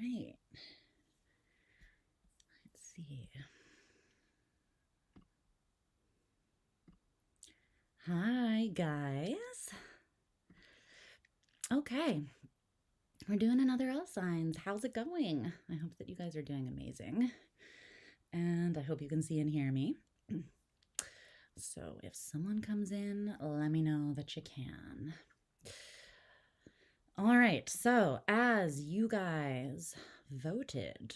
right. Let's see. Hi, guys. Okay. We're doing another L signs. How's it going? I hope that you guys are doing amazing. And I hope you can see and hear me. So if someone comes in, let me know that you can. All right. So as you guys voted,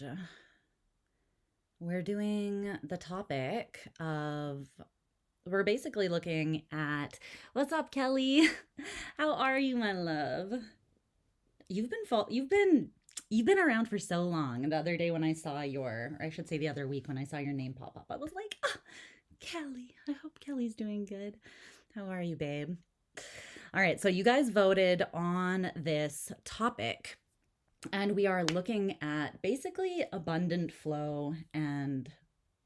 we're doing the topic of, we're basically looking at, what's up, Kelly? How are you, my love? You've been around for so long. And the other day when I saw your, or I should say the other week when I saw your name pop up, I was like, oh, Kelly. I hope Kelly's doing good. How are you, babe? All right, so you guys voted on this topic, and we are looking at basically abundant flow and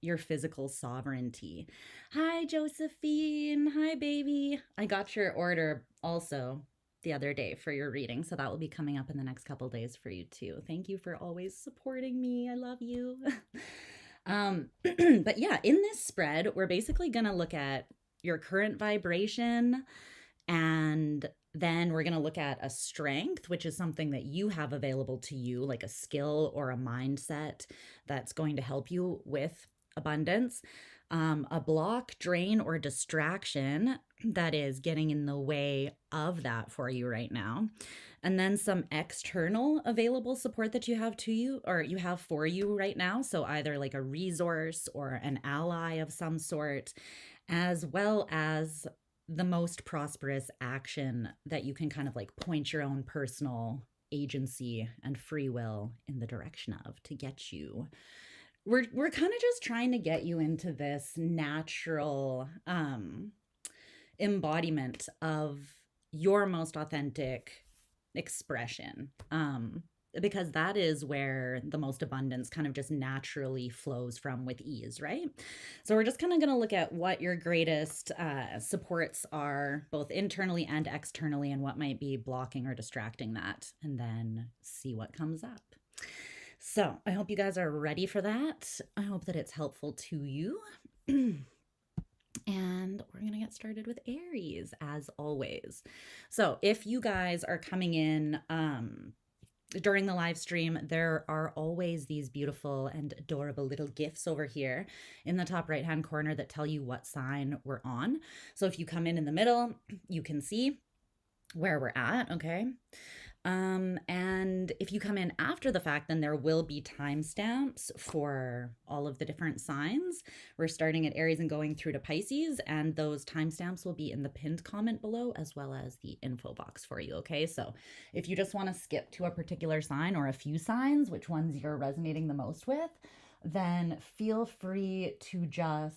your physical sovereignty. Hi, Josephine. Hi, baby. I got your order also the other day for your reading, so that will be coming up in the next couple days for you too. Thank you for always supporting me. I love you. But yeah, in this spread, we're basically going to look at your current vibration, and then we're going to look at a strength, which is something that you have available to you, like a skill or a mindset that's going to help you with abundance. A block, drain, or distraction that is getting in the way of that for you right now. And then some external available support that you have to you, or you have for you right now. So either like a resource or an ally of some sort, as well as the most prosperous action that you can kind of like point your own personal agency and free will in the direction of to get you. We're kind of just trying to get you into this natural embodiment of your most authentic expression, because that is where the most abundance kind of just naturally flows from with ease, right? So we're just kind of going to look at what your greatest supports are, both internally and externally, and what might be blocking or distracting that, and then see what comes up. So I hope you guys are ready for that. I hope that it's helpful to you. And we're going to get started with Aries as always. So if you guys are coming in during the live stream, there are always these beautiful and adorable little gifs over here in the top right hand corner that tell you what sign we're on. So if you come in the middle, you can see where we're at, okay? And if you come in after the fact, then there will be timestamps for all of the different signs. We're starting at Aries and going through to Pisces, and those timestamps will be in the pinned comment below as well as the info box for you, okay? So if you just want to skip to a particular sign or a few signs, which ones you're resonating the most with, then feel free to just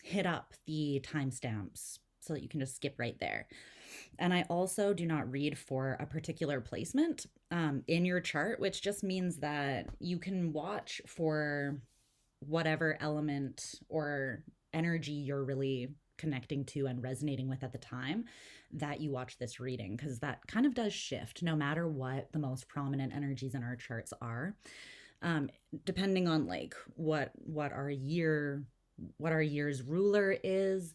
hit up the timestamps so that you can just skip right there. And I also do not read for a particular placement in your chart, which just means that you can watch for whatever element or energy you're really connecting to and resonating with at the time that you watch this reading, because that kind of does shift no matter what the most prominent energies in our charts are, depending on like what our year's ruler is,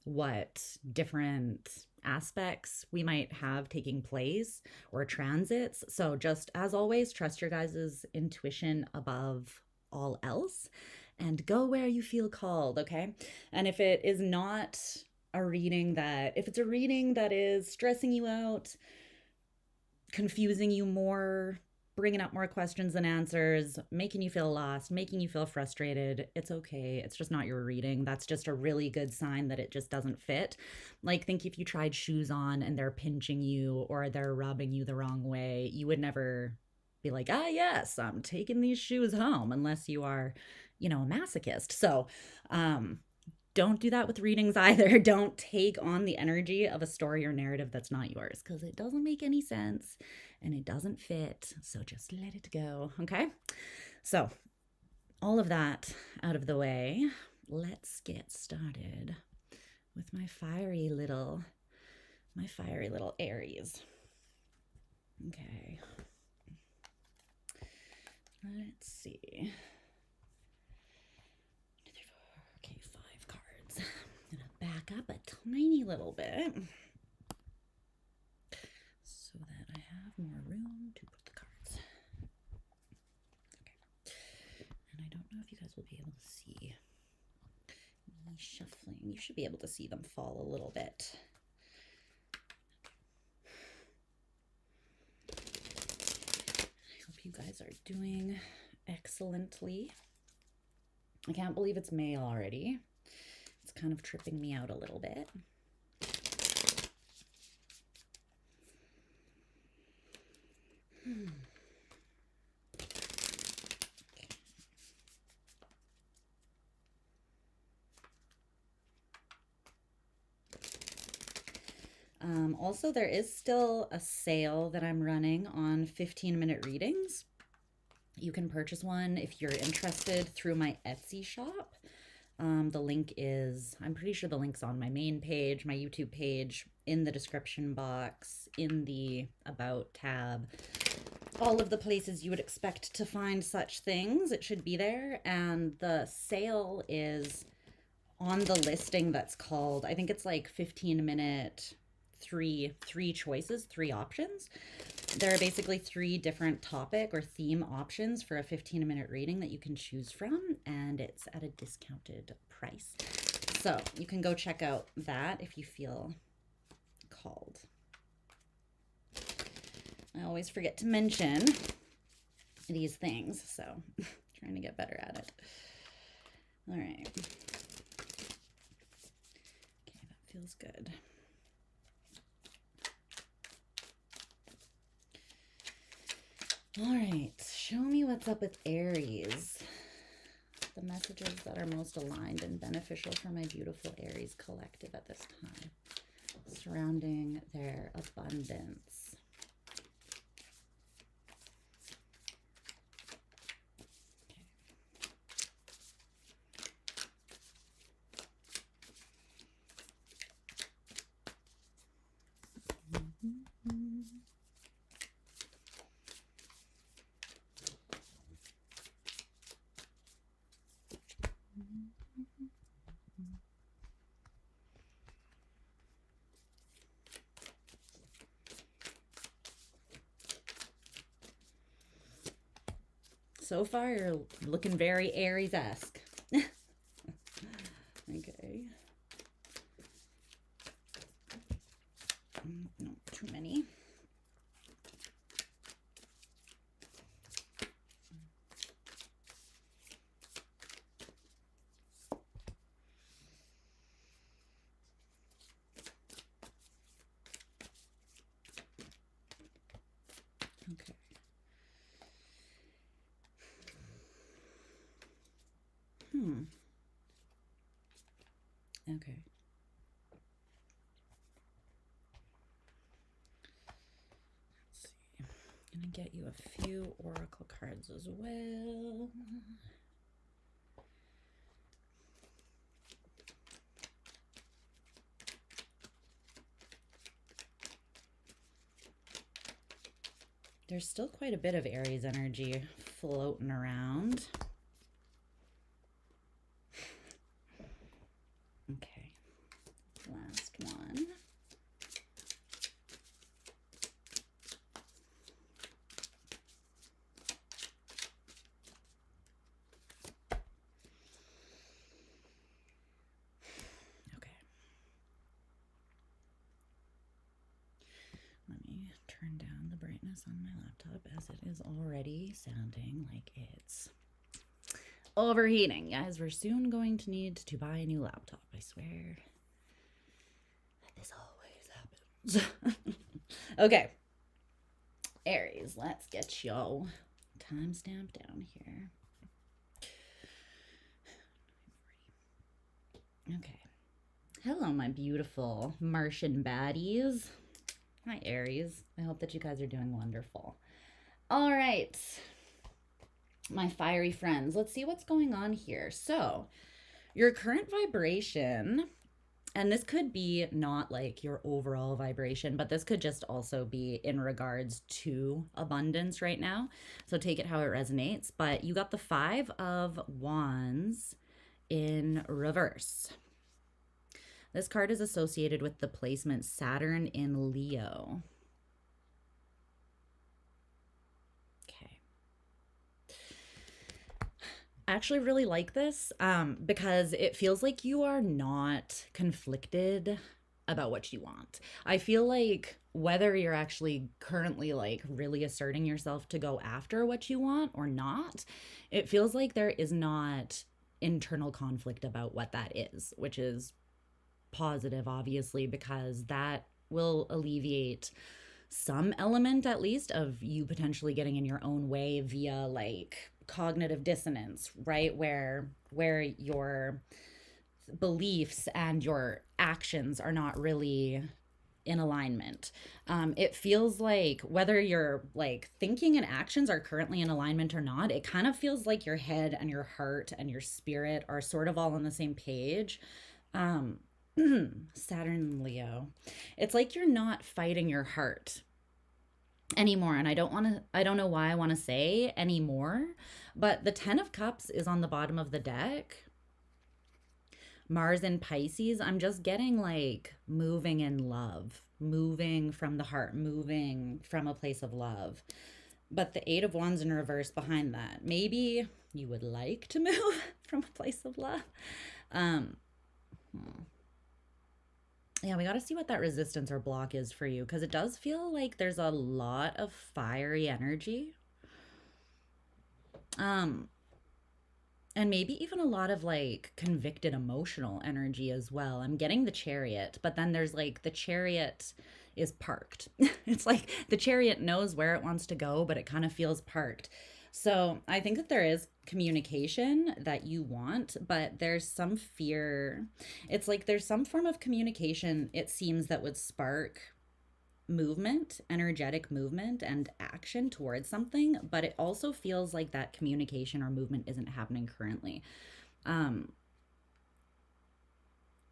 what different aspects we might have taking place or transits. So just as always, trust your guys' intuition above all else and go where you feel called, okay? And if it is not a reading that, if it's a reading that is stressing you out, confusing you more, bringing up more questions than answers, making you feel lost, making you feel frustrated, it's okay. It's just not your reading. That's just a really good sign that it just doesn't fit. Like, think if you tried shoes on and they're pinching you or they're rubbing you the wrong way, you would never be like, ah, yes, I'm taking these shoes home, unless you are, a masochist. So, don't do that with readings either. Don't take on the energy of a story or narrative that's not yours, because it doesn't make any sense and it doesn't fit. So just let it go, okay? So all of that out of the way, let's get started with my fiery little Aries. Okay. Let's see. Okay, 5 cards. I'm gonna back up a tiny little bit so that I have more room to put the cards. Okay. And I don't know if you guys will be able to see me shuffling. You should be able to see them fall a little bit. I hope you guys are doing excellently. I can't believe it's May already. It's kind of tripping me out a little bit. Also, there is still a sale that I'm running on 15-minute readings. You can purchase one if you're interested through my Etsy shop. The link is, I'm pretty sure the link's on my main page, my YouTube page, in the description box, in the About tab, all of the places you would expect to find such things. It should be there. And the sale is on the listing that's called, I think it's like 15-minute, three choices, 3 options. There are basically 3 different topic or theme options for a 15-minute reading that you can choose from, and it's at a discounted price. So you can go check out that if you feel called. I always forget to mention these things, so trying to get better at it. All right. Okay, that feels good. All right, show me what's up with Aries. The messages that are most aligned and beneficial for my beautiful Aries collective at this time, surrounding their abundance. So far, you're looking very Aries-esque. Okay. No, too many. Okay. Okay. Let's see. I'm going to get you a few oracle cards as well. There's still quite a bit of Aries energy floating around. Okay, last one. Okay. Let me turn down the brightness on my laptop as it is already sounding like it's overheating. Guys, we're soon going to need to buy a new laptop. I swear that this always happens. Okay, Aries, let's get your timestamp down here. Okay. Hello, my beautiful Martian baddies. Hi, Aries. I hope that you guys are doing wonderful. All right, my fiery friends, let's see what's going on here. So your current vibration And this could be not like your overall vibration, but this could just also be in regards to abundance right now. So take it how it resonates. But you got the Five of Wands in reverse. This card is associated with the placement Saturn in Leo. Okay. I actually really like this because it feels like you are not conflicted about what you want. I feel like whether you're actually currently like really asserting yourself to go after what you want or not, it feels like there is not internal conflict about what that is, which is positive, obviously, because that will alleviate some element, at least, of you potentially getting in your own way via like cognitive dissonance, right? Where your beliefs and your actions are not really in alignment. It feels like whether your like thinking and actions are currently in alignment or not, it kind of feels like your head and your heart and your spirit are sort of all on the same page. um Saturn and Leo, it's like you're not fighting your heart anymore. And I don't know why I want to say anymore, but the 10 of Cups is on the bottom of the deck. Mars in Pisces, I'm just getting like moving in love, moving from the heart, moving from a place of love. But the Eight of Wands in reverse behind that, maybe you would like to move from a place of love. Yeah, we got to see what that resistance or block is for you, because it does feel like there's a lot of fiery energy. And maybe even a lot of like convicted emotional energy as well. I'm getting the Chariot, but then there's like the Chariot is parked. It's like the Chariot knows where it wants to go, but it kind of feels parked. So I think that there is communication that you want, but there's some fear. It's like there's some form of communication, it seems, that would spark movement, energetic movement and action towards something, but it also feels like that communication or movement isn't happening currently.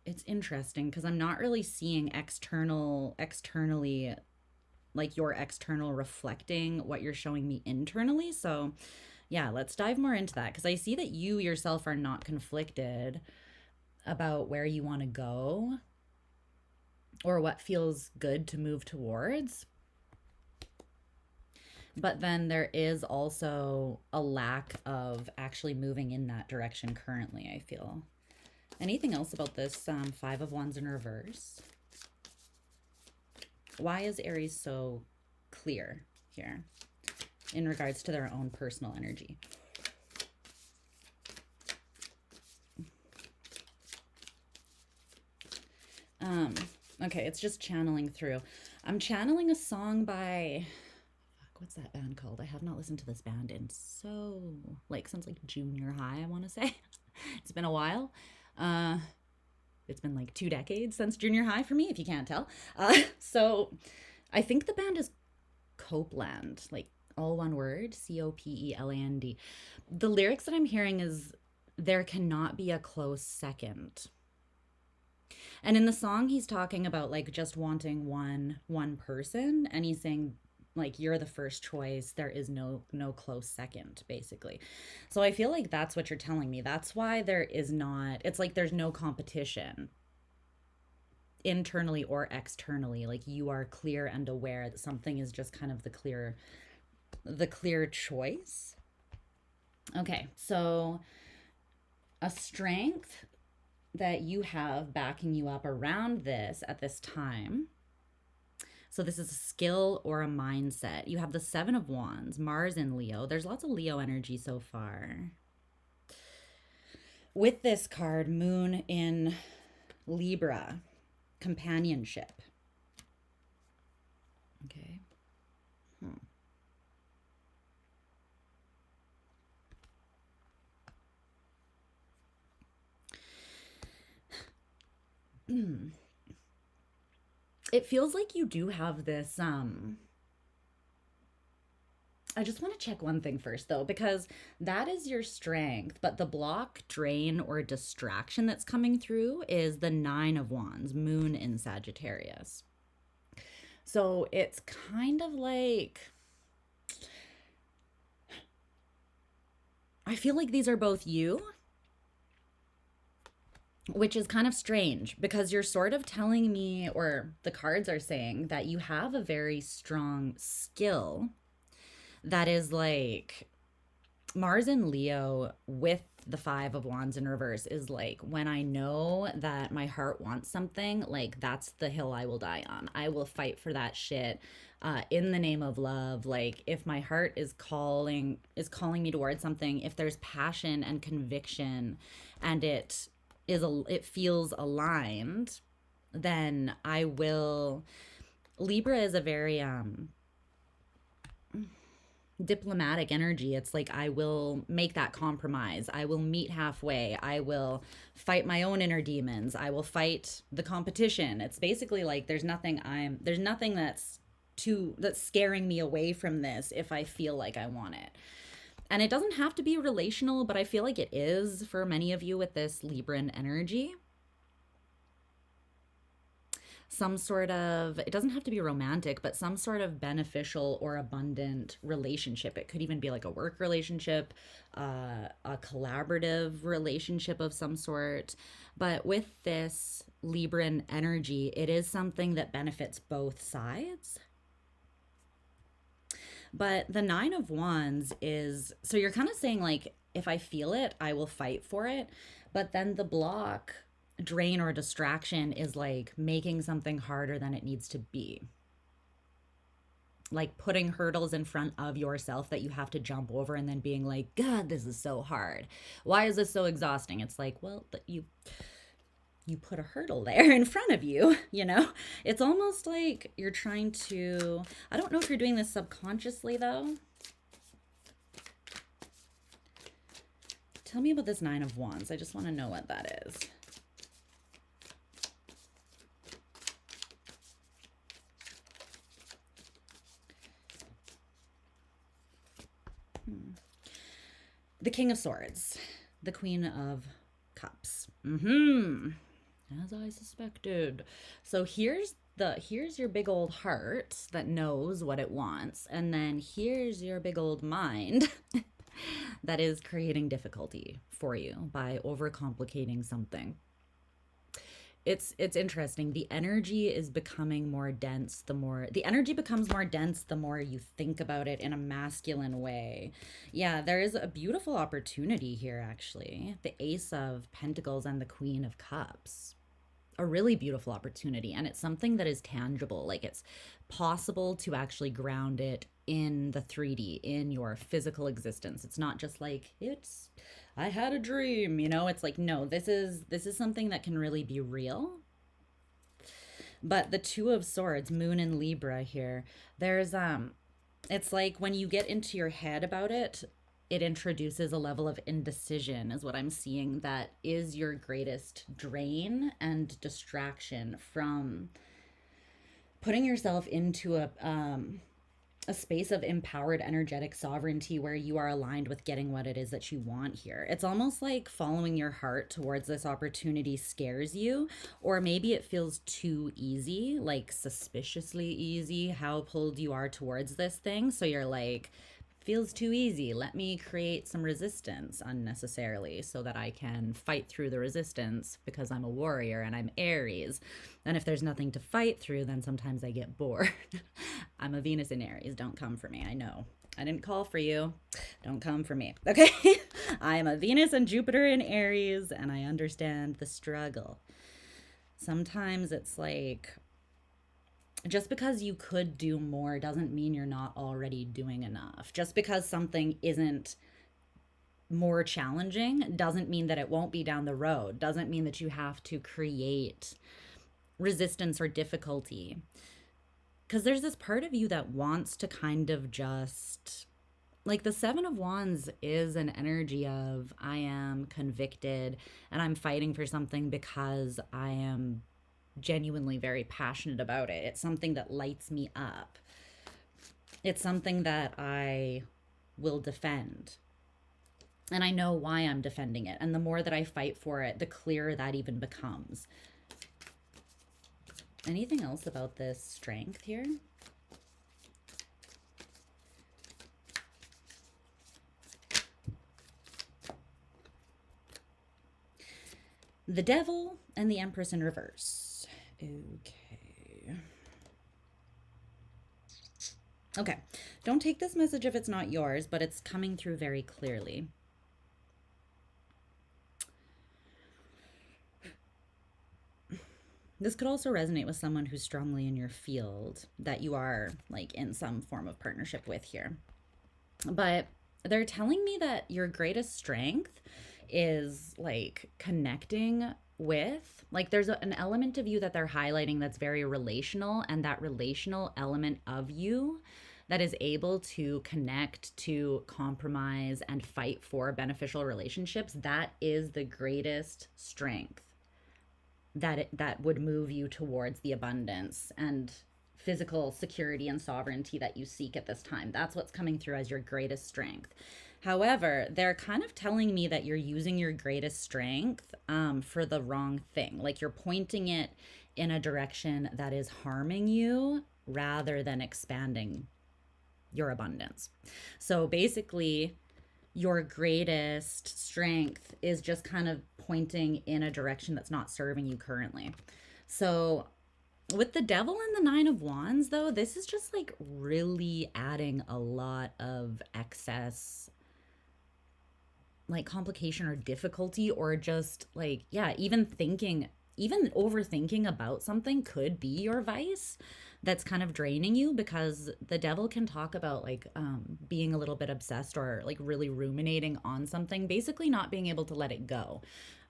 It's interesting because I'm not really seeing externally, like your external reflecting what you're showing me internally. So yeah, let's dive more into that, because I see that you yourself are not conflicted about where you want to go or what feels good to move towards. But then there is also a lack of actually moving in that direction currently, I feel. Anything else about this Five of Wands in reverse? Why is Aries so clear here in regards to their own personal energy? Okay, it's just channeling through. I'm channeling a song by, what's that band called? I have not listened to this band in so, like, since like junior high, I want to say. It's been a while. It's been like 2 decades since junior high for me, if you can't tell. So I think the band is Copeland, like all one word, Copeland. The lyrics that I'm hearing is, there cannot be a close second. And in the song, he's talking about like just wanting one person, and he's saying like, you're the first choice, there is no close second, basically. So I feel like that's what you're telling me. That's why there is not, it's like there's no competition internally or externally. Like you are clear and aware that something is just kind of the clear choice. Okay, so a strength that you have backing you up around this at this time. So this is a skill or a mindset. You have the Seven of Wands, Mars in Leo. There's lots of Leo energy so far. With this card, Moon in Libra, companionship. Okay. It feels like you do have this I just want to check one thing first, though, because that is your strength, but the block, drain, or distraction that's coming through is the Nine of Wands, Moon in Sagittarius. So it's kind of like, I feel like these are both you, which is kind of strange because you're sort of telling me, or the cards are saying, that you have a very strong skill that is like Mars in Leo with the Five of Wands in reverse is like, when I know that my heart wants something, like that's the hill I will die on. I will fight for that shit in the name of love. Like if my heart is calling me towards something, if there's passion and conviction and it feels aligned, then I will. Libra is a very diplomatic energy. It's like I will make that compromise. I will meet halfway. I will fight my own inner demons. I will fight the competition. It's basically like there's nothing that's scaring me away from this if I feel like I want it. And it doesn't have to be relational, but I feel like it is for many of you with this Libran energy. Some sort of, it doesn't have to be romantic, but some sort of beneficial or abundant relationship. It could even be like a work relationship, a collaborative relationship of some sort. But with this Libran energy, it is something that benefits both sides. But the Nine of Wands is, so you're kind of saying like, if I feel it, I will fight for it. But then the block, drain, or distraction is like making something harder than it needs to be. Like putting hurdles in front of yourself that you have to jump over and then being like, God, this is so hard. Why is this so exhausting? It's like, well, you put a hurdle there in front of you, you know? It's almost like you're trying to, I don't know if you're doing this subconsciously though. Tell me about this Nine of Wands. I just want to know what that is. The King of Swords, the Queen of Cups. As I suspected. So here's your big old heart that knows what it wants, and then here's your big old mind that is creating difficulty for you by overcomplicating something. It's interesting. The energy is becoming more dense the energy becomes more dense the more you think about it in a masculine way. Yeah, there is a beautiful opportunity here actually. The Ace of Pentacles and the Queen of Cups. A really beautiful opportunity, and it's something that is tangible. Like it's possible to actually ground it in the 3D, in your physical existence. It's not just like I had a dream, you know? It's like, no, this is something that can really be real. But the Two of Swords, Moon in Libra here, there's it's like when you get into your head about it, it introduces a level of indecision, is what I'm seeing, that is your greatest drain and distraction from putting yourself into a space of empowered energetic sovereignty where you are aligned with getting what it is that you want here. It's almost like following your heart towards this opportunity scares you, or maybe it feels too easy, like suspiciously easy, how pulled you are towards this thing. So you're like, feels too easy. Let me create some resistance unnecessarily so that I can fight through the resistance because I'm a warrior and I'm Aries. And if there's nothing to fight through, then sometimes I get bored. I'm a Venus in Aries. Don't come for me. I know. I didn't call for you. Don't come for me. Okay? I am a Venus and Jupiter in Aries, and I understand the struggle. Sometimes it's like, just because you could do more doesn't mean you're not already doing enough. Just because something isn't more challenging doesn't mean that it won't be down the road. Doesn't mean that you have to create resistance or difficulty. Because there's this part of you that wants to kind of just, like the Seven of Wands is an energy of, I am convicted and I'm fighting for something because I am genuinely very passionate about it. It's something that lights me up. It's something that I will defend. And I know why I'm defending it. And the more that I fight for it, the clearer that even becomes. Anything else about this strength here? The Devil and the Empress in reverse. Okay. Okay. Don't take this message if it's not yours, but it's coming through very clearly. This could also resonate with someone who's strongly in your field that you are like in some form of partnership with here. But they're telling me that your greatest strength is like connecting with, like there's an element of you that they're highlighting that's very relational, and that relational element of you that is able to connect, to compromise, and fight for beneficial relationships, that is the greatest strength that would move you towards the abundance and physical security and sovereignty that you seek at this time. That's what's coming through as your greatest strength. However, they're kind of telling me that you're using your greatest strength for the wrong thing. Like you're pointing it in a direction that is harming you rather than expanding your abundance. So basically, your greatest strength is just kind of pointing in a direction that's not serving you currently. So with the Devil and the Nine of Wands, though, this is just like really adding a lot of excess, like complication or difficulty, or just like, yeah, even overthinking about something could be your vice that's kind of draining you, because the Devil can talk about like being a little bit obsessed or like really ruminating on something, basically not being able to let it go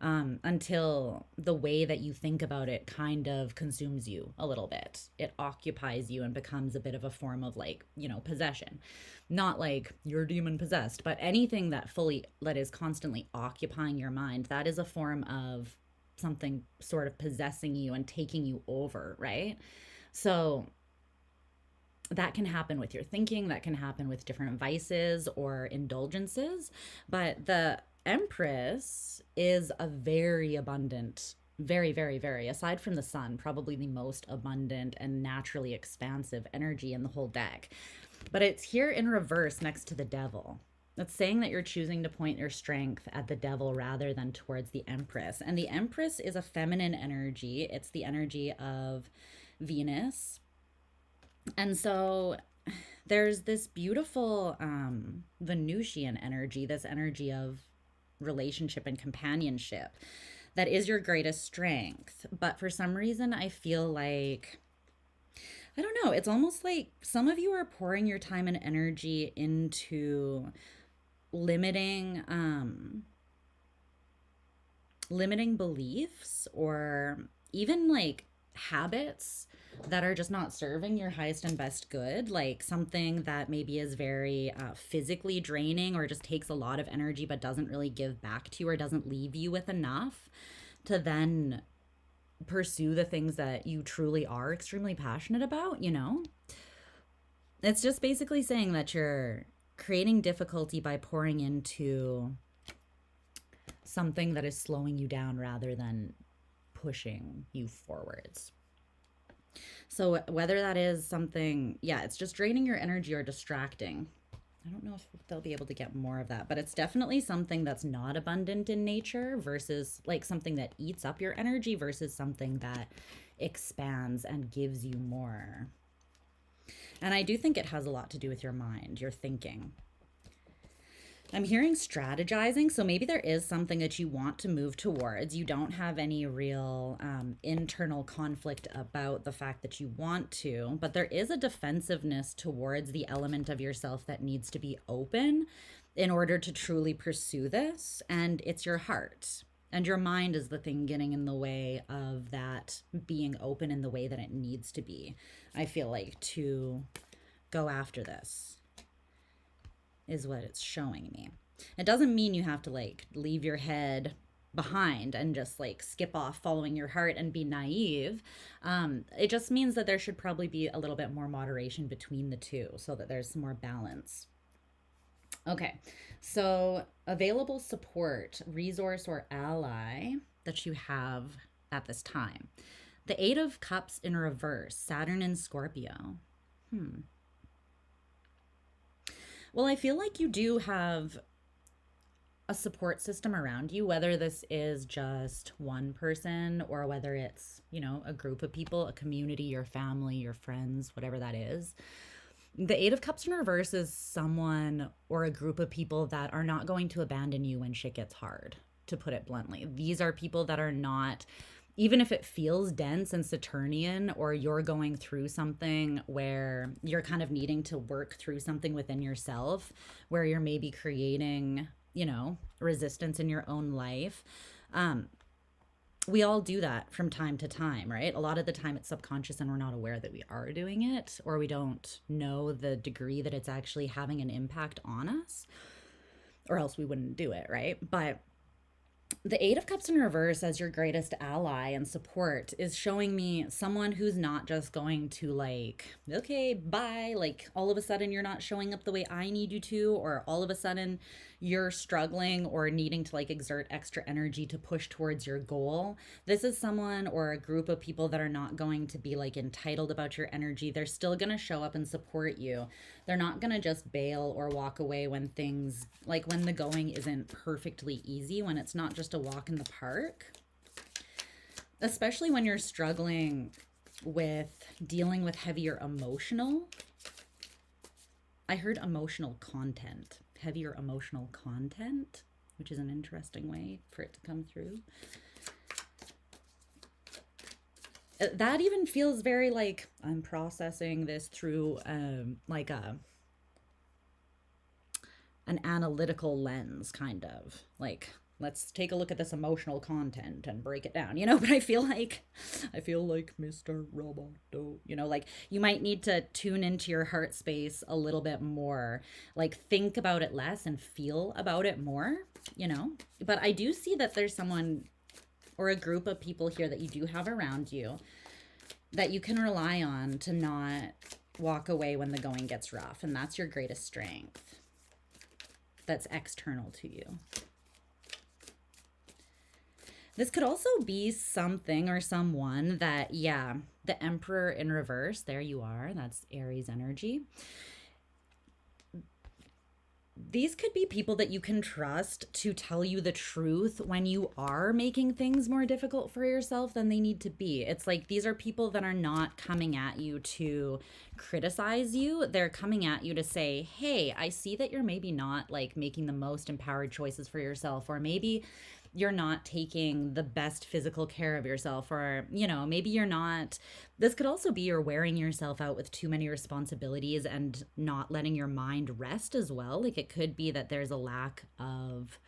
until the way that you think about it kind of consumes you a little bit. It occupies you and becomes a bit of a form of like, you know, possession. Not like you're demon possessed, but anything that is constantly occupying your mind, that is a form of something sort of possessing you and taking you over, right? So that can happen with your thinking, that can happen with different vices or indulgences. But the Empress is a very abundant, very, very, very, aside from the Sun, probably the most abundant and naturally expansive energy in the whole deck. But it's here in reverse next to the Devil. It's saying that you're choosing to point your strength at the Devil rather than towards the Empress. And the Empress is a feminine energy. It's the energy of Venus. And so there's this beautiful Venusian energy, this energy of relationship and companionship that is your greatest strength. But for some reason, I feel like, I don't know, it's almost like some of you are pouring your time and energy into limiting beliefs, or even like habits that are just not serving your highest and best good, like something that maybe is very physically draining or just takes a lot of energy but doesn't really give back to you or doesn't leave you with enough to then pursue the things that you truly are extremely passionate about, you know? It's just basically saying that you're creating difficulty by pouring into something that is slowing you down rather than pushing you forwards. So whether that is something, yeah, it's just draining your energy or distracting. I don't know if they'll be able to get more of that, but it's definitely something that's not abundant in nature versus like something that eats up your energy versus something that expands and gives you more. And I do think it has a lot to do with your mind, your thinking. I'm hearing strategizing, so maybe there is something that you want to move towards. You don't have any real internal conflict about the fact that you want to, but there is a defensiveness towards the element of yourself that needs to be open in order to truly pursue this, and it's your heart. And your mind is the thing getting in the way of that being open in the way that it needs to be, I feel like, to go after this, is what it's showing me. It doesn't mean you have to like leave your head behind and just like skip off following your heart and be naive. It just means that there should probably be a little bit more moderation between the two so that there's some more balance. Okay, so available support, resource, or ally that you have at this time. The Eight of Cups in reverse, Saturn in Scorpio. Well, I feel like you do have a support system around you, whether this is just one person or whether it's, you know, a group of people, a community, your family, your friends, whatever that is. The Eight of Cups in reverse is someone or a group of people that are not going to abandon you when shit gets hard, to put it bluntly. These are people that are not, even if it feels dense and Saturnian, or you're going through something where you're kind of needing to work through something within yourself, where you're maybe creating, you know, resistance in your own life. We all do that from time to time, right? A lot of the time it's subconscious and we're not aware that we are doing it, or we don't know the degree that it's actually having an impact on us, or else we wouldn't do it, right? But the Eight of Cups in reverse as your greatest ally and support is showing me someone who's not just going to like, okay, bye. Like all of a sudden you're not showing up the way I need you to, or all of a sudden you're struggling or needing to like exert extra energy to push towards your goal. This is someone or a group of people that are not going to be like entitled about your energy. They're still going to show up and support you. They're not going to just bail or walk away when things, like when the going isn't perfectly easy, when it's not just a walk in the park. Especially when you're struggling with dealing with heavier emotional. I heard emotional content, heavier emotional content, which is an interesting way for it to come through. That even feels very like I'm processing this through like an analytical lens, kind of like, let's take a look at this emotional content and break it down, you know. But I feel like Mr. Roboto, you know, like you might need to tune into your heart space a little bit more, like think about it less and feel about it more, you know. But I do see that there's someone or a group of people here that you do have around you that you can rely on to not walk away when the going gets rough. And that's your greatest strength. That's external to you. This could also be something or someone that, yeah, the Emperor in reverse, there you are, that's Aries energy. These could be people that you can trust to tell you the truth when you are making things more difficult for yourself than they need to be. It's like these are people that are not coming at you to criticize you. They're coming at you to say, hey, I see that you're maybe not like making the most empowered choices for yourself, or maybe you're not taking the best physical care of yourself, or, you know, maybe you're not. This could also be you're wearing yourself out with too many responsibilities and not letting your mind rest as well. Like it could be that there's a lack of,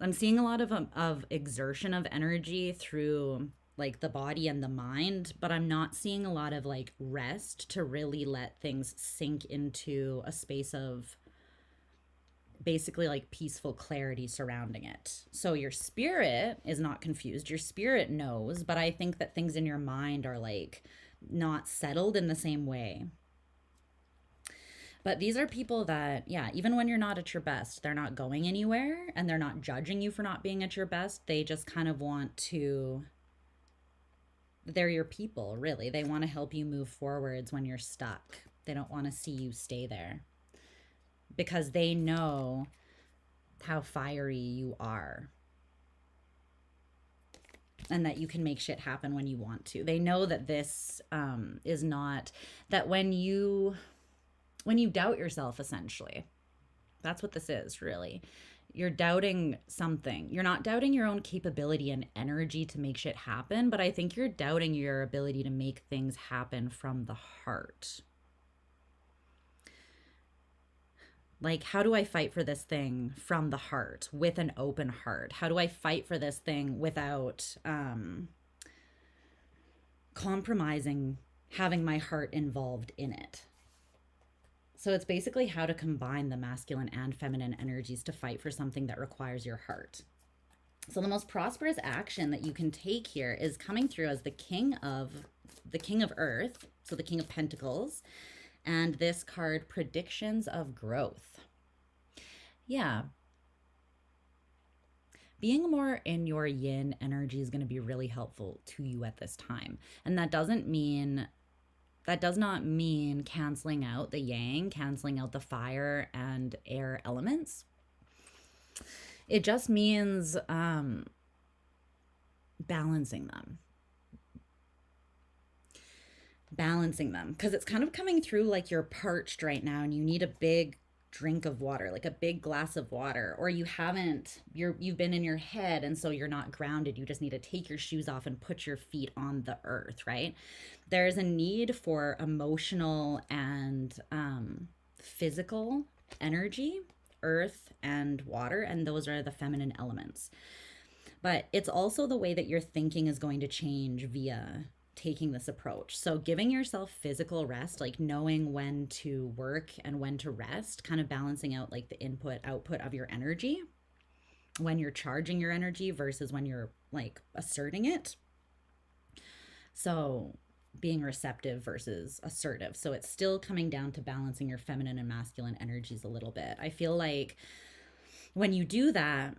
I'm seeing a lot of exertion of energy through like the body and the mind, but I'm not seeing a lot of like rest to really let things sink into a space of basically like peaceful clarity surrounding it. So your spirit is not confused. Your spirit knows, but I think that things in your mind are like not settled in the same way. But these are people that, yeah, even when you're not at your best, they're not going anywhere and they're not judging you for not being at your best. They just kind of want to, they're your people, really. They want to help you move forwards when you're stuck. They don't want to see you stay there, because they know how fiery you are and that you can make shit happen when you want to. They know that this is not, that when you doubt yourself, essentially, that's what this is, really. You're doubting something. You're not doubting your own capability and energy to make shit happen, but I think you're doubting your ability to make things happen from the heart. Like, how do I fight for this thing from the heart with an open heart? How do I fight for this thing without compromising having my heart involved in it? So it's basically how to combine the masculine and feminine energies to fight for something that requires your heart. So the most prosperous action that you can take here is coming through as the king of earth, so the king of pentacles, and this card, predictions of growth. Yeah. Being more in your yin energy is going to be really helpful to you at this time. And that does not mean canceling out the yang, canceling out the fire and air elements. It just means balancing them. Because it's kind of coming through like you're parched right now and you need a big drink of water, like a big glass of water, or you've been in your head and so you're not grounded. You just need to take your shoes off and put your feet on the earth, right? There's a need for emotional and physical energy, earth and water, and those are the feminine elements. But it's also the way that your thinking is going to change via taking this approach. So giving yourself physical rest, like knowing when to work and when to rest, kind of balancing out like the input output of your energy, when you're charging your energy versus when you're like asserting it. So being receptive versus assertive. So it's still coming down to balancing your feminine and masculine energies a little bit. I feel like when you do that,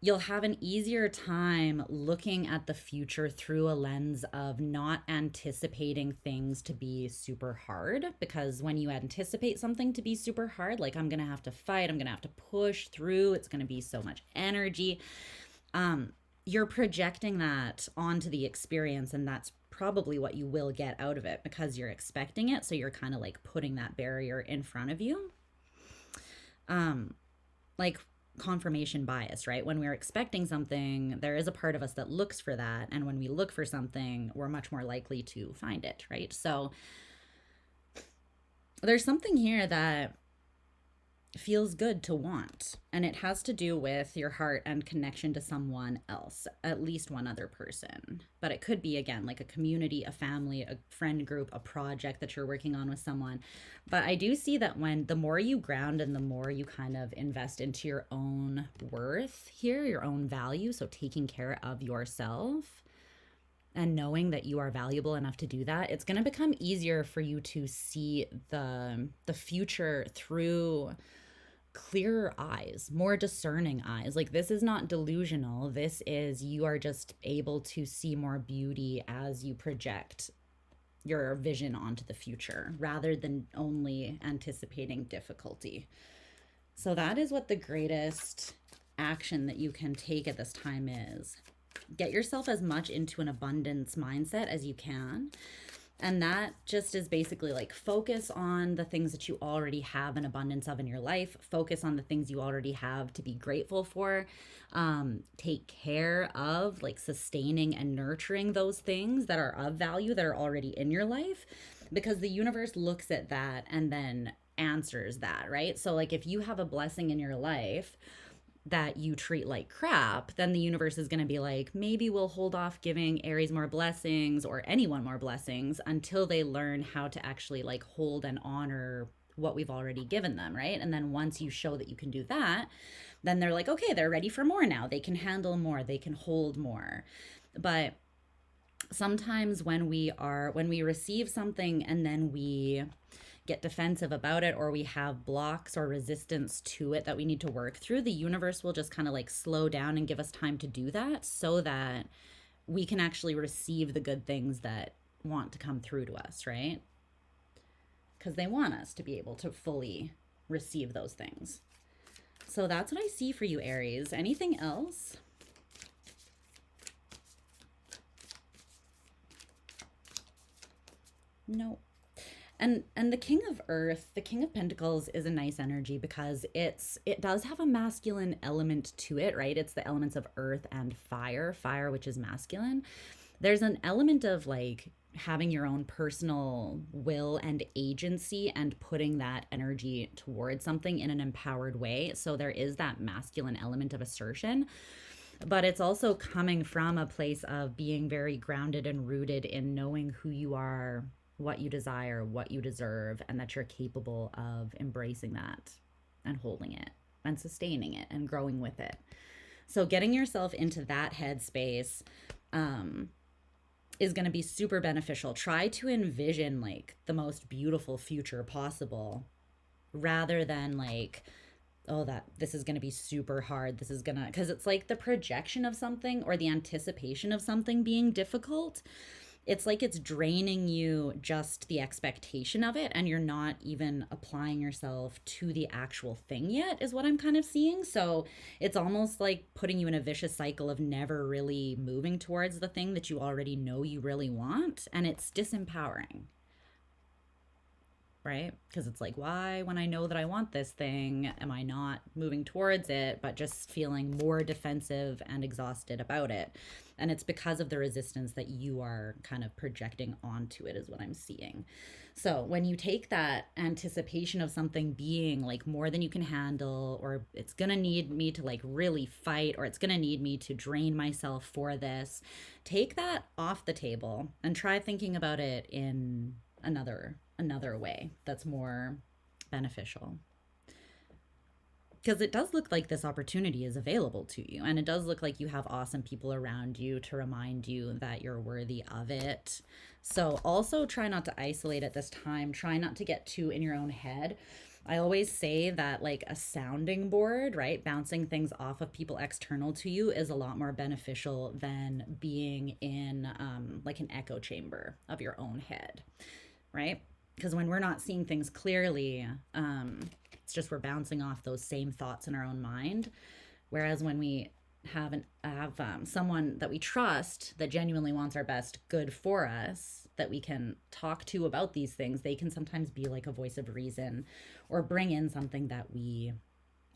you'll have an easier time looking at the future through a lens of not anticipating things to be super hard. Because when you anticipate something to be super hard, like I'm going to have to fight, I'm going to have to push through, it's going to be so much energy. You're projecting that onto the experience, and that's probably what you will get out of it because you're expecting it. So you're kind of like putting that barrier in front of you. Like confirmation bias, right? When we're expecting something, there is a part of us that looks for that. And when we look for something, we're much more likely to find it, right? So there's something here that feels good to want, and it has to do with your heart and connection to someone else, at least one other person. But it could be, again, like a community, a family, a friend group, a project that you're working on with someone. But I do see that when the more you ground and the more you kind of invest into your own worth here, your own value, so taking care of yourself and knowing that you are valuable enough to do that, it's going to become easier for you to see the future through clearer eyes, more discerning eyes. Like, this is not delusional. This is, you are just able to see more beauty as you project your vision onto the future rather than only anticipating difficulty. So that is what the greatest action that you can take at this time is. Get yourself as much into an abundance mindset as you can. And that just is basically like focus on the things that you already have an abundance of in your life. Focus on the things you already have to be grateful for. Take care of like sustaining and nurturing those things that are of value that are already in your life, because the universe looks at that and then answers that, right? So like if you have a blessing in your life that you treat like crap, then the universe is going to be like, maybe we'll hold off giving Aries more blessings or anyone more blessings until they learn how to actually like hold and honor what we've already given them, right? And then once you show that you can do that, then they're like, okay, they're ready for more now. They can handle more, they can hold more. But sometimes when we receive something and then we get defensive about it, or we have blocks or resistance to it that we need to work through, the universe will just kind of like slow down and give us time to do that so that we can actually receive the good things that want to come through to us, right? Because they want us to be able to fully receive those things. So that's what I see for you, Aries. Anything else? No. And the King of Earth, the King of Pentacles, is a nice energy because it does have a masculine element to it, right? It's the elements of earth and fire, which is masculine. There's an element of like having your own personal will and agency and putting that energy towards something in an empowered way. So there is that masculine element of assertion, but it's also coming from a place of being very grounded and rooted in knowing who you are, what you desire, what you deserve, and that you're capable of embracing that and holding it and sustaining it and growing with it. So getting yourself into that headspace is going to be super beneficial. Try to envision like the most beautiful future possible rather than like, oh, that this is going to be super hard. This is going to, because it's like the projection of something or the anticipation of something being difficult. It's like it's draining you just the expectation of it, and you're not even applying yourself to the actual thing yet, is what I'm kind of seeing. So it's almost like putting you in a vicious cycle of never really moving towards the thing that you already know you really want, and it's disempowering. Right? Because it's like, why, when I know that I want this thing, am I not moving towards it, but just feeling more defensive and exhausted about it? And it's because of the resistance that you are kind of projecting onto it, is what I'm seeing. So when you take that anticipation of something being like more than you can handle, or it's going to need me to like really fight, or it's going to need me to drain myself for this, take that off the table and try thinking about it in another way that's more beneficial. Because it does look like this opportunity is available to you, and it does look like you have awesome people around you to remind you that you're worthy of it. So also try not to isolate at this time. Try not to get too in your own head. I always say that like a sounding board, right, bouncing things off of people external to you is a lot more beneficial than being in like an echo chamber of your own head, right? Because when we're not seeing things clearly, it's just we're bouncing off those same thoughts in our own mind. Whereas when we have someone that we trust that genuinely wants our best good for us, that we can talk to about these things, they can sometimes be like a voice of reason or bring in something that we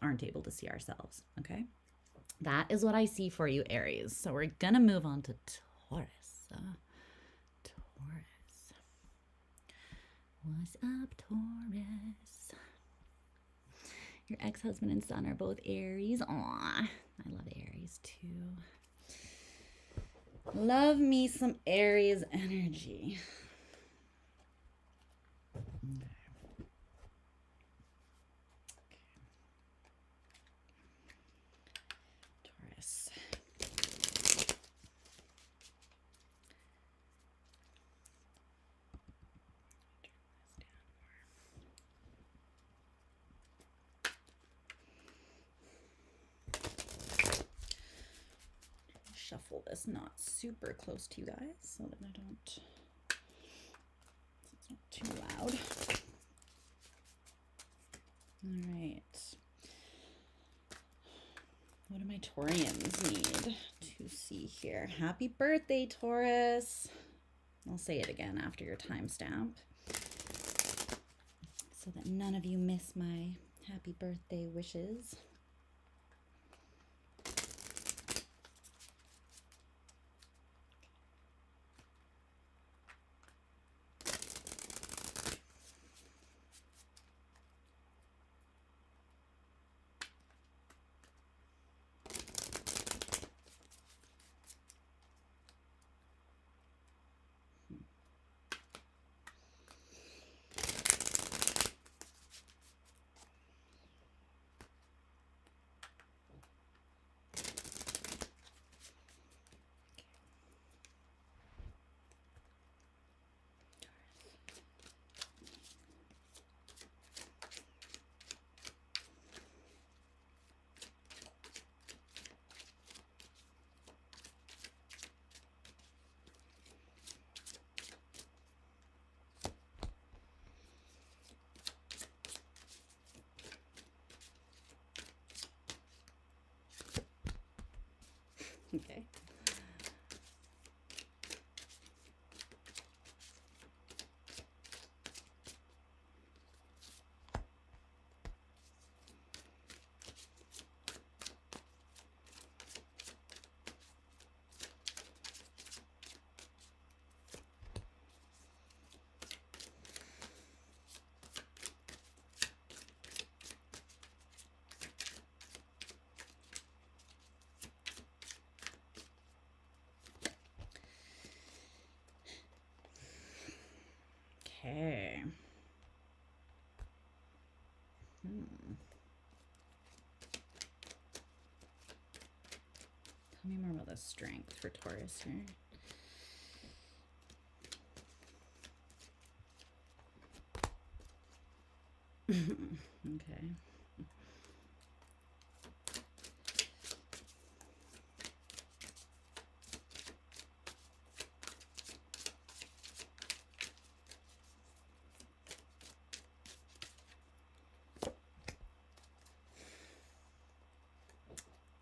aren't able to see ourselves. Okay, that is what I see for you, Aries. So we're gonna move on to Taurus. What's up, Taurus? Your ex-husband and son are both Aries. Aw, I love Aries too. Love me some Aries energy. Okay. Taurus. Shuffle this not super close to you guys so that I don't, so it's not too loud. All right. What do my Taurians need to see here? Happy birthday, Taurus. I'll say it again after your timestamp so that none of you miss my happy birthday wishes. Okay. Okay. the strength for Taurus here. Okay.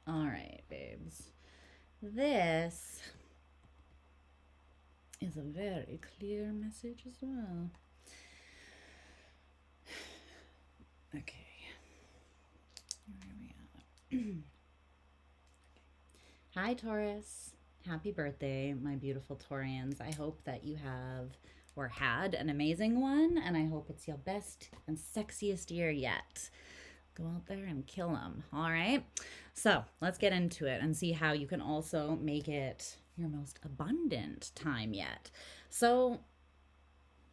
All right, babes. This is a very clear message as well. Okay. Here we are. Hi, Taurus. Happy birthday, my beautiful Taurians. I hope that you have or had an amazing one, and I hope it's your best and sexiest year yet. Go out there and kill them. All right. So let's get into it and see how you can also make it your most abundant time yet. So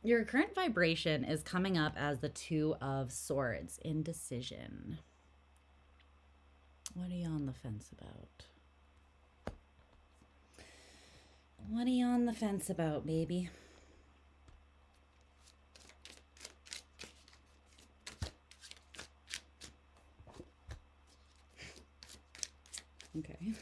your current vibration is coming up as the Two of Swords, indecision. What are you on the fence about? What are you on the fence about, baby? Okay.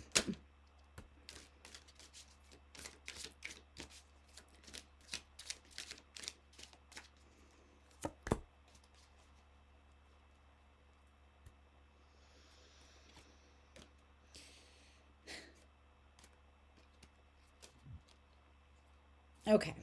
Okay.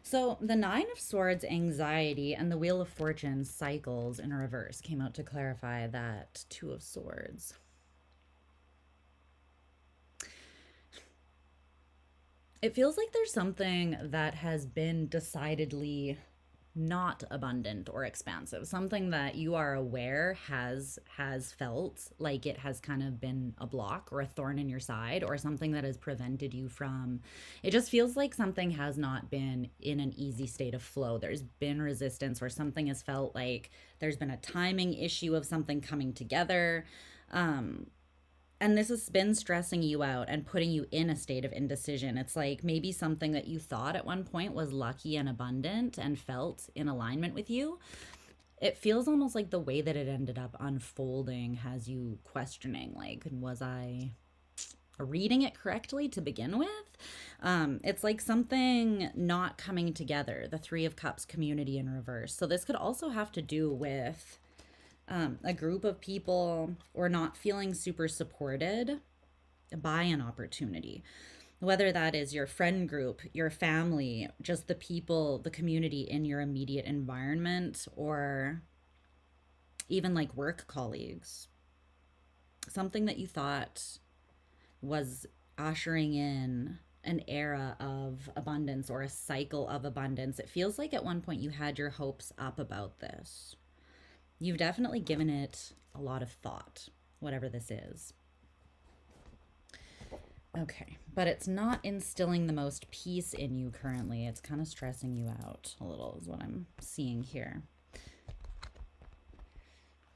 So the Nine of Swords, anxiety, and the Wheel of Fortune, cycles in reverse, came out to clarify that Two of Swords. It feels like there's something that has been decidedly not abundant or expansive, something that you are aware has felt like it has kind of been a block or a thorn in your side, or something that has prevented you from, it just feels like something has not been in an easy state of flow. There's been resistance, or something has felt like there's been a timing issue of something coming together. And this has been stressing you out and putting you in a state of indecision. It's like maybe something that you thought at one point was lucky and abundant and felt in alignment with you. It feels almost like the way that it ended up unfolding has you questioning, like, was I reading it correctly to begin with? It's like something not coming together. The Three of Cups, community in reverse. So this could also have to do with a group of people, or not feeling super supported by an opportunity, whether that is your friend group, your family, just the people, the community in your immediate environment, or even like work colleagues. Something that you thought was ushering in an era of abundance or a cycle of abundance. It feels like at one point you had your hopes up about this. You've definitely given it a lot of thought, whatever this is. Okay, but it's not instilling the most peace in you currently. It's kind of stressing you out a little, is what I'm seeing here.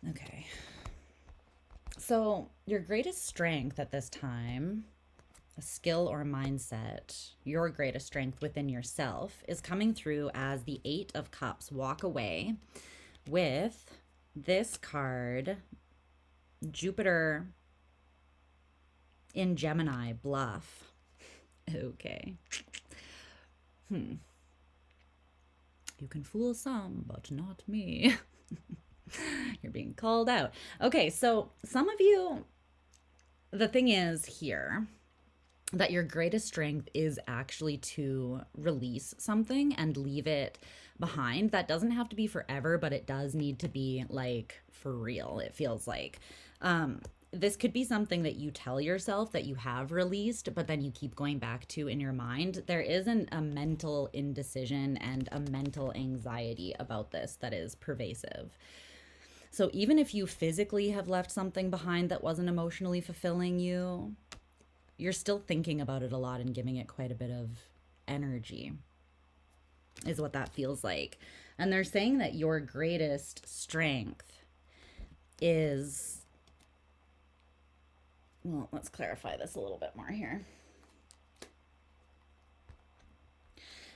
Okay. So your greatest strength at this time, a skill or mindset, your greatest strength within yourself, is coming through as the Eight of Cups. Walk away with this card, Jupiter in Gemini, bluff. Okay. You can fool some, but not me. You're being called out. Okay, so some of you, the thing is here, that your greatest strength is actually to release something and leave it behind. That doesn't have to be forever, but it does need to be like for real, it feels like. This could be something that you tell yourself that you have released, but then you keep going back to in your mind. There isn't a mental indecision and a mental anxiety about this that is pervasive. So even if you physically have left something behind that wasn't emotionally fulfilling you, you're still thinking about it a lot and giving it quite a bit of energy, is what that feels like. And they're saying that your greatest strength is, well, let's clarify this a little bit more here.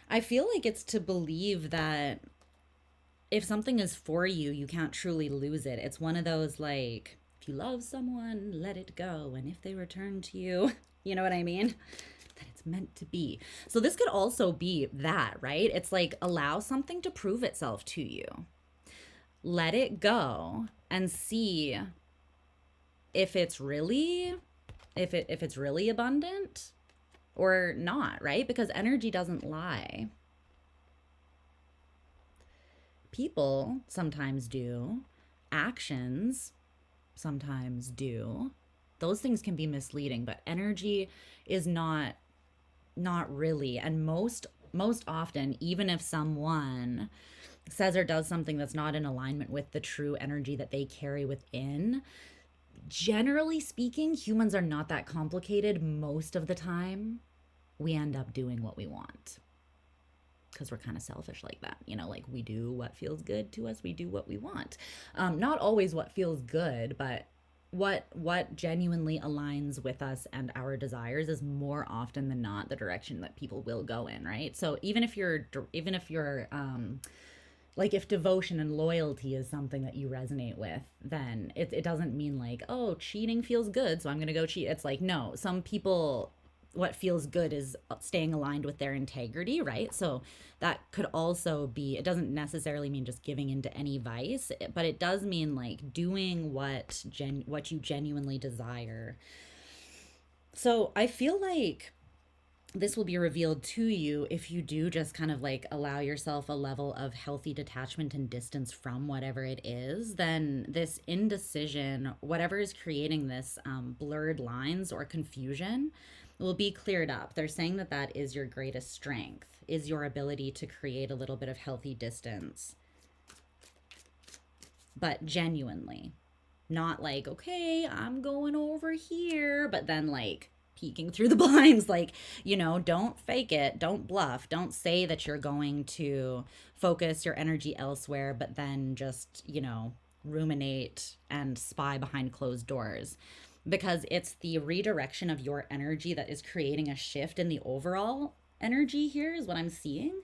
I feel like it's to believe that if something is for you, you can't truly lose it. It's one of those, like, if you love someone, let it go. And if they return to you, you know what I mean? That it's meant to be. So this could also be that, right? It's like, allow something to prove itself to you. Let it go and see if it's really, if it's really abundant or not, right? Because energy doesn't lie. People sometimes do. Actions sometimes do. Those things can be misleading, but energy is not really. And most often, even if someone says or does something that's not in alignment with the true energy that they carry within, generally speaking, humans are not that complicated. Most of the time, we end up doing what we want because we're kind of selfish like that. You know, like, we do what feels good to us. We do what we want. Not always what feels good, but what genuinely aligns with us and our desires is more often than not the direction that people will go in, right? So even if you're like, if devotion and loyalty is something that you resonate with, then it doesn't mean like, oh, cheating feels good, so I'm gonna go cheat. It's like, no, some people, what feels good is staying aligned with their integrity, right? So that could also be, it doesn't necessarily mean just giving into any vice, but it does mean like doing what you genuinely desire. So I feel like this will be revealed to you if you do just kind of like allow yourself a level of healthy detachment and distance from whatever it is. Then this indecision, whatever is creating this blurred lines or confusion, will be cleared up. They're saying that that is your greatest strength, is your ability to create a little bit of healthy distance, but genuinely, not like, okay, I'm going over here, but then like peeking through the blinds. Like, you know, don't fake it, don't bluff, don't say that you're going to focus your energy elsewhere, but then just, you know, ruminate and spy behind closed doors, because it's the redirection of your energy that is creating a shift in the overall energy here, is what I'm seeing.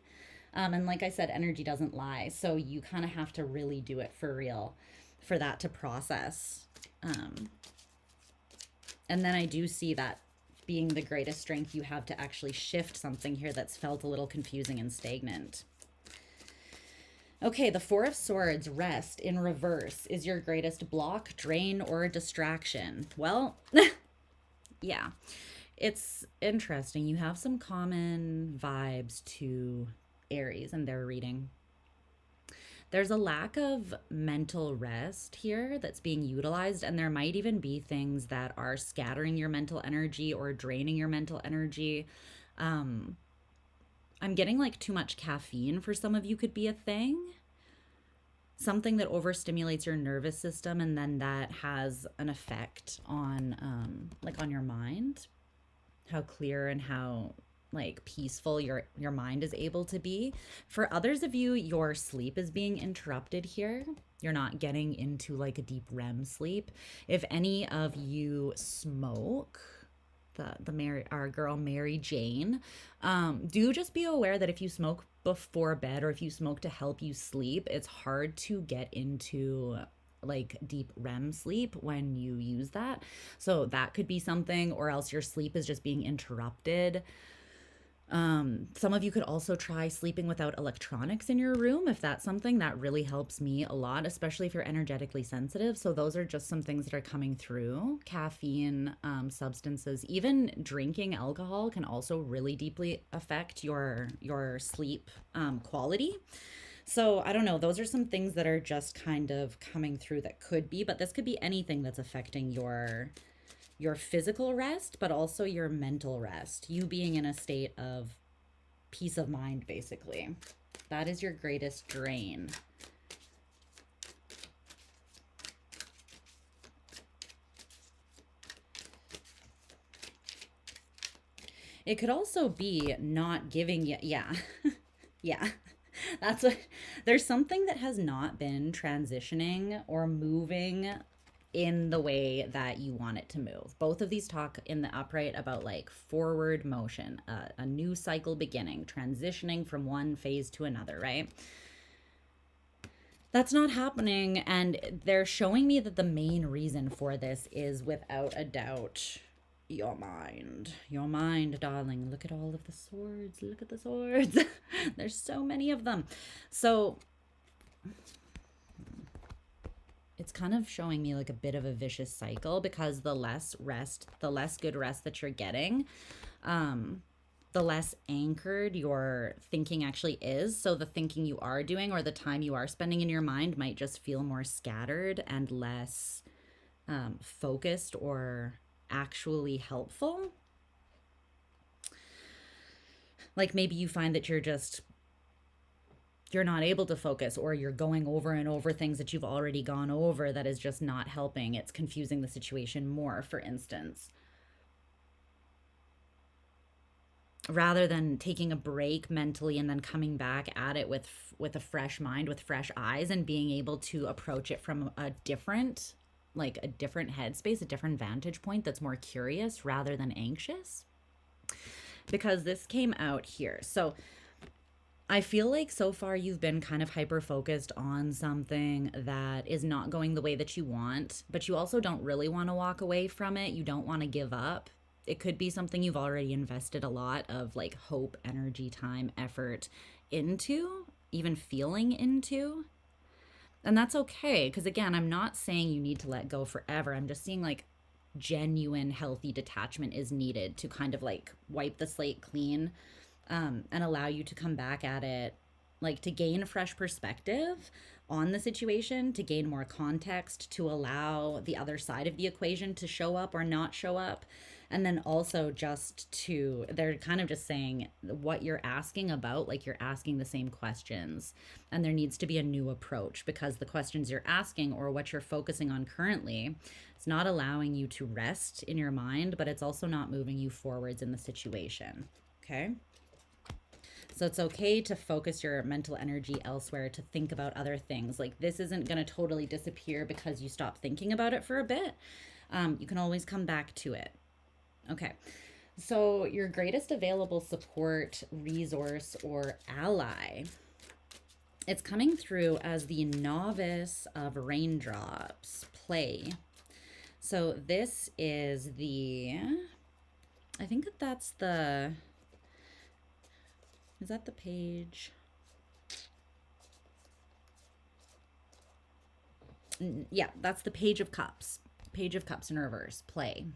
And like I said, energy doesn't lie. So you kind of have to really do it for real for that to process. And then I do see that being the greatest strength you have to actually shift something here that's felt a little confusing and stagnant. Okay, the Four of Swords, rest in reverse, is your greatest block, drain, or distraction. Well, yeah, it's interesting. You have some common vibes to Aries and their reading. There's a lack of mental rest here that's being utilized, and there might even be things that are scattering your mental energy or draining your mental energy. I'm getting like too much caffeine for some of you could be a thing. Something that overstimulates your nervous system, and then that has an effect on like on your mind, how clear and how like peaceful your mind is able to be. For others of you, your sleep is being interrupted here. You're not getting into like a deep REM sleep. If any of you smoke, our girl Mary Jane, do just be aware that if you smoke before bed or if you smoke to help you sleep, it's hard to get into like deep REM sleep when you use that. So that could be something, or else your sleep is just being interrupted. Some of you could also try sleeping without electronics in your room if that's something that really helps me a lot, especially if you're energetically sensitive. So those are just some things that are coming through. Caffeine, substances, even drinking alcohol can also really deeply affect your sleep quality. So I don't know, those are some things that are just kind of coming through that could be, but this could be anything that's affecting your physical rest, but also your mental rest, you being in a state of peace of mind, basically. That is your greatest drain. It could also be not giving you, yeah. Yeah. There's something that has not been transitioning or moving in the way that you want it to move. Both of these talk in the upright about like forward motion, a new cycle beginning, transitioning from one phase to another, right? That's not happening, and they're showing me that the main reason for this is without a doubt your mind. Your mind, darling. Look at all of the swords. Look at the swords. There's so many of them. So it's kind of showing me like a bit of a vicious cycle, because the less good rest that you're getting, the less anchored your thinking actually is. So the thinking you are doing or the time you are spending in your mind might just feel more scattered and less focused or actually helpful. Like maybe you find that you're not able to focus, or you're going over and over things that you've already gone over that is just not helping. It's confusing the situation more, for instance. Rather than taking a break mentally and then coming back at it with a fresh mind, with fresh eyes, and being able to approach it from a different headspace, a different vantage point that's more curious rather than anxious. Because this came out here. So I feel like so far you've been kind of hyper focused on something that is not going the way that you want, but you also don't really want to walk away from it. You don't want to give up. It could be something you've already invested a lot of like hope, energy, time, effort into, even feeling into. And that's okay, because again, I'm not saying you need to let go forever. I'm just seeing like genuine healthy detachment is needed to kind of like wipe the slate clean, and allow you to come back at it, like to gain a fresh perspective on the situation, to gain more context, to allow the other side of the equation to show up or not show up. And then also just to, they're kind of just saying what you're asking about, like you're asking the same questions, and there needs to be a new approach, because the questions you're asking or what you're focusing on currently is not allowing you to rest in your mind, but it's also not moving you forwards in the situation. Okay. So it's okay to focus your mental energy elsewhere, to think about other things. Like this isn't going to totally disappear because you stop thinking about it for a bit. You can always come back to it. Okay. So your greatest available support, resource, or ally, it's coming through as the novice of raindrops, play. So this is I think that's the... Is that the page? Yeah, that's the Page of Cups. Page of Cups in reverse. Play.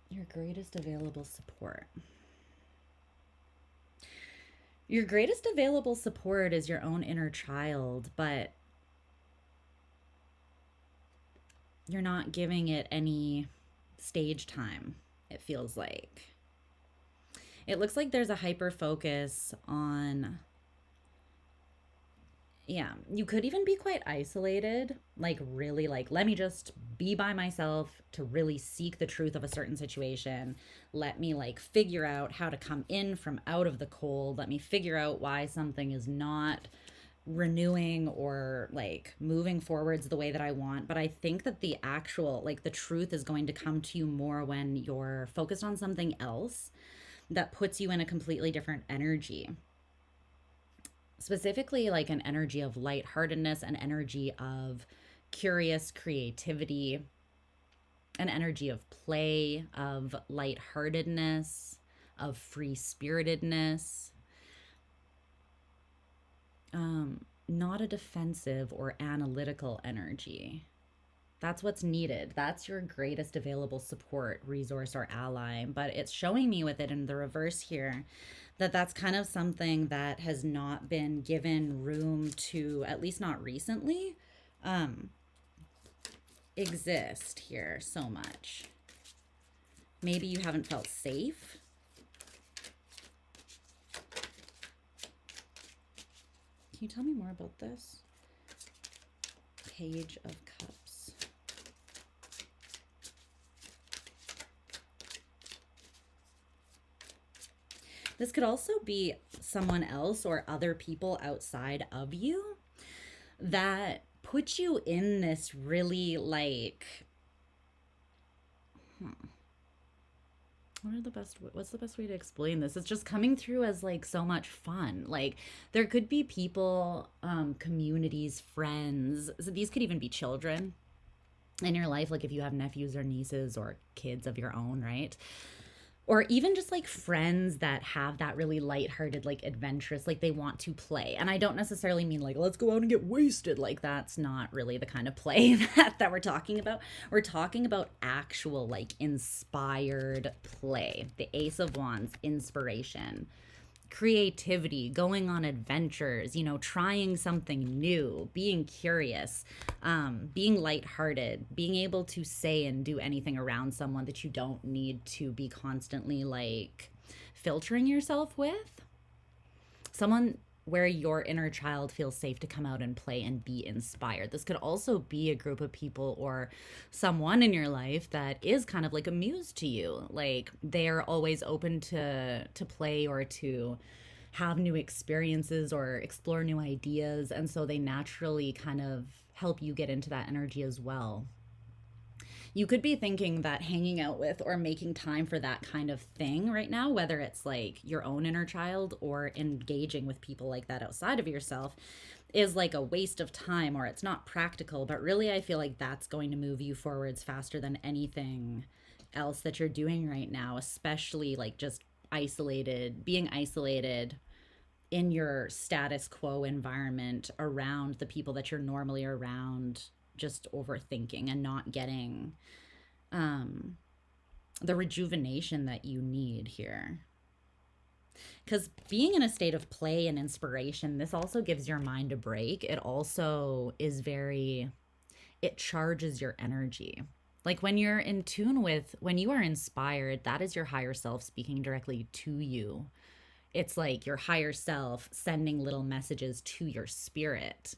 Your greatest available support. Your greatest available support is your own inner child, but you're not giving it any stage time, it feels like. It looks like there's a hyper focus on, yeah, you could even be quite isolated, like really like, let me just be by myself to really seek the truth of a certain situation. Let me like figure out how to come in from out of the cold. Let me figure out why something is not renewing or like moving forwards the way that I want. But I think that the actual, like the truth is going to come to you more when you're focused on something else that puts you in a completely different energy. Specifically like an energy of lightheartedness, an energy of curious creativity, an energy of play, of lightheartedness, of free-spiritedness. Not a defensive or analytical energy. That's what's needed. That's your greatest available support, resource, or ally. But it's showing me with it in the reverse here that that's kind of something that has not been given room to, at least not recently, exist here so much. Maybe you haven't felt safe. Can you tell me more about this? Page of Cups. This could also be someone else or other people outside of you that put you in this really like, what's the best way to explain this? It's just coming through as like so much fun. Like there could be people, communities, friends. So these could even be children in your life, like if you have nephews or nieces or kids of your own, right? Or even just like friends that have that really lighthearted, like adventurous, like they want to play. And I don't necessarily mean like, let's go out and get wasted. Like that's not really the kind of play that we're talking about. We're talking about actual like inspired play. The Ace of Wands, inspiration, creativity, going on adventures, you know, trying something new, being curious, being lighthearted, being able to say and do anything around someone that you don't need to be constantly like filtering yourself with. Someone where your inner child feels safe to come out and play and be inspired. This could also be a group of people or someone in your life that is kind of like a muse to you. Like they're always open to play or to have new experiences or explore new ideas. And so they naturally kind of help you get into that energy as well. You could be thinking that hanging out with or making time for that kind of thing right now, whether it's like your own inner child or engaging with people like that outside of yourself, is like a waste of time or it's not practical. But really, I feel like that's going to move you forwards faster than anything else that you're doing right now, especially like just being isolated in your status quo environment around the people that you're normally around, just overthinking and not getting the rejuvenation that you need here. Because being in a state of play and inspiration, this also gives your mind a break. It also is it charges your energy. Like when you're in tune with, when you are inspired, that is your higher self speaking directly to you. It's like your higher self sending little messages to your spirit.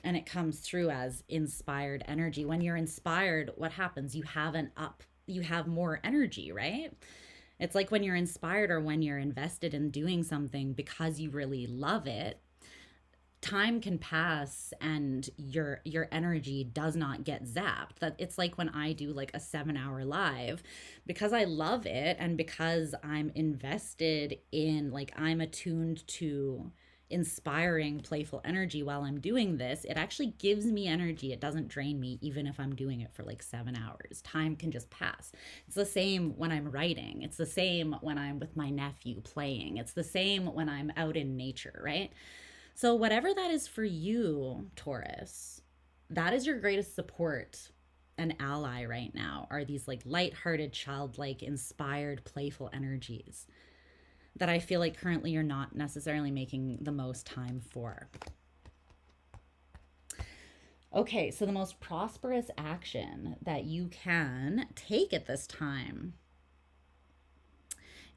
And it comes through as inspired energy. When you're inspired, what happens? You have more energy, right? It's like when you're inspired or when you're invested in doing something because you really love it, time can pass and your energy does not get zapped. That it's like when I do like a 7-hour live, because I love it and because I'm invested in, like, I'm attuned to inspiring playful energy while I'm doing this, it actually gives me energy. It doesn't drain me even if I'm doing it for like 7 hours. Time can just pass. It's the same when I'm writing. It's the same when I'm with my nephew playing. It's the same when I'm out in nature, right? So whatever that is for you, Taurus, that is your greatest support and ally right now, are these like lighthearted, childlike, inspired, playful energies that I feel like currently you're not necessarily making the most time for. Okay, so the most prosperous action that you can take at this time.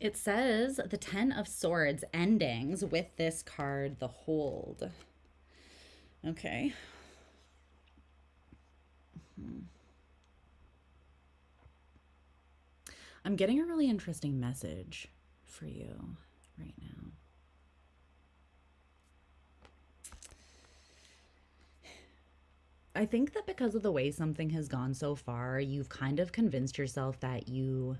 It says the 10 of Swords endings with this card, the Hold. Okay. I'm getting a really interesting message for you right now. I think that because of the way something has gone so far, you've kind of convinced yourself that you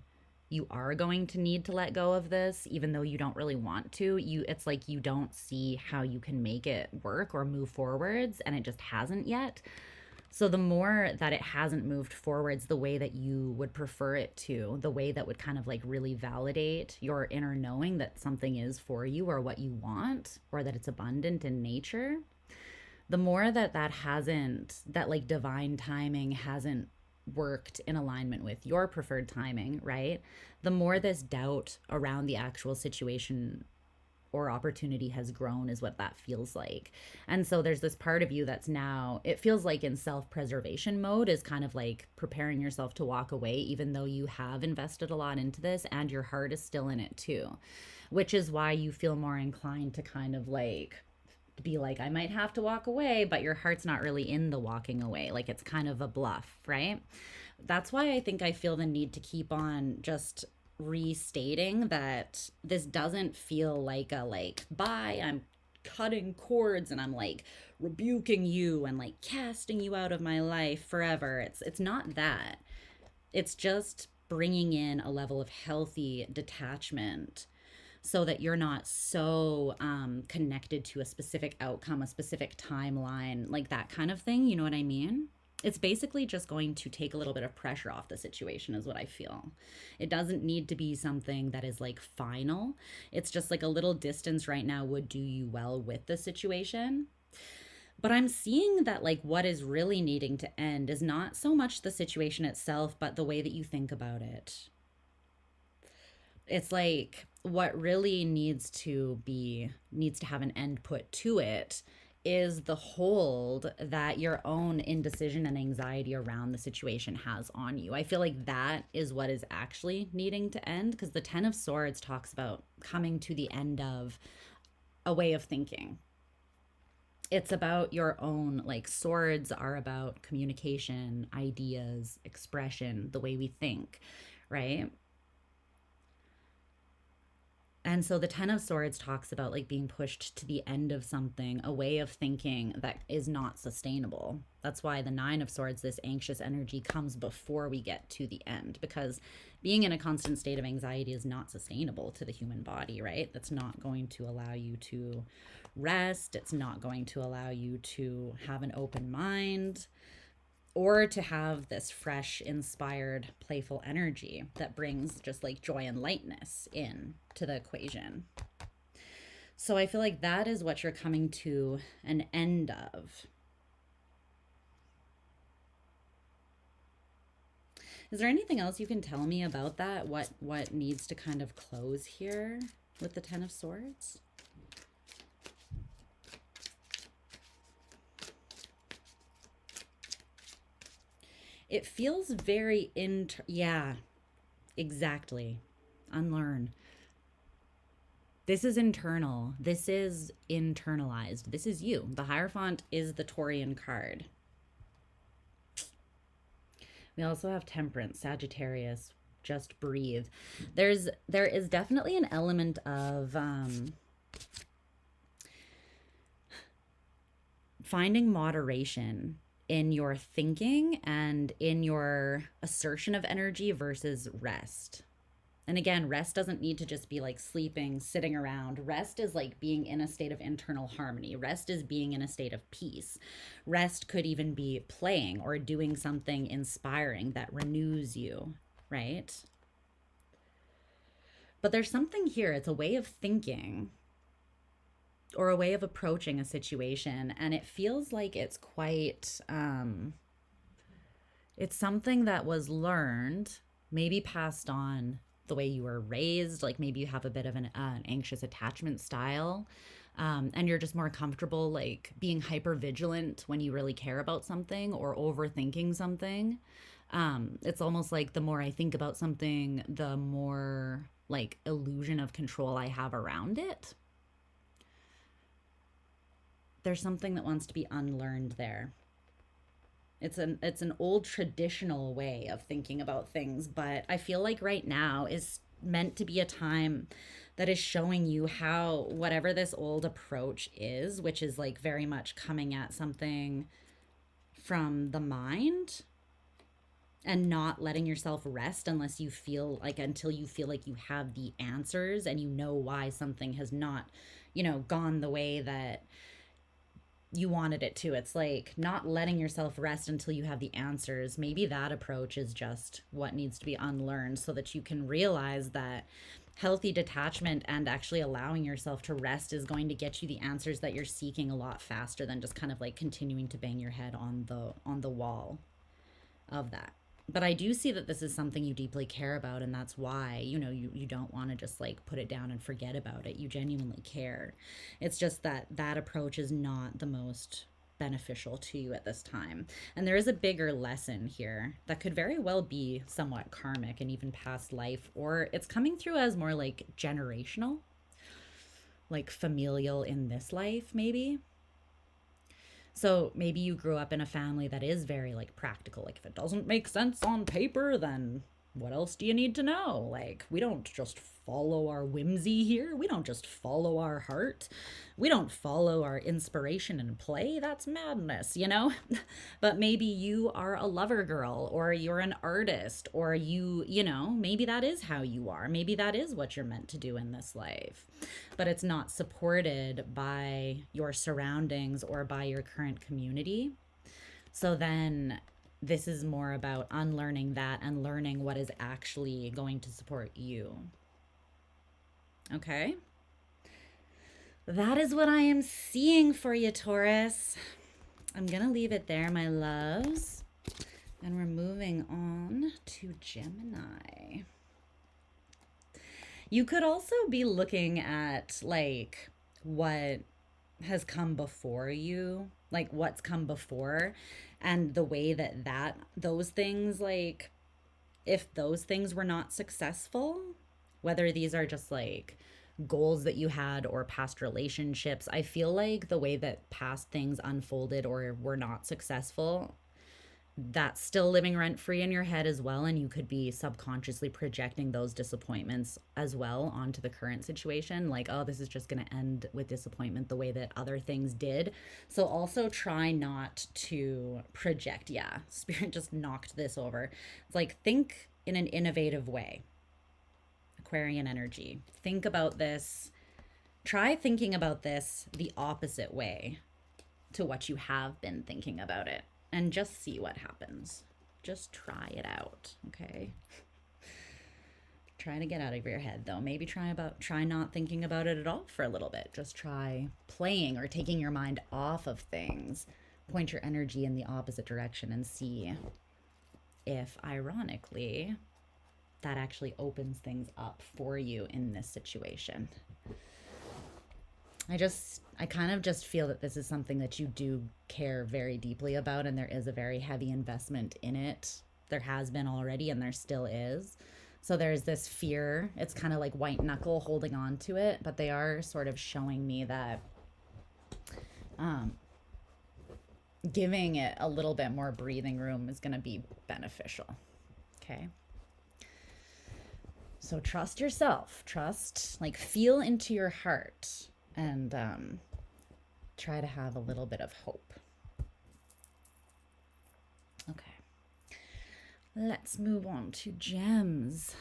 are going to need to let go of this, even though you don't really want to. It's like you don't see how you can make it work or move forwards, and it just hasn't yet. So the more that it hasn't moved forwards the way that you would prefer it to, the way that would kind of like really validate your inner knowing that something is for you or what you want, or that it's abundant in nature, the more that that like divine timing hasn't worked in alignment with your preferred timing, right? The more this doubt around the actual situation or opportunity has grown is what that feels like. And so there's this part of you that's now, it feels like in self-preservation mode, is kind of like preparing yourself to walk away, even though you have invested a lot into this and your heart is still in it too, which is why you feel more inclined to kind of like be like, I might have to walk away, but your heart's not really in the walking away. Like it's kind of a bluff, right? That's why I think I feel the need to keep on just restating that this doesn't feel like a like, bye, I'm cutting cords and I'm like rebuking you and like casting you out of my life forever. It's not that. It's just bringing in a level of healthy detachment so that you're not so connected to a specific outcome, a specific timeline, like that kind of thing. You know what I mean? It's basically just going to take a little bit of pressure off the situation, is what I feel. It doesn't need to be something that is like final. It's just like a little distance right now would do you well with the situation. But I'm seeing that like what is really needing to end is not so much the situation itself, but the way that you think about it. It's like what really needs to have an end put to it is the hold that your own indecision and anxiety around the situation has on you. I feel like that is what is actually needing to end, because the 10 of Swords talks about coming to the end of a way of thinking. It's about your own, like, swords are about communication, ideas, expression, the way we think, right? And so the 10 of Swords talks about like being pushed to the end of something, a way of thinking that is not sustainable. That's why the 9 of Swords, this anxious energy, comes before we get to the end, because being in a constant state of anxiety is not sustainable to the human body, right? That's not going to allow you to rest. It's not going to allow you to have an open mind, or to have this fresh, inspired, playful energy that brings just like joy and lightness in to the equation. So I feel like that is what you're coming to an end of. Is there anything else you can tell me about that? What needs to kind of close here with the 10 of Swords? It feels very yeah, exactly. Unlearn. This is internal. This is internalized. This is you. The Hierophant is the Taurian card. We also have Temperance, Sagittarius. Just breathe. There is definitely an element of finding moderation in your thinking and in your assertion of energy versus rest. And again, rest doesn't need to just be like sleeping, sitting around. Rest is like being in a state of internal harmony. Rest is being in a state of peace. Rest could even be playing or doing something inspiring that renews you, right? But there's something here. It's a way of thinking or a way of approaching a situation, and it feels like it's quite it's something that was learned, maybe passed on the way you were raised. Like maybe you have a bit of an anxious attachment style, and you're just more comfortable like being hyper vigilant when you really care about something, or overthinking something. It's almost like the more I think about something, the more like illusion of control I have around it. There's something that wants to be unlearned there. It's an old traditional way of thinking about things, but I feel like right now is meant to be a time that is showing you how whatever this old approach is, which is like very much coming at something from the mind and not letting yourself rest unless you feel like, until you feel like you have the answers and you know why something has not, gone the way that you wanted it to. It's like not letting yourself rest until you have the answers. Maybe that approach is just what needs to be unlearned, so that you can realize that healthy detachment and actually allowing yourself to rest is going to get you the answers that you're seeking a lot faster than just kind of like continuing to bang your head on the wall of that. But I do see that this is something you deeply care about, and that's why, you don't want to just like put it down and forget about it. You genuinely care. It's just that that approach is not the most beneficial to you at this time. And there is a bigger lesson here that could very well be somewhat karmic and even past life, or it's coming through as more like generational, like familial in this life, maybe. So maybe you grew up in a family that is very like practical. Like if it doesn't make sense on paper, then what else do you need to know? Like, we don't just follow our whimsy here. We don't just follow our heart. We don't follow our inspiration and play. That's madness, you know? But maybe you are a lover girl, or you're an artist, or you know, maybe that is how you are. Maybe that is what you're meant to do in this life. But it's not supported by your surroundings or by your current community. So then this is more about unlearning that and learning what is actually going to support you. Okay? That is what I am seeing for you, Taurus. I'm going to leave it there, my loves. And we're moving on to Gemini. You could also be looking at, like, what has come before you, like what's come before, and the way that those things, like, if those things were not successful, whether these are just like goals that you had or past relationships, I feel like the way that past things unfolded or were not successful, that's still living rent free in your head as well. And you could be subconsciously projecting those disappointments as well onto the current situation. Like, oh, this is just going to end with disappointment the way that other things did. So also try not to project. Yeah, Spirit just knocked this over. It's like, think in an innovative way. Aquarian energy. Think about this. Try thinking about this the opposite way to what you have been thinking about it. And just see what happens. Just try it out, okay? Try to get out of your head, though. Maybe try not thinking about it at all for a little bit. Just try playing or taking your mind off of things. Point your energy in the opposite direction and see if, ironically, that actually opens things up for you in this situation. I kind of just feel that this is something that you do care very deeply about, and there is a very heavy investment in it. There has been already, and there still is. So there's this fear. It's kind of like white knuckle holding on to it, but they are sort of showing me that giving it a little bit more breathing room is going to be beneficial. Okay. So trust yourself. Trust, like, feel into your heart. And try to have a little bit of hope. Okay. Let's move on to gems.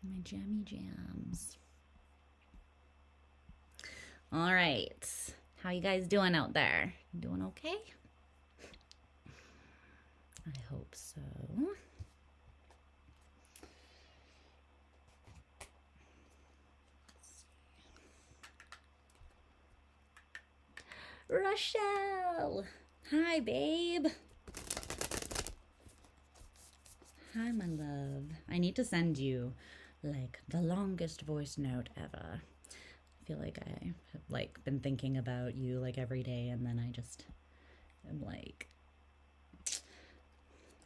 My gemmy gems. All right. How you guys doing out there? Doing okay? I hope so. Rochelle! Hi, babe. Hi, my love. I need to send you, like, the longest voice note ever. I feel like I have, like, been thinking about you, like, every day, and then I just am like,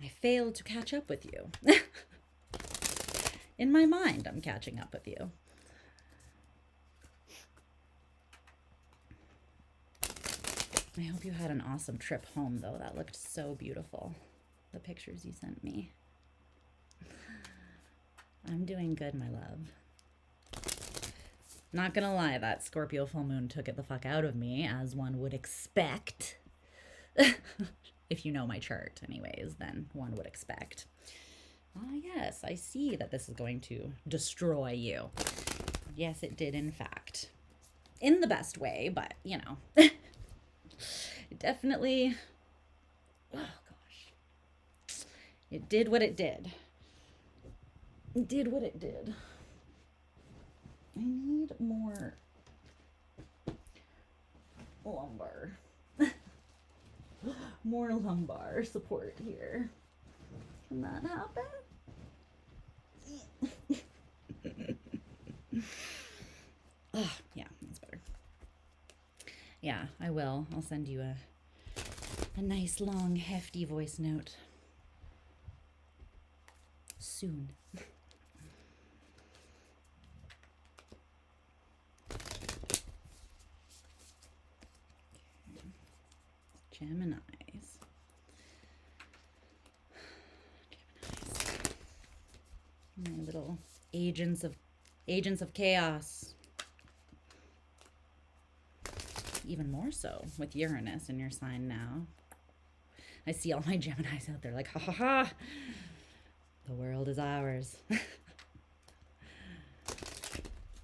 I failed to catch up with you. In my mind, I'm catching up with you. I hope you had an awesome trip home, though. That looked so beautiful. The pictures you sent me. I'm doing good, my love. Not gonna lie, that Scorpio full moon took it the fuck out of me, as one would expect. If you know my chart, anyways, then one would expect. Ah, yes, I see that this is going to destroy you. Yes, it did, in fact. In the best way, but, you know. It definitely, oh gosh, it did what it did. It did what it did. I need more lumbar. More lumbar support here. Can that happen? Oh, yeah, that's better. Yeah, I will. I'll send you a nice, long, hefty voice note soon. Geminis. Agents of chaos. Even more so with Uranus in your sign now. I see all my Geminis out there like, ha ha ha. The world is ours.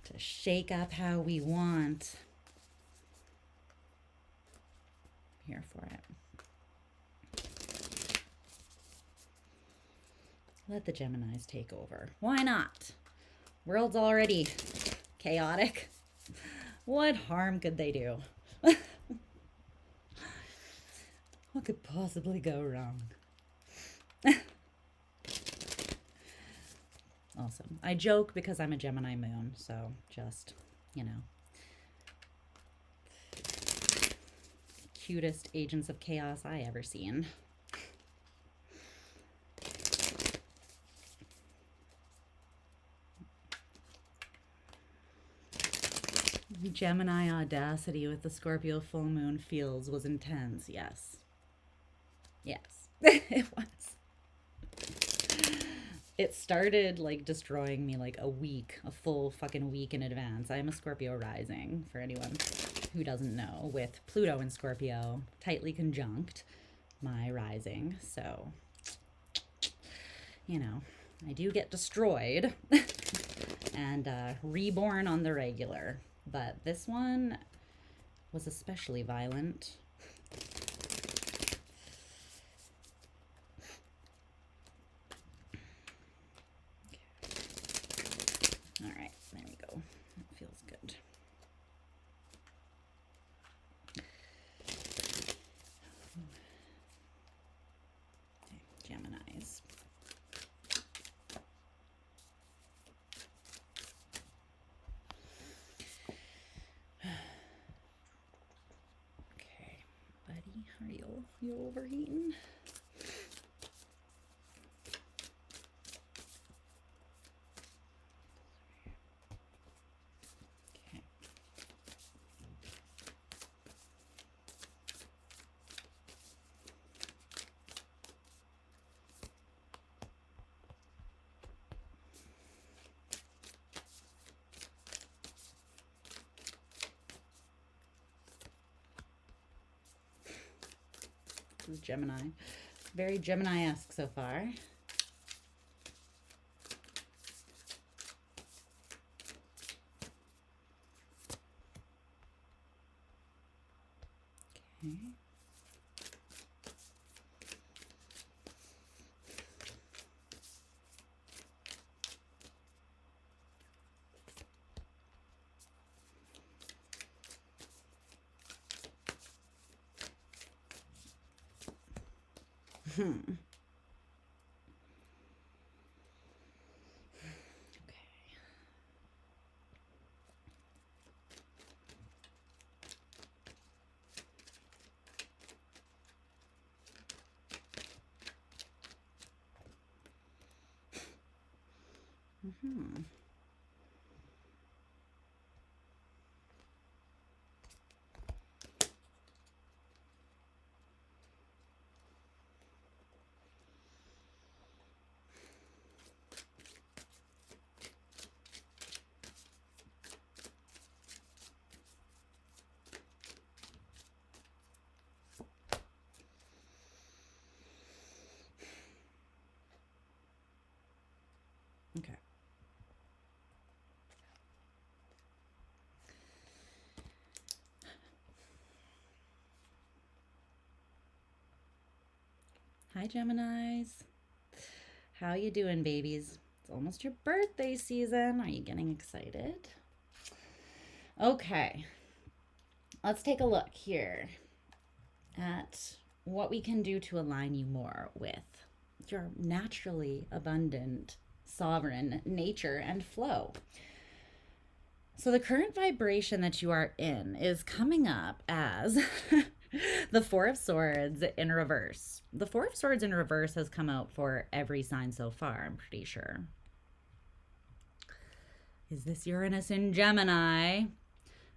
To shake up how we want. Here for it. Let the Geminis take over. Why not? World's already chaotic. What harm could they do? What could possibly go wrong? Awesome. I joke because I'm a Gemini moon, so just, you know. Cutest agents of chaos I ever seen. Gemini audacity with the Scorpio full moon feels was intense. Yes. Yes, it was. It started like destroying me like a full fucking week in advance. I'm a Scorpio rising, for anyone who doesn't know, with Pluto in Scorpio tightly conjunct my rising. So, you know, I do get destroyed and reborn on the regular. But this one was especially violent. All right, there we go. That feels good. Okay, Geminis. Okay, buddy, are you overheating? Gemini. Very Gemini-esque so far. Okay. Okay. Okay. Hi, Geminis. How you doing, babies? It's almost your birthday season. Are you getting excited? Okay. Let's take a look here at what we can do to align you more with your naturally abundant, sovereign nature and flow. So the current vibration that you are in is coming up as the Four of Swords in reverse. The Four of Swords in reverse has come out for every sign so far, I'm pretty sure. Is this Uranus in Gemini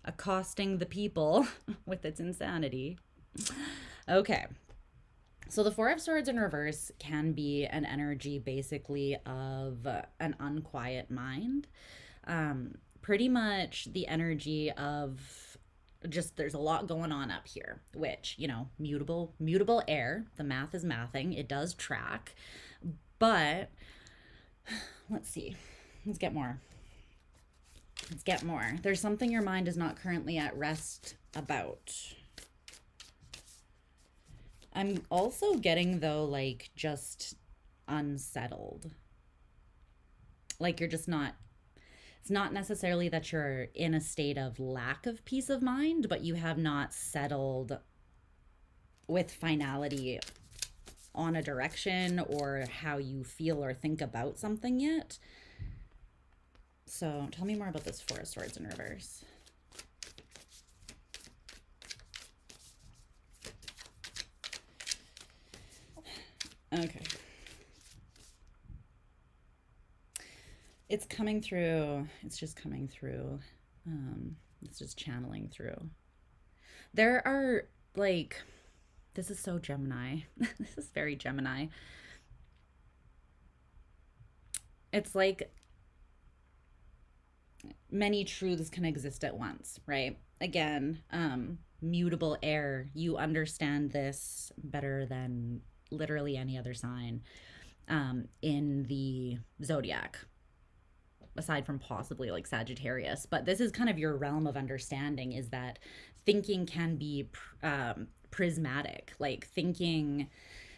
accosting the people with its insanity? Okay. So the Four of Swords in reverse can be an energy basically of an unquiet mind. Pretty much the energy of just there's a lot going on up here, which, you know, mutable air, the math is mathing, it does track. But let's see. Let's get more. Let's get more. There's something your mind is not currently at rest about. I'm also getting, though, like, just unsettled. Like, you're just not, it's not necessarily that you're in a state of lack of peace of mind, but you have not settled with finality on a direction or how you feel or think about something yet. So tell me more about this Four of Swords in reverse. Okay. It's coming through. It's just coming through. It's just channeling through. There are, like, this is so Gemini. This is very Gemini. It's like many truths can exist at once, right? Again, mutable air. You understand this better than literally any other sign in the zodiac, aside from possibly like Sagittarius. But this is kind of your realm of understanding, is that thinking can be prismatic. Like, thinking,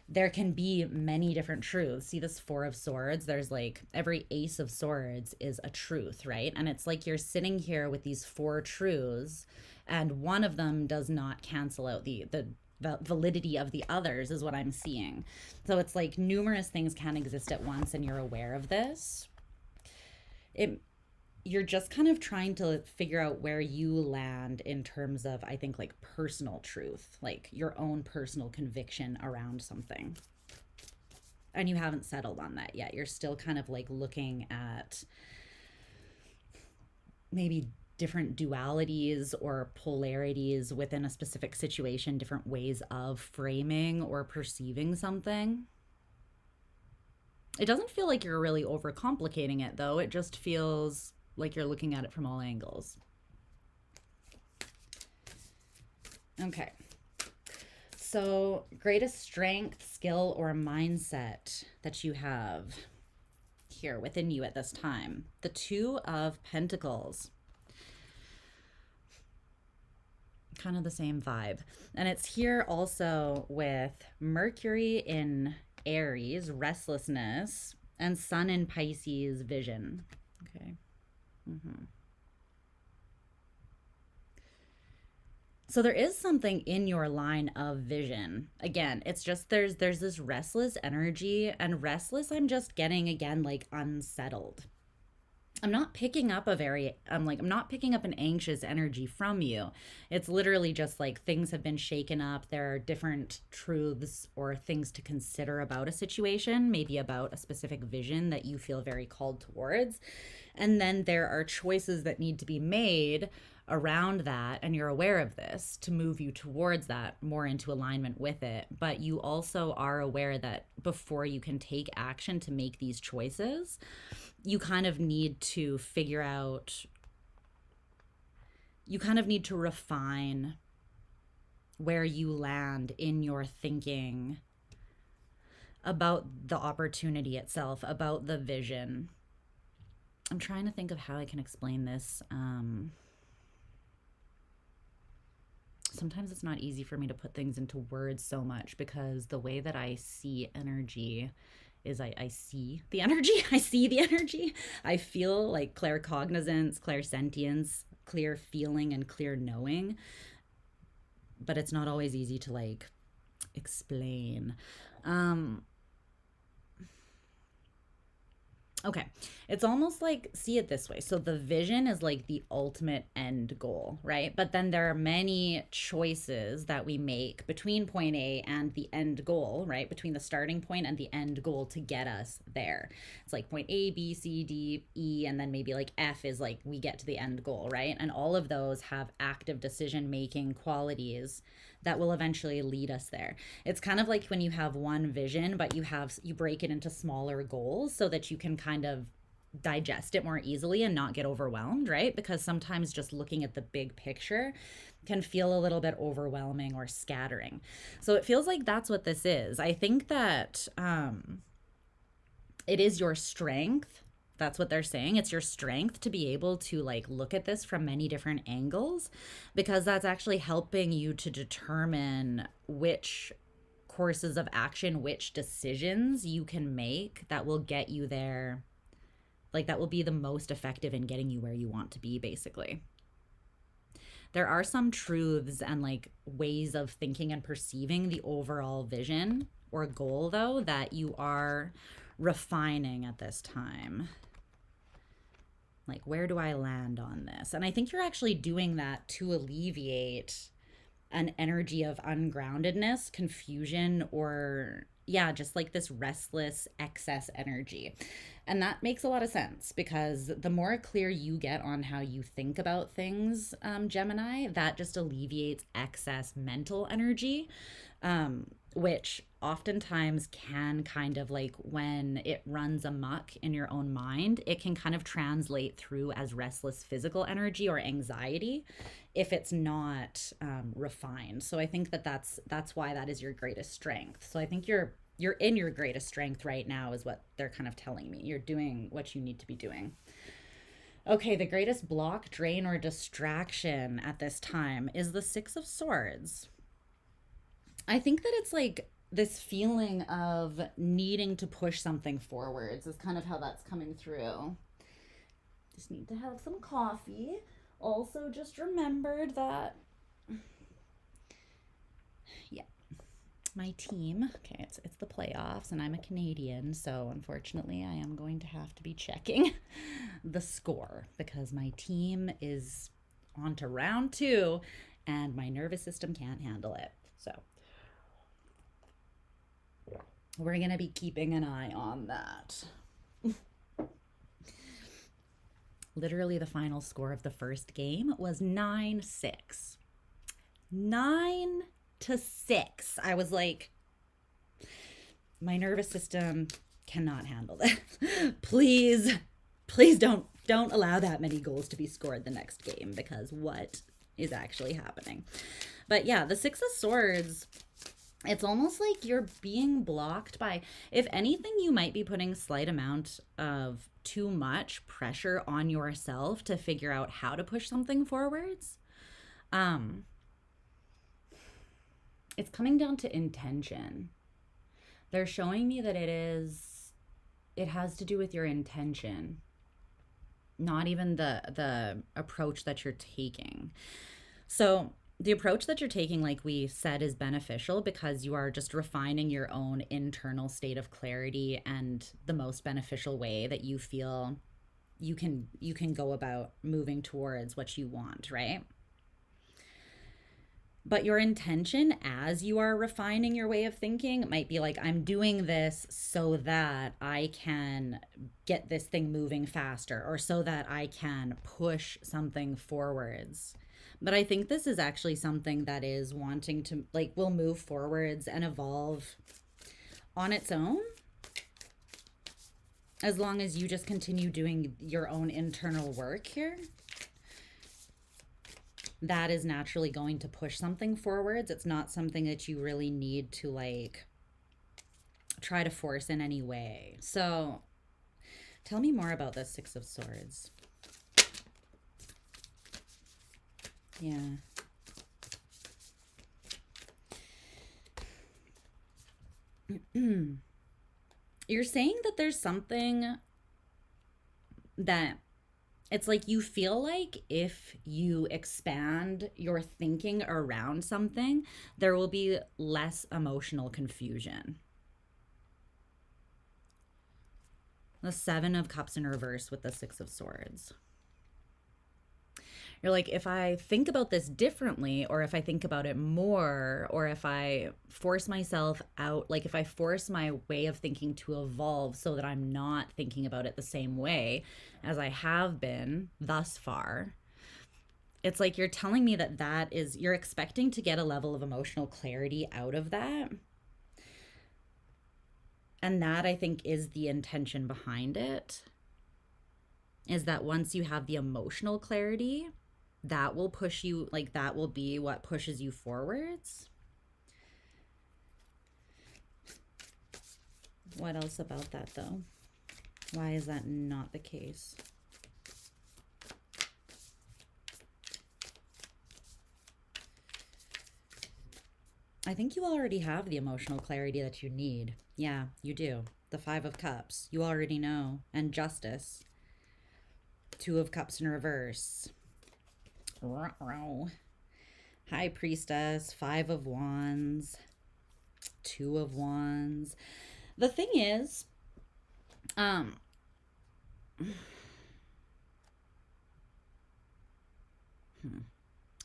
there can be many different truths. See this Four of Swords? There's like every Ace of Swords is a truth, right? And it's like you're sitting here with these four truths, and one of them does not cancel out the validity of the others, is what I'm seeing. So it's like numerous things can exist at once, and you're aware of this. You're just kind of trying to figure out where you land in terms of, I think, like personal truth, like your own personal conviction around something. And you haven't settled on that yet. You're still kind of like looking at maybe different dualities or polarities within a specific situation, different ways of framing or perceiving something. It doesn't feel like you're really overcomplicating it, though. It just feels like you're looking at it from all angles. Okay. So, greatest strength, skill, or mindset that you have here within you at this time. The Two of Pentacles. Kind of the same vibe. And it's here also with Mercury in Aries, restlessness, and Sun in Pisces, vision. Okay. So there is something in your line of vision. Again, it's just there's this restless energy, and restless, I'm just getting, again, like unsettled. I'm not picking up I'm not picking up an anxious energy from you. It's literally just like things have been shaken up. There are different truths or things to consider about a situation, maybe about a specific vision that you feel very called towards. And then there are choices that need to be made around that, and you're aware of this, to move you towards that, more into alignment with it. But you also are aware that before you can take action to make these choices, you kind of need to figure out, you kind of need to refine where you land in your thinking about the opportunity itself, about the vision. I'm trying to think of how I can explain this. Sometimes it's not easy for me to put things into words so much, because the way that I see energy is I see the energy. I see the energy. I feel like claircognizance, clairsentience, clear feeling, and clear knowing. But it's not always easy to like explain. Okay. It's almost like, see it this way. So the vision is like the ultimate end goal, right? But then there are many choices that we make between point A and the end goal, right? Between the starting point and the end goal to get us there. It's like point A, B, C, D, E, and then maybe like F is like we get to the end goal, right? And all of those have active decision making qualities that will eventually lead us there. It's kind of like when you have one vision, but you break it into smaller goals so that you can kind of digest it more easily and not get overwhelmed, right? Because sometimes just looking at the big picture can feel a little bit overwhelming or scattering. So it feels like that's what this is. I think that it is your strength. That's what they're saying. It's your strength to be able to like look at this from many different angles, because that's actually helping you to determine which courses of action, which decisions you can make that will get you there, like that will be the most effective in getting you where you want to be, basically. There are some truths and like ways of thinking and perceiving the overall vision or goal, though, that you are refining at this time. Like, where do I land on this? And I think you're actually doing that to alleviate an energy of ungroundedness, confusion, or yeah, just like this restless excess energy. And that makes a lot of sense, because the more clear you get on how you think about things, Gemini, that just alleviates excess mental energy, which oftentimes can kind of like, when it runs amok in your own mind, it can kind of translate through as restless physical energy or anxiety if it's not refined. So I think that that's why that is your greatest strength. So I think you're in your greatest strength right now, is what they're kind of telling me. You're doing what you need to be doing. Okay, the greatest block, drain, or distraction at this time is the Six of Swords. I think that it's like this feeling of needing to push something forwards is kind of how that's coming through. Just need to have some coffee. Also, just remembered that, yeah, my team, okay, it's the playoffs and I'm a Canadian, so unfortunately I am going to have to be checking the score because my team is on to round 2 and my nervous system can't handle it. So we're going to be keeping an eye on that. Literally, the final score of the first game was 9-6. 9-6. I was like, my nervous system cannot handle this. Please don't allow that many goals to be scored the next game, because what is actually happening? But yeah, the Six of Swords, it's almost like you're being blocked by, if anything, you might be putting a slight amount of too much pressure on yourself to figure out how to push something forwards. It's coming down to intention. They're showing me that it has to do with your intention, not even the approach that you're taking. So the approach that you're taking, like we said, is beneficial because you are just refining your own internal state of clarity and the most beneficial way that you feel you can go about moving towards what you want, right? But your intention as you are refining your way of thinking might be like, I'm doing this so that I can get this thing moving faster, or so that I can push something forwards. But I think this is actually something that is wanting to, like, will move forwards and evolve on its own, as long as you just continue doing your own internal work here. That is naturally going to push something forwards. It's not something that you really need to like try to force in any way. So tell me more about the Six of Swords. Yeah. You're saying that there's something that it's like you feel like if you expand your thinking around something, there will be less emotional confusion. The Seven of Cups in reverse with the Six of Swords. You're like, if I think about this differently, or if I think about it more, or if I force myself out, like if I force my way of thinking to evolve so that I'm not thinking about it the same way as I have been thus far, it's like you're telling me that is, you're expecting to get a level of emotional clarity out of that. And that, I think, is the intention behind it, is that once you have the emotional clarity, that will push you, like that will be what pushes you forwards. What else about that though? Why is that not the case? I think you already have the emotional clarity that you need. Yeah, you do. The Five of Cups, you already know. And Justice. Two of Cups in reverse. High Priestess, Five of Wands, Two of Wands. The thing is,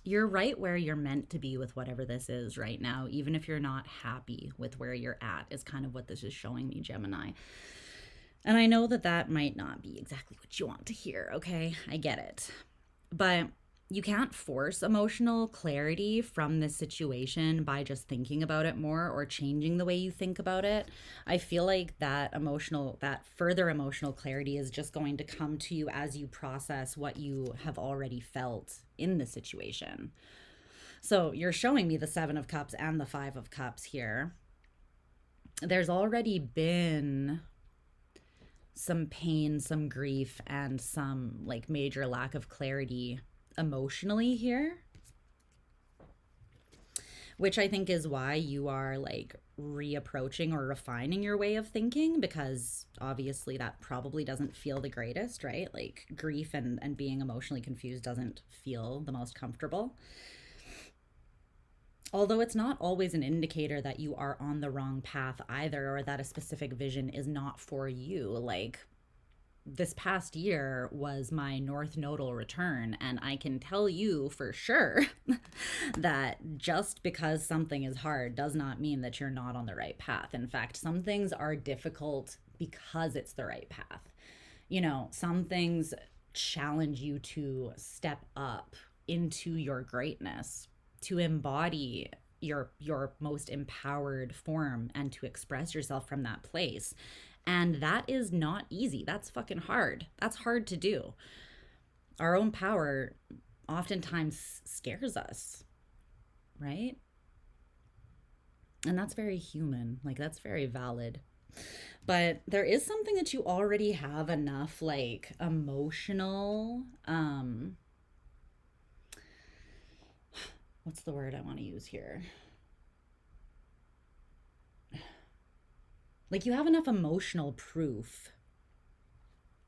you're right where you're meant to be with whatever this is right now, even if you're not happy with where you're at, is kind of what this is showing me, Gemini. And I know that that might not be exactly what you want to hear, okay? I get it. But you can't force emotional clarity from this situation by just thinking about it more or changing the way you think about it. I feel like that further emotional clarity is just going to come to you as you process what you have already felt in the situation. So you're showing me the Seven of Cups and the Five of Cups here. There's already been some pain, some grief, and some like major lack of clarity emotionally here, which I think is why you are like reapproaching or refining your way of thinking, because obviously that probably doesn't feel the greatest, right? Like grief and being emotionally confused doesn't feel the most comfortable. Although it's not always an indicator that you are on the wrong path either, or that a specific vision is not for you. Like this past year was my North Nodal return, and I can tell you for sure that just because something is hard does not mean that you're not on the right path. In fact, some things are difficult because it's the right path. You know, some things challenge you to step up into your greatness, to embody your most empowered form and to express yourself from that place. And that is not easy. That's fucking hard. That's hard to do. Our own power oftentimes scares us, right? And that's very human. Like, that's very valid. But there is something that you already have enough, like, emotional, what's the word I want to use here? Like you have enough emotional proof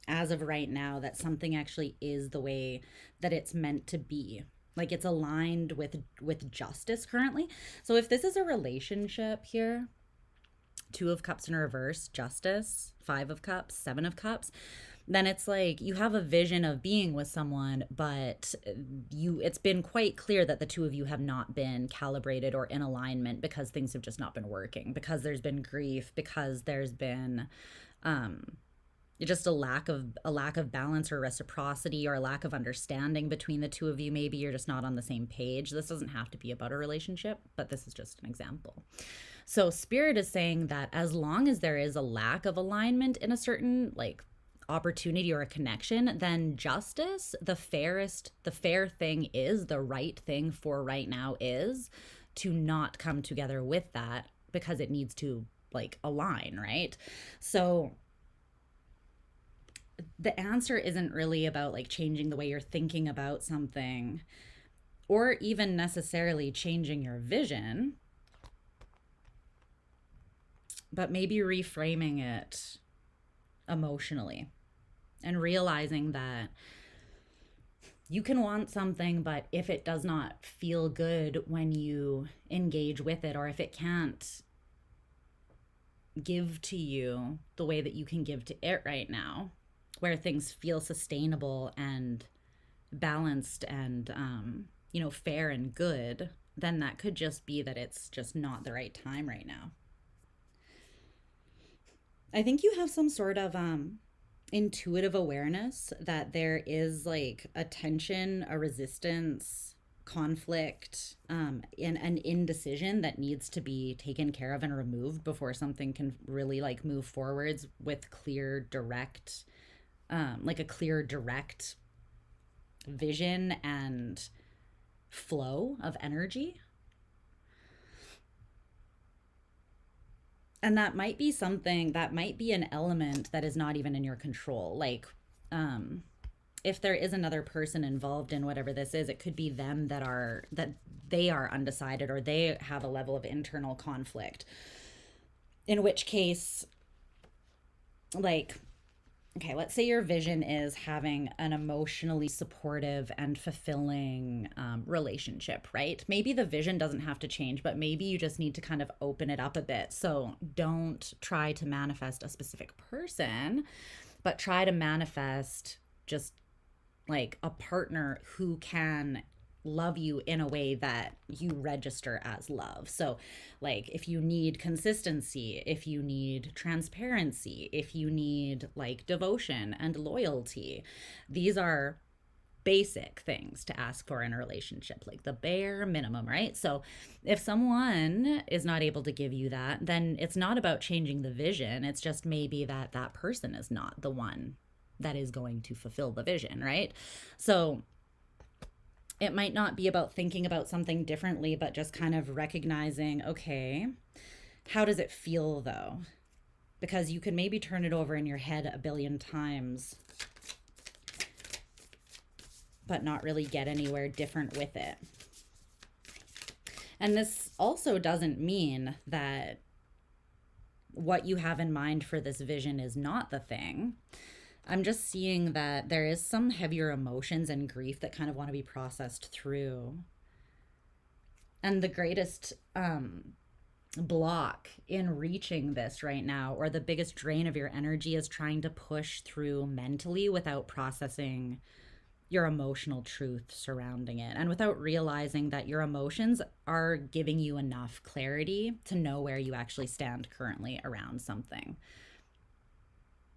as of right now that something actually is the way that it's meant to be. Like it's aligned with justice currently. So if this is a relationship here, Two of Cups in reverse, Justice, Five of Cups, Seven of Cups, then it's like you have a vision of being with someone, but it's been quite clear that the two of you have not been calibrated or in alignment because things have just not been working, because there's been grief, because there's been just a lack of balance or reciprocity or a lack of understanding between the two of you. Maybe you're just not on the same page. This doesn't have to be about a relationship, but this is just an example. So Spirit is saying that as long as there is a lack of alignment in a certain like opportunity or a connection, then justice, the fair thing is, the right thing for right now is to not come together with that, because it needs to like align, right? So the answer isn't really about like changing the way you're thinking about something or even necessarily changing your vision, but maybe reframing it emotionally and realizing that you can want something, but if it does not feel good when you engage with it, or if it can't give to you the way that you can give to it right now, where things feel sustainable and balanced and, fair and good, then that could just be that it's just not the right time right now. I think you have some sort of intuitive awareness that there is like a tension, a resistance, conflict, and an indecision that needs to be taken care of and removed before something can really like move forwards with clear, direct, like a clear, direct vision and flow of energy. And that might be something, that might be an element that is not even in your control. Like, if there is another person involved in whatever this is, it could be them that they are undecided, or they have a level of internal conflict. In which case, like, okay, let's say your vision is having an emotionally supportive and fulfilling relationship, right? Maybe the vision doesn't have to change, but maybe you just need to kind of open it up a bit. So don't try to manifest a specific person, but try to manifest just like a partner who can love you in a way that you register as love. So like if you need consistency, if you need transparency, if you need like devotion and loyalty, these are basic things to ask for in a relationship, like the bare minimum, right? So if someone is not able to give you that, then it's not about changing the vision. It's just maybe that that person is not the one that is going to fulfill the vision, right? So it might not be about thinking about something differently, but just kind of recognizing, okay, how does it feel though? Because you could maybe turn it over in your head a billion times, but not really get anywhere different with it. And this also doesn't mean that what you have in mind for this vision is not the thing. I'm just seeing that there is some heavier emotions and grief that kind of want to be processed through. And the greatest block in reaching this right now, or the biggest drain of your energy, is trying to push through mentally without processing your emotional truth surrounding it, and without realizing that your emotions are giving you enough clarity to know where you actually stand currently around something.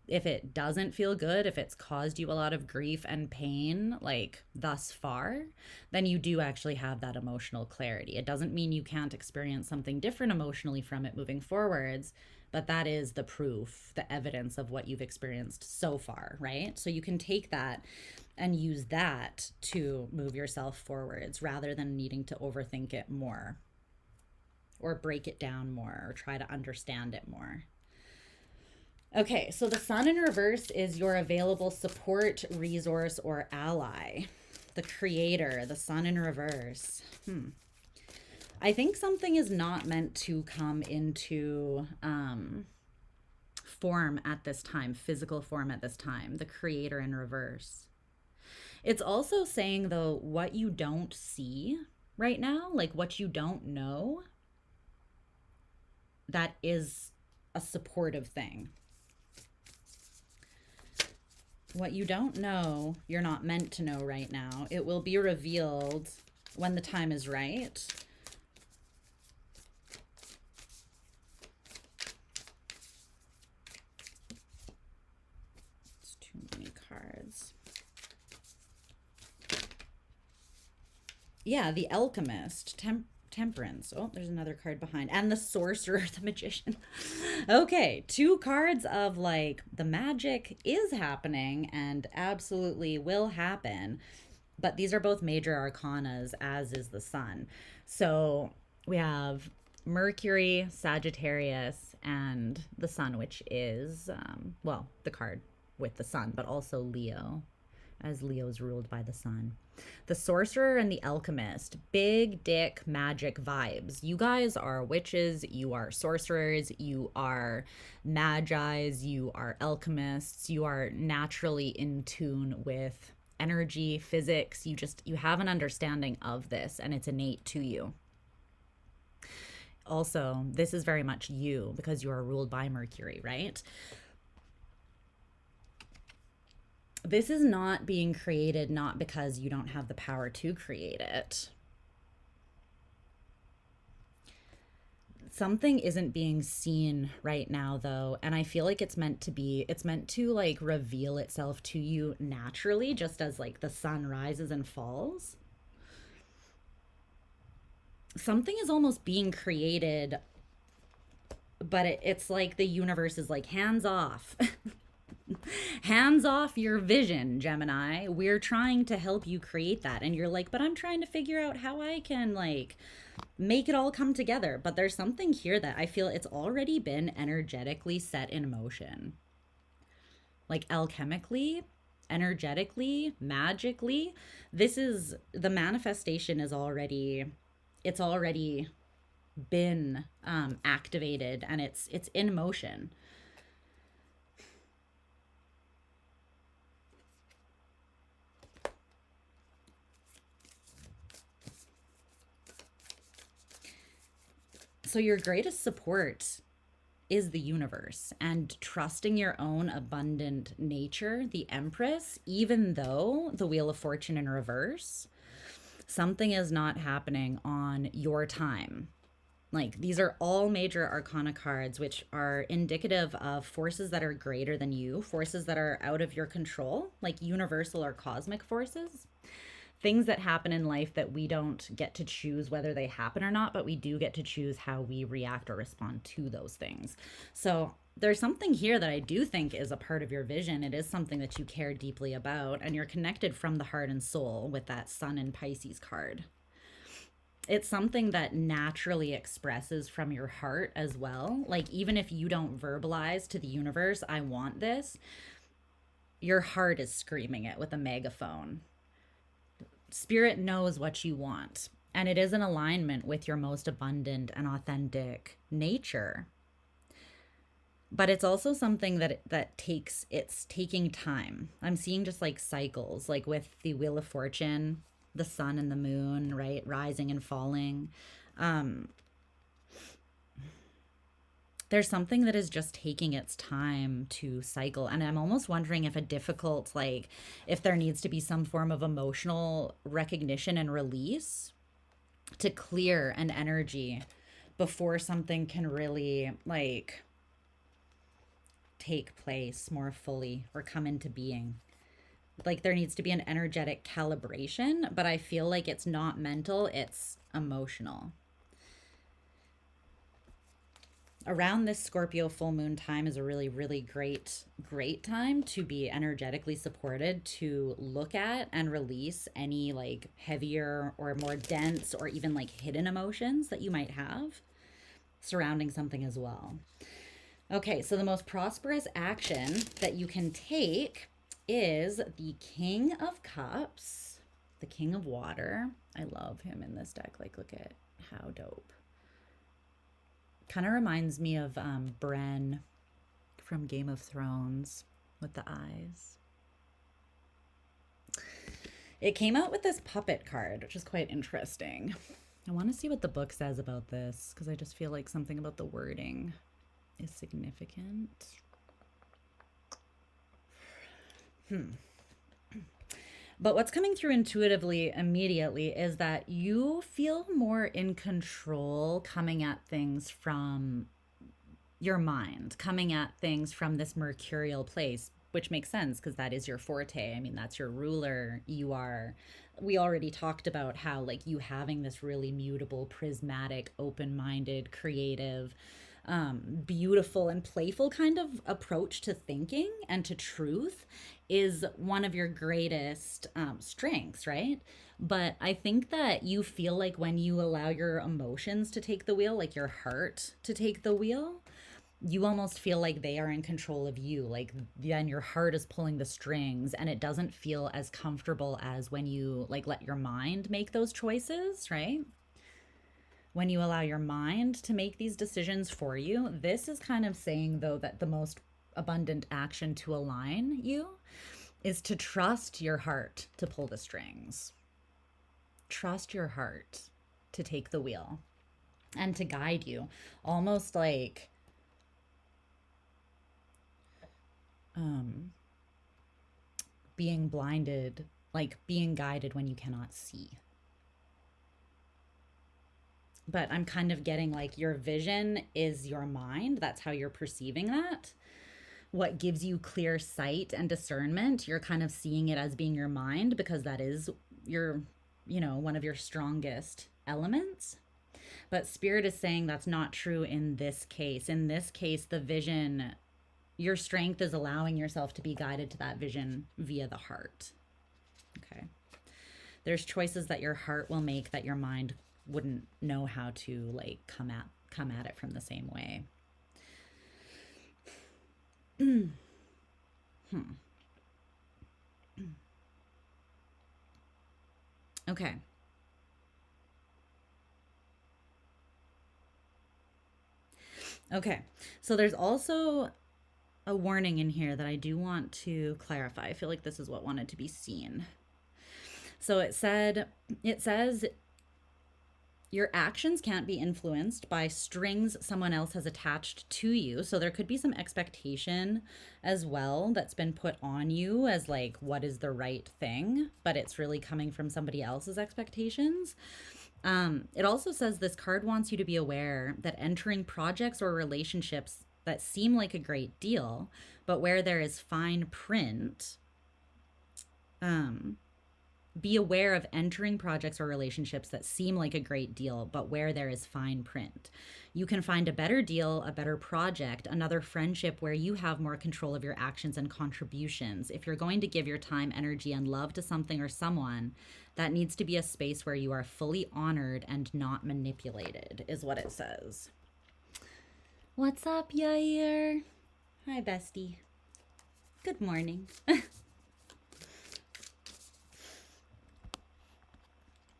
If it doesn't feel good, if it's caused you a lot of grief and pain, like thus far, then you do actually have that emotional clarity. It doesn't mean you can't experience something different emotionally from it moving forwards, but that is the proof, the evidence of what you've experienced so far, right? So you can take that and use that to move yourself forwards rather than needing to overthink it more or break it down more or try to understand it more. Okay, so the sun in reverse is your available support, resource, or ally. The creator, the sun in reverse. I think something is not meant to come into form at this time, physical form at this time, the creator in reverse. It's also saying, though, what you don't see right now, like what you don't know, that is a supportive thing. What you don't know, you're not meant to know right now. It will be revealed when the time is right. It's too many cards. Yeah, the alchemist, temperance. Oh, there's another card behind. And the sorcerer, the magician. Okay, 2 cards of like the magic is happening and absolutely will happen. But these are both major arcanas, as is the sun. So we have Mercury, Sagittarius, and the sun, which is, well, the card with the sun, but also Leo, as Leo is ruled by the sun. The sorcerer and the alchemist, big dick magic vibes. You guys are witches, you are sorcerers, you are magis, you are alchemists, you are naturally in tune with energy, physics. You have an understanding of this and it's innate to you. also, this is very much you because you are ruled by Mercury, right? This is not being created not because you don't have the power to create it. Something isn't being seen right now though, and I feel like it's meant to be. It's meant to like reveal itself to you naturally, just as like the sun rises and falls. Something is almost being created, but it's like the universe is like, hands off. Hands off your vision, Gemini. We're trying to help you create that. And you're like, but I'm trying to figure out how I can like make it all come together. But there's something here that I feel it's already been energetically set in motion. Like alchemically, energetically, magically. This is the manifestation is already, it's already been activated, and it's in motion. So your greatest support is the universe and trusting your own abundant nature, the Empress, even though the Wheel of Fortune in reverse, something is not happening on your time. Like, these are all major arcana cards, which are indicative of forces that are greater than you, forces that are out of your control, like universal or cosmic forces. Things that happen in life that we don't get to choose whether they happen or not, but we do get to choose how we react or respond to those things. So there's something here that I do think is a part of your vision. It is something that you care deeply about, and you're connected from the heart and soul with that Sun in Pisces card. It's something that naturally expresses from your heart as well. Like, even if you don't verbalize to the universe, I want this, your heart is screaming it with a megaphone. Spirit knows what you want, and it is in alignment with your most abundant and authentic nature. But it's also something that takes, it's taking time. I'm seeing just like cycles, like with the Wheel of Fortune, the sun and the moon, right? Rising and falling. There's something that is just taking its time to cycle. And I'm almost wondering if a difficult, like, if there needs to be some form of emotional recognition and release to clear an energy before something can really, like, take place more fully or come into being. Like, there needs to be an energetic calibration, but I feel like it's not mental, it's emotional. Around this Scorpio full moon time is a really, really great time to be energetically supported, to look at and release any like heavier or more dense or even like hidden emotions that you might have surrounding something as well. Okay, so the most prosperous action that you can take is the King of Cups, the King of Water. I love him in this deck. Like, look at how dope. Kind of reminds me of Bren from Game of Thrones with the eyes. It came out with this puppet card, which is quite interesting. I want to see what the book says about this because I just feel like something about the wording is significant. But what's coming through intuitively immediately is that you feel more in control coming at things from your mind, coming at things from this mercurial place, which makes sense because that is your forte. I mean, that's your ruler. We already talked about how like you having this really mutable, prismatic, open-minded, creative, beautiful and playful kind of approach to thinking and to truth is one of your greatest strengths, right? But I think that you feel like when you allow your emotions to take the wheel, like your heart to take the wheel, you almost feel like they are in control of you. Like then your heart is pulling the strings, and it doesn't feel as comfortable as when you like let your mind make those choices, right? When you allow your mind to make these decisions for you, this is kind of saying, though, that the most abundant action to align you is to trust your heart to pull the strings. Trust your heart to take the wheel. and to guide you, almost like being blinded, like being guided when you cannot see. But I'm kind of getting like your vision is your mind. That's how you're perceiving that. What gives you clear sight and discernment, you're kind of seeing it as being your mind because that is your, one of your strongest elements. But Spirit is saying that's not true in this case. In this case, the vision, your strength is allowing yourself to be guided to that vision via the heart. Okay. There's choices that your heart will make that your mind wouldn't know how to like come at it from the same way. Okay. Okay. So there's also a warning in here that I do want to clarify. I feel like this is what wanted to be seen. So it says your actions can't be influenced by strings someone else has attached to you. So there could be some expectation as well that's been put on you as like, what is the right thing? But it's really coming from somebody else's expectations. It also says this card wants you to be aware that entering projects or relationships that seem like a great deal, but where there is fine print, be aware of entering projects or relationships that seem like a great deal, but where there is fine print. You can find a better deal, a better project, another friendship where you have more control of your actions and contributions. If you're going to give your time, energy, and love to something or someone, that needs to be a space where you are fully honored and not manipulated, is what it says. What's up, Yair? Hi, bestie. Good morning.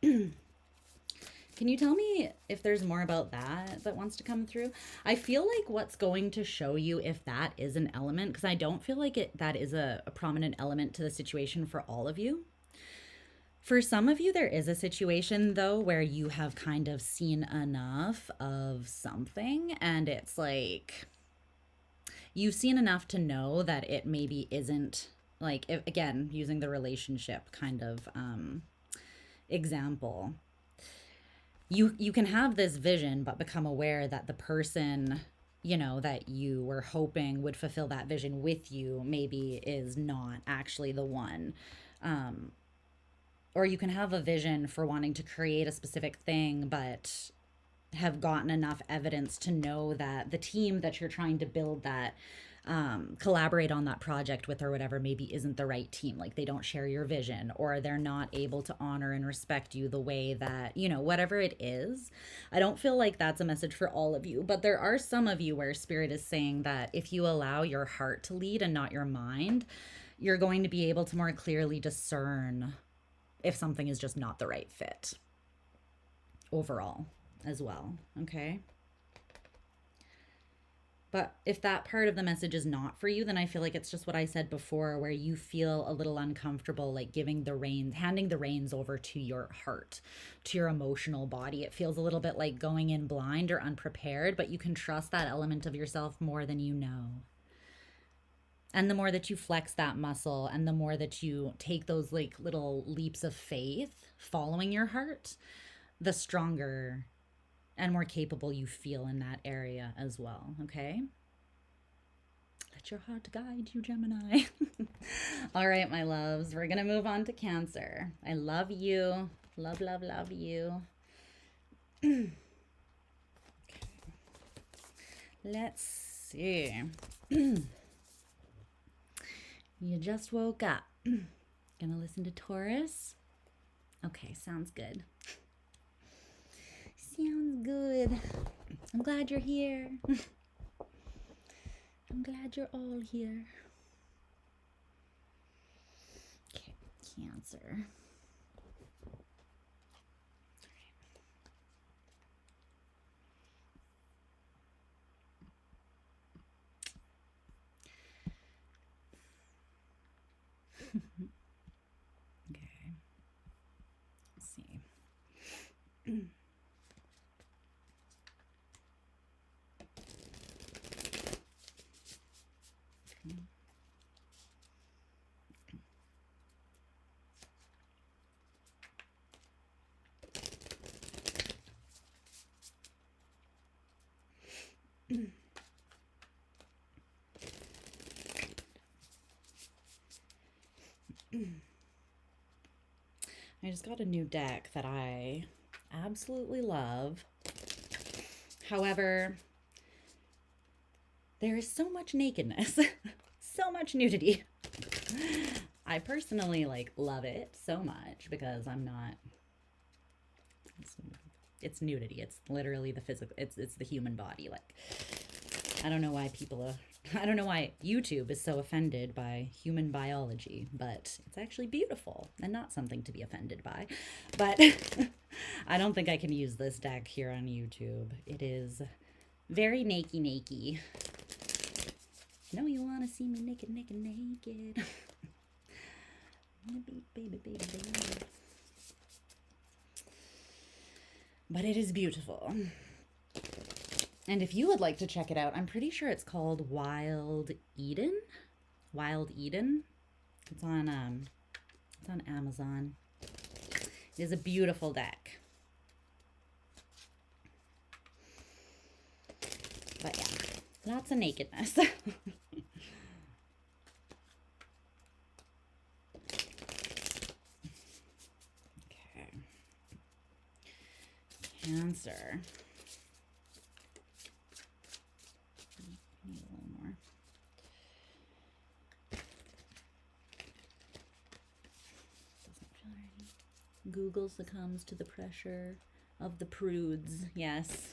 Can you tell me if there's more about that wants to come through? I feel like what's going to show you if that is an element, because I don't feel like that is a prominent element to the situation for all of you. For some of you, there is a situation, though, where you have kind of seen enough of something, and it's like you've seen enough to know that it maybe isn't, like, if, again, using the relationship kind of example. You can have this vision, but become aware that the person, that you were hoping would fulfill that vision with you maybe is not actually the one. Or you can have a vision for wanting to create a specific thing, but have gotten enough evidence to know that the team that you're trying to build that collaborate on that project with or whatever maybe isn't the right team. Like they don't share your vision, or they're not able to honor and respect you the way that, whatever it is. I don't feel like that's a message for all of you, but there are some of you where Spirit is saying that if you allow your heart to lead and not your mind, you're going to be able to more clearly discern if something is just not the right fit overall as well. Okay. But if that part of the message is not for you, then I feel like it's just what I said before, where you feel a little uncomfortable, like handing the reins over to your heart, to your emotional body. It feels a little bit like going in blind or unprepared, but you can trust that element of yourself more than you know. And the more that you flex that muscle and the more that you take those like little leaps of faith following your heart, the stronger and more capable you feel in that area as well, okay? Let your heart guide you, Gemini. All right, my loves, we're going to move on to Cancer. I love you. Love, love, love you. Okay. Let's see. You just woke up. Gonna listen to Taurus? Okay, sounds good. Sounds good. I'm glad you're here. I'm glad you're all here. Okay, Cancer. Okay. Let's see. I just got a new deck that I absolutely love. However, there is so much nakedness, so much nudity. I personally like love it so much because I'm not, it's nudity. It's literally the physical, it's the human body. Like, I don't know why I don't know why YouTube is so offended by human biology, but it's actually beautiful and not something to be offended by. But I don't think I can use this deck here on YouTube. It is very naked. No, you want to see me naked. Baby. But it is beautiful. And if you would like to check it out, I'm pretty sure it's called Wild Eden. Wild Eden. It's on Amazon. It is a beautiful deck. But yeah, lots of nakedness. Okay. Cancer. Need a little more. Doesn't feel right. Google succumbs to the pressure of the prudes. Yes.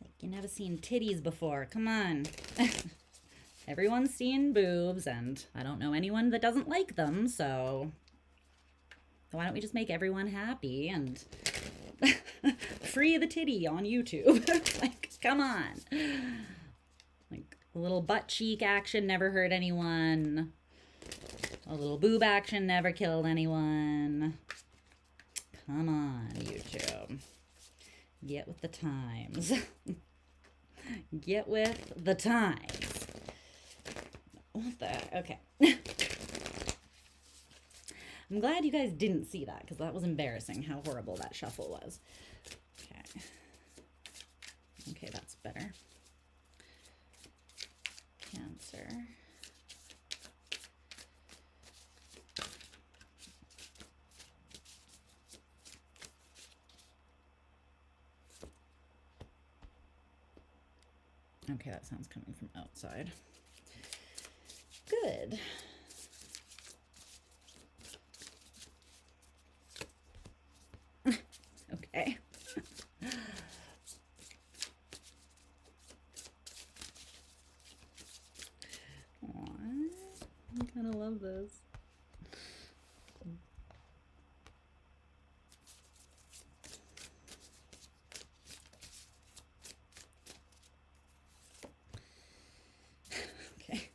Like, you never seen titties before. Come on. Everyone's seen boobs, and I don't know anyone that doesn't like them, so why don't we just make everyone happy and free the titty on YouTube? Like, come on. Like, a little butt cheek action never hurt anyone. A little boob action never killed anyone. Come on, YouTube. Get with the times. Get with the times. What the? Okay. I'm glad you guys didn't see that, because that was embarrassing how horrible that shuffle was. Okay. Okay, that's better. Cancer. Okay, that sounds coming from outside. Good. Okay. I kind of love this. Okay.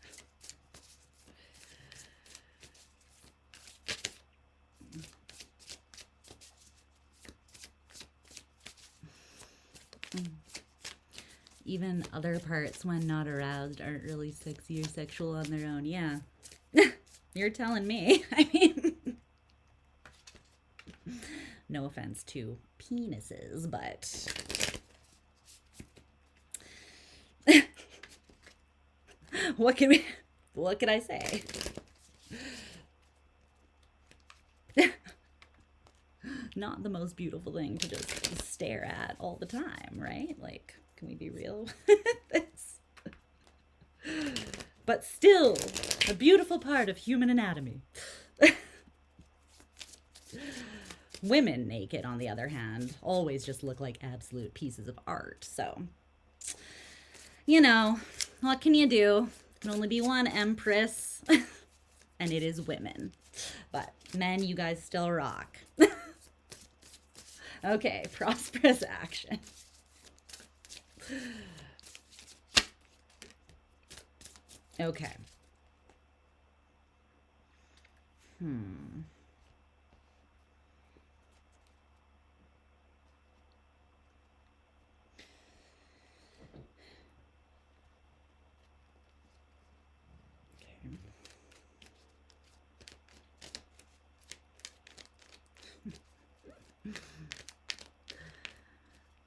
Even other parts, when not aroused, aren't really sexy or sexual on their own. Yeah. You're telling me. I mean, no offense to penises, but what can I say? Not the most beautiful thing to just stare at all the time, right? Like, can we be real with this? But still, a beautiful part of human anatomy. Women naked, on the other hand, always just look like absolute pieces of art. So, you know, what can you do? Can only be one empress, and it is women. But men, you guys still rock. Okay, prosperous action. Okay.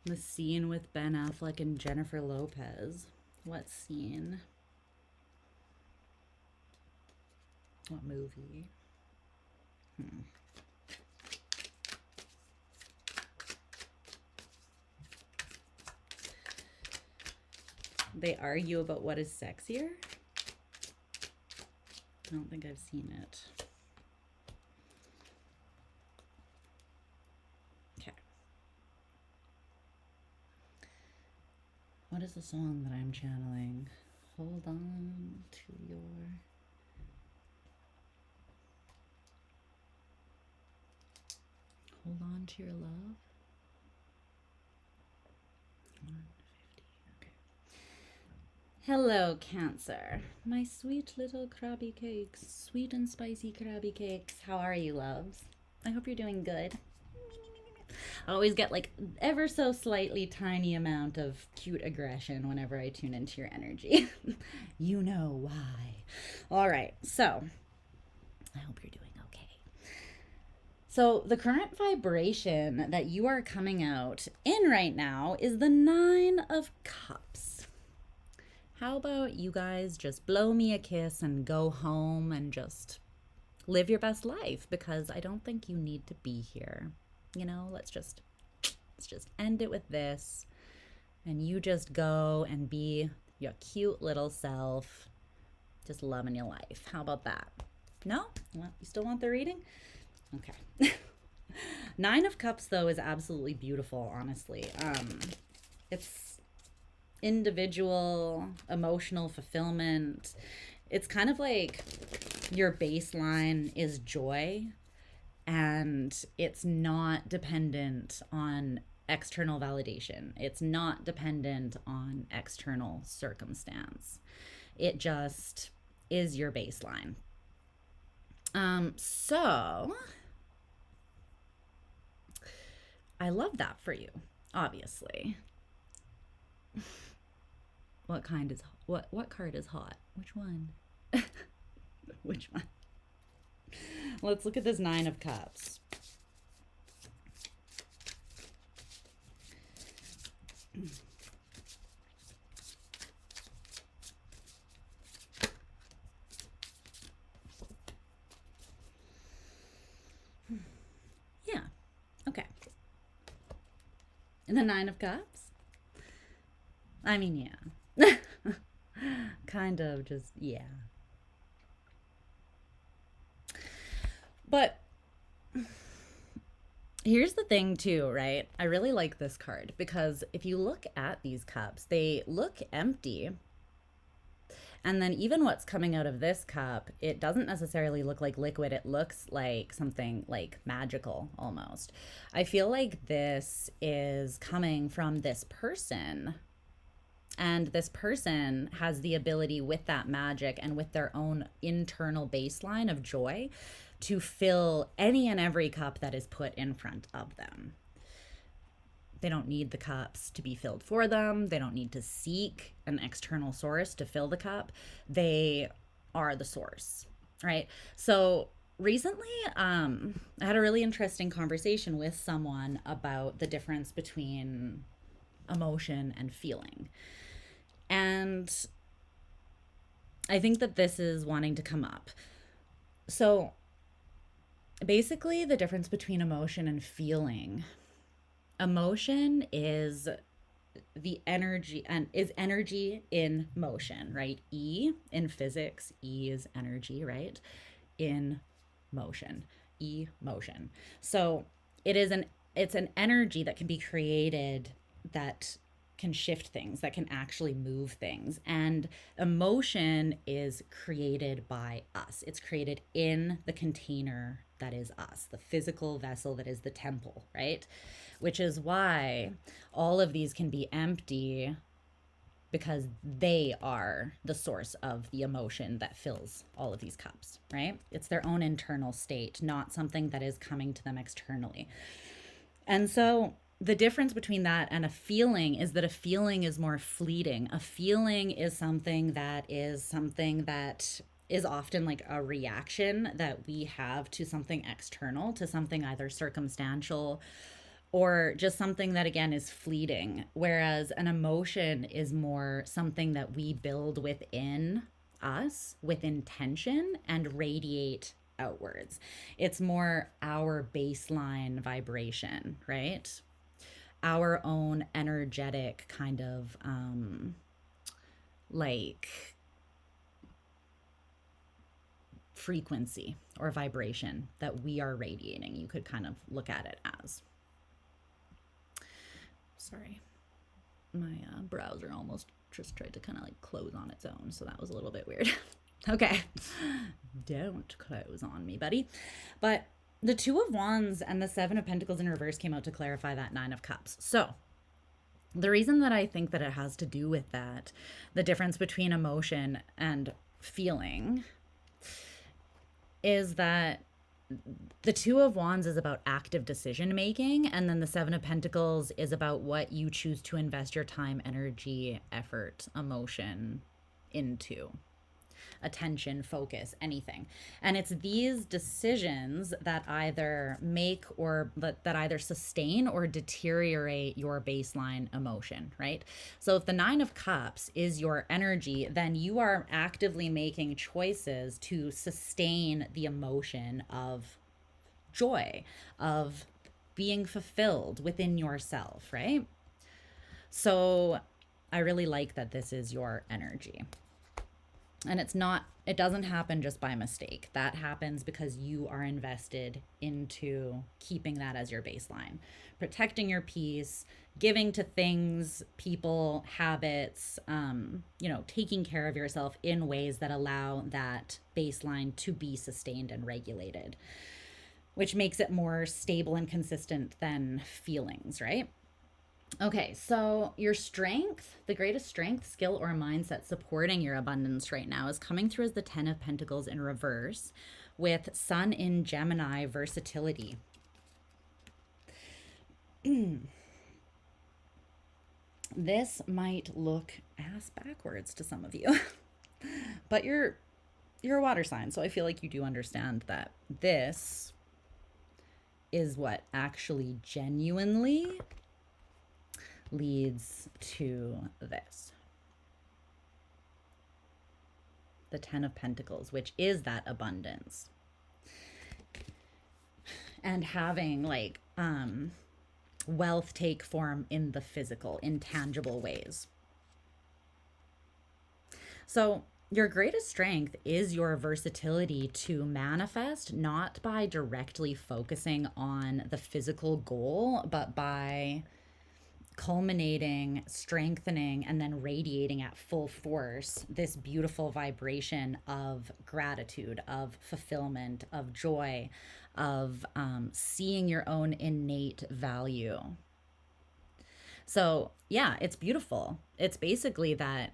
The scene with Ben Affleck and Jennifer Lopez. What scene? What movie? They argue about what is sexier? I don't think I've seen it. Okay. What is the song that I'm channeling? Hold on to your... Hold on to your love. 150. Okay. Hello, Cancer. My sweet little crabby cakes. Sweet and spicy crabby cakes. How are you, loves? I hope you're doing good. I always get like ever so slightly tiny amount of cute aggression whenever I tune into your energy. You know why. All right, so I hope you're doing okay. So the current vibration that you are coming out in right now is the 9 of Cups. How about you guys just blow me a kiss and go home and just live your best life, because I don't think you need to be here. You know, let's just end it with this, and you just go and be your cute little self, just loving your life. How about that? No? You still want the reading? Okay. 9 of Cups, though, is absolutely beautiful, honestly. It's individual, emotional fulfillment. It's kind of like your baseline is joy, and it's not dependent on external validation. It's not dependent on external circumstance. It just is your baseline. So I love that for you, obviously. What card is hot? Which one? Which one? Let's look at this 9 of Cups. Yeah. Okay. And the 9 of Cups? I mean, yeah. Kind of just, yeah. But here's the thing too, right? I really like this card because if you look at these cups, they look empty. And then even what's coming out of this cup, it doesn't necessarily look like liquid. It looks like something like magical almost. I feel like this is coming from this person. And this person has the ability with that magic and with their own internal baseline of joy to fill any and every cup that is put in front of them. They don't need the cups to be filled for them. They don't need to seek an external source to fill the cup. They are the source, right? So recently, I had a really interesting conversation with someone about the difference between emotion and feeling. And I think that this is wanting to come up. So basically, the difference between emotion and feeling. Emotion is the energy, and is energy in motion, right? E in physics, E is energy, right? In motion, emotion. So it's an energy that can be created, that can shift things, that can actually move things. And emotion is created by us. It's created in the container that is us, the physical vessel that is the temple, right? Which is why all of these can be empty, because they are the source of the emotion that fills all of these cups, right? It's their own internal state, not something that is coming to them externally. And so the difference between that and a feeling is that a feeling is more fleeting. A feeling is something that is often like a reaction that we have to something external, to something either circumstantial or just something that again is fleeting, whereas an emotion is more something that we build within us with intention and radiate outwards. It's more our baseline vibration, right? Our own energetic kind of like frequency or vibration that we are radiating. You could kind of look at it as. Sorry, my browser almost just tried to kind of like close on its own, so that was a little bit weird. Okay, don't close on me, buddy. But the Two of Wands and the Seven of Pentacles in reverse came out to clarify that Nine of Cups. So the reason that I think that it has to do with that, the difference between emotion and feeling, is that the Two of Wands is about active decision making, and then the Seven of Pentacles is about what you choose to invest your time, energy, effort, emotion into. Attention, focus, anything. And it's these decisions that either make or that either sustain or deteriorate your baseline emotion, right? So if the Nine of Cups is your energy, then you are actively making choices to sustain the emotion of joy, of being fulfilled within yourself, right? So I really like that this is your energy. And it doesn't happen just by mistake. That happens because you are invested into keeping that as your baseline, protecting your peace, giving to things, people, habits, taking care of yourself in ways that allow that baseline to be sustained and regulated, which makes it more stable and consistent than feelings, right? Okay, so your strength, the greatest strength, skill, or mindset supporting your abundance right now is coming through as the Ten of Pentacles in reverse with Sun in Gemini, versatility. This might look ass backwards to some of you, but you're a water sign, so I feel like you do understand that this is what actually genuinely leads to this. The Ten of Pentacles, which is that abundance. And having like wealth take form in the physical, in tangible ways. So your greatest strength is your versatility to manifest, not by directly focusing on the physical goal, but by culminating, strengthening, and then radiating at full force this beautiful vibration of gratitude, of fulfillment, of joy, of seeing your own innate value. So yeah, it's beautiful. It's basically that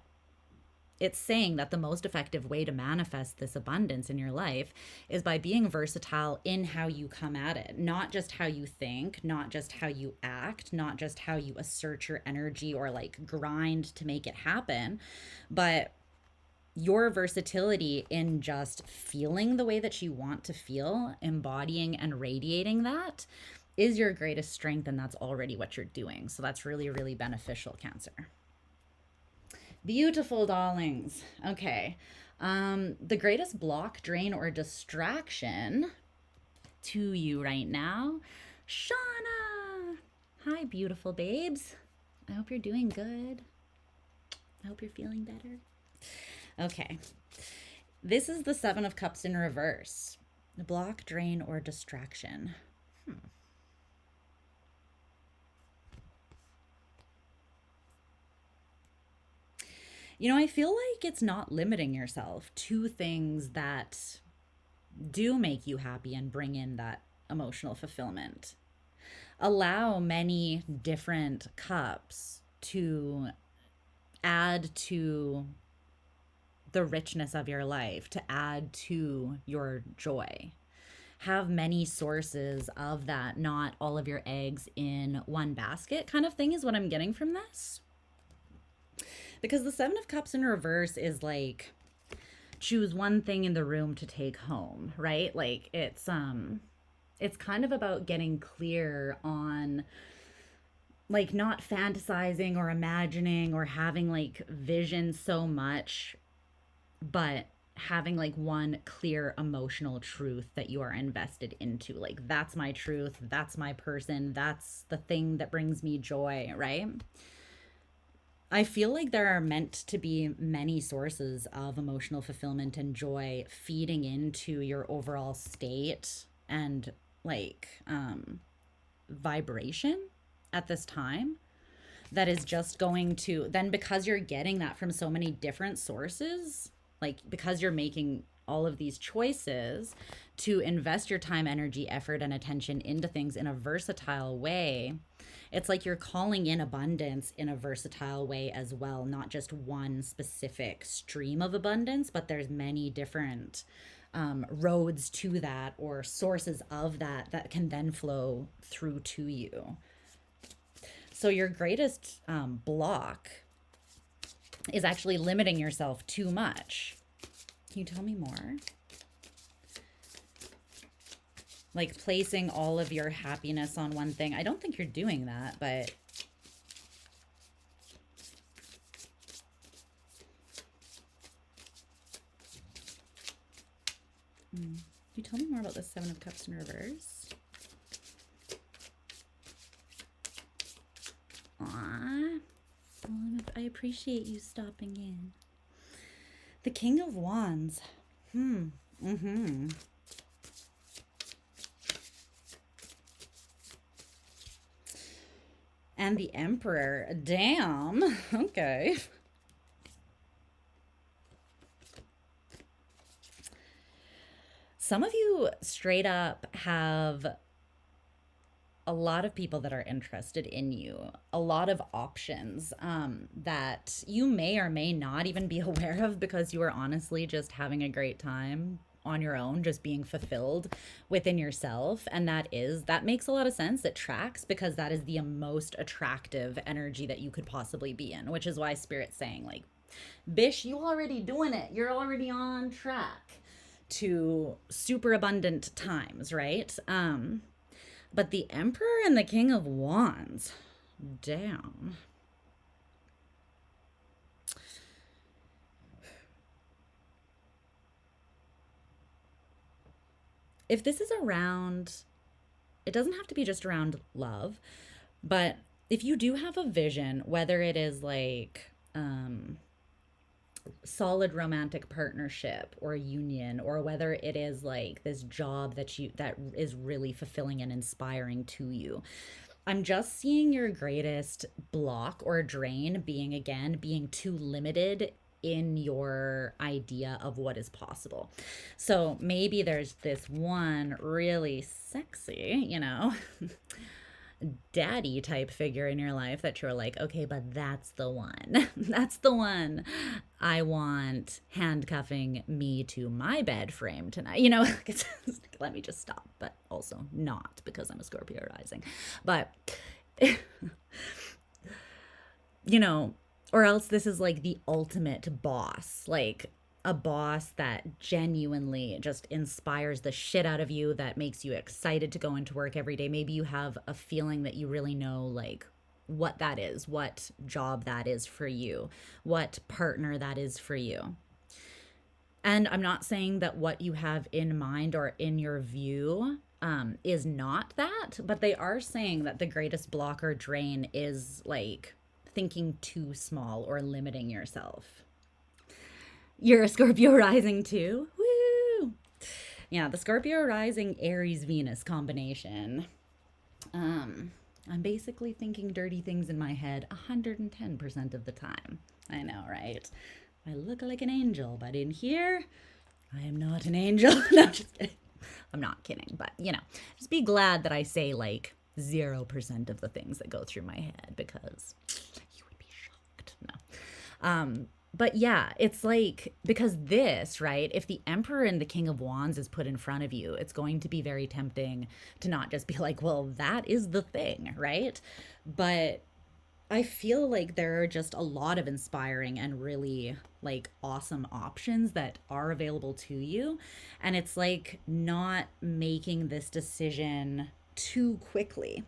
it's saying that the most effective way to manifest this abundance in your life is by being versatile in how you come at it, not just how you think, not just how you act, not just how you assert your energy or like grind to make it happen, but your versatility in just feeling the way that you want to feel, embodying and radiating that is your greatest strength, and that's already what you're doing. So that's really, really beneficial, Cancer. Beautiful darlings. Okay. The greatest block, drain, or distraction to you right now, Shauna. Hi, beautiful babes. I hope you're doing good. I hope you're feeling better. Okay. This is the Seven of Cups in reverse. Block, drain, or distraction. I feel like it's not limiting yourself to things that do make you happy and bring in that emotional fulfillment. Allow many different cups to add to the richness of your life, to add to your joy. Have many sources of that, not all of your eggs in one basket kind of thing is what I'm getting from this. Because the Seven of Cups in reverse is like, choose one thing in the room to take home, right? Like it's it's kind of about getting clear on like not fantasizing or imagining or having like vision so much, but having like one clear emotional truth that you are invested into. Like, that's my truth, that's my person, that's the thing that brings me joy, right? I feel like there are meant to be many sources of emotional fulfillment and joy feeding into your overall state and like vibration at this time, that is just going to then, because you're getting that from so many different sources, like because you're making all of these choices to invest your time, energy, effort, and attention into things in a versatile way, it's like you're calling in abundance in a versatile way as well, not just one specific stream of abundance, but there's many different roads to that, or sources of that, that can then flow through to you. So your greatest block is actually limiting yourself too much. Can you tell me more? Like placing all of your happiness on one thing. I don't think you're doing that, but can you tell me more about the Seven of Cups in reverse? Aww. Well, I appreciate you stopping in. The King of Wands. And the Emperor. Damn. Okay. Some of you straight up have a lot of people that are interested in you, a lot of options that you may or may not even be aware of, because you are honestly just having a great time on your own, just being fulfilled within yourself. And that makes a lot of sense. It tracks, because that is the most attractive energy that you could possibly be in, which is why Spirit's saying like, bish, you already doing it. You're already on track to super abundant times, right? But the Emperor and the King of Wands, damn. If this is around, it doesn't have to be just around love, but if you do have a vision, whether it is like solid romantic partnership or union, or whether it is like this job that is really fulfilling and inspiring to you, I'm just seeing your greatest block or drain being too limited in your idea of what is possible. So maybe there's this one really sexy, daddy type figure in your life that you're like, okay, but that's the one. That's the one I want handcuffing me to my bed frame tonight. Let me just stop, but also not, because I'm a Scorpio rising. But, or else this is like the ultimate boss, like a boss that genuinely just inspires the shit out of you, that makes you excited to go into work every day. Maybe you have a feeling that you really know like what that is, what job that is for you, what partner that is for you. And I'm not saying that what you have in mind or in your view is not that, but they are saying that the greatest block or drain is like thinking too small or limiting yourself. You're a Scorpio rising too? Woo! Yeah, the Scorpio rising Aries Venus combination. I'm basically thinking dirty things in my head 110% of the time. I know, right? I look like an angel, but in here, I am not an angel. No, just kidding. I'm not kidding, but just be glad that I say like 0% of the things that go through my head, because you would be shocked. No. But yeah, it's like, because this, right, if the Emperor and the King of Wands is put in front of you, it's going to be very tempting to not just be like, well, that is the thing, right? But I feel like there are just a lot of inspiring and really like awesome options that are available to you. And it's like not making this decision too quickly.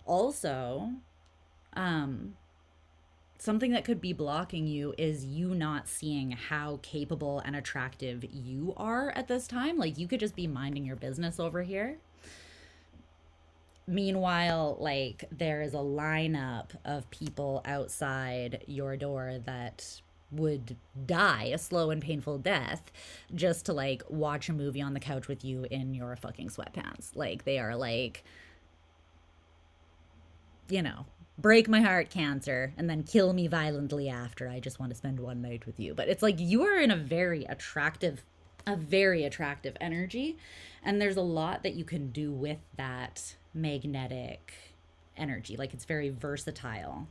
Also, um, something that could be blocking you is you not seeing how capable and attractive you are at this time. Like you could just be minding your business over here. Meanwhile, like there is a lineup of people outside your door that would die a slow and painful death just to like watch a movie on the couch with you in your fucking sweatpants. Like they are like, you know, break my heart cancer and then kill me violently after. I just want to spend one night with you. But it's like you are in a very attractive energy. And there's a lot that you can do with that magnetic energy. Like it's very versatile.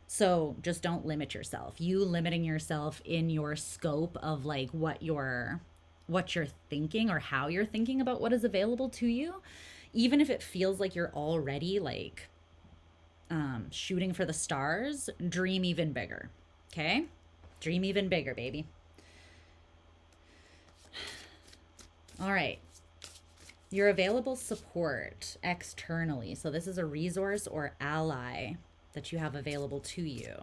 So just don't limit yourself. You limiting yourself in your scope of like what you're thinking or how you're thinking about what is available to you, even if it feels like you're already like shooting for the stars, dream even bigger. Okay? Dream even bigger, baby. All right. Your available support externally. So this is a resource or ally that you have available to you.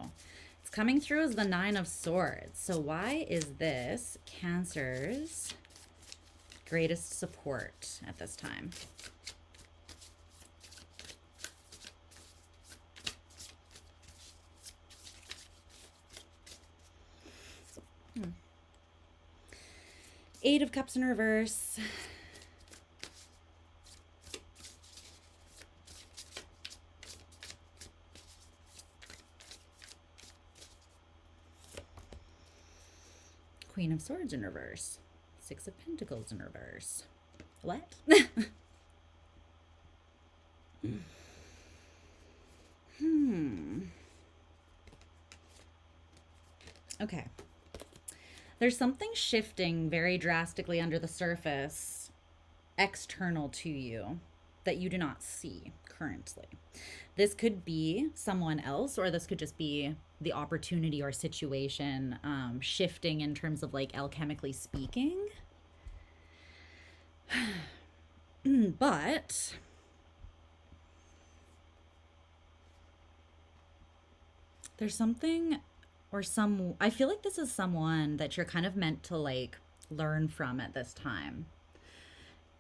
It's coming through as the Nine of Swords. So why is this Cancer's greatest support at this time? Eight of Cups in reverse. Queen of Swords in reverse. Six of Pentacles in reverse. What? Okay. There's something shifting very drastically under the surface external to you that you do not see currently. This could be someone else, or this could just be the opportunity or situation shifting in terms of like alchemically speaking. But there's something or I feel like this is someone that you're kind of meant to like learn from at this time.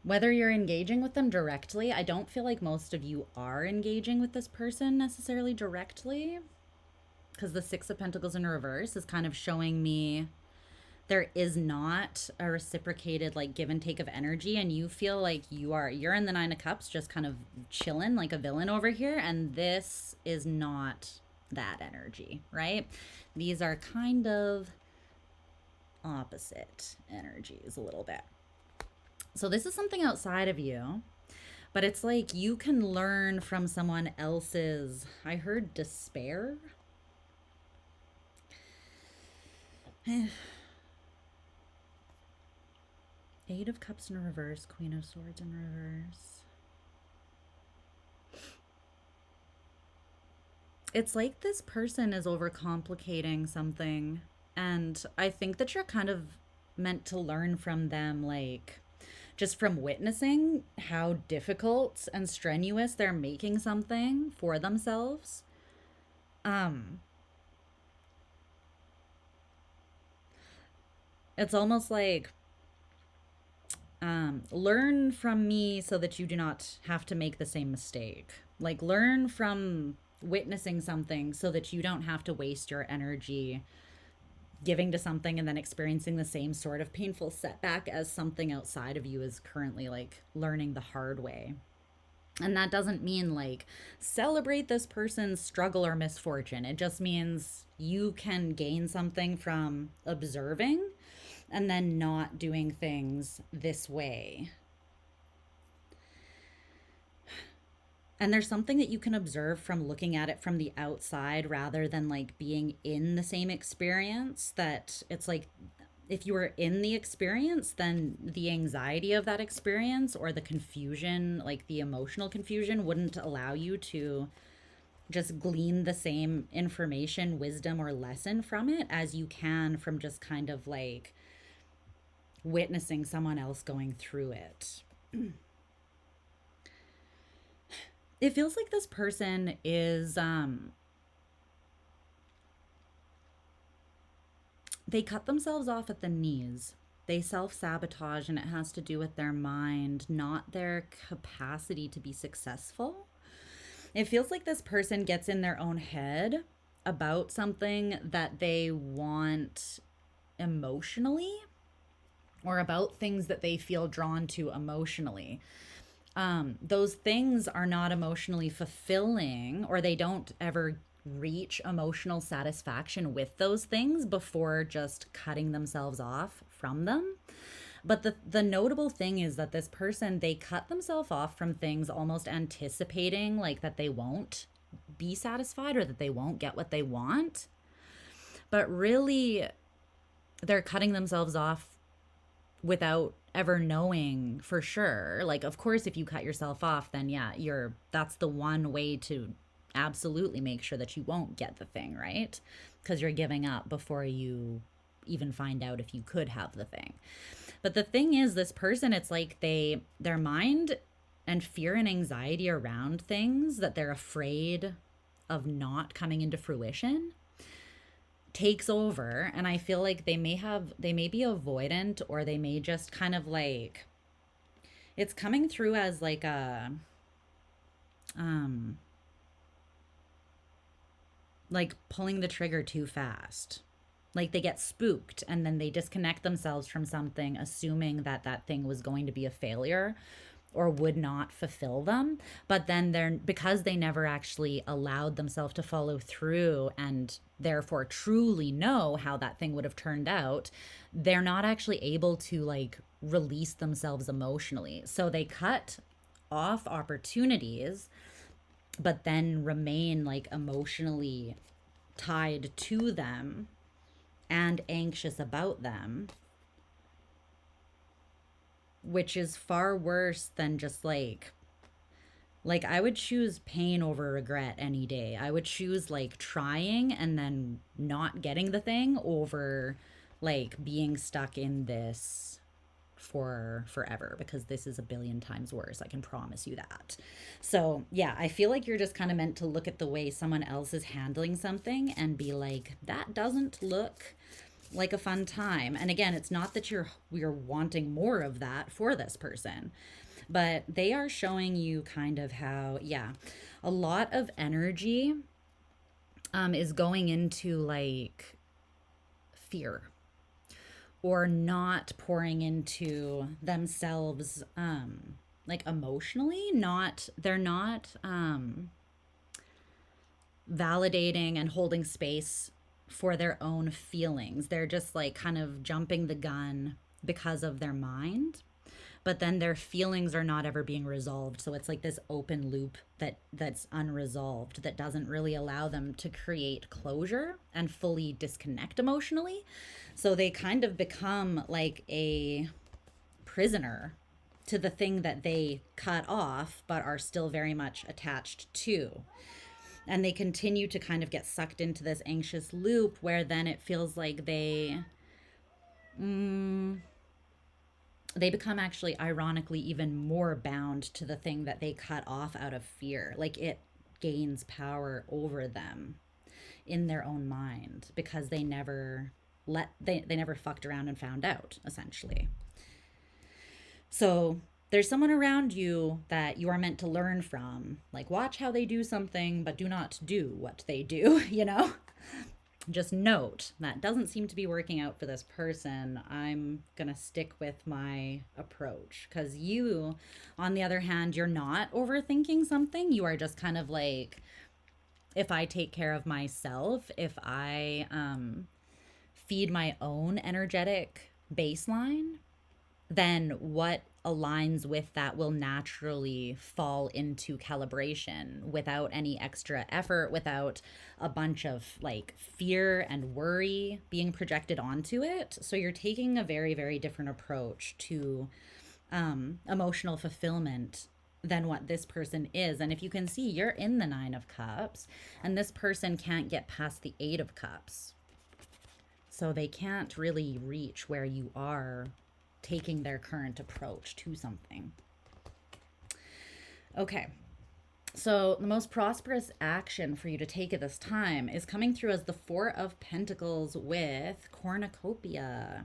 Whether you're engaging with them directly, I don't feel like most of you are engaging with this person necessarily directly, because the Six of Pentacles in reverse is kind of showing me there is not a reciprocated like give and take of energy, and you feel like you're in the Nine of Cups just kind of chilling like a villain over here, and this is not that energy, right? These are kind of opposite energies a little bit. So this is something outside of you, but it's like you can learn from someone else's, I heard despair. Eight of Cups in reverse, Queen of Swords in reverse. It's like this person is overcomplicating something, and I think that you're kind of meant to learn from them, like just from witnessing how difficult and strenuous they're making something for themselves. It's almost like learn from me so that you do not have to make the same mistake. Like learn from witnessing something so that you don't have to waste your energy giving to something and then experiencing the same sort of painful setback as something outside of you is currently like learning the hard way. And that doesn't mean like celebrate this person's struggle or misfortune. It just means you can gain something from observing and then not doing things this way. And there's something that you can observe from looking at it from the outside rather than like being in the same experience, that it's like if you were in the experience, then the anxiety of that experience or the confusion, like the emotional confusion, wouldn't allow you to just glean the same information, wisdom, or lesson from it as you can from just kind of like witnessing someone else going through it. It feels like this person is they cut themselves off at the knees. They self-sabotage, and it has to do with their mind, not their capacity to be successful. It feels like this person gets in their own head about something that they want emotionally, or about things that they feel drawn to emotionally. Those things are not emotionally fulfilling, or they don't ever reach emotional satisfaction with those things before just cutting themselves off from them. But the notable thing is that this person, they cut themselves off from things almost anticipating like that they won't be satisfied or that they won't get what they want. But really, they're cutting themselves off without ever knowing for sure. Like, of course, if you cut yourself off, then yeah, that's the one way to absolutely make sure that you won't get the thing, right? Because you're giving up before you even find out if you could have the thing. But the thing is, this person, it's like their mind and fear and anxiety around things that they're afraid of not coming into fruition takes over. And I feel like they may be avoidant, or they may just kind of like, it's coming through as like a like pulling the trigger too fast. Like they get spooked and then they disconnect themselves from something, assuming that that thing was going to be a failure or would not fulfill them. But then because they never actually allowed themselves to follow through and therefore truly know how that thing would have turned out, they're not actually able to like release themselves emotionally. So they cut off opportunities, but then remain like emotionally tied to them and anxious about them, which is far worse than just like I would choose pain over regret any day. I would choose like trying and then not getting the thing over like being stuck in this for forever, because this is a billion times worse. I can promise you that. So yeah, I feel like you're just kind of meant to look at the way someone else is handling something and be like, that doesn't look like a fun time. And again, it's not that you're wanting more of that for this person, but they are showing you kind of how, yeah, a lot of energy is going into like fear, or not pouring into themselves like emotionally. They're not validating and holding space for their own feelings. They're just like kind of jumping the gun because of their mind, but then their feelings are not ever being resolved. So it's like this open loop that's unresolved, that doesn't really allow them to create closure and fully disconnect emotionally. So they kind of become like a prisoner to the thing that they cut off but are still very much attached to. And they continue to kind of get sucked into this anxious loop where then it feels like they become actually ironically even more bound to the thing that they cut off out of fear. Like it gains power over them in their own mind because they never fucked around and found out, essentially. So there's someone around you that you are meant to learn from. Like, watch how they do something, but do not do what they do, you know? Just note that doesn't seem to be working out for this person. I'm going to stick with my approach, because you, on the other hand, you're not overthinking something. You are just kind of like, if I take care of myself, if I feed my own energetic baseline, then what aligns with that will naturally fall into calibration without any extra effort, without a bunch of like fear and worry being projected onto it. So you're taking a very, very different approach to emotional fulfillment than what this person is. And if you can see, you're in the 9 of Cups, and this person can't get past the 8 of Cups. So they can't really reach where you are taking their current approach to something. Okay. So the most prosperous action for you to take at this time is coming through as the 4 of Pentacles with cornucopia.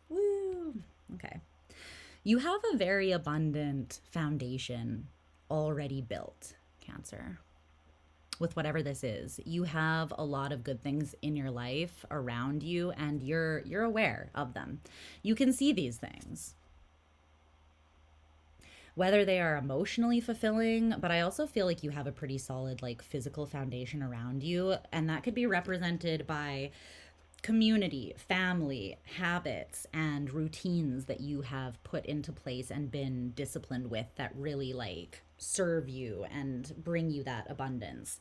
Woo! Okay. You have a very abundant foundation already built, Cancer. With whatever this is, you have a lot of good things in your life around you, and you're aware of them. You can see these things, whether they are emotionally fulfilling, but I also feel like you have a pretty solid like physical foundation around you, and that could be represented by community, family, habits, and routines that you have put into place and been disciplined with that really like serve you and bring you that abundance,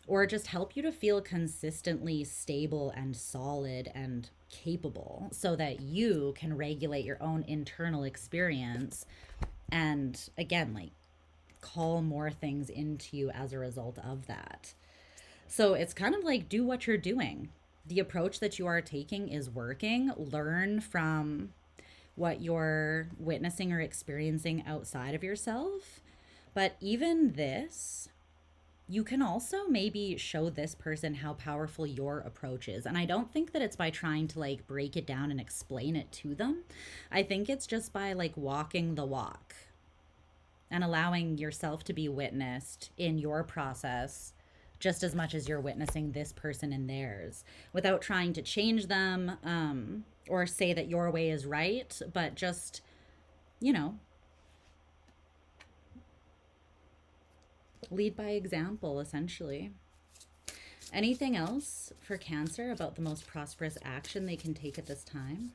or just help you to feel consistently stable and solid and capable so that you can regulate your own internal experience and again like call more things into you as a result of that. So it's kind of like, do what you're doing. The approach that you are taking is working. Learn from what you're witnessing or experiencing outside of yourself. But even this, you can also maybe show this person how powerful your approach is. And I don't think that it's by trying to like break it down and explain it to them. I think it's just by like walking the walk and allowing yourself to be witnessed in your process just as much as you're witnessing this person in theirs, without trying to change them or say that your way is right, but just, you know, lead by example, essentially. Anything else for Cancer about the most prosperous action they can take at this time?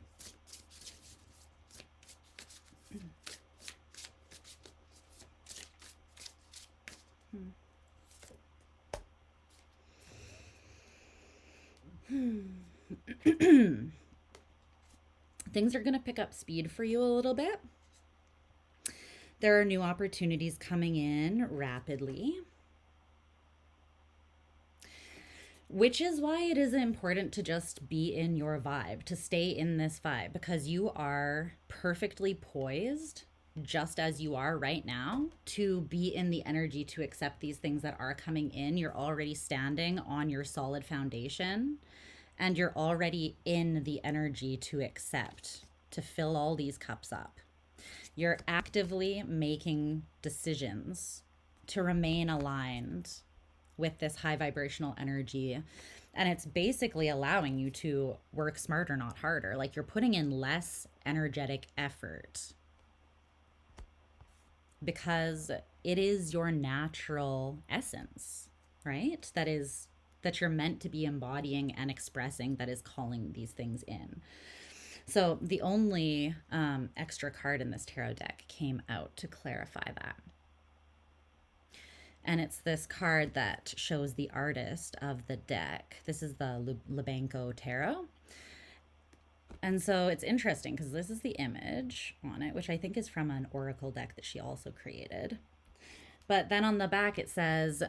Things are going to pick up speed for you a little bit. There are new opportunities coming in rapidly, which is why it is important to just be in your vibe, to stay in this vibe, because you are perfectly poised just as you are right now to be in the energy to accept these things that are coming in. You're already standing on your solid foundation, and you're already in the energy to accept, to fill all these cups up. You're actively making decisions to remain aligned with this high vibrational energy. And it's basically allowing you to work smarter, not harder. Like you're putting in less energetic effort because it is your natural essence, right? That you're meant to be embodying and expressing, that is calling these things in. So the only extra card in this tarot deck came out to clarify that. And it's this card that shows the artist of the deck. This is the Libanco Tarot. And so it's interesting because this is the image on it, which I think is from an oracle deck that she also created. But then on the back it says,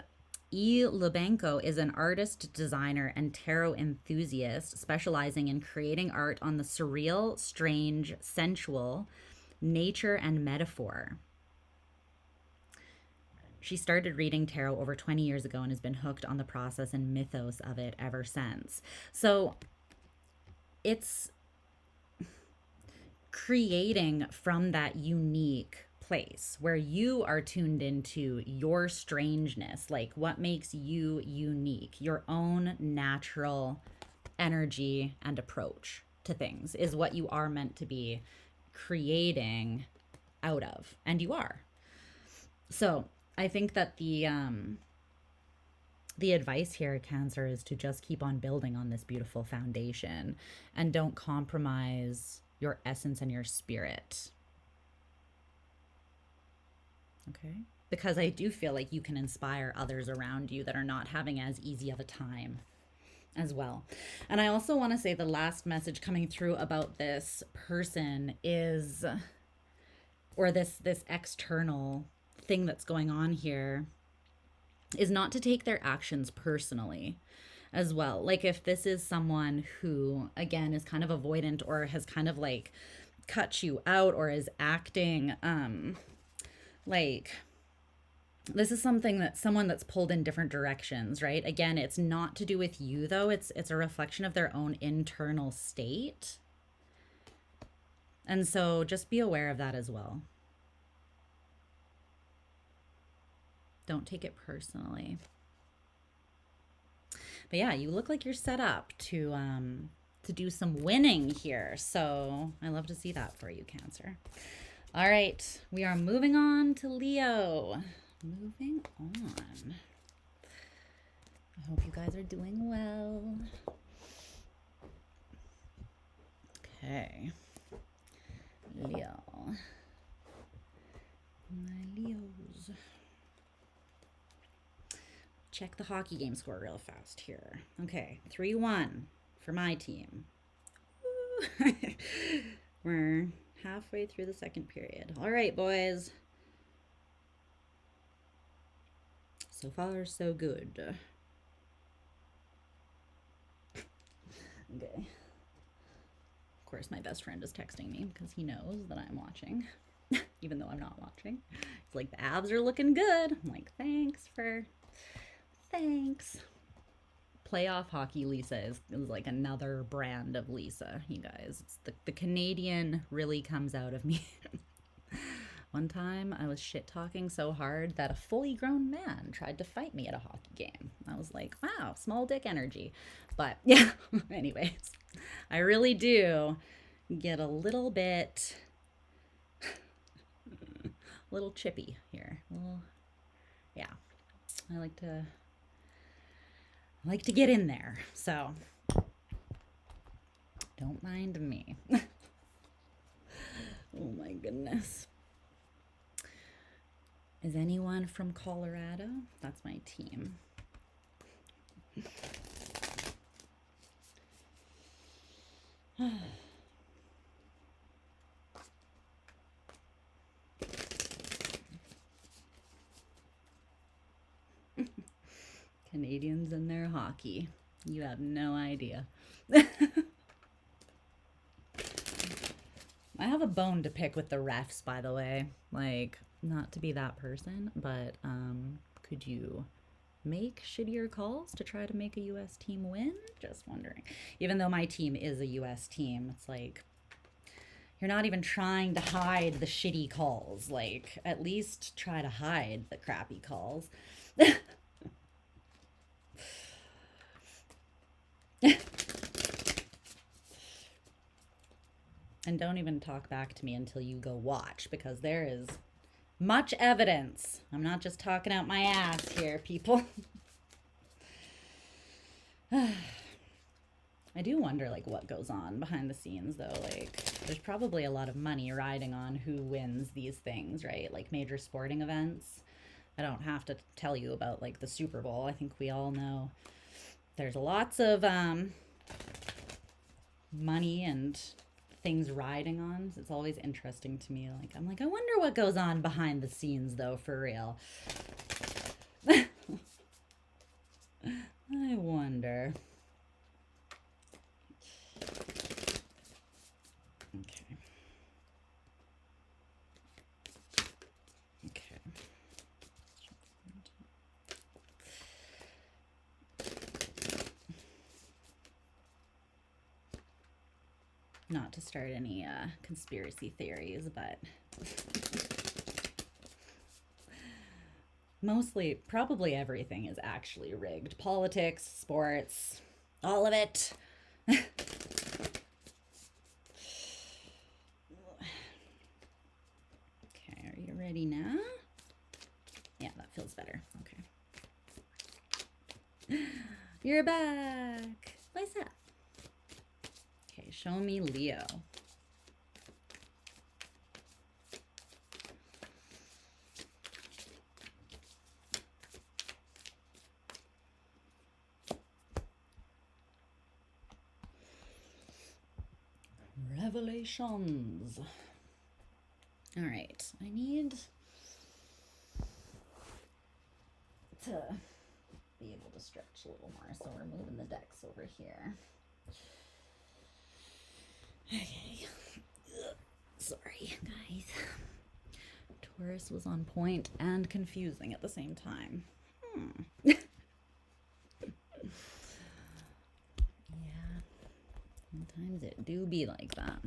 Libanco is an artist, designer, and tarot enthusiast specializing in creating art on the surreal, strange, sensual, nature, and metaphor. She started reading tarot over 20 years ago and has been hooked on the process and mythos of it ever since. So it's creating from that unique place where you are tuned into your strangeness, like what makes you unique, your own natural energy and approach to things is what you are meant to be creating out of, and you are. So I think that the advice here, Cancer, is to just keep on building on this beautiful foundation and don't compromise your essence and your spirit. Okay? Because I do feel like you can inspire others around you that are not having as easy of a time as well. And I also want to say the last message coming through about this person is, or this external thing that's going on here is not to take their actions personally as well. Like if this is someone who, again, is kind of avoidant or has kind of like cut you out or is acting like this is something that someone that's pulled in different directions, right? Again, it's not to do with you though. It's a reflection of their own internal state. And so just be aware of that as well. Don't take it personally. But yeah, you look like you're set up to do some winning here. So I love to see that for you, Cancer. All right, we are moving on to Leo. Moving on. I hope you guys are doing well. Okay. Leo. My Leos. Check the hockey game score real fast here. Okay, 3-1 for my team. We're halfway through the second period. All right, boys. So far, so good. Okay. Of course, my best friend is texting me because he knows that I'm watching, even though I'm not watching. It's like, the abs are looking good. I'm like, thanks. Playoff hockey Lisa is like another brand of Lisa, you guys. It's the Canadian really comes out of me. One time I was shit talking so hard that a fully grown man tried to fight me at a hockey game. I was like, wow, small dick energy. But yeah, anyways, I really do get a little bit, a little chippy here. Well, yeah, I like to get in there. So don't mind me. Oh my goodness. Is anyone from Colorado? That's my team. Canadians and their hockey. You have no idea. I have a bone to pick with the refs, by the way. Like, not to be that person, but could you make shittier calls to try to make a US team win? Just wondering. Even though my team is a US team, it's like, you're not even trying to hide the shitty calls. Like, at least try to hide the crappy calls. And don't even talk back to me until you go watch, because there is much evidence. I'm not just talking out my ass here, people. I do wonder, like, what goes on behind the scenes, though. Like, there's probably a lot of money riding on who wins these things, right? Like, major sporting events. I don't have to tell you about, like, the Super Bowl. I think we all know there's lots of money and things riding on. It's always interesting to me. Like, I'm like, I wonder what goes on behind the scenes, though, for real. I wonder. Okay. Okay. Not to start any conspiracy theories, but mostly, probably everything is actually rigged. Politics, sports, all of it. Okay, are you ready now? Yeah, that feels better. Okay. You're back. What's up? Okay, show me Leo. Revelations. All right, I need to be able to stretch a little more. So we're moving the decks over here. Okay. Sorry, guys. Taurus was on point and confusing at the same time. Yeah. Sometimes it do be like that.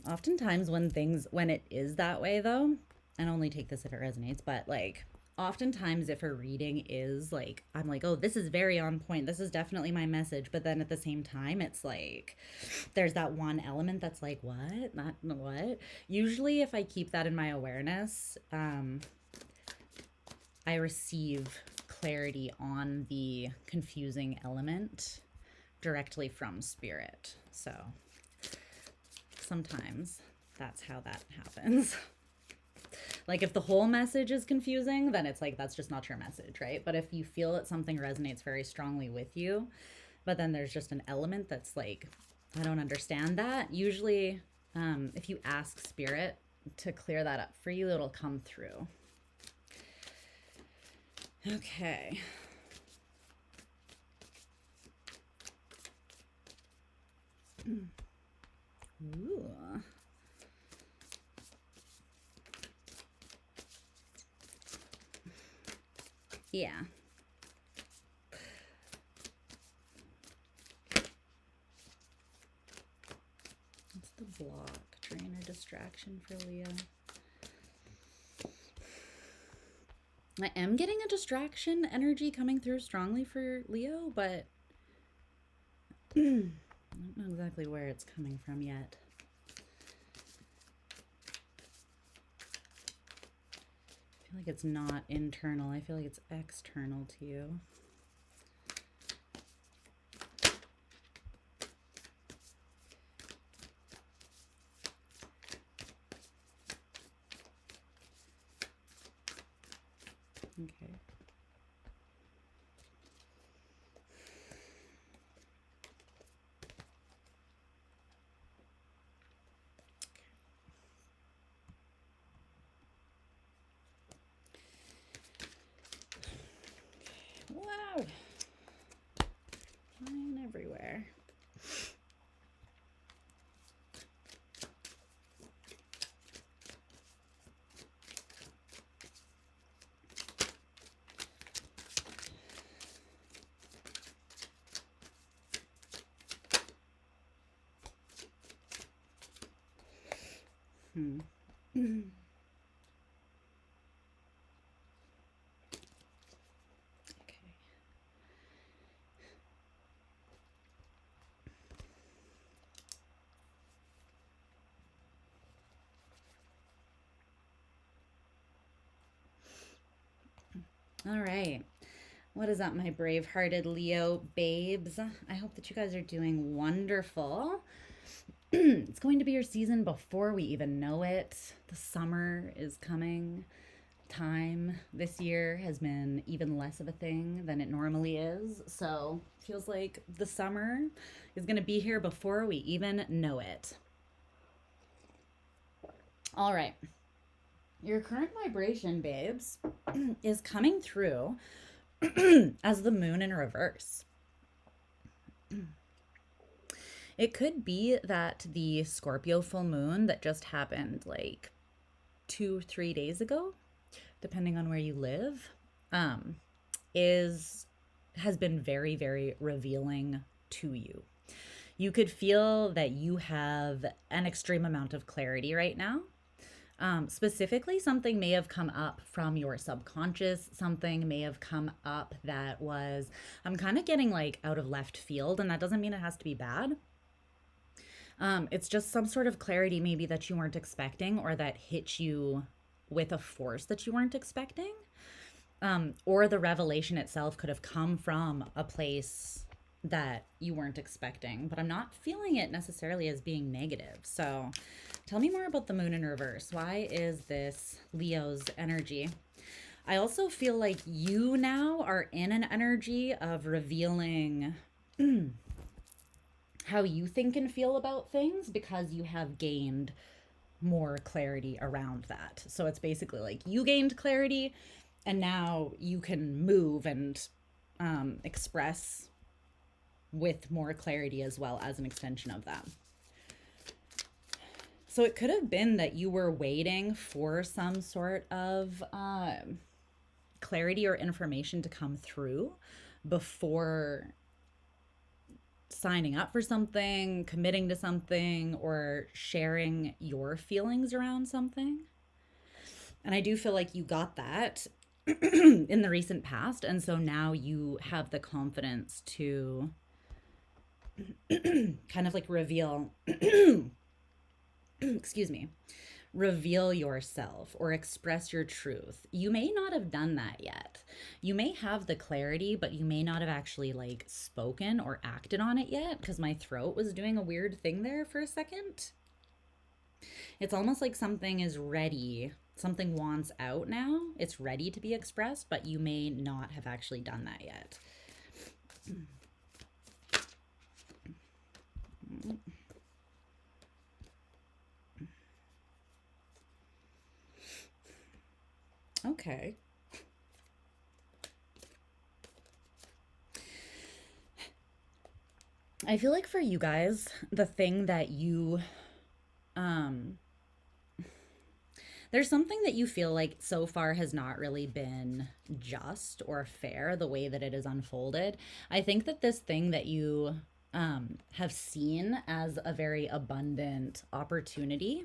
Oftentimes when it is that way though, and only take this if it resonates, but like oftentimes if a reading is like, I'm like, oh, this is very on point, this is definitely my message, but then at the same time it's like there's that one element that's like, what? Not what? Usually if I keep that in my awareness, I receive clarity on the confusing element directly from spirit. So sometimes that's how that happens. Like if the whole message is confusing, then it's like, that's just not your message, right? But if you feel that something resonates very strongly with you, but then there's just an element that's like, I don't understand that. Usually, if you ask spirit to clear that up for you, it'll come through. Okay. Ooh. Yeah. What's the block? Drain or distraction for Leo? I am getting a distraction energy coming through strongly for Leo, but I don't know exactly where it's coming from yet. I feel like it's not internal. I feel like it's external to you. Okay. Wow. Flying everywhere. Okay. All right. What is up, my brave-hearted Leo babes? I hope that you guys are doing wonderful. It's going to be your season before we even know it. The summer is coming. Time this year has been even less of a thing than it normally is. So feels like the summer is going to be here before we even know it. All right. Your current vibration, babes, is coming through as the moon in reverse. It could be that the Scorpio full moon that just happened like 2-3 days ago, depending on where you live, has been very, very revealing to you. You could feel that you have an extreme amount of clarity right now. Specifically, something may have come up from your subconscious. Something may have come up that was, I'm kind of getting like out of left field, and that doesn't mean it has to be bad. It's just some sort of clarity maybe that you weren't expecting, or that hit you with a force that you weren't expecting. Or the revelation itself could have come from a place that you weren't expecting, but I'm not feeling it necessarily as being negative. So tell me more about the moon in reverse. Why is this Leo's energy? I also feel like you now are in an energy of revealing how you think and feel about things, because you have gained more clarity around that. So it's basically like you gained clarity and now you can move and express with more clarity as well as an extension of that. So it could have been that you were waiting for some sort of clarity or information to come through before signing up for something, committing to something, or sharing your feelings around something. And I do feel like you got that in the recent past. And so now you have the confidence to kind of like reveal, excuse me, reveal yourself or express your truth. You may not have done that yet. You may have the clarity, but you may not have actually like spoken or acted on it yet, because my throat was doing a weird thing there for a second. It's almost like something is ready. Something wants out now. It's ready to be expressed, but you may not have actually done that yet. Okay. I feel like for you guys, the thing that you, there's something that you feel like so far has not really been just or fair the way that it has unfolded. I think that this thing that you have seen as a very abundant opportunity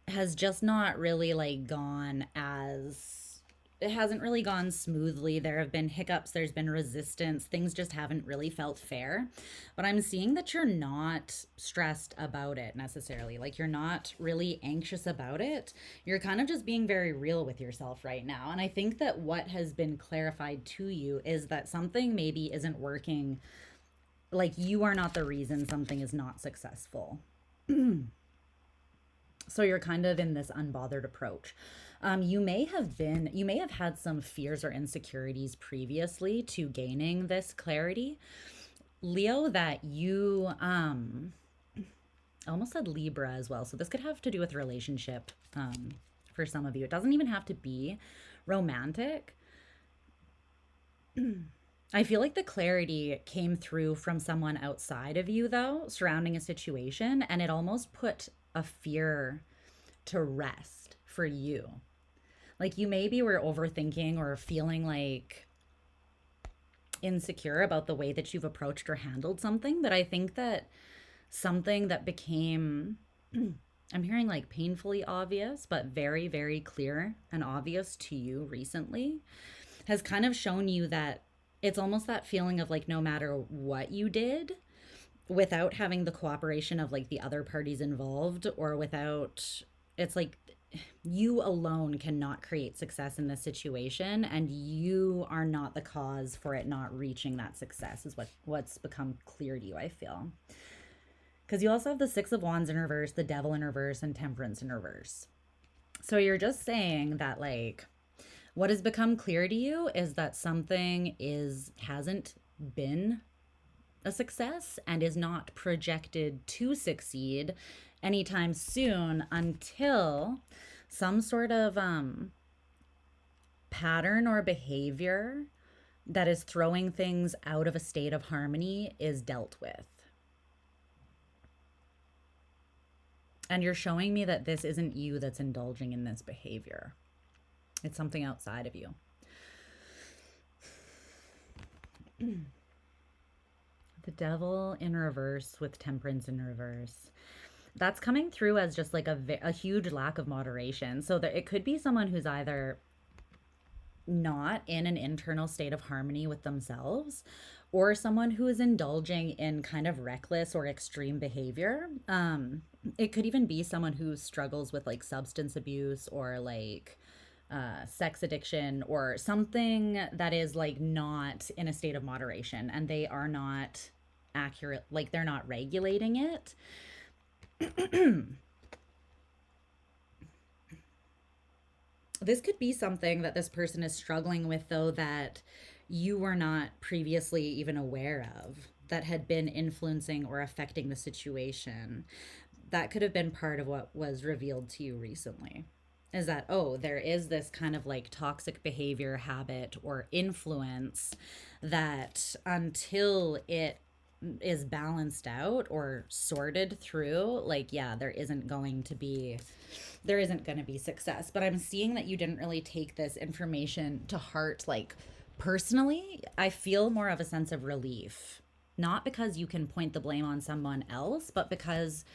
has just not really like gone as, it hasn't really gone smoothly. There have been hiccups, there's been resistance, things just haven't really felt fair. But I'm seeing that you're not stressed about it necessarily. Like you're not really anxious about it. You're kind of just being very real with yourself right now. And I think that what has been clarified to you is that something maybe isn't working. Like you are not the reason something is not successful. So you're kind of in this unbothered approach. You may have had some fears or insecurities previously to gaining this clarity, Leo, that you, I almost said Libra as well. So this could have to do with relationship for some of you. It doesn't even have to be romantic. I feel like the clarity came through from someone outside of you, though, surrounding a situation, and it almost put a fear to rest for you. Like you maybe were overthinking or feeling like insecure about the way that you've approached or handled something, but I think that something that became, I'm hearing like painfully obvious, but very, very clear and obvious to you recently, has kind of shown you that it's almost that feeling of like no matter what you did, without having the cooperation of like the other parties involved, or without, it's like you alone cannot create success in this situation, and you are not the cause for it not reaching that success, is what's become clear to you, I feel. Because you also have the Six of Wands in reverse, the Devil in reverse, and Temperance in reverse. So you're just saying that like what has become clear to you is that something hasn't been a success and is not projected to succeed anytime soon, until some sort of pattern or behavior that is throwing things out of a state of harmony is dealt with. And you're showing me that this isn't you that's indulging in this behavior. It's something outside of you. The Devil in reverse with Temperance in reverse. That's coming through as just like a huge lack of moderation. So that it could be someone who's either not in an internal state of harmony with themselves, or someone who is indulging in kind of reckless or extreme behavior. It could even be someone who struggles with like substance abuse or like sex addiction, or something that is like not in a state of moderation, and they are not accurate, like they're not regulating it. This could be something that this person is struggling with, though, that you were not previously even aware of, that had been influencing or affecting the situation. that could have been part of what was revealed to you recently. Is that, oh, there is this kind of like toxic behavior, habit, or influence that until it is balanced out or sorted through, like, yeah, there isn't going to be success. But I'm seeing that you didn't really take this information to heart. Like, personally, I feel more of a sense of relief, not because you can point the blame on someone else, but because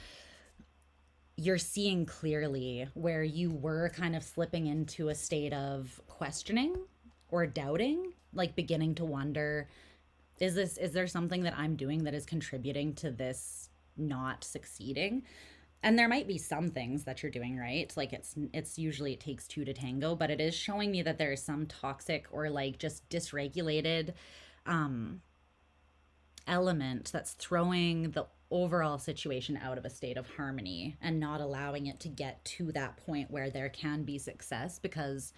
you're seeing clearly where you were kind of slipping into a state of questioning or doubting, like beginning to wonder, is there something that I'm doing that is contributing to this not succeeding? And there might be some things that you're doing right, like it's usually it takes two to tango, but it is showing me that there is some toxic or like just dysregulated element that's throwing the overall situation out of a state of harmony and not allowing it to get to that point where there can be success, because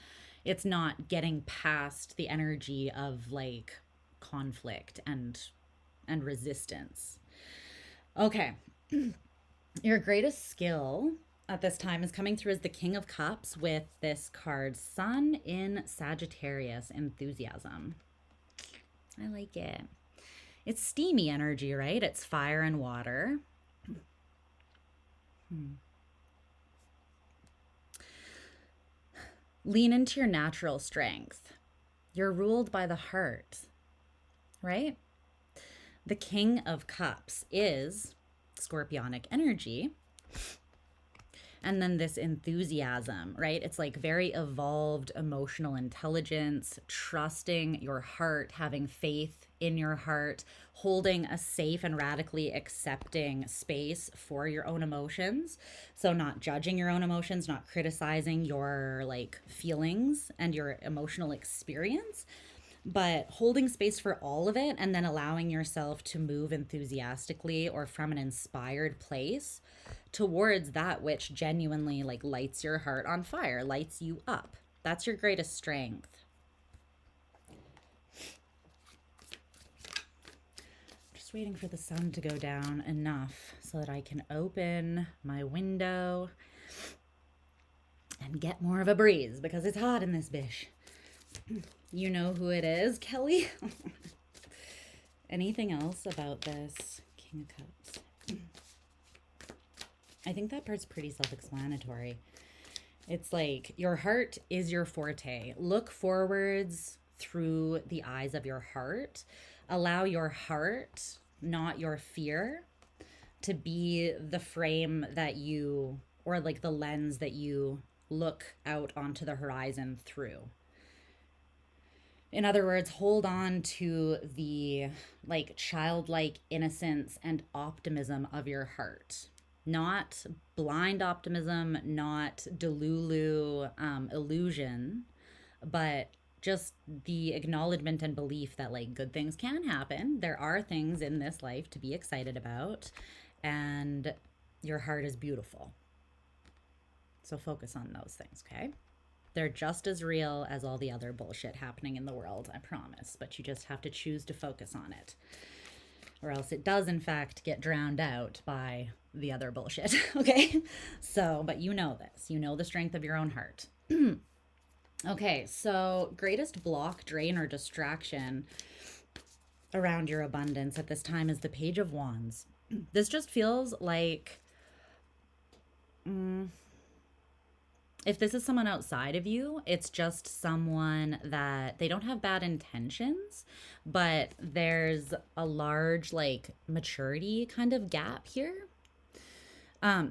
it's not getting past the energy of like conflict and resistance. Okay. Your greatest skill at this time is coming through as the King of Cups with this card, Sun in Sagittarius, enthusiasm. I like it. It's steamy energy, right? It's fire and water. Lean into your natural strength. You're ruled by the heart, right? The King of Cups is scorpionic energy. And then this enthusiasm, right? It's like very evolved emotional intelligence, trusting your heart, having faith in your heart, holding a safe and radically accepting space for your own emotions. So not judging your own emotions, not criticizing your like feelings and your emotional experience, but holding space for all of it and then allowing yourself to move enthusiastically or from an inspired place towards that which genuinely like lights your heart on fire, lights you up. That's your greatest strength. Just waiting for the sun to go down enough so that I can open my window and get more of a breeze because it's hot in this bish. You know who it is, Kelly? Anything else about this King of Cups? I think that part's pretty self-explanatory. It's like your heart is your forte. Look forwards through the eyes of your heart. Allow your heart, not your fear, to be the frame that you, or like the lens that you look out onto the horizon through. In other words, hold on to the like childlike innocence and optimism of your heart. Not blind optimism, not delulu illusion, but just the acknowledgement and belief that like good things can happen. There are things in this life to be excited about, and your heart is beautiful. So focus on those things, okay? They're just as real as all the other bullshit happening in the world, I promise. But you just have to choose to focus on it. Or else it does, in fact, get drowned out by the other bullshit, okay? So, but you know this. You know the strength of your own heart. Okay, so greatest block, drain, or distraction around your abundance at this time is the Page of Wands. This just feels like... if this is someone outside of you, it's just someone that they don't have bad intentions, but there's a large like maturity kind of gap here.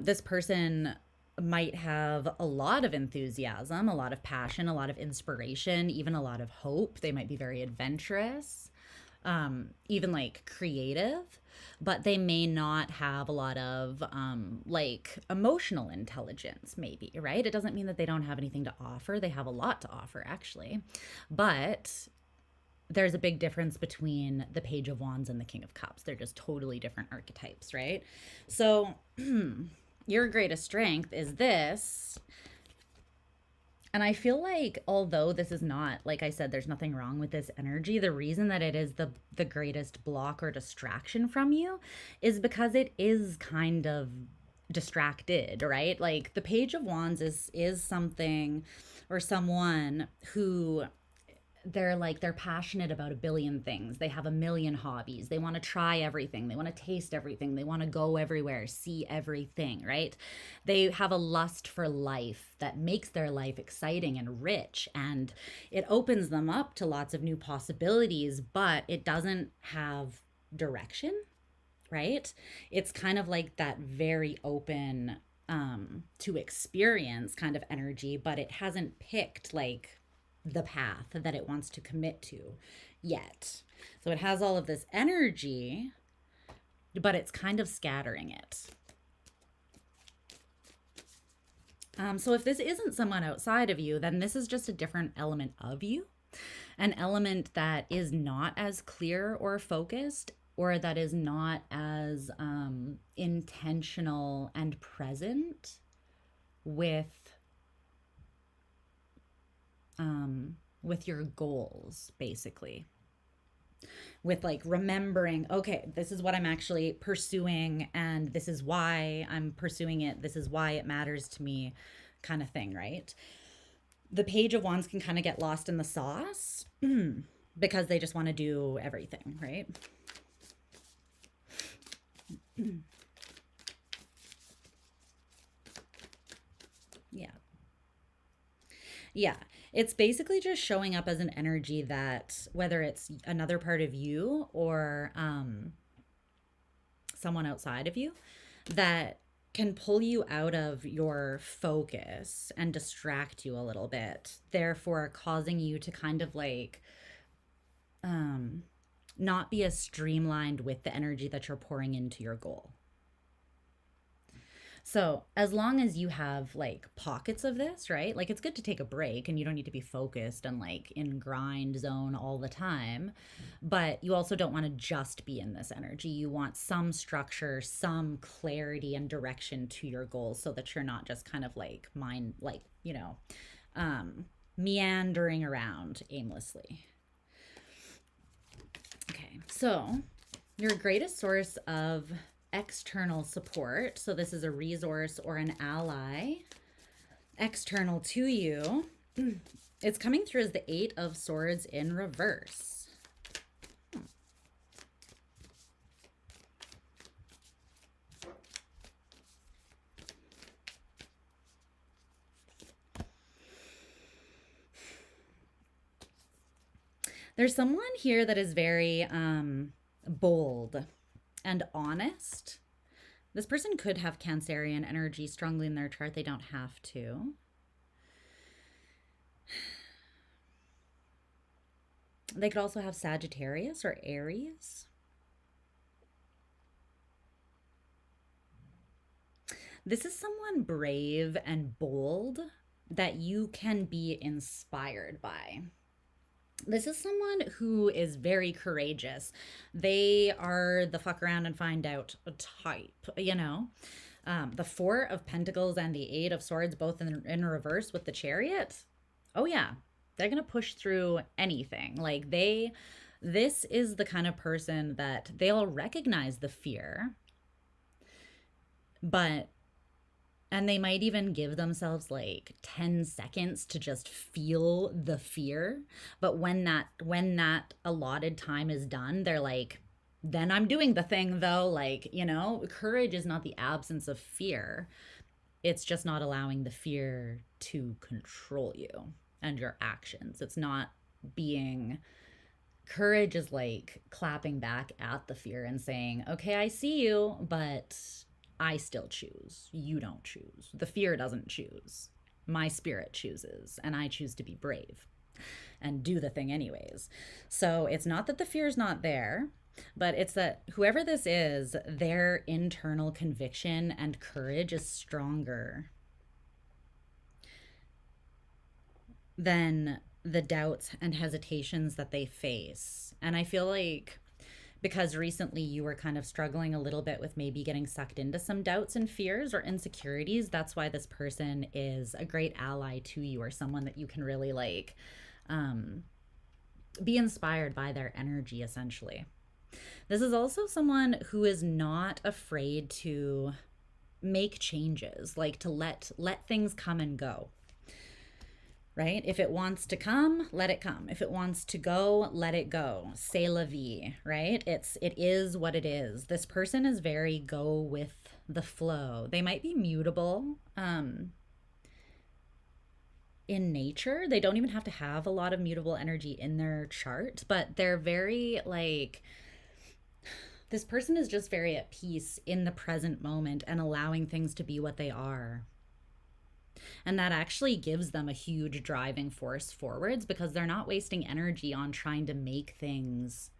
This person might have a lot of enthusiasm, a lot of passion, a lot of inspiration, even a lot of hope. They might be very adventurous, even like creative, but they may not have a lot of like emotional intelligence, maybe, right? It doesn't mean that they don't have anything to offer. They have a lot to offer, actually. But there's a big difference between the Page of Wands and the King of Cups. They're just totally different archetypes, right? So your greatest strength is this. And I feel like, although this is not, like I said, there's nothing wrong with this energy, the reason that it is the greatest block or distraction from you is because it is kind of distracted, right? Like the Page of Wands is something or someone who they're passionate about a billion things. They have a million hobbies. They want to try everything. They want to taste everything. They want to go everywhere, see everything, right? They have a lust for life that makes their life exciting and rich, and it opens them up to lots of new possibilities, but it doesn't have direction, right? It's kind of like that very open to experience kind of energy, but it hasn't picked like the path that it wants to commit to yet. So it has all of this energy, but it's kind of scattering it. So if this isn't someone outside of you, then this is just a different element of you, an element that is not as clear or focused, or that is not as intentional and present with your goals, basically. With like remembering, okay, this is what I'm actually pursuing, and this is why I'm pursuing it. This is why it matters to me, kind of thing, right? The Page of Wands can kind of get lost in the sauce because they just want to do everything, right? Yeah. Yeah. It's basically just showing up as an energy that, whether it's another part of you or someone outside of you, that can pull you out of your focus and distract you a little bit, therefore causing you to kind of like not be as streamlined with the energy that you're pouring into your goal. So as long as you have like pockets of this, right? Like it's good to take a break, and you don't need to be focused and like in grind zone all the time, but you also don't want to just be in this energy. You want some structure, some clarity and direction to your goals, so that you're not just kind of like meandering around aimlessly. Okay, so your greatest source of external support, so this is a resource or an ally external to you, it's coming through as the Eight of Swords in reverse. There's someone here that is very bold and honest. This person could have Cancerian energy strongly in their chart. They don't have to. They could also have Sagittarius or Aries. This is someone brave and bold that you can be inspired by. This is someone who is very courageous. They are the fuck around and find out type, you know. The Four of Pentacles and the Eight of Swords, both in reverse with the Chariot. Oh yeah, they're gonna push through anything. Like this is the kind of person that they'll recognize the fear, and they might even give themselves like 10 seconds to just feel the fear. But when that allotted time is done, they're like, then I'm doing the thing though. Like, you know, courage is not the absence of fear. It's just not allowing the fear to control you and your actions. It's not being, courage is like clapping back at the fear and saying, okay, I see you, but I still choose. You don't choose. The fear doesn't choose. My spirit chooses, and I choose to be brave and do the thing anyways. So it's not that the fear is not there, but it's that whoever this is, their internal conviction and courage is stronger than the doubts and hesitations that they face. And I feel like because recently you were kind of struggling a little bit with maybe getting sucked into some doubts and fears or insecurities, that's why this person is a great ally to you, or someone that you can really like be inspired by their energy, essentially. This is also someone who is not afraid to make changes, like to let things come and go. Right? If it wants to come, let it come. If it wants to go, let it go. C'est la vie, right? It is what it is. This person is very go with the flow. They might be mutable in nature. They don't even have to have a lot of mutable energy in their chart, but they're very like, this person is just very at peace in the present moment and allowing things to be what they are. And that actually gives them a huge driving force forwards, because they're not wasting energy on trying to make things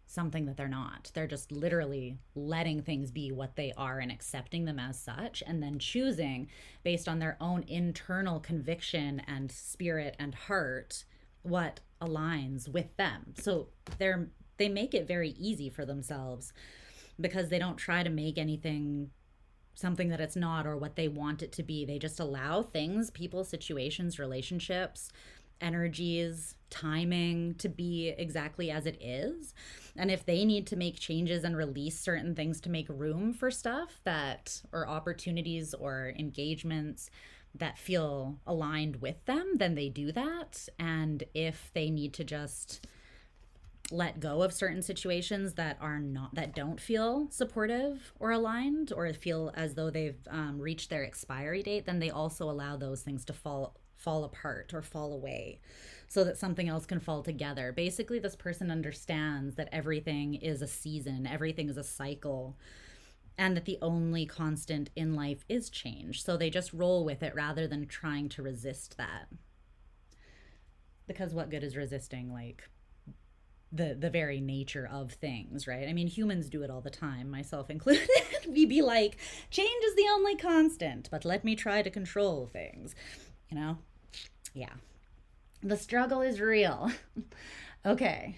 something that they're not. They're just literally letting things be what they are and accepting them as such, and then choosing based on their own internal conviction and spirit and heart what aligns with them. So they make it very easy for themselves, because they don't try to make anything something that it's not or what they want it to be. They just allow things, people, situations, relationships, energies, timing to be exactly as it is. And if they need to make changes and release certain things to make room for stuff that, or opportunities or engagements that feel aligned with them, then they do that. And if they need to just let go of certain situations that don't feel supportive or aligned, or feel as though they've reached their expiry date, then they also allow those things to fall apart or fall away, so that something else can fall together. Basically, this person understands that everything is a season, everything is a cycle, and that the only constant in life is change. So they just roll with it rather than trying to resist that. Because what good is resisting, like, the very nature of things, right? I mean, humans do it all the time, myself included. We be like, change is the only constant, but let me try to control things, you know? Yeah. The struggle is real. Okay.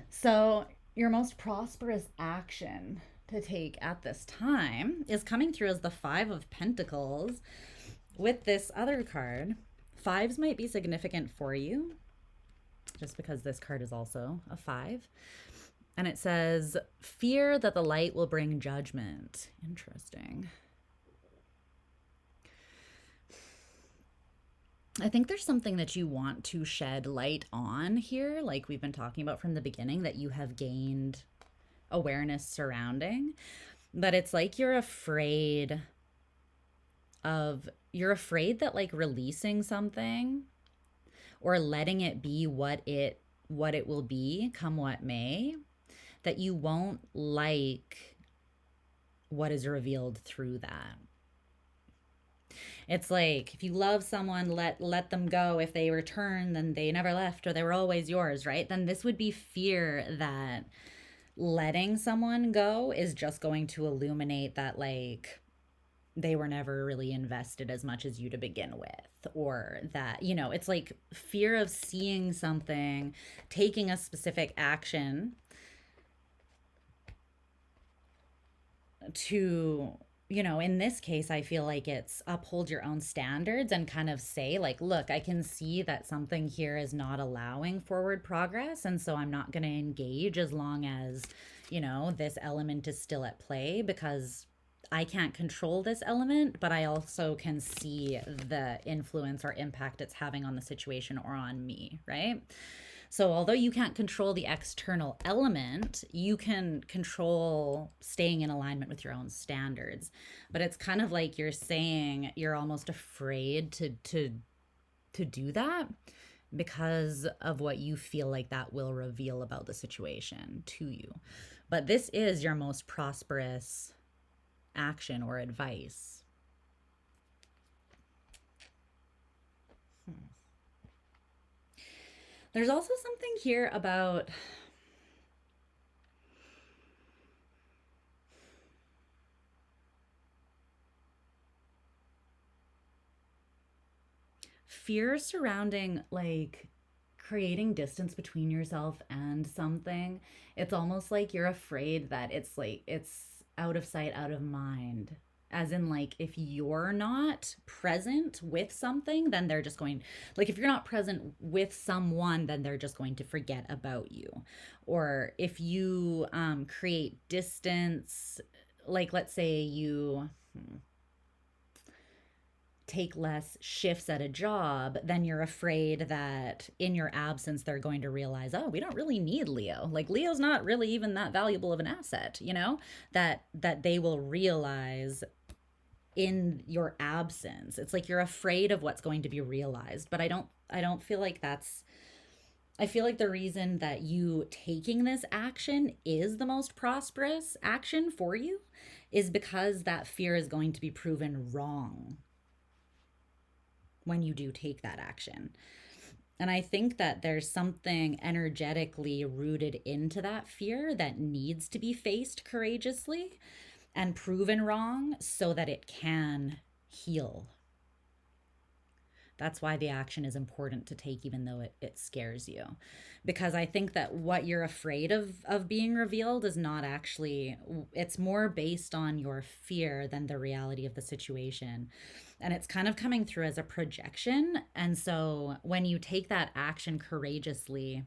So your most prosperous action to take at this time is coming through as the Five of Pentacles with this other card. Fives might be significant for you, just because this card is also a 5. And it says, fear that the light will bring judgment. Interesting. I think there's something that you want to shed light on here, like we've been talking about from the beginning, that you have gained awareness surrounding. But it's like you're afraid that like releasing something or letting it be what it will be, come what may, that you won't like what is revealed through that. It's like, if you love someone, let them go. If they return, then they never left, or they were always yours, right? Then this would be fear that letting someone go is just going to illuminate that, like, they were never really invested as much as you to begin with, or that, you know, it's like fear of seeing something, taking a specific action to, you know, in this case, I feel like it's uphold your own standards and kind of say, like, look, I can see that something here is not allowing forward progress, and so I'm not going to engage as long as, you know, this element is still at play, because I can't control this element, but I also can see the influence or impact it's having on the situation or on me, right? So although you can't control the external element, you can control staying in alignment with your own standards. But it's kind of like you're saying you're almost afraid to do that because of what you feel like that will reveal about the situation to you. But this is your most prosperous action or advice. There's also something here about fear surrounding, like, creating distance between yourself and something. It's almost like you're afraid that it's like, it's out of sight, out of mind. As in, like, if you're not present with something, then they're just going, like, if you're not present with someone, then they're just going to forget about you. Or if you create distance, like, let's say you, take less shifts at a job, then you're afraid that in your absence they're going to realize, oh, we don't really need Leo. Like Leo's not really even that valuable of an asset, you know? That they will realize in your absence. It's like you're afraid of what's going to be realized, but I don't feel like that's I feel like the reason that you taking this action is the most prosperous action for you is because that fear is going to be proven wrong when you do take that action. And I think that there's something energetically rooted into that fear that needs to be faced courageously and proven wrong so that it can heal. That's why the action is important to take, even though it scares you. Because I think that what you're afraid of being revealed is not actually, it's more based on your fear than the reality of the situation. And it's kind of coming through as a projection. And so when you take that action courageously,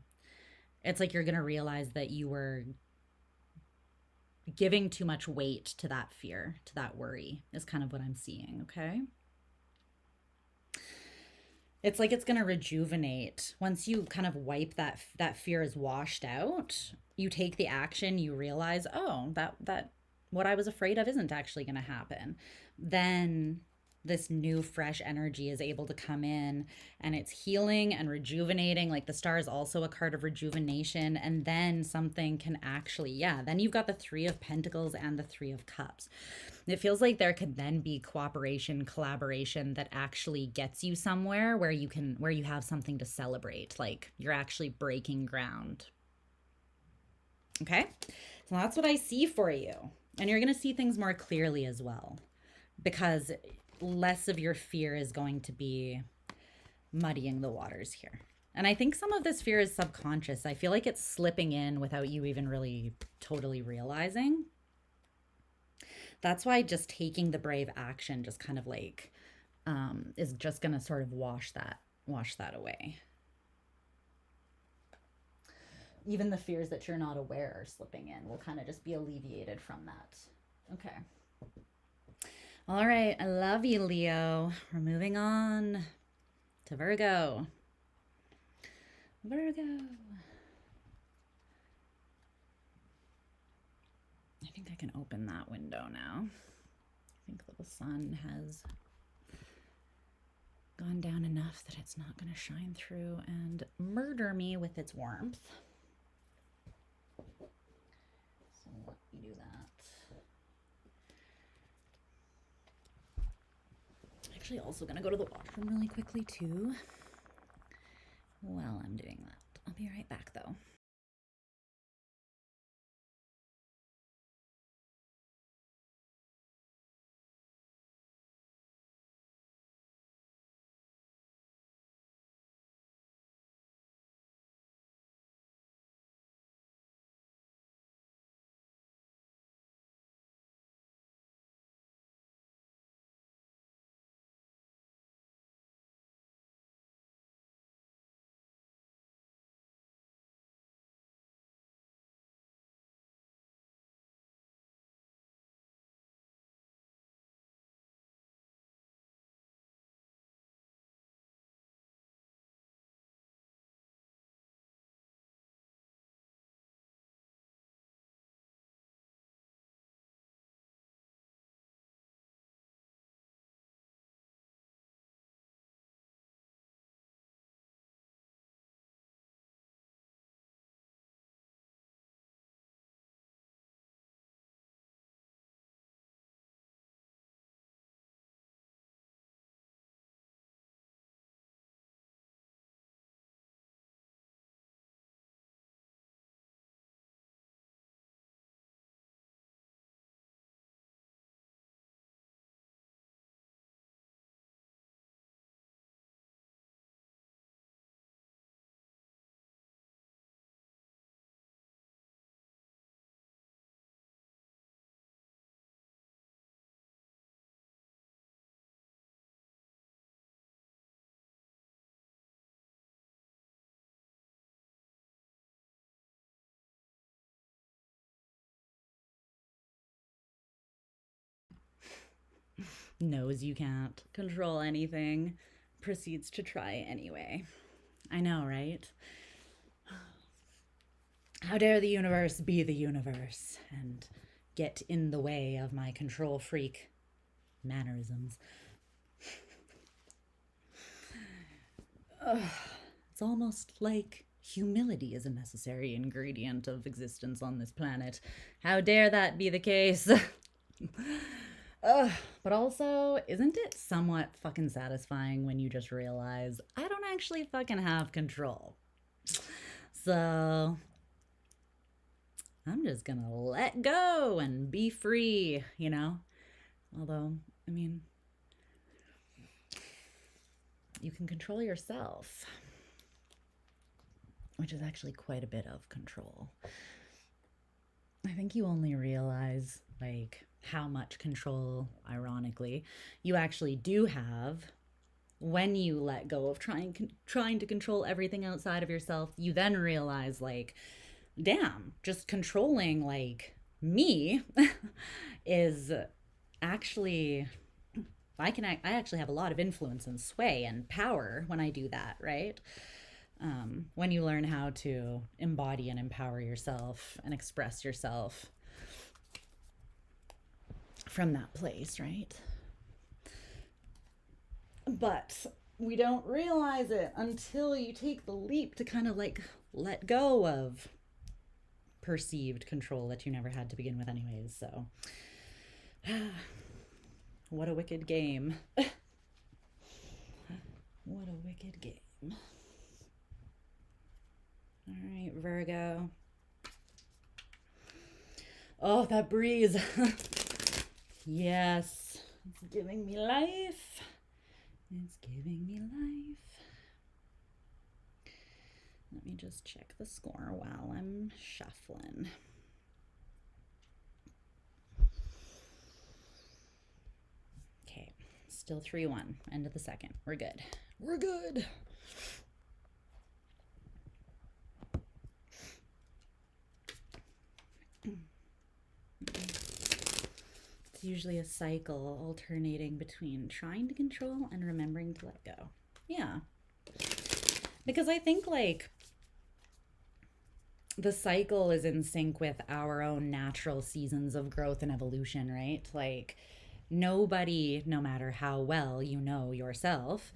it's like you're going to realize that you were giving too much weight to that fear, to that worry, is kind of what I'm seeing, okay? It's like it's going to rejuvenate once you kind of wipe that fear is washed out. You take the action, you realize, oh, that what I was afraid of isn't actually going to happen. Then this new fresh energy is able to come in, and it's healing and rejuvenating. Like the star is also a card of rejuvenation, and then something can actually, yeah, then you've got the 3 of Pentacles and the 3 of Cups. It feels like there could then be cooperation, collaboration that actually gets you somewhere where you have something to celebrate, like you're actually breaking ground. Okay? So that's what I see for you. And you're going to see things more clearly as well, because less of your fear is going to be muddying the waters here. And I think some of this fear is subconscious. I feel like it's slipping in without you even really totally realizing. That's why just taking the brave action just kind of like is just going to sort of wash that away. Even the fears that you're not aware are slipping in will kind of just be alleviated from that. Okay. All right, I love you, Leo. We're moving on to Virgo. Virgo. I think I can open that window now. I think that the sun has gone down enough that it's not going to shine through and murder me with its warmth. So let me do that. Actually also going to go to the washroom really quickly too while I'm doing that. I'll be right back though. knows you can't control anything, proceeds to try anyway. I know, right? How dare the universe be the universe and get in the way of my control freak mannerisms. It's almost like humility is a necessary ingredient of existence on this planet. How dare that be the case? But also, isn't it somewhat fucking satisfying when you just realize I don't actually fucking have control? So I'm just gonna let go and be free, you know? Although, I mean, you can control yourself, which is actually quite a bit of control. I think you only realize, like, how much control, ironically, you actually do have when you let go of trying to control everything outside of yourself. You then realize, like, damn, just controlling, like, me is actually, I actually have a lot of influence and sway and power when I do that, right? When you learn how to embody and empower yourself and express yourself from that place, right? But we don't realize it until you take the leap to kind of like let go of perceived control that you never had to begin with anyways. So what a wicked game. What a wicked game. All right, Virgo. Oh, that breeze. Yes, it's giving me life. It's giving me life. Let me just check the score while I'm shuffling. Okay, still 3-1. End of the second. We're good. We're good. It's usually a cycle alternating between trying to control and remembering to let go. Yeah. Because I think, like, the cycle is in sync with our own natural seasons of growth and evolution, right? Like, nobody, no matter how well you know yourself,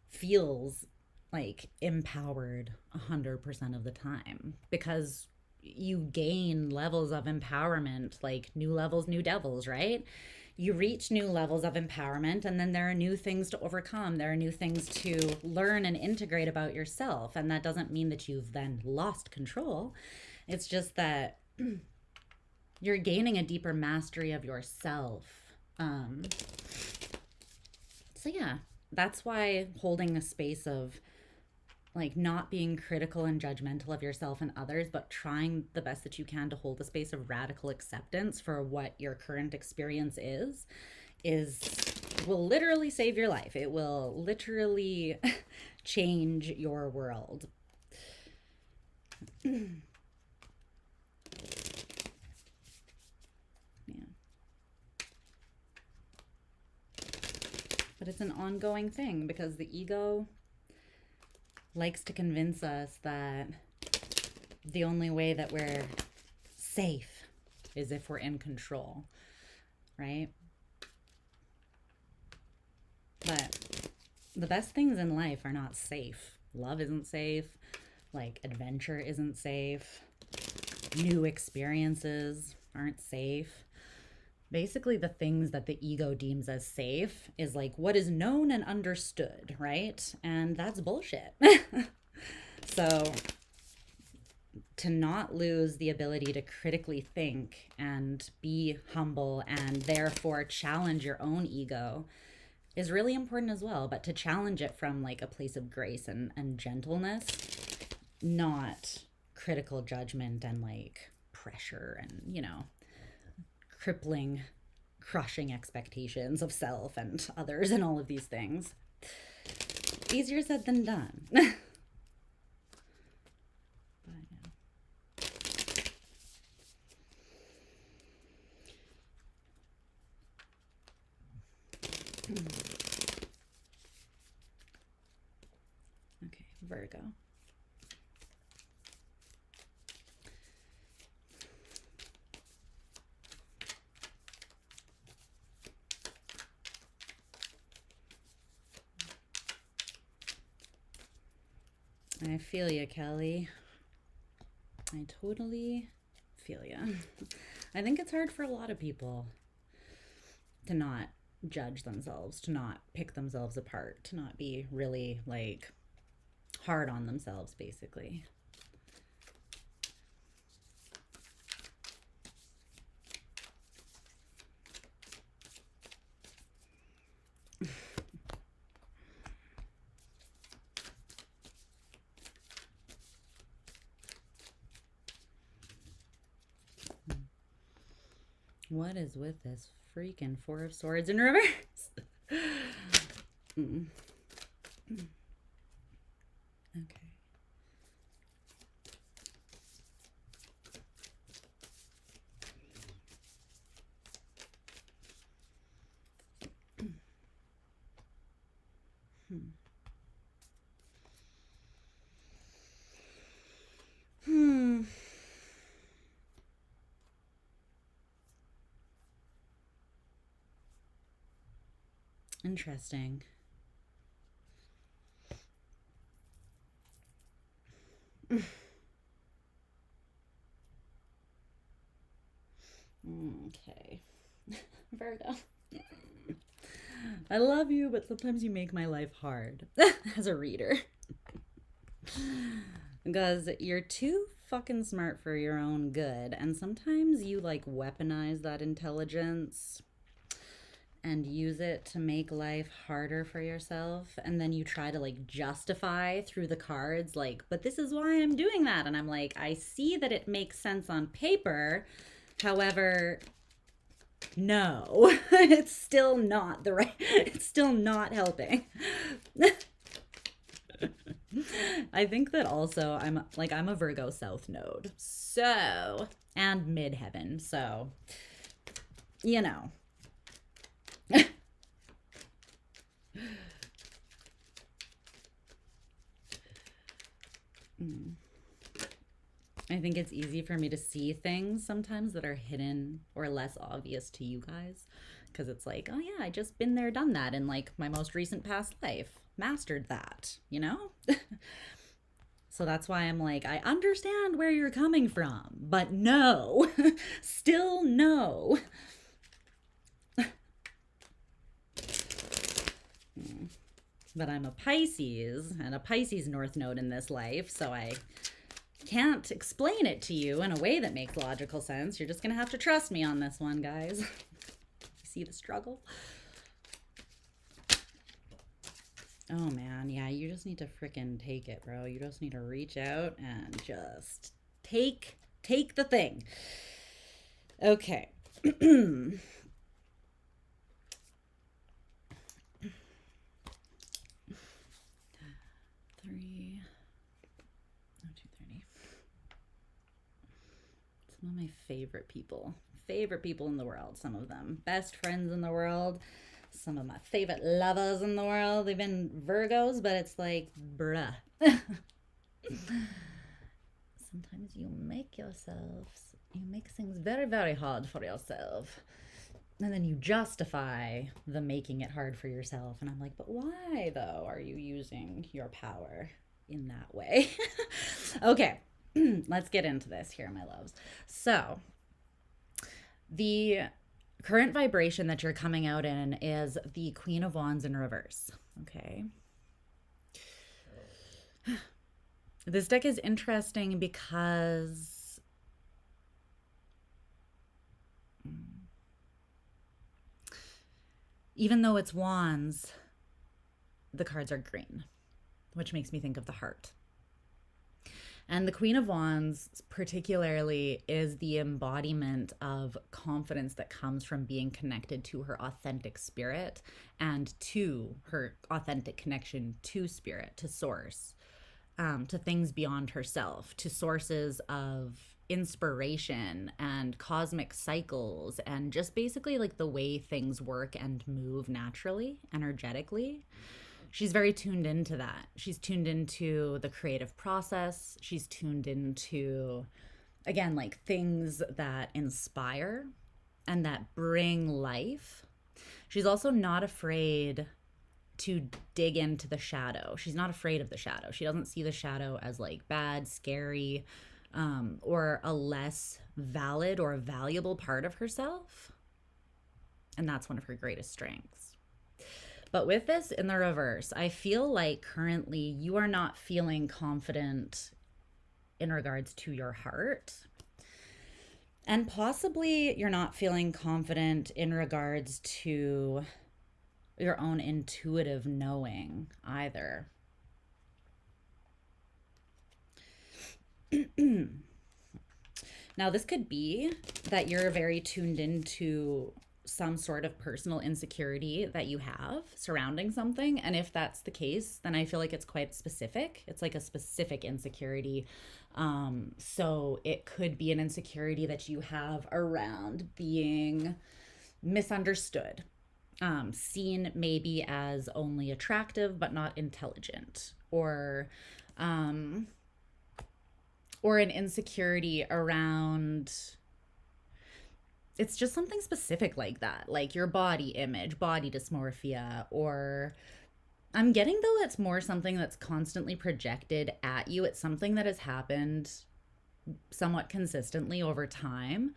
feels like empowered 100% of the time, because you gain levels of empowerment, like new levels, new devils, right? You reach new levels of empowerment, and then there are new things to overcome. There are new things to learn and integrate about yourself. And that doesn't mean that you've then lost control. It's just that you're gaining a deeper mastery of yourself. So yeah, that's why holding a space of, like, not being critical and judgmental of yourself and others, but trying the best that you can to hold a space of radical acceptance for what your current experience will literally save your life. It will literally change your world. Yeah. But it's an ongoing thing, because the ego likes to convince us that the only way that we're safe is if we're in control, right? But the best things in life are not safe. Love isn't safe. Like, adventure isn't safe. New experiences aren't safe. Basically, the things that the ego deems as safe is like what is known and understood, right? And that's bullshit. So to not lose the ability to critically think and be humble and therefore challenge your own ego is really important as well. But to challenge it from, like, a place of grace and gentleness, not critical judgment and, like, pressure and, you know, crippling, crushing expectations of self and others and all of these things. Easier said than done. But, yeah. Virgo. I feel you, Kelly. I totally feel you. I think it's hard for a lot of people to not judge themselves, to not pick themselves apart, to not be really like hard on themselves, basically. What is with this freaking Four of Swords in reverse? Okay. Interesting. Okay. Virgo. I love you, but sometimes you make my life hard as a reader. Because you're too fucking smart for your own good, and sometimes you like weaponize that intelligence and use it to make life harder for yourself, and then you try to like justify through the cards like, but this is why I'm doing that. And I'm like, I see that it makes sense on paper, however, no. It's still not the right, it's still not helping. I think that also I'm a Virgo South Node, so, and midheaven, so, you know. I think it's easy for me to see things sometimes that are hidden or less obvious to you guys, because it's like, oh yeah, I just been there, done that in like my most recent past life, mastered that, you know? So that's why I'm like, I understand where you're coming from, but no, still no. But I'm a Pisces, and a Pisces North Node in this life, so I can't explain it to you in a way that makes logical sense. You're just gonna have to trust me on this one, guys. You see the struggle? Oh man, yeah, you just need to frickin' take it, bro. You just need to reach out and just take the thing. Okay. 2:30. Some of my favorite people in the world, some of them best friends in the world, some of my favorite lovers in the world. They've been Virgos, but it's like, bruh. Sometimes you make things very, very hard for yourself, and then you justify the making it hard for yourself. And I'm like, but why though are you using your power in that way? Okay, let's get into this here, my loves. So the current vibration that you're coming out in is the Queen of Wands in reverse. Okay. This deck is interesting because even though it's wands, the cards are green, which makes me think of the heart. And the Queen of Wands particularly is the embodiment of confidence that comes from being connected to her authentic spirit and to her authentic connection to spirit, to source, to things beyond herself, to sources of inspiration and cosmic cycles, and just basically like the way things work and move naturally, energetically. she's very tuned into that. She's tuned into the creative process. She's tuned into, again, like things that inspire and that bring life. She's also not afraid to dig into the shadow. She's not afraid of the shadow. She doesn't see the shadow as like bad, scary, or a less valid or valuable part of herself. And that's one of her greatest strengths. But with this in the reverse, I feel like currently you are not feeling confident in regards to your heart. And possibly you're not feeling confident in regards to your own intuitive knowing either. Now, this could be that you're very tuned into some sort of personal insecurity that you have surrounding something. And if that's the case, then I feel like it's quite specific. It's like a specific insecurity. So it could be an insecurity that you have around being misunderstood, seen maybe as only attractive but not intelligent, or an insecurity around, it's just something specific like that, like your body image, body dysmorphia, or I'm getting though it's more something that's constantly projected at you. It's something that has happened somewhat consistently over time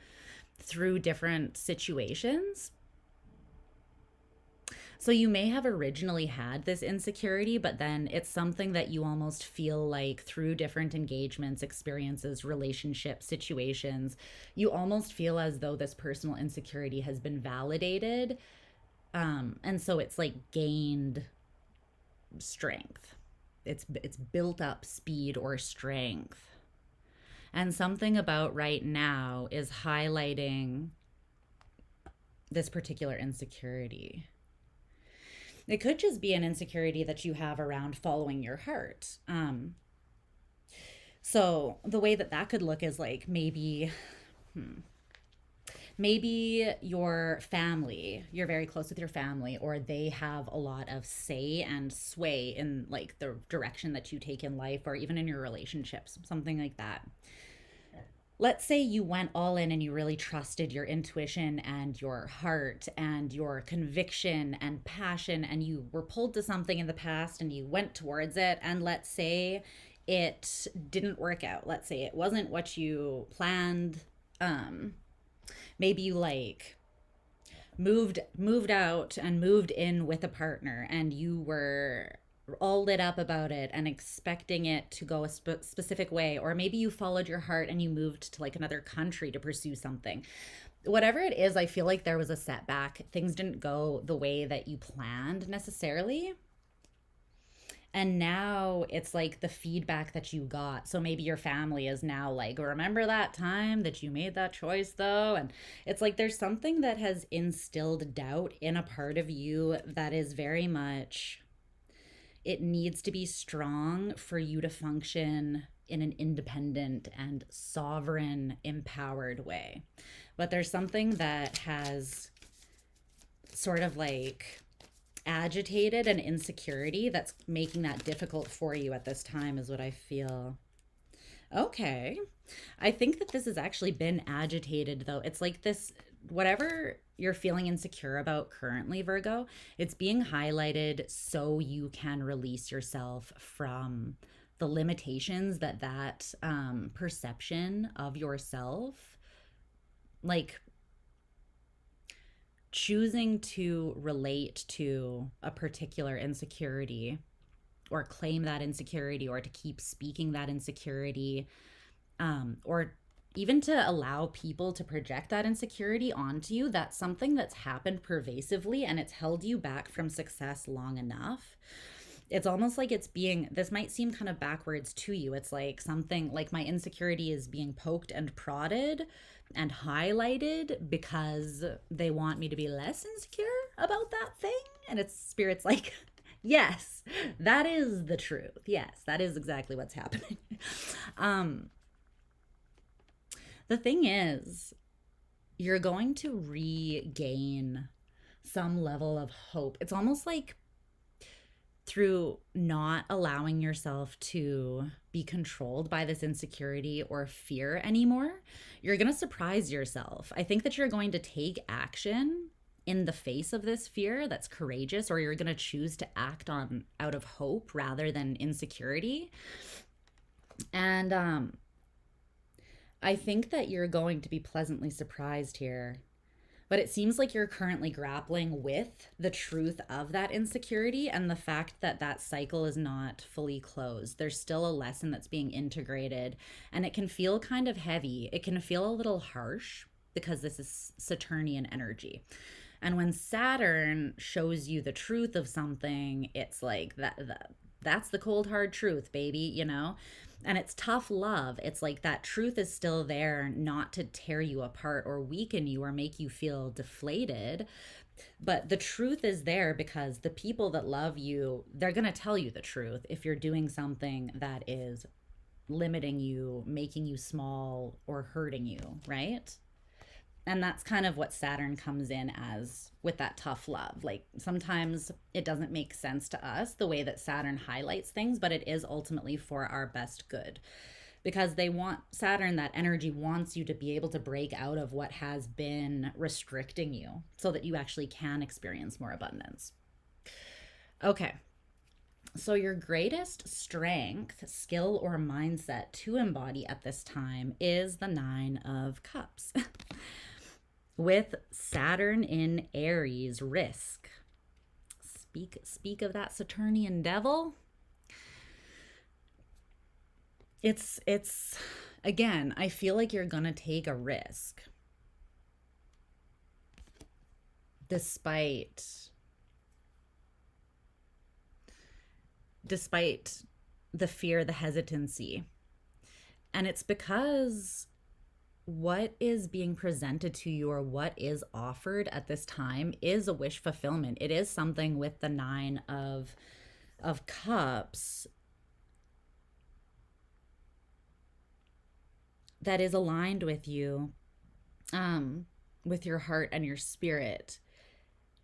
through different situations. So you may have originally had this insecurity, but then it's something that you almost feel like through different engagements, experiences, relationships, situations, you almost feel as though this personal insecurity has been validated. And so it's like gained strength. It's built up speed or strength. And something about right now is highlighting this particular insecurity. It could just be an insecurity that you have around following your heart. So the way that could look is like maybe your family, you're very close with your family, or they have a lot of say and sway in like the direction that you take in life, or even in your relationships, something like that. Let's say you went all in and you really trusted your intuition and your heart and your conviction and passion, and you were pulled to something in the past and you went towards it, and let's say it didn't work out. Let's say it wasn't what you planned. Maybe you like moved out and moved in with a partner, and you were all lit up about it and expecting it to go a specific way, or maybe you followed your heart and you moved to like another country to pursue something. Whatever it is, I feel like there was a setback. Things didn't go the way that you planned necessarily. And now it's like the feedback that you got. So maybe your family is now like, remember that time that you made that choice though? And it's like there's something that has instilled doubt in a part of you that is very much, it needs to be strong for you to function in an independent and sovereign, empowered way. But there's something that has sort of like agitated an insecurity that's making that difficult for you at this time, is what I feel. Okay. I think that this has actually been agitated though. It's like this, whatever you're feeling insecure about currently, Virgo, it's being highlighted so you can release yourself from the limitations that perception of yourself, like choosing to relate to a particular insecurity or claim that insecurity, or to keep speaking that insecurity, or even to allow people to project that insecurity onto you. That's something that's happened pervasively, and it's held you back from success long enough. It's almost like it's being, this might seem kind of backwards to you. It's like something like my insecurity is being poked and prodded and highlighted because they want me to be less insecure about that thing. And it's spirit's like, yes, that is the truth. Yes, that is exactly what's happening. The thing is, you're going to regain some level of hope. It's almost like through not allowing yourself to be controlled by this insecurity or fear anymore, you're going to surprise yourself. I think that you're going to take action in the face of this fear that's courageous, or you're going to choose to act on out of hope rather than insecurity. And I think that you're going to be pleasantly surprised here. But it seems like you're currently grappling with the truth of that insecurity and the fact that that cycle is not fully closed. There's still a lesson that's being integrated, and it can feel kind of heavy. It can feel a little harsh because this is Saturnian energy. And when Saturn shows you the truth of something, it's like that's the cold hard truth, baby, you know? And it's tough love. It's like that truth is still there, not to tear you apart or weaken you or make you feel deflated. But the truth is there because the people that love you, they're going to tell you the truth if you're doing something that is limiting you, making you small, or hurting you, right? And that's kind of what Saturn comes in as with that tough love. Like sometimes it doesn't make sense to us the way that Saturn highlights things, but it is ultimately for our best good. Because they want Saturn, that energy wants you to be able to break out of what has been restricting you so that you actually can experience more abundance. Okay. So your greatest strength, skill, or mindset to embody at this time is the Nine of Cups. With Saturn in Aries, risk. Speak of that Saturnian devil. It's again, I feel like you're gonna take a risk. Despite the fear, the hesitancy. And it's because what is being presented to you or what is offered at this time is a wish fulfillment. It is something with the Nine of Cups that is aligned with you, with your heart and your spirit.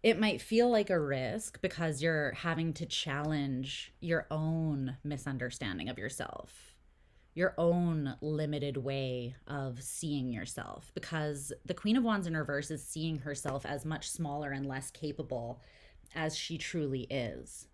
It might feel like a risk because you're having to challenge your own misunderstanding of yourself, your own limited way of seeing yourself, because the Queen of Wands in reverse is seeing herself as much smaller and less capable as she truly is.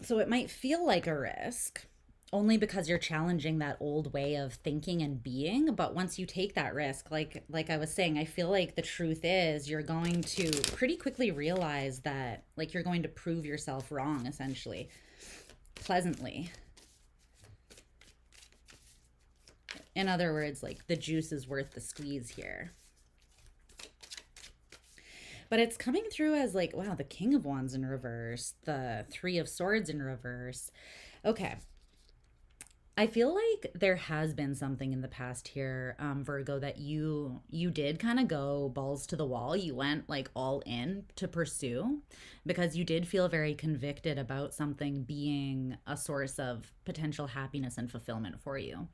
So it might feel like a risk only because you're challenging that old way of thinking and being. But once you take that risk, like I was saying, I feel like the truth is you're going to pretty quickly realize that, like, you're going to prove yourself wrong, essentially. Pleasantly. In other words, like, the juice is worth the squeeze here. But it's coming through as like, wow, the King of Wands in reverse, the Three of Swords in reverse. Okay. I feel like there has been something in the past here, Virgo, that you did kind of go balls to the wall. You went like all in to pursue because you did feel very convicted about something being a source of potential happiness and fulfillment for you.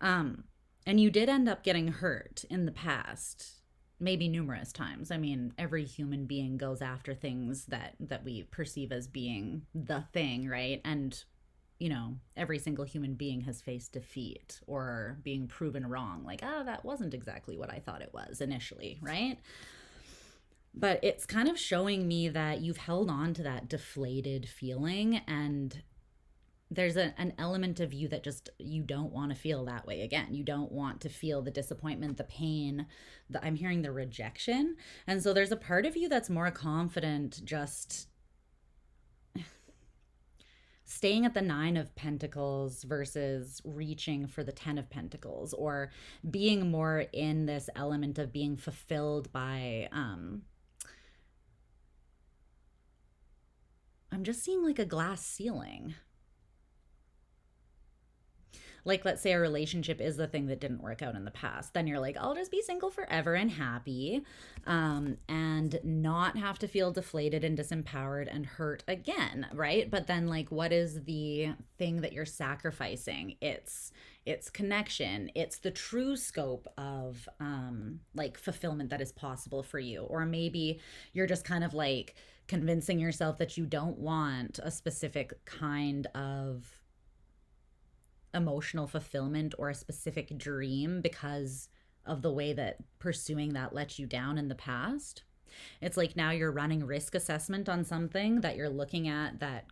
And you did end up getting hurt in the past, maybe numerous times. I mean, every human being goes after things that we perceive as being the thing, right? And you know, every single human being has faced defeat or being proven wrong. Like, that wasn't exactly what I thought it was initially, right? But it's kind of showing me that you've held on to that deflated feeling, and there's an element of you that just, you don't want to feel that way again. You don't want to feel the disappointment, the pain, I'm hearing the rejection. And so there's a part of you that's more confident just staying at the Nine of Pentacles versus reaching for the Ten of Pentacles, or being more in this element of being fulfilled by, I'm just seeing like a glass ceiling. Like, let's say a relationship is the thing that didn't work out in the past. Then you're like, I'll just be single forever and happy, and not have to feel deflated and disempowered and hurt again, right? But then, like, what is the thing that you're sacrificing? It's connection. It's the true scope of like fulfillment that is possible for you. Or maybe you're just kind of like convincing yourself that you don't want a specific kind of emotional fulfillment or a specific dream because of the way that pursuing that let you down in the past. It's like now you're running risk assessment on something that you're looking at that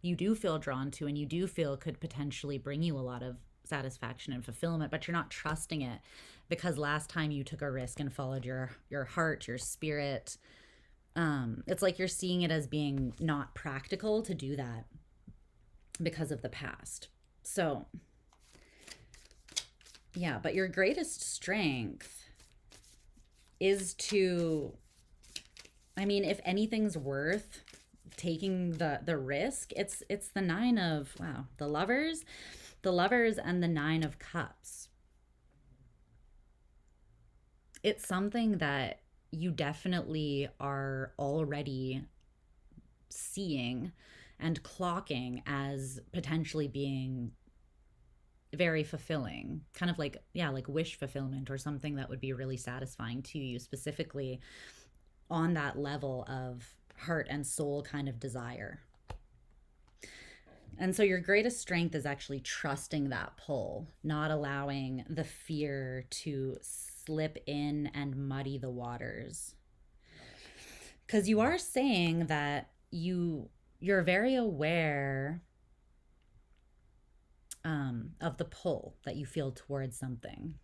you do feel drawn to and you do feel could potentially bring you a lot of satisfaction and fulfillment, but you're not trusting it because last time you took a risk and followed your heart, your spirit. It's like you're seeing it as being not practical to do that because of the past. So, yeah, but your greatest strength is to, I mean, if anything's worth taking the risk, it's the nine of, wow, the lovers and the 9 of cups. It's something that you definitely are already seeing and clocking as potentially being very fulfilling, kind of like, yeah, like wish fulfillment or something that would be really satisfying to you, specifically on that level of heart and soul kind of desire. And so your greatest strength is actually trusting that pull, not allowing the fear to slip in and muddy the waters. Because you are saying that you're very aware of the pull that you feel towards something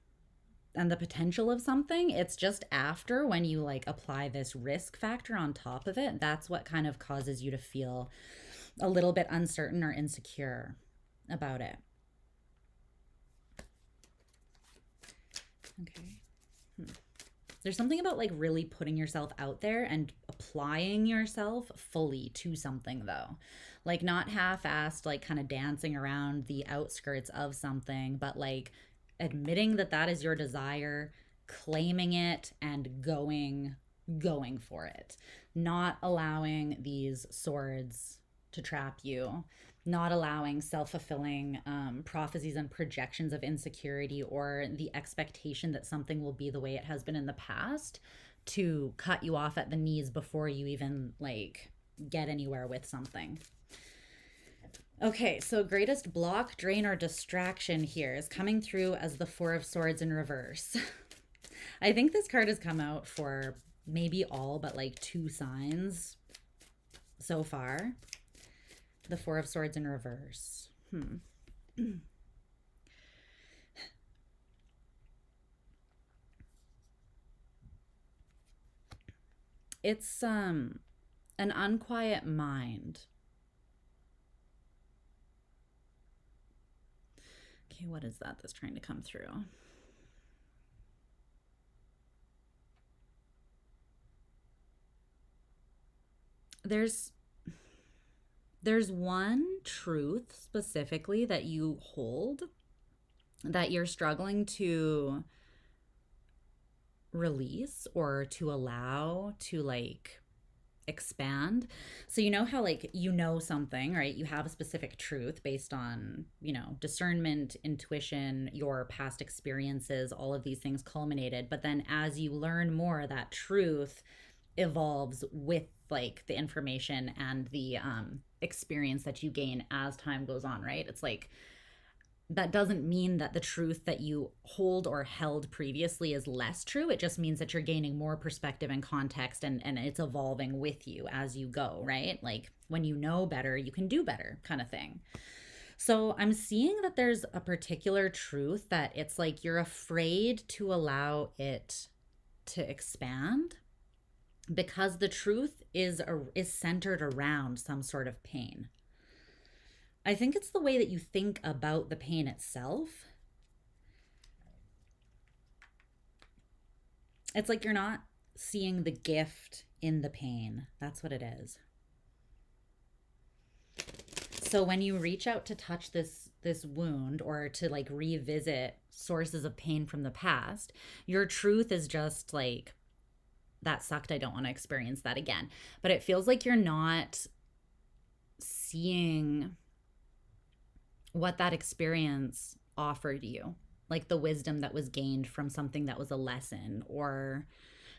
and the potential of something. It's just after, when you like apply this risk factor on top of it, that's what kind of causes you to feel a little bit uncertain or insecure about it. Okay. There's something about like really putting yourself out there and applying yourself fully to something, though. Like not half-assed, like kind of dancing around the outskirts of something, but like admitting that that is your desire, claiming it, and going for it. Not allowing these swords to trap you, not allowing self-fulfilling prophecies and projections of insecurity or the expectation that something will be the way it has been in the past to cut you off at the knees before you even like get anywhere with something. Okay, so greatest block, drain, or distraction here is coming through as the 4 of Swords in reverse. I think this card has come out for maybe all but like 2 signs so far. The 4 of Swords in reverse. It's an unquiet mind. Okay, what is that that's trying to come through? There's one truth specifically that you hold that you're struggling to release or to allow to like expand. So you know how like you know something, right? You have a specific truth based on, you know, discernment, intuition, your past experiences, all of these things culminated. But then as you learn more, that truth evolves with like the information and the experience that you gain as time goes on, right? It's like that doesn't mean that the truth that you hold or held previously is less true. It just means that you're gaining more perspective and context, and it's evolving with you as you go, right? Like when you know better, you can do better kind of thing. So I'm seeing that there's a particular truth that it's like you're afraid to allow it to expand because the truth is centered around some sort of pain. I think it's the way that you think about the pain itself. It's like you're not seeing the gift in the pain. That's what it is. So when you reach out to touch this this wound or to like revisit sources of pain from the past, your truth is just like, that sucked. I don't want to experience that again. But it feels like you're not seeing what that experience offered you, like the wisdom that was gained from something that was a lesson or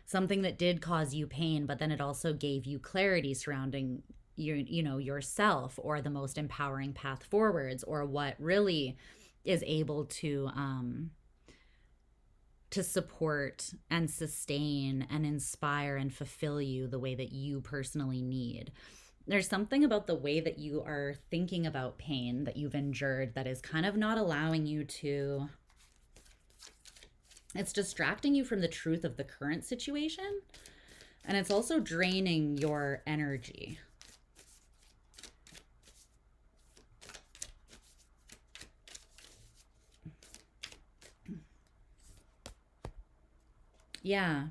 something that did cause you pain, but then it also gave you clarity surrounding yourself, or the most empowering path forwards, or what really is able to support and sustain and inspire and fulfill you the way that you personally need. There's something about the way that you are thinking about pain that you've endured that is kind of not allowing you to, it's distracting you from the truth of the current situation. And it's also draining your energy. Yeah.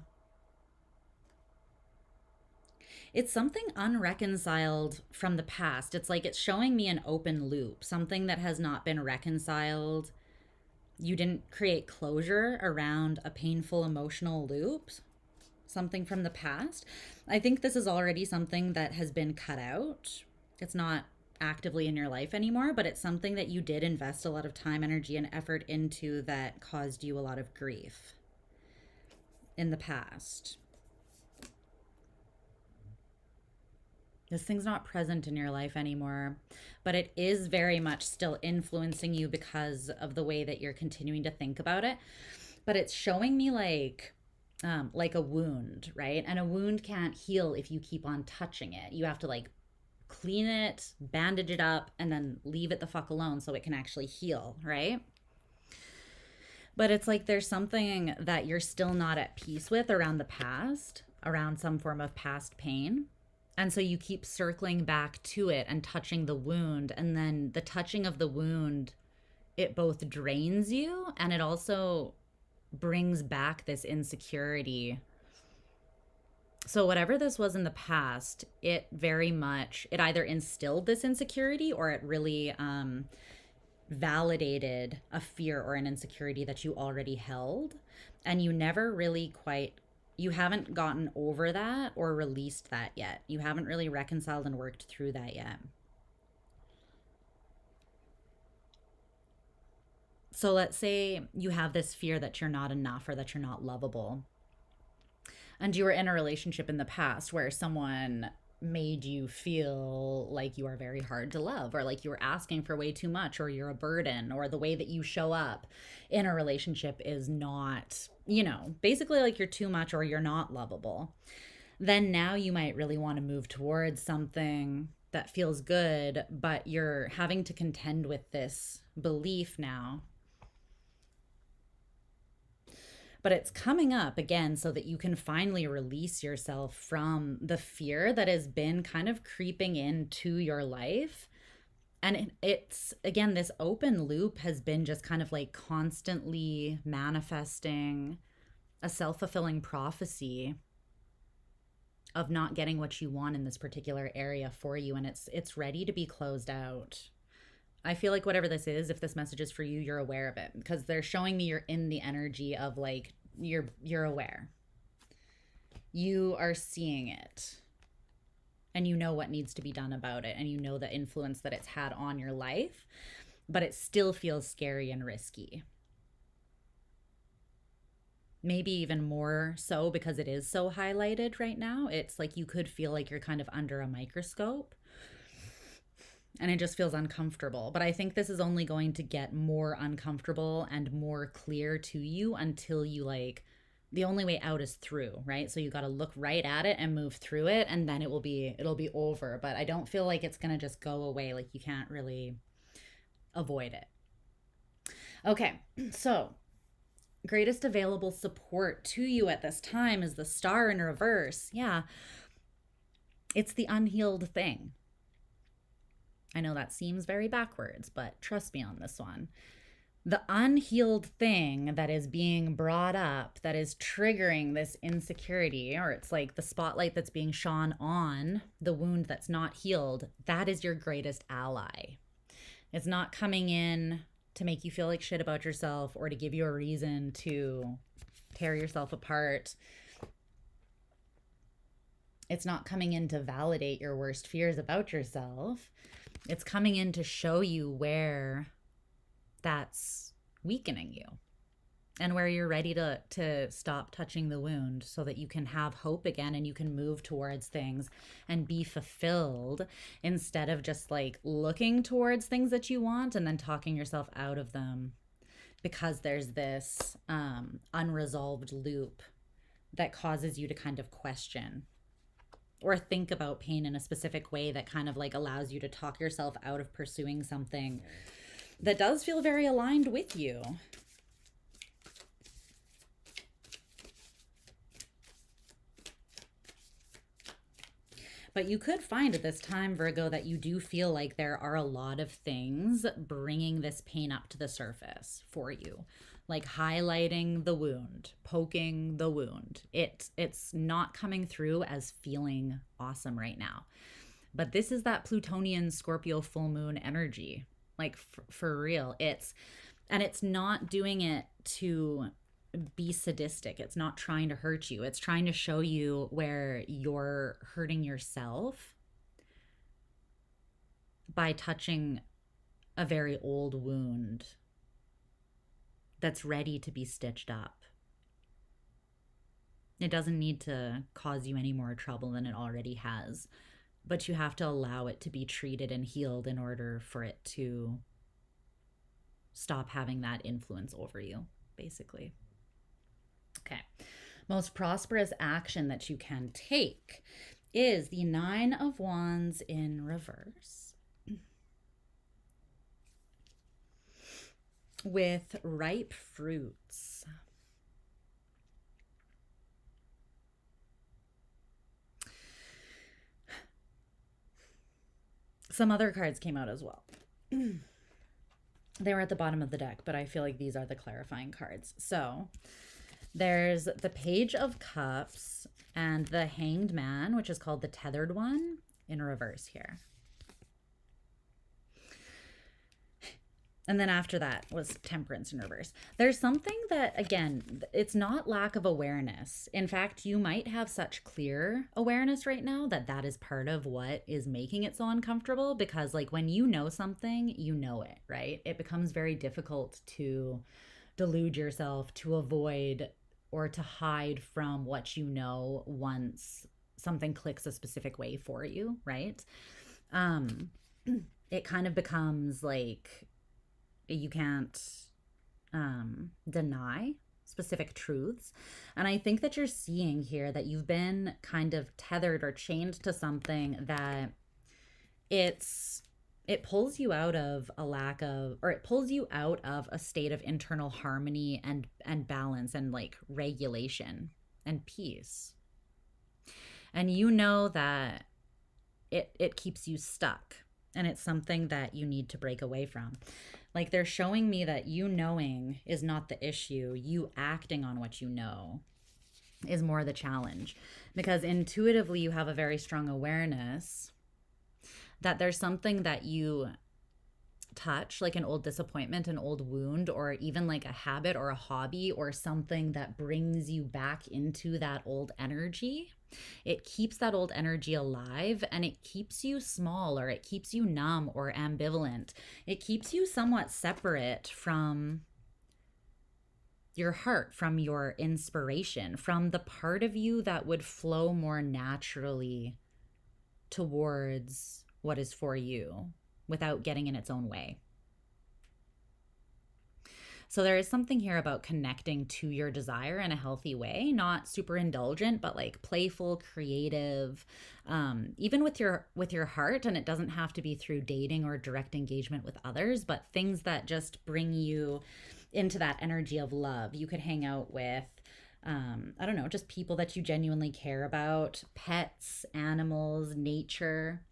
It's something unreconciled from the past. It's like it's showing me an open loop, something that has not been reconciled. You didn't create closure around a painful emotional loop, something from the past. I think this is already something that has been cut out. It's not actively in your life anymore, but it's something that you did invest a lot of time, energy, and effort into that caused you a lot of grief in the past. This thing's not present in your life anymore, but it is very much still influencing you because of the way that you're continuing to think about it. But it's showing me like a wound, right? And a wound can't heal if you keep on touching it. You have to like clean it, bandage it up, and then leave it the fuck alone so it can actually heal, right? But it's like there's something that you're still not at peace with around the past, around some form of past pain. And so you keep circling back to it and touching the wound. And then the touching of the wound, it both drains you and it also brings back this insecurity. So whatever this was in the past, it either instilled this insecurity or it really validated a fear or an insecurity that you already held. And you never really you haven't gotten over that or released that yet. You haven't really reconciled and worked through that yet. So let's say you have this fear that you're not enough or that you're not lovable. And you were in a relationship in the past where someone made you feel like you are very hard to love, or like you were asking for way too much, or you're a burden, or the way that you show up in a relationship is not, basically like you're too much or you're not lovable. Then now you might really want to move towards something that feels good, but you're having to contend with this belief now. But it's coming up again so that you can finally release yourself from the fear that has been kind of creeping into your life. And it's, again, this open loop has been just kind of like constantly manifesting a self-fulfilling prophecy of not getting what you want in this particular area for you. And it's ready to be closed out. I feel like whatever this is, if this message is for you, you're aware of it, because they're showing me you're in the energy of like, you're aware. You are seeing it. And you know what needs to be done about it. And you know the influence that it's had on your life, but it still feels scary and risky. Maybe even more so because it is so highlighted right now. It's like you could feel like you're kind of under a microscope. And it just feels uncomfortable. But I think this is only going to get more uncomfortable and more clear to you until you the only way out is through, right? So you got to look right at it and move through it, and then it'll be over. But I don't feel like it's going to just go away. Like you can't really avoid it. Okay, so greatest available support to you at this time is the Star in reverse. Yeah, it's the unhealed thing. I know that seems very backwards, but trust me on this one. The unhealed thing that is being brought up, that is triggering this insecurity, or it's like the spotlight that's being shone on the wound that's not healed, that is your greatest ally. It's not coming in to make you feel like shit about yourself or to give you a reason to tear yourself apart. It's not coming in to validate your worst fears about yourself. It's coming in to show you where that's weakening you and where you're ready to stop touching the wound so that you can have hope again and you can move towards things and be fulfilled instead of just like looking towards things that you want and then talking yourself out of them because there's this unresolved loop that causes you to kind of question or think about pain in a specific way that kind of like allows you to talk yourself out of pursuing something that does feel very aligned with you. But you could find at this time, Virgo, that you do feel like there are a lot of things bringing this pain up to the surface for you, like highlighting the wound, poking the wound. It's not coming through as feeling awesome right now. But this is that Plutonian Scorpio full moon energy. Like for real. It's not doing it to be sadistic. It's not trying to hurt you. It's trying to show you where you're hurting yourself by touching a very old wound that's ready to be stitched up. It doesn't need to cause you any more trouble than it already has, but you have to allow it to be treated and healed in order for it to stop having that influence over you, basically. Okay. Most prosperous action that you can take is the 9 of Wands in reverse with ripe fruits. Some other cards came out as well. They were at the bottom of the deck, but I feel like these are the clarifying cards. So there's the Page of Cups and the Hanged Man, which is called the Tethered One, in reverse here. And then after that was Temperance in reverse. There's something that, again, it's not lack of awareness. In fact, you might have such clear awareness right now that that is part of what is making it so uncomfortable, because like when you know something, you know it, right? It becomes very difficult to delude yourself, to avoid or to hide from what you know once something clicks a specific way for you, right? It kind of becomes like you can't deny specific truths. And I think that you're seeing here that you've been kind of tethered or chained to something that it pulls you out of a lack of, or it pulls you out of a state of internal harmony and balance and like regulation and peace. And you know that it keeps you stuck, and it's something that you need to break away from. Like they're showing me that you knowing is not the issue. You acting on what you know is more the challenge, because intuitively you have a very strong awareness that there's something that you touch, like an old disappointment, an old wound, or even like a habit or a hobby or something that brings you back into that old energy. It keeps that old energy alive, and it keeps you small, or it keeps you numb or ambivalent. It keeps you somewhat separate from your heart, from your inspiration, from the part of you that would flow more naturally towards what is for you without getting in its own way. So there is something here about connecting to your desire in a healthy way, not super indulgent, but like playful, creative, even with your heart. And it doesn't have to be through dating or direct engagement with others, but things that just bring you into that energy of love. You could hang out with, I don't know, just people that you genuinely care about, pets, animals, nature,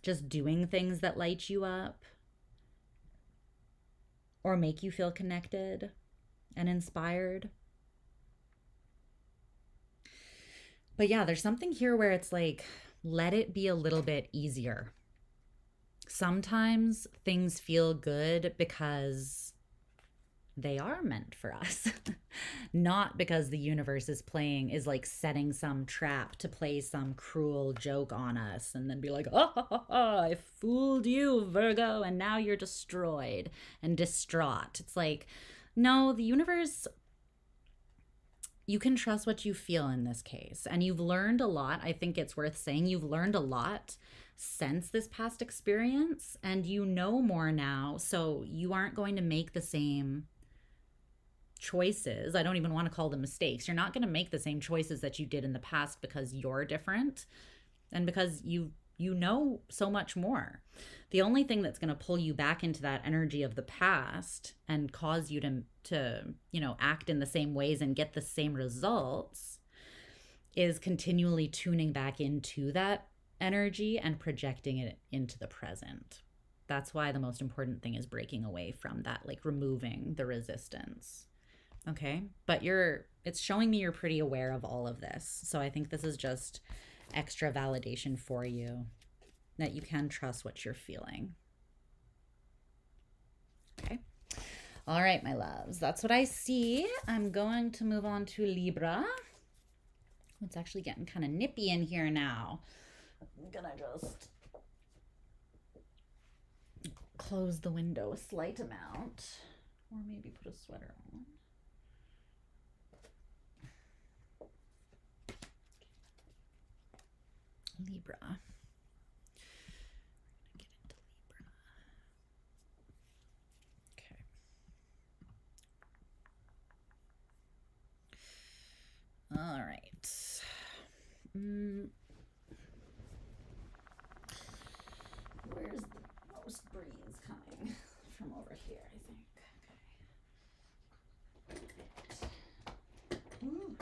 just doing things that light you up or make you feel connected and inspired. But yeah, there's something here where it's like, let it be a little bit easier. Sometimes things feel good because they are meant for us, not because the universe is like setting some trap to play some cruel joke on us and then be like, oh, I fooled you, Virgo, and now you're destroyed and distraught. It's like, no, the universe, you can trust what you feel in this case. And you've learned a lot. I think it's worth saying you've learned a lot since this past experience, and you know more now, so you aren't going to make the same choices. I don't even want to call them mistakes. You're not going to make the same choices that you did in the past because you're different and because you know so much more. The only thing that's going to pull you back into that energy of the past and cause you to act in the same ways and get the same results is continually tuning back into that energy and projecting it into the present. That's why the most important thing is breaking away from that, like removing the resistance. Okay, but it's showing me you're pretty aware of all of this. So I think this is just extra validation for you that you can trust what you're feeling. Okay. All right, my loves, that's what I see. I'm going to move on to Libra. It's actually getting kind of nippy in here now. I'm gonna just close the window a slight amount, or maybe put a sweater on. Libra. We're gonna get into Libra. Okay. All right. Where's the most breeze coming? From over here, I think. Okay. Ooh.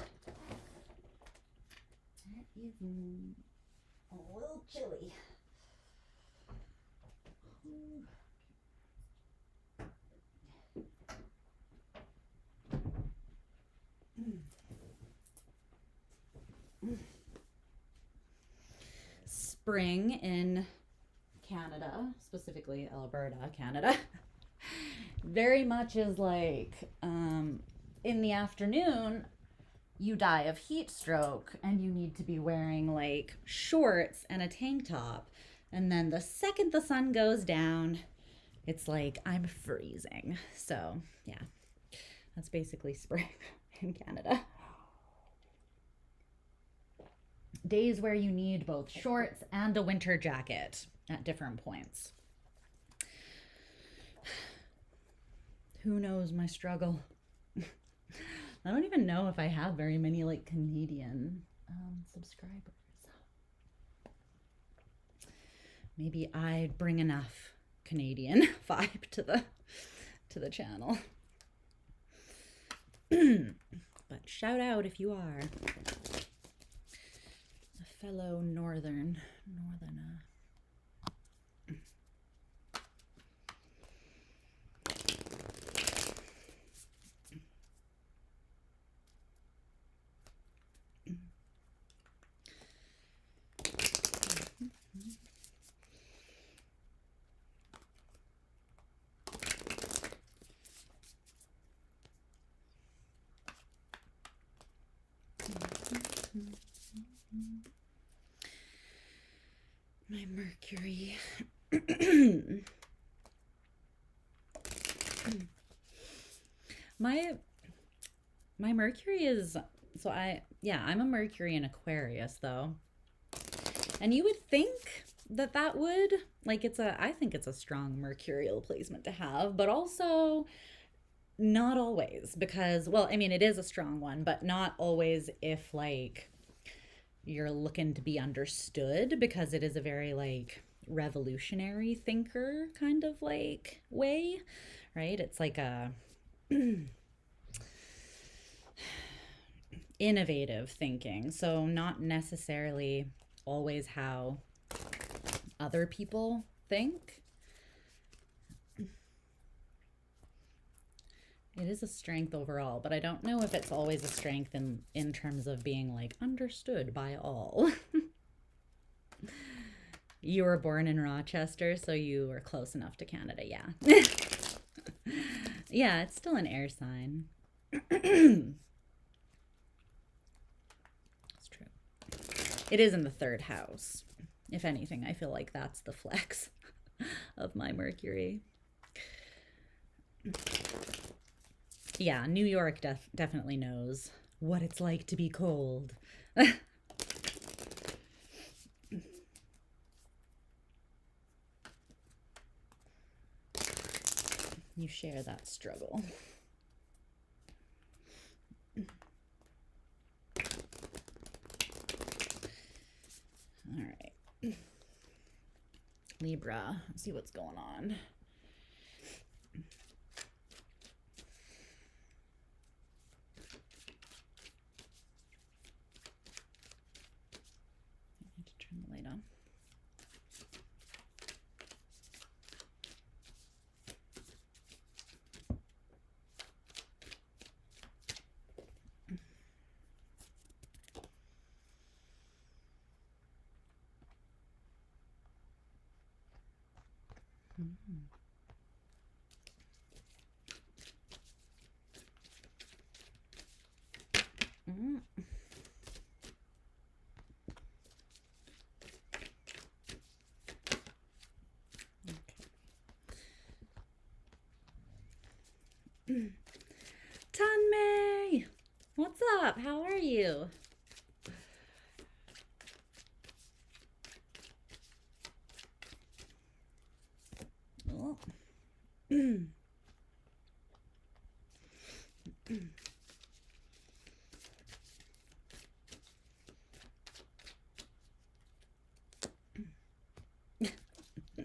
That is a little chilly. Ooh. Spring in Canada, specifically Alberta, Canada, very much is like in the afternoon you die of heat stroke and you need to be wearing like shorts and a tank top, and then the second the sun goes down it's like I'm freezing. So yeah, that's basically spring in Canada. Days where you need both shorts and a winter jacket at different points. Who knows my struggle? I don't even know if I have very many like Canadian subscribers. Maybe I bring enough Canadian vibe to the channel. But shout out if you are a fellow northerner. My Mercury. My Mercury is, so I'm a Mercury in Aquarius though. And you would think that would, like, I think it's a strong mercurial placement to have, but also not always, because, well, I mean, it is a strong one, but not always if like you're looking to be understood, because it is a very like revolutionary thinker kind of like way, right? It's like a innovative thinking, so not necessarily always how other people think. It is a strength overall, but I don't know if it's always a strength in terms of being like understood by all. You were born in Rochester, so you were close enough to Canada, yeah. Yeah, it's still an air sign. It's true. It is in the 3rd house. If anything, I feel like that's the flex of my Mercury. Yeah, New York definitely knows what it's like to be cold. You share that struggle. All right. Libra, let's see what's going on. I need to turn the light on. Tanmay, what's up? How are you? Oh.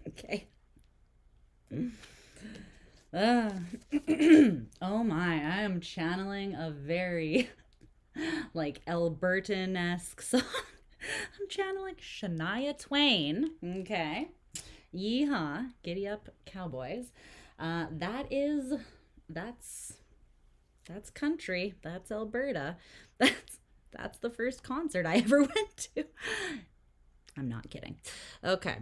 Okay. Oh my, I am channeling a very like Albertan-esque song. I'm channeling Shania Twain. Okay. Yeehaw, giddy up cowboys. That's country. That's Alberta. That's the first concert I ever went to. I'm not kidding. Okay.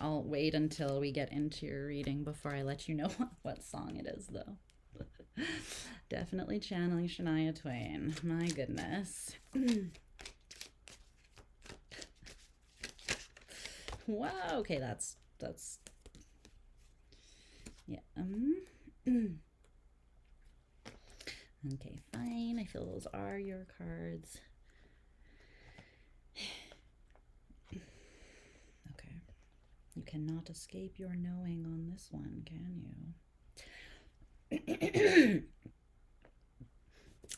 I'll wait until we get into your reading before I let you know what song it is, though. Definitely channeling Shania Twain. My goodness. Wow. Okay, that's yeah. Okay, fine. I feel those are your cards. Okay. You cannot escape your knowing on this one, can you?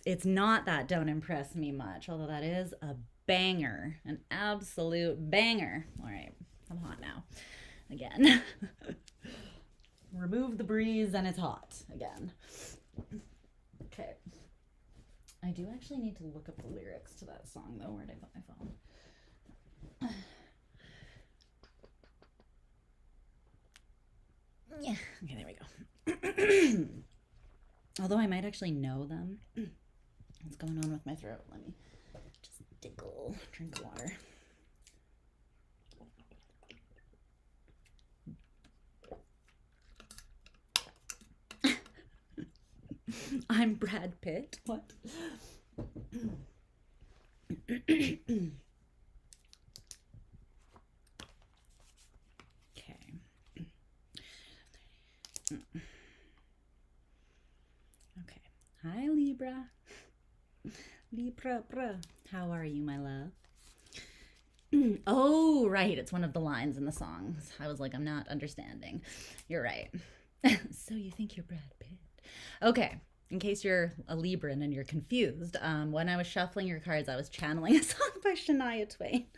It's not that Don't Impress Me Much, although that is a banger, an absolute banger. All right, I'm hot now. Again. Remove the breeze and it's hot again. Okay. I do actually need to look up the lyrics to that song, though. Where did I put my phone? Yeah. Okay, there we go. Although I might actually know them. What's going on with my throat? Let me just tickle. Drink water. I'm Brad Pitt. What? Okay. Okay. Hi, Libra. Libra. How are you, my love? Oh, right. It's one of the lines in the songs. I was like, I'm not understanding. You're right. So you think you're Brad Pitt? Okay. In case you're a Libran and you're confused, when I was shuffling your cards, I was channeling a song by Shania Twain.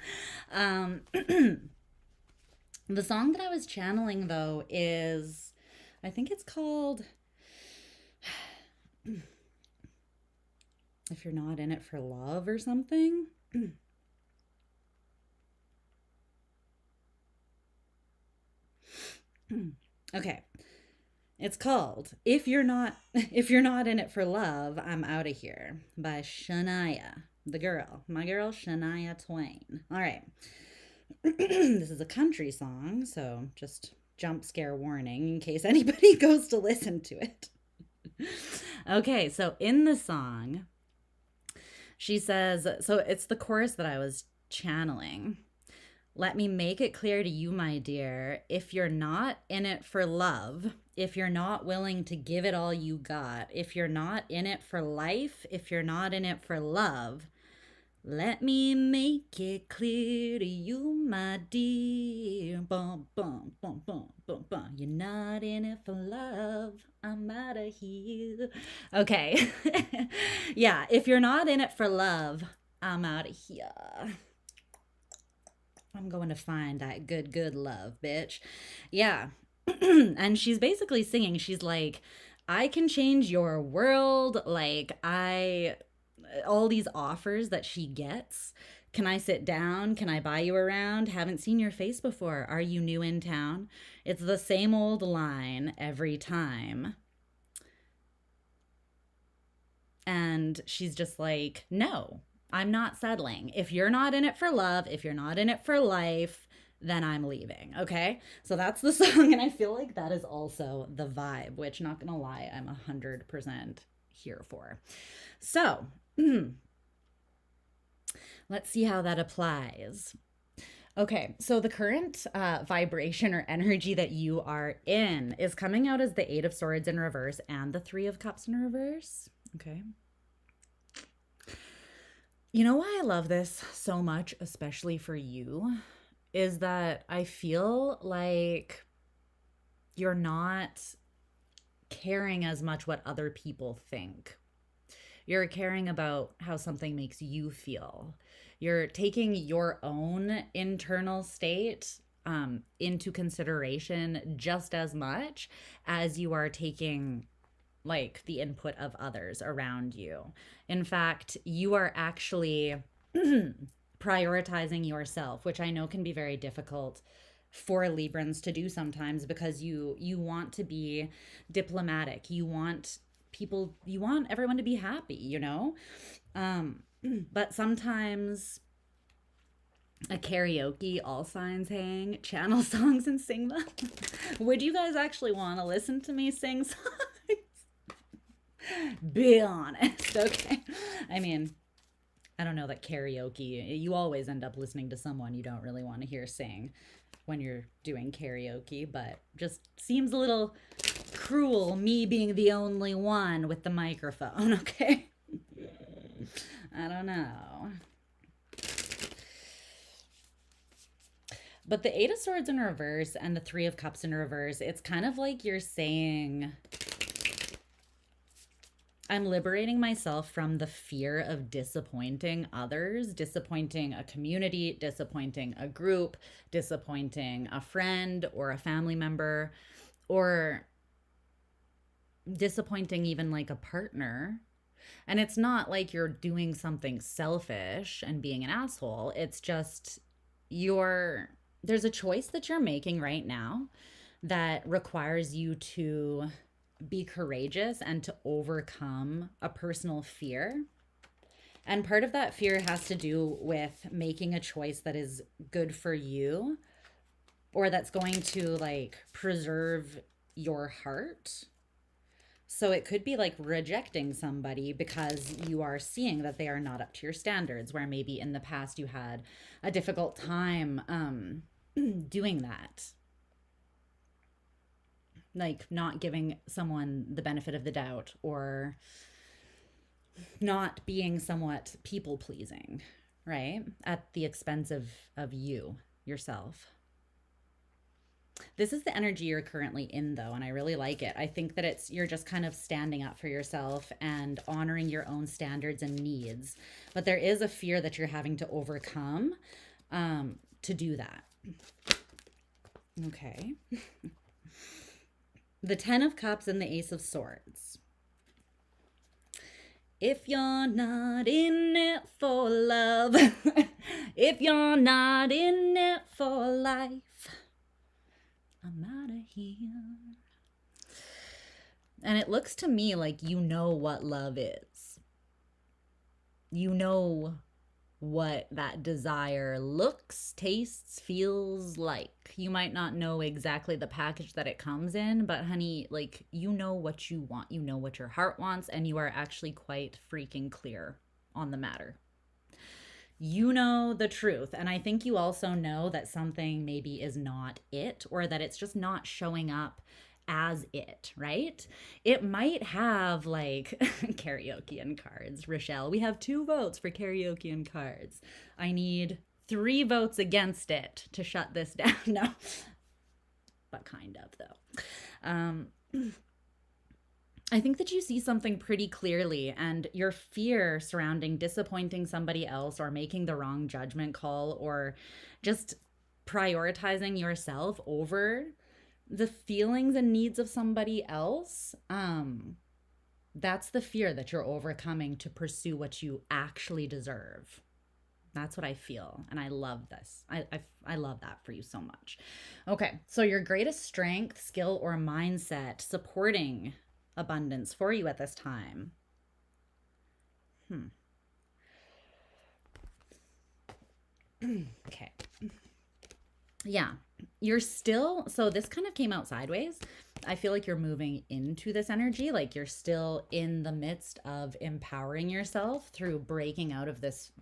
The song that I was channeling, though, is, I think it's called If You're Not In It For Love or something. Okay. It's called If You're Not In It For Love, I'm Outta Here by Shania. the girl, my girl Shania Twain. All right. This is a country song, so just jump scare warning in case anybody goes to listen to it. Okay, so in the song, she says, so it's the chorus that I was channeling. Let me make it clear to you, my dear, if you're not in it for love, if you're not willing to give it all you got, if you're not in it for life, if you're not in it for love, let me make it clear to you, my dear. Bum, bum, bum, bum, bum, bum. You're not in it for love. I'm out of here. Okay. Yeah, if you're not in it for love, I'm out of here. I'm going to find that good love, bitch. Yeah. And she's basically singing, she's like, I can change your world. Like, all these offers that she gets. Can I sit down? Can I buy you around? Haven't seen your face before. Are you new in town? It's the same old line every time. And she's just like, no, I'm not settling. If you're not in it for love, if you're not in it for life, then I'm leaving. Okay. So that's the song. And I feel like that is also the vibe, which, not gonna lie, I'm 100% here for. So let's see how that applies. Okay, so the current vibration or energy that you are in is coming out as the Eight of Swords in reverse and the Three of Cups in reverse. Okay. You know why I love this so much, especially for you, is that I feel like you're not caring as much what other people think. You're caring about how something makes you feel. You're taking your own internal state into consideration just as much as you are taking like the input of others around you. In fact, you are actually prioritizing yourself, which I know can be very difficult for Librans to do sometimes, because you want to be diplomatic. You want everyone to be happy, you know? But sometimes a karaoke, all signs hang, channel songs and sing them. Would you guys actually want to listen to me sing songs? Be honest, okay? I mean, I don't know that karaoke, you always end up listening to someone you don't really want to hear sing when you're doing karaoke, but just seems a little cruel, me being the only one with the microphone, okay? I don't know. But the Eight of Swords in reverse and the Three of Cups in reverse, it's kind of like you're saying, I'm liberating myself from the fear of disappointing others, disappointing a community, disappointing a group, disappointing a friend or a family member, or disappointing even like a partner. And it's not like you're doing something selfish and being an asshole. It's just there's a choice that you're making right now that requires you to be courageous and to overcome a personal fear. And part of that fear has to do with making a choice that is good for you, or that's going to like preserve your heart. So it could be like rejecting somebody because you are seeing that they are not up to your standards, where maybe in the past you had a difficult time doing that. Like not giving someone the benefit of the doubt, or not being somewhat people pleasing, right? At the expense of yourself. This is the energy you're currently in, though, and I really like it. I think that you're just kind of standing up for yourself and honoring your own standards and needs. But there is a fear that you're having to overcome to do that. Okay. The Ten of Cups and the Ace of Swords. If you're not in it for love, if you're not in it for life, I'm out of here. And it looks to me like you know what love is. You know what that desire looks, tastes, feels like. You might not know exactly the package that it comes in, but honey, like, you know what you want. You know what your heart wants, and you are actually quite freaking clear on the matter. You know the truth. And I think you also know that something maybe is not it, or that it's just not showing up as it, right? It might have like karaoke and cards. Rochelle, we have 2 votes for karaoke and cards. I need 3 votes against it to shut this down. No, but kind of, though. I think that you see something pretty clearly, and your fear surrounding disappointing somebody else or making the wrong judgment call or just prioritizing yourself over the feelings and needs of somebody else. That's the fear that you're overcoming to pursue what you actually deserve. That's what I feel, and I love this. I love that for you so much. Okay, so your greatest strength, skill, or mindset supporting abundance for you at this time. Okay. Yeah, you're still, so this kind of came out sideways. I feel like you're moving into this energy, like you're still in the midst of empowering yourself through breaking out of this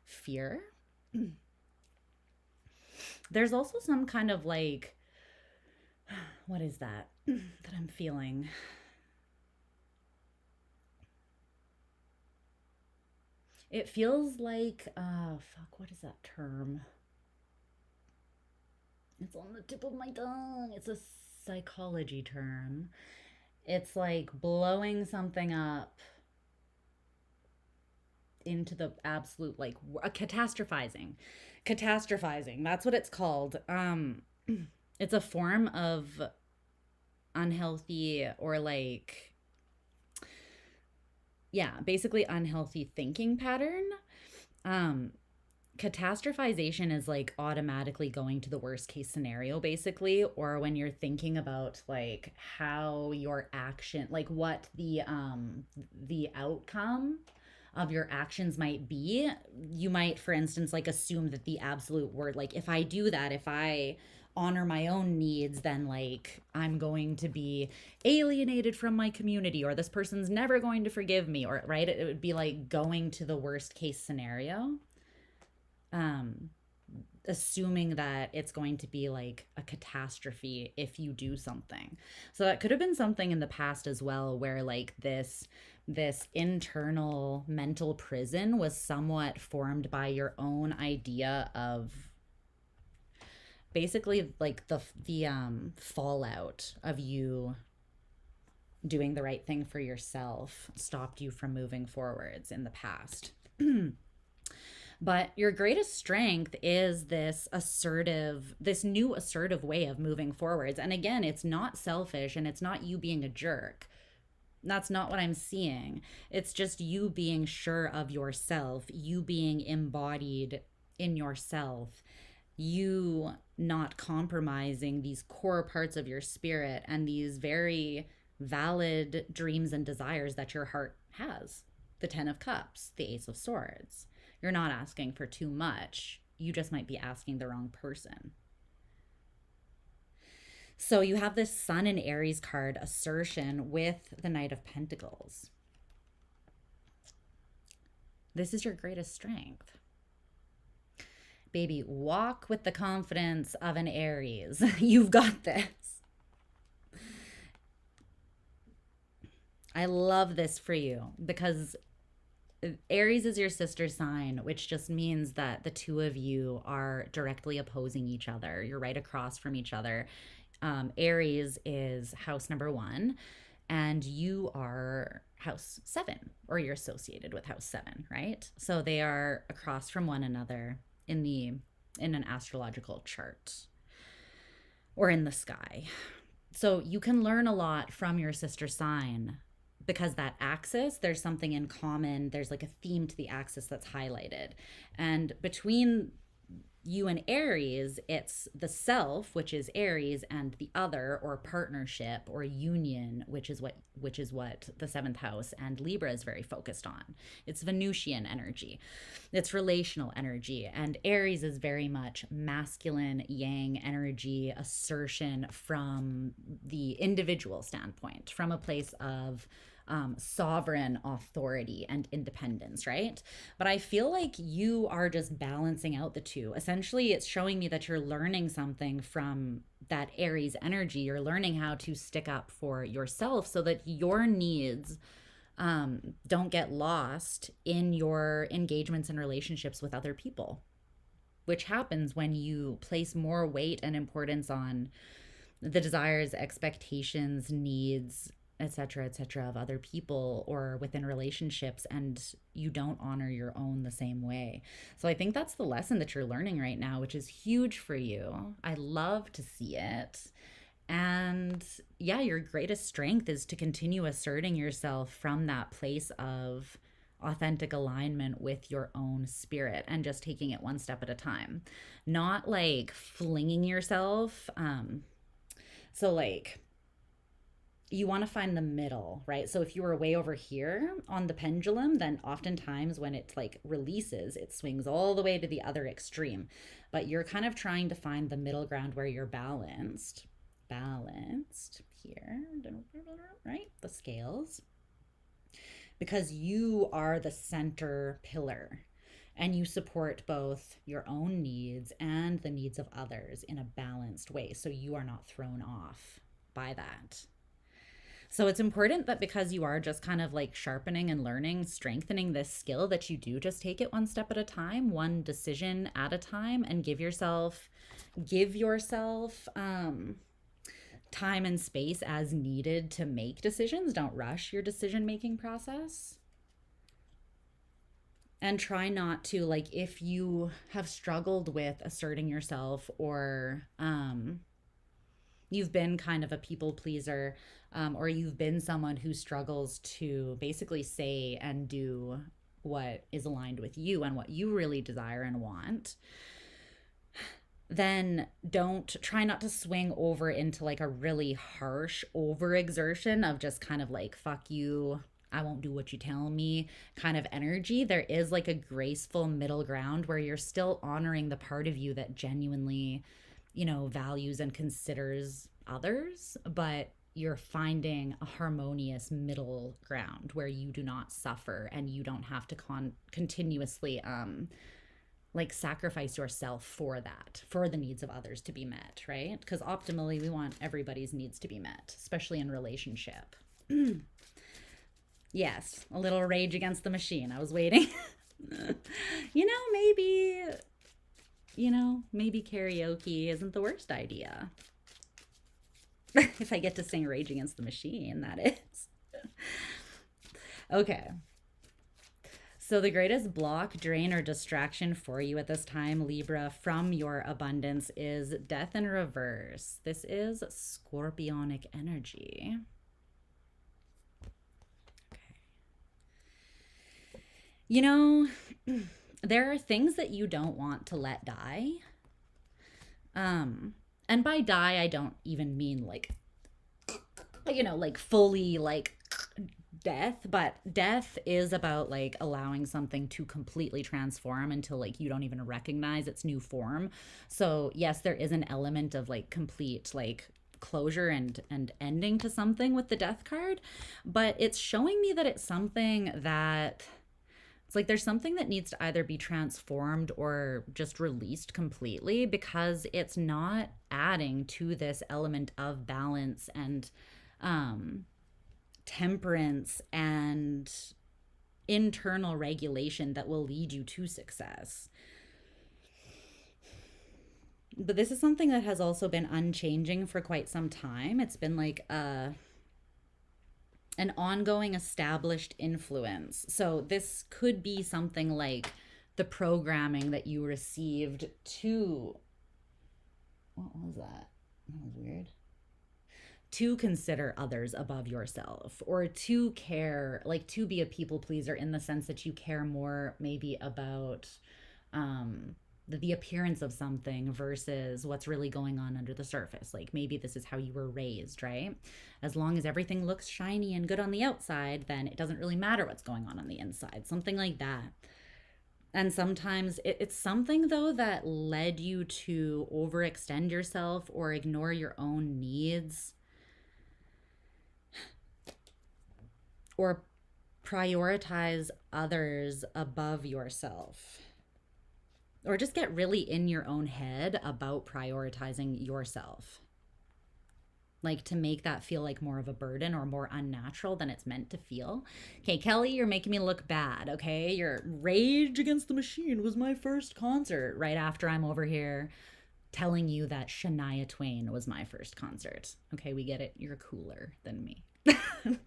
fear. There's also some kind of like, what is that that I'm feeling? It feels like, fuck, what is that term? It's on the tip of my tongue. It's a psychology term. It's like blowing something up into the absolute, like, catastrophizing. Catastrophizing. That's what it's called. It's a form of unhealthy, or like, yeah, basically unhealthy thinking pattern. Catastrophization is like automatically going to the worst case scenario, basically, or when you're thinking about like how your action, like what the outcome of your actions might be. You might, for instance, like assume that the absolute word, like if I do that, if I honor my own needs, then like I'm going to be alienated from my community, or this person's never going to forgive me, or right, it would be like going to the worst case scenario, assuming that it's going to be like a catastrophe if you do something. So that could have been something in the past as well, where like this internal mental prison was somewhat formed by your own idea of basically like the fallout of you doing the right thing for yourself stopped you from moving forwards in the past. But your greatest strength is this new assertive way of moving forwards. And again, it's not selfish, and it's not you being a jerk. That's not what I'm seeing. It's just you being sure of yourself, you being embodied in yourself, you not compromising these core parts of your spirit and these very valid dreams and desires that your heart has. The 10 of Cups, the Ace of Swords. You're not asking for too much. You just might be asking the wrong person. So you have this Sun in Aries card, assertion, with the Knight of Pentacles. This is your greatest strength. Baby, walk with the confidence of an Aries. You've got this. I love this for you because Aries is your sister sign, which just means that the two of you are directly opposing each other. You're right across from each other. Aries is house number 1, and you are house 7, or you're associated with house 7, right? So they are across from one another in an astrological chart or in the sky. So you can learn a lot from your sister sign, because that axis, there's something in common. There's like a theme to the axis that's highlighted. And between you and Aries, it's the self, which is Aries, and the other, or partnership or union, which is what the seventh house and Libra is very focused on. It's Venusian energy. It's relational energy. And Aries is very much masculine, yang energy, assertion from the individual standpoint, from a place of sovereign authority and independence, right? But I feel like you are just balancing out the two. Essentially, it's showing me that you're learning something from that Aries energy. You're learning how to stick up for yourself so that your needs don't get lost in your engagements and relationships with other people, which happens when you place more weight and importance on the desires, expectations, needs, etc., of other people or within relationships, and you don't honor your own the same way. So I think that's the lesson that you're learning right now, which is huge for you. I love to see it. And yeah, your greatest strength is to continue asserting yourself from that place of authentic alignment with your own spirit and just taking it one step at a time, not like flinging yourself. So like, you want to find the middle, right? So if you were way over here on the pendulum, then oftentimes when it like releases, it swings all the way to the other extreme. But you're kind of trying to find the middle ground where you're balanced here, right? The scales, because you are the center pillar and you support both your own needs and the needs of others in a balanced way. So you are not thrown off by that. So it's important that because you are just kind of like sharpening and learning, strengthening this skill, that you do just take it one step at a time, one decision at a time, and give yourself time and space as needed to make decisions. Don't rush your decision-making process. And try not to, like, if you have struggled with asserting yourself or you've been kind of a people pleaser, or you've been someone who struggles to basically say and do what is aligned with you and what you really desire and want, then try not to swing over into like a really harsh overexertion of just kind of like, fuck you, I won't do what you tell me kind of energy. There is like a graceful middle ground where you're still honoring the part of you that genuinely, values and considers others, but you're finding a harmonious middle ground where you do not suffer and you don't have to continuously like sacrifice yourself for the needs of others to be met, right? Because optimally we want everybody's needs to be met, especially in relationship. Yes, a little rage against the machine. I was waiting. Maybe karaoke isn't the worst idea. If I get to sing Rage Against the Machine, that is. Okay. So the greatest block, drain, or distraction for you at this time, Libra, from your abundance is death in reverse. This is scorpionic energy. Okay. There are things that you don't want to let die. And by die, I don't even mean like fully like death, but death is about like allowing something to completely transform until like you don't even recognize its new form. So yes, there is an element of like complete like closure and ending to something with the death card, but it's showing me that it's something that it's like there's something that needs to either be transformed or just released completely, because it's not adding to this element of balance and temperance and internal regulation that will lead you to success. But this is something that has also been unchanging for quite some time. It's been like an ongoing established influence. So this could be something like the programming that you received to, what was that? That was weird. To consider others above yourself, or to care, like to be a people pleaser in the sense that you care more maybe about the appearance of something versus what's really going on under the surface. Like maybe this is how you were raised, right? As long as everything looks shiny and good on the outside, then it doesn't really matter what's going on the inside. Something like that. And sometimes it's something, though, that led you to overextend yourself or ignore your own needs or prioritize others above yourself. Or just get really in your own head about prioritizing yourself. Like to make that feel like more of a burden or more unnatural than it's meant to feel. Okay, Kelly, you're making me look bad, okay? Your Rage Against the Machine was my first concert right after I'm over here telling you that Shania Twain was my first concert. Okay, we get it. You're cooler than me. I'm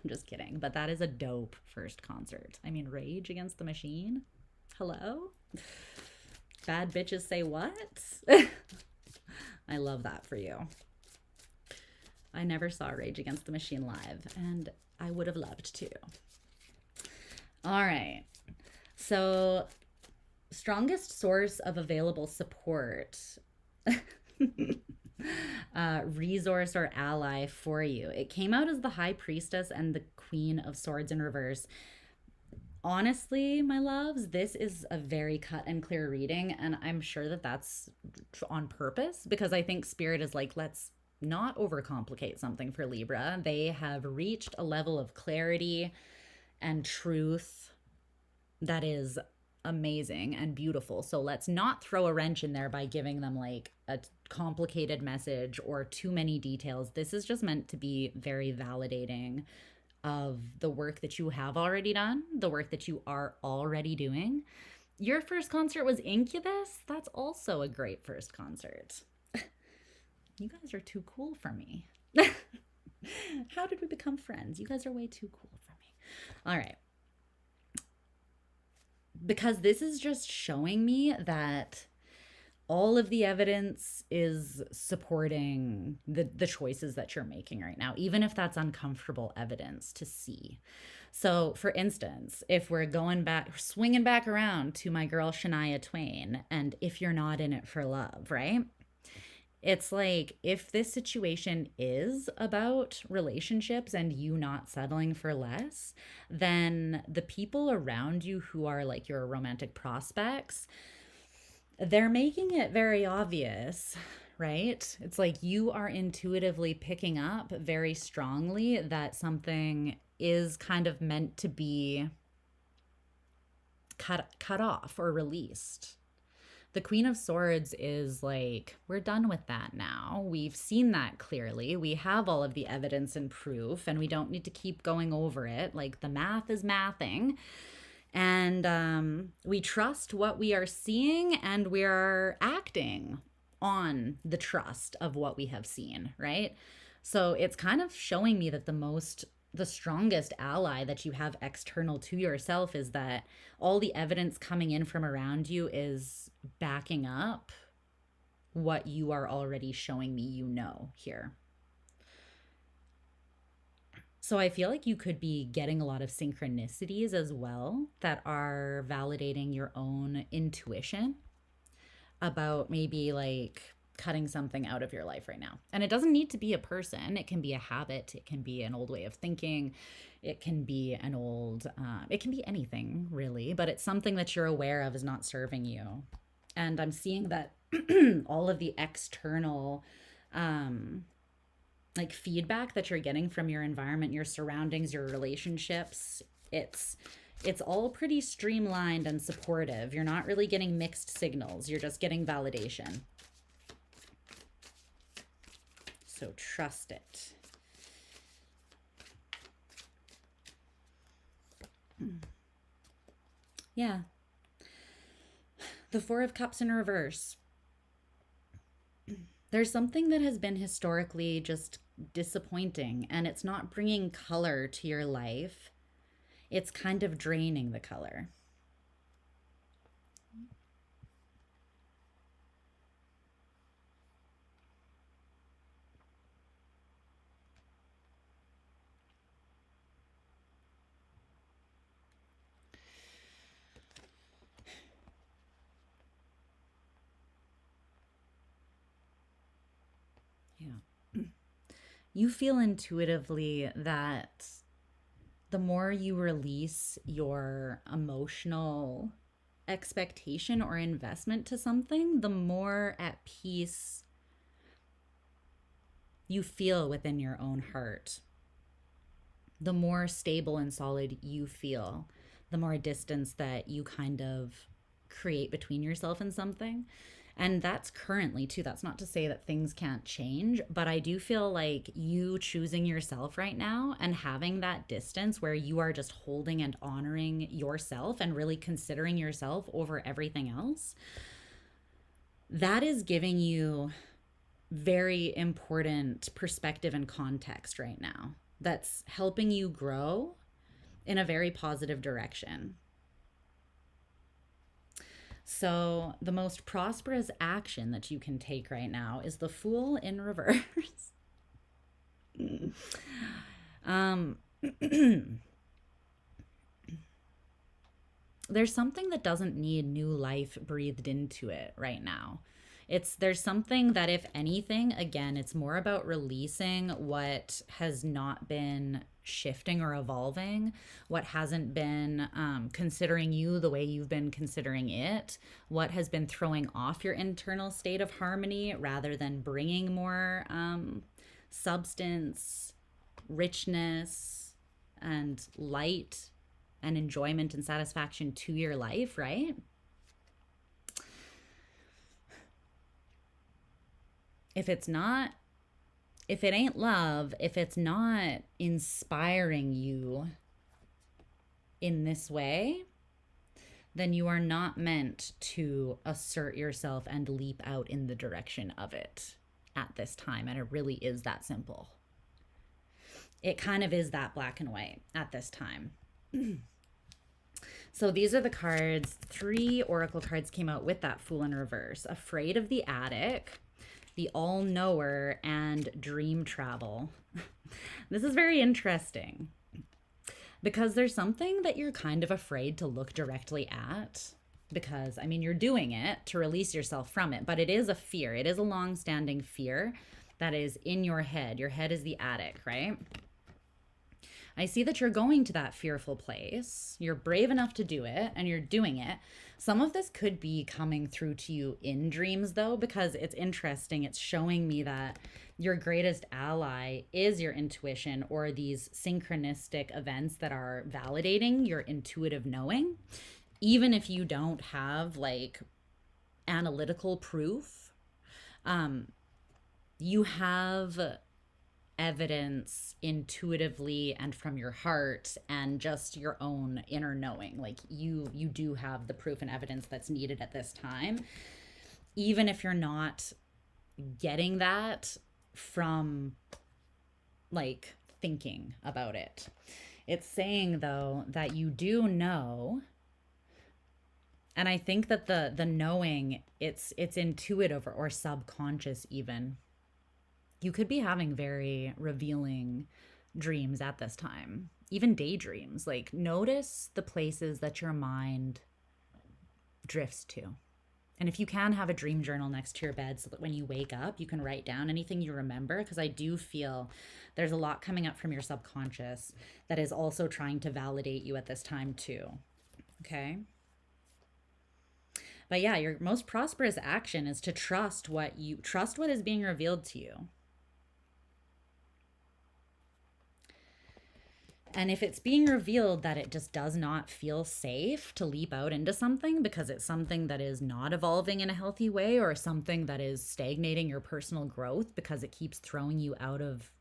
just kidding. But that is a dope first concert. I mean, Rage Against the Machine? Hello? Bad bitches say what? I love that for you. I never saw Rage Against the Machine live, and I would have loved to. All right. So, strongest source of available support, resource or ally for you. It came out as the High Priestess and the Queen of Swords in reverse. Honestly, my loves, this is a very cut and clear reading, and I'm sure that that's on purpose because I think Spirit is like, let's not overcomplicate something for Libra. They have reached a level of clarity and truth that is amazing and beautiful. So let's not throw a wrench in there by giving them like a complicated message or too many details. This is just meant to be very validating of the work that you have already done, the work that you are already doing. Your first concert was Incubus. That's also a great first concert. You guys are too cool for me. How did we become friends? You guys are way too cool for me. All right. Because this is just showing me that all of the evidence is supporting the choices that you're making right now, even if that's uncomfortable evidence to see. So, for instance, if we're swinging back around to my girl Shania Twain, and if you're not in it for love, right? It's like if this situation is about relationships and you not settling for less, then the people around you who are like your romantic prospects, they're making it very obvious, right? It's like you are intuitively picking up very strongly that something is kind of meant to be cut off or released. The Queen of Swords is like, we're done with that now. We've seen that clearly. We have all of the evidence and proof, and we don't need to keep going over it. Like, the math is mathing. And we trust what we are seeing, and we are acting on the trust of what we have seen, right? So it's kind of showing me that the strongest ally that you have external to yourself is that all the evidence coming in from around you is backing up what you are already showing me here. So I feel like you could be getting a lot of synchronicities as well that are validating your own intuition about maybe like cutting something out of your life right now. And it doesn't need to be a person. It can be a habit. It can be an old way of thinking. It can be it can be anything really, but it's something that you're aware of is not serving you. And I'm seeing that all of the external, like feedback that you're getting from your environment, your surroundings, your relationships, it's all pretty streamlined and supportive. You're not really getting mixed signals. You're just getting validation. So trust it. Yeah. The Four of Cups in reverse. There's something that has been historically just disappointing, and it's not bringing color to your life. It's kind of draining the color. You feel intuitively that the more you release your emotional expectation or investment to something, the more at peace you feel within your own heart. The more stable and solid you feel, the more distance that you kind of create between yourself and something. And that's currently too. That's not to say that things can't change, but I do feel like you choosing yourself right now and having that distance where you are just holding and honoring yourself and really considering yourself over everything else, that is giving you very important perspective and context right now. That's helping you grow in a very positive direction. So, the most prosperous action that you can take right now is the Fool in reverse. There's something that doesn't need new life breathed into it right now. There's something that, if anything, again, it's more about releasing what has not been shifting or evolving, what hasn't been considering you the way you've been considering it, what has been throwing off your internal state of harmony rather than bringing more substance, richness, and light and enjoyment and satisfaction to your life, right? If it ain't love, if it's not inspiring you in this way, then you are not meant to assert yourself and leap out in the direction of it at this time. And it really is that simple. It kind of is that black and white at this time. So these are the cards. 3 oracle cards came out with that Fool in reverse. Afraid of the Attic, the All-Knower, and Dream Travel. This is very interesting because there's something that you're kind of afraid to look directly at because, I mean, you're doing it to release yourself from it, but it is a fear. It is a long-standing fear that is in your head. Your head is the attic, right? I see that you're going to that fearful place. You're brave enough to do it, and you're doing it. Some of this could be coming through to you in dreams, though, because it's interesting. It's showing me that your greatest ally is your intuition, or these synchronistic events that are validating your intuitive knowing. Even if you don't have, like, analytical proof, you have evidence intuitively and from your heart and just your own inner knowing. Like you do have the proof and evidence that's needed at this time, even if you're not getting that from like thinking about it. It's saying though that you do know, and I think that the knowing, it's intuitive or subconscious even. You could be having very revealing dreams at this time, even daydreams. Like, notice the places that your mind drifts to. And if you can, have a dream journal next to your bed so that when you wake up, you can write down anything you remember, because I do feel there's a lot coming up from your subconscious that is also trying to validate you at this time too. Okay? But yeah, your most prosperous action is to trust what is being revealed to you. And if it's being revealed that it just does not feel safe to leap out into something because it's something that is not evolving in a healthy way, or something that is stagnating your personal growth because it keeps throwing you out of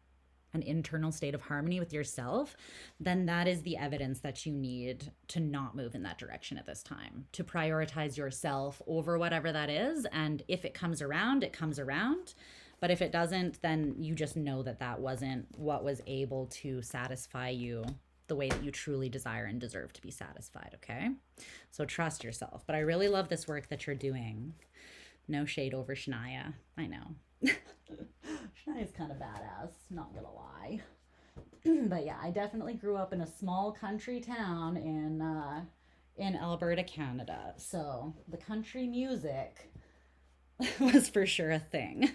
an internal state of harmony with yourself, then that is the evidence that you need to not move in that direction at this time, to prioritize yourself over whatever that is. And if it comes around, it comes around. But if it doesn't, then you just know that that wasn't what was able to satisfy you the way that you truly desire and deserve to be satisfied, okay? So trust yourself. But I really love this work that you're doing. No shade over Shania. I know. Shania's kind of badass, not gonna lie. But yeah, I definitely grew up in a small country town in Alberta, Canada. So the country music was for sure a thing.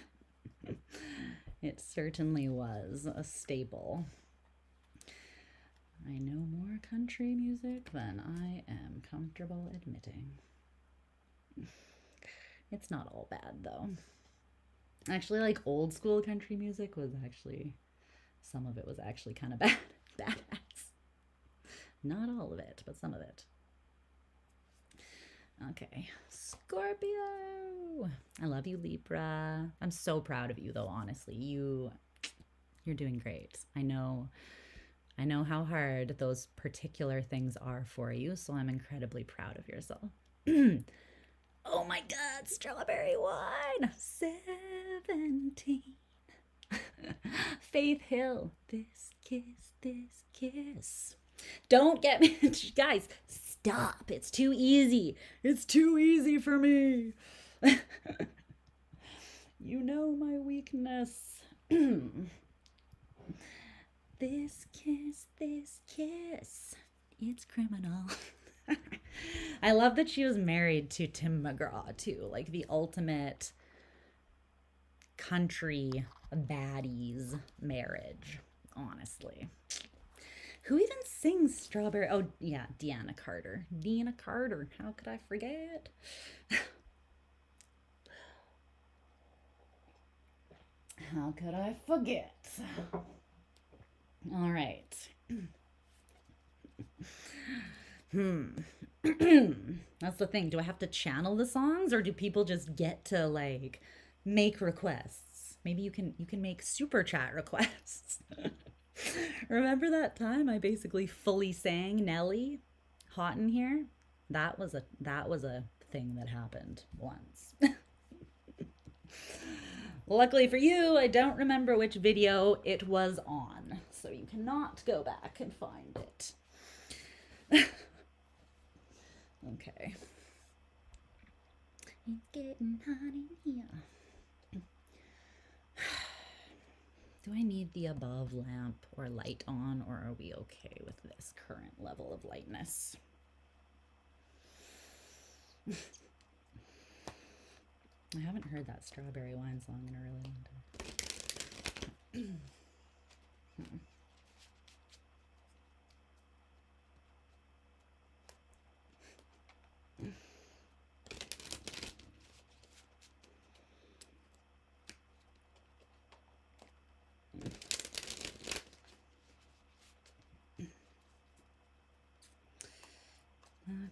It certainly was a staple. I know more country music than I am comfortable admitting. It's not all bad, though. Actually, like, old school country music was actually, some of it was actually kind of badass. Not all of it, but some of it. Okay, Scorpio. I love you, Libra. I'm so proud of you, though, honestly. You're doing great. I know how hard those particular things are for you, so I'm incredibly proud of yourself. Oh my God, strawberry wine. 17. Faith Hill. This kiss. Don't get me, guys, stop. It's too easy. It's too easy for me. You know my weakness. This kiss. It's criminal. I love that she was married to Tim McGraw, too. Like the ultimate country baddies marriage, honestly. Who even sings Strawberry? Oh, yeah, Deanna Carter. Deanna Carter. How could I forget? How could I forget? All right. That's the thing. Do I have to channel the songs, or do people just get to like make requests? Maybe you can make super chat requests. Remember that time I basically fully sang Nelly, Hot in Here? That was a thing that happened once. Luckily for you, I don't remember which video it was on, so you cannot go back and find it. Okay. It's getting hot in here. Do I need the above lamp or light on, or are we okay with this current level of lightness? I haven't heard that strawberry wine song in a really long time.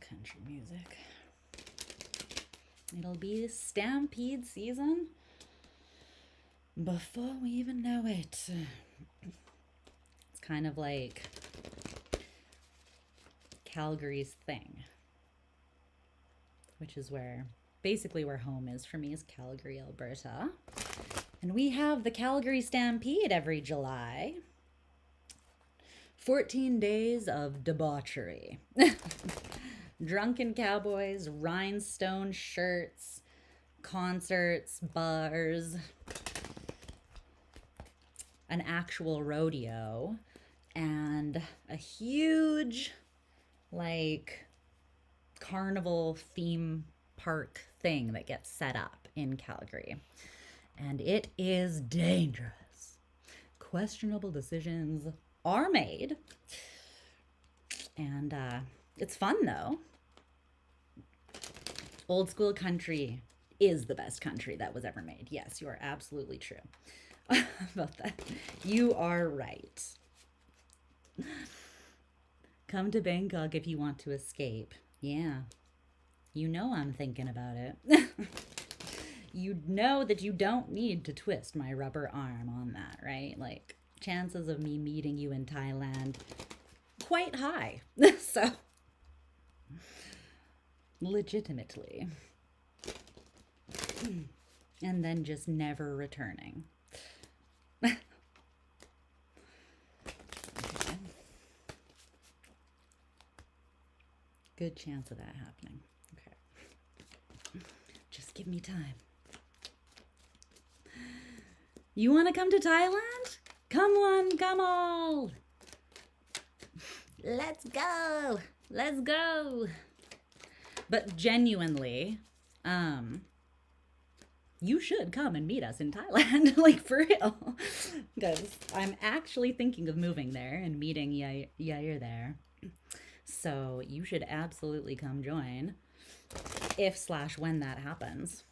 Country music. It'll be stampede season before we even know it. It's kind of like Calgary's thing, which is basically where home is for me, is Calgary, Alberta. And we have the Calgary Stampede every July. 14 days of debauchery. Drunken cowboys, rhinestone shirts, concerts, bars, an actual rodeo, and a huge, like, carnival theme park thing that gets set up in Calgary. And it is dangerous. Questionable decisions are made. And it's fun, though. Old school country is the best country that was ever made. Yes, you are absolutely true about that. You are right. Come to Bangkok if you want to escape. Yeah. You know I'm thinking about it. You know that you don't need to twist my rubber arm on that, right? Like, chances of me meeting you in Thailand, quite high. So, legitimately. And then just never returning. Good chance of that happening. Okay. Just give me time. You want to come to Thailand? Come one, come all. Let's go. Let's go. But genuinely, you should come and meet us in Thailand, like for real. Because I'm actually thinking of moving there and meeting Yair there. So you should absolutely come join if slash when that happens.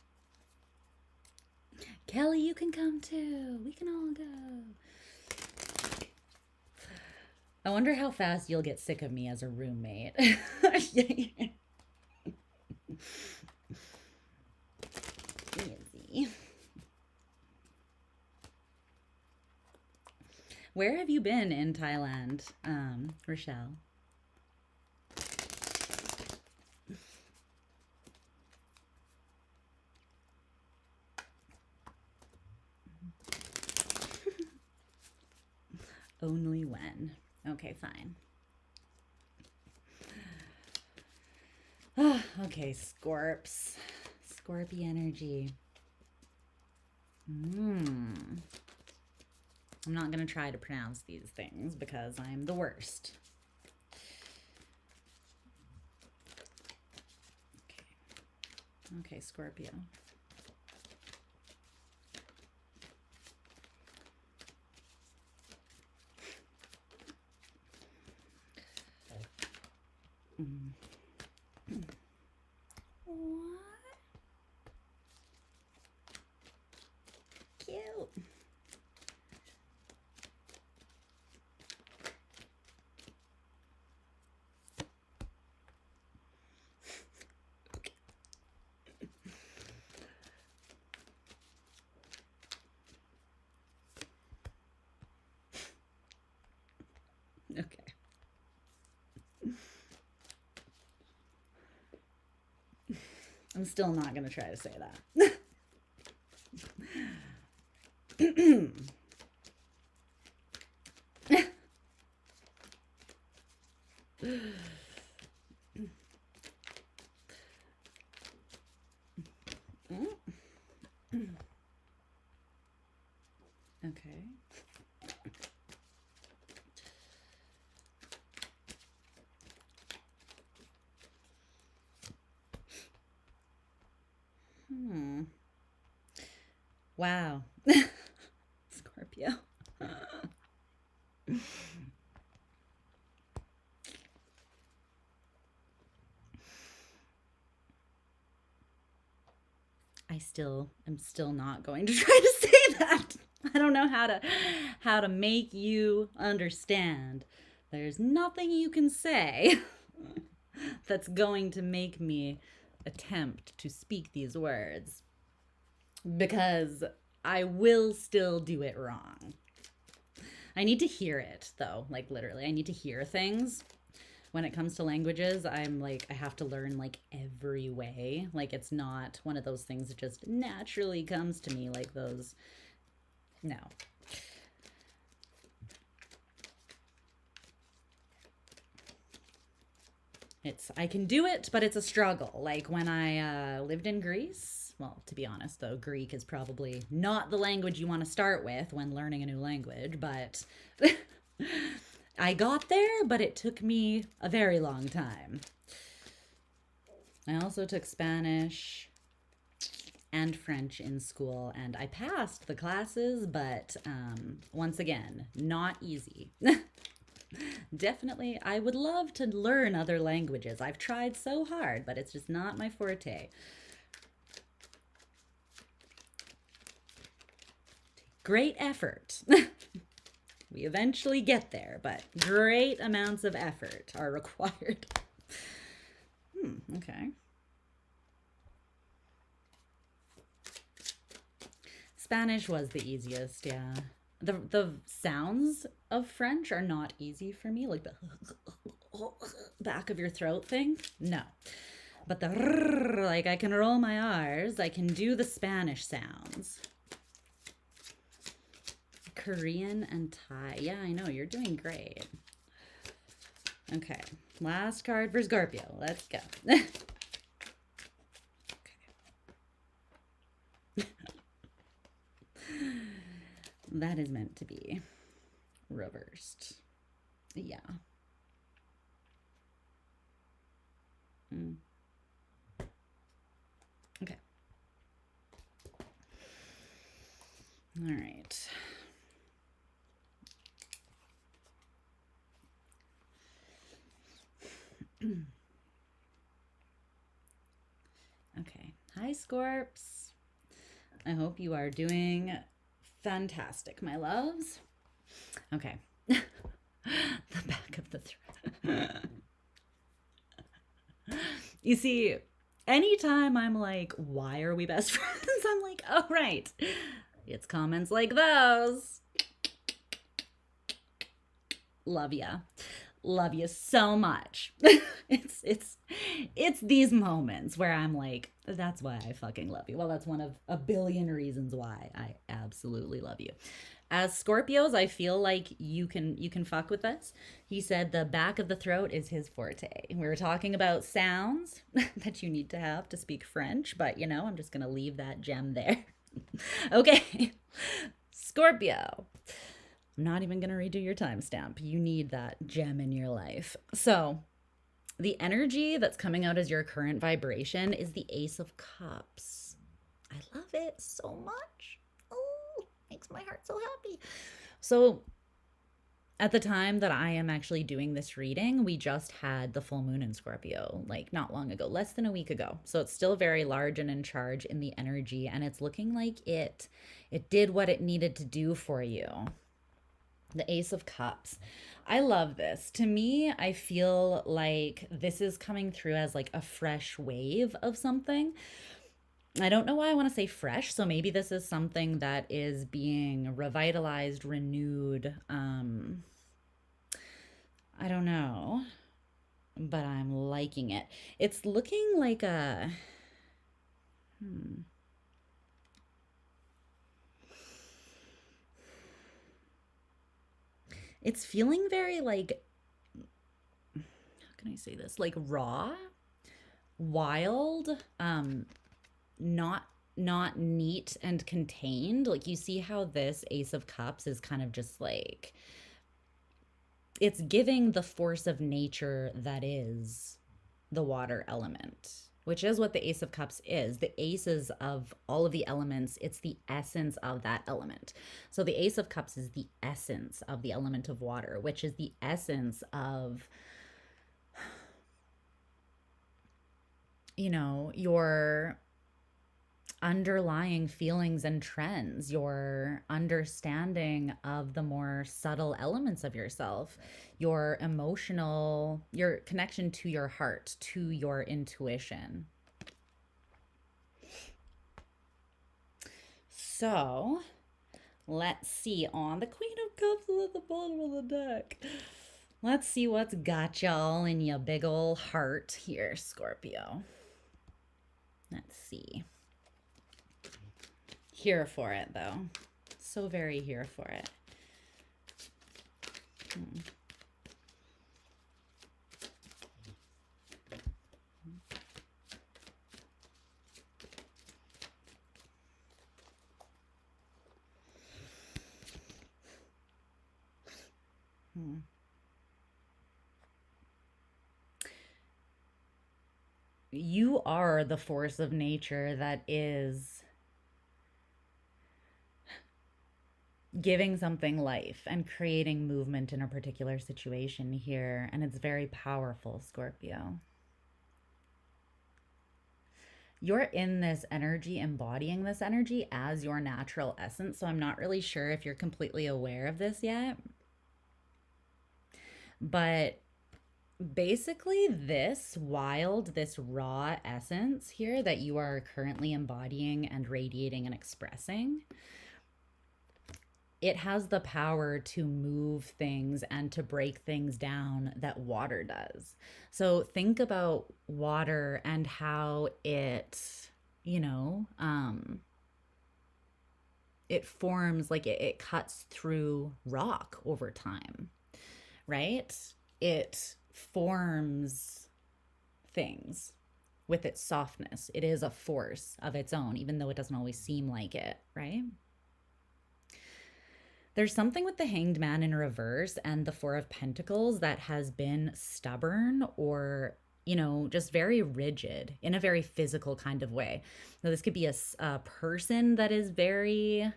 Kelly, you can come too. We can all go. I wonder how fast you'll get sick of me as a roommate. Easy. Where have you been in Thailand, Rochelle? Only when. Okay, fine. Okay, Scorps. Scorpio energy. I'm not going to try to pronounce these things because I'm the worst. Okay, Scorpio. What? Cute. Okay. I'm still not going to try to say that. Okay. Wow. Scorpio. I'm still not going to try to say that. I don't know how to make you understand. There's nothing you can say that's going to make me attempt to speak these words, because I will still do it wrong. I need to hear it though, like literally I need to hear things. When it comes to languages, I'm like, I have to learn like every way. Like it's not one of those things that just naturally comes to me, like those. No. I can do it, but it's a struggle. Like when I lived in Greece, well, to be honest though, Greek is probably not the language you want to start with when learning a new language, but I got there, but it took me a very long time. I also took Spanish and French in school, and I passed the classes, but once again, not easy. Definitely, I would love to learn other languages. I've tried so hard, but it's just not my forte. Great effort. We eventually get there, but great amounts of effort are required. Okay. Spanish was the easiest, yeah. The sounds of French are not easy for me, like the back of your throat thing. No. But the like I can roll my R's, I can do the Spanish sounds. Korean and Thai. Yeah, I know. You're doing great. Okay. Last card for Scorpio. Let's go. That is meant to be reversed. Yeah. Okay. All right. Okay. Hi, Scorps. I hope you are doing fantastic, my loves. Okay. The back of the throat. You see, anytime I'm like, why are we best friends? I'm like, oh, right. It's comments like those. Love ya. Love you so much. it's these moments where I'm like, that's why I fucking love you. Well, that's one of a billion reasons why I absolutely love you. As Scorpios, I feel like you can fuck with us. He said the back of the throat is his forte. We were talking about sounds that you need to have to speak French, but you know, I'm just gonna leave that gem there. Okay. Scorpio. I'm not even going to redo your timestamp. You need that gem in your life. So, the energy that's coming out as your current vibration is the Ace of Cups. I love it so much. Oh, makes my heart so happy. So, at the time that I am actually doing this reading, we just had the full moon in Scorpio, like not long ago, less than a week ago. So it's still very large and in charge in the energy, and it's looking like it did what it needed to do for you. The Ace of Cups. I love this. To me, I feel like this is coming through as like a fresh wave of something. I don't know why I want to say fresh, so maybe this is something that is being revitalized, renewed. I don't know, but I'm liking it. It's looking like a It's feeling very like, how can I say this? Like raw, wild, not neat and contained. Like you see how this Ace of Cups is kind of just like, it's giving the force of nature that is the water element, which is what the Ace of Cups is. The aces of all of the elements, it's the essence of that element. So the Ace of Cups is the essence of the element of water, which is the essence of, you know, your underlying feelings and trends, your understanding of the more subtle elements of yourself, your emotional, your connection to your heart, to your intuition. So let's see, on the Queen of Cups is at the bottom of the deck. Let's see what's got y'all in your big ol' heart here, Scorpio. Let's see. Here for it, though. So very here for it. You are the force of nature that is giving something life and creating movement in a particular situation here, and it's very powerful, Scorpio. You're in this energy, embodying this energy as your natural essence, so I'm not really sure if you're completely aware of this yet. But basically this wild, this raw essence here that you are currently embodying and radiating and expressing, it has the power to move things and to break things down that water does. So think about water and how it, you know, it forms, like it cuts through rock over time, right? It forms things with its softness. It is a force of its own, even though it doesn't always seem like it, right? There's something with the Hanged Man in reverse and the Four of Pentacles that has been stubborn or, you know, just very rigid in a very physical kind of way. Now, this could be a person that is very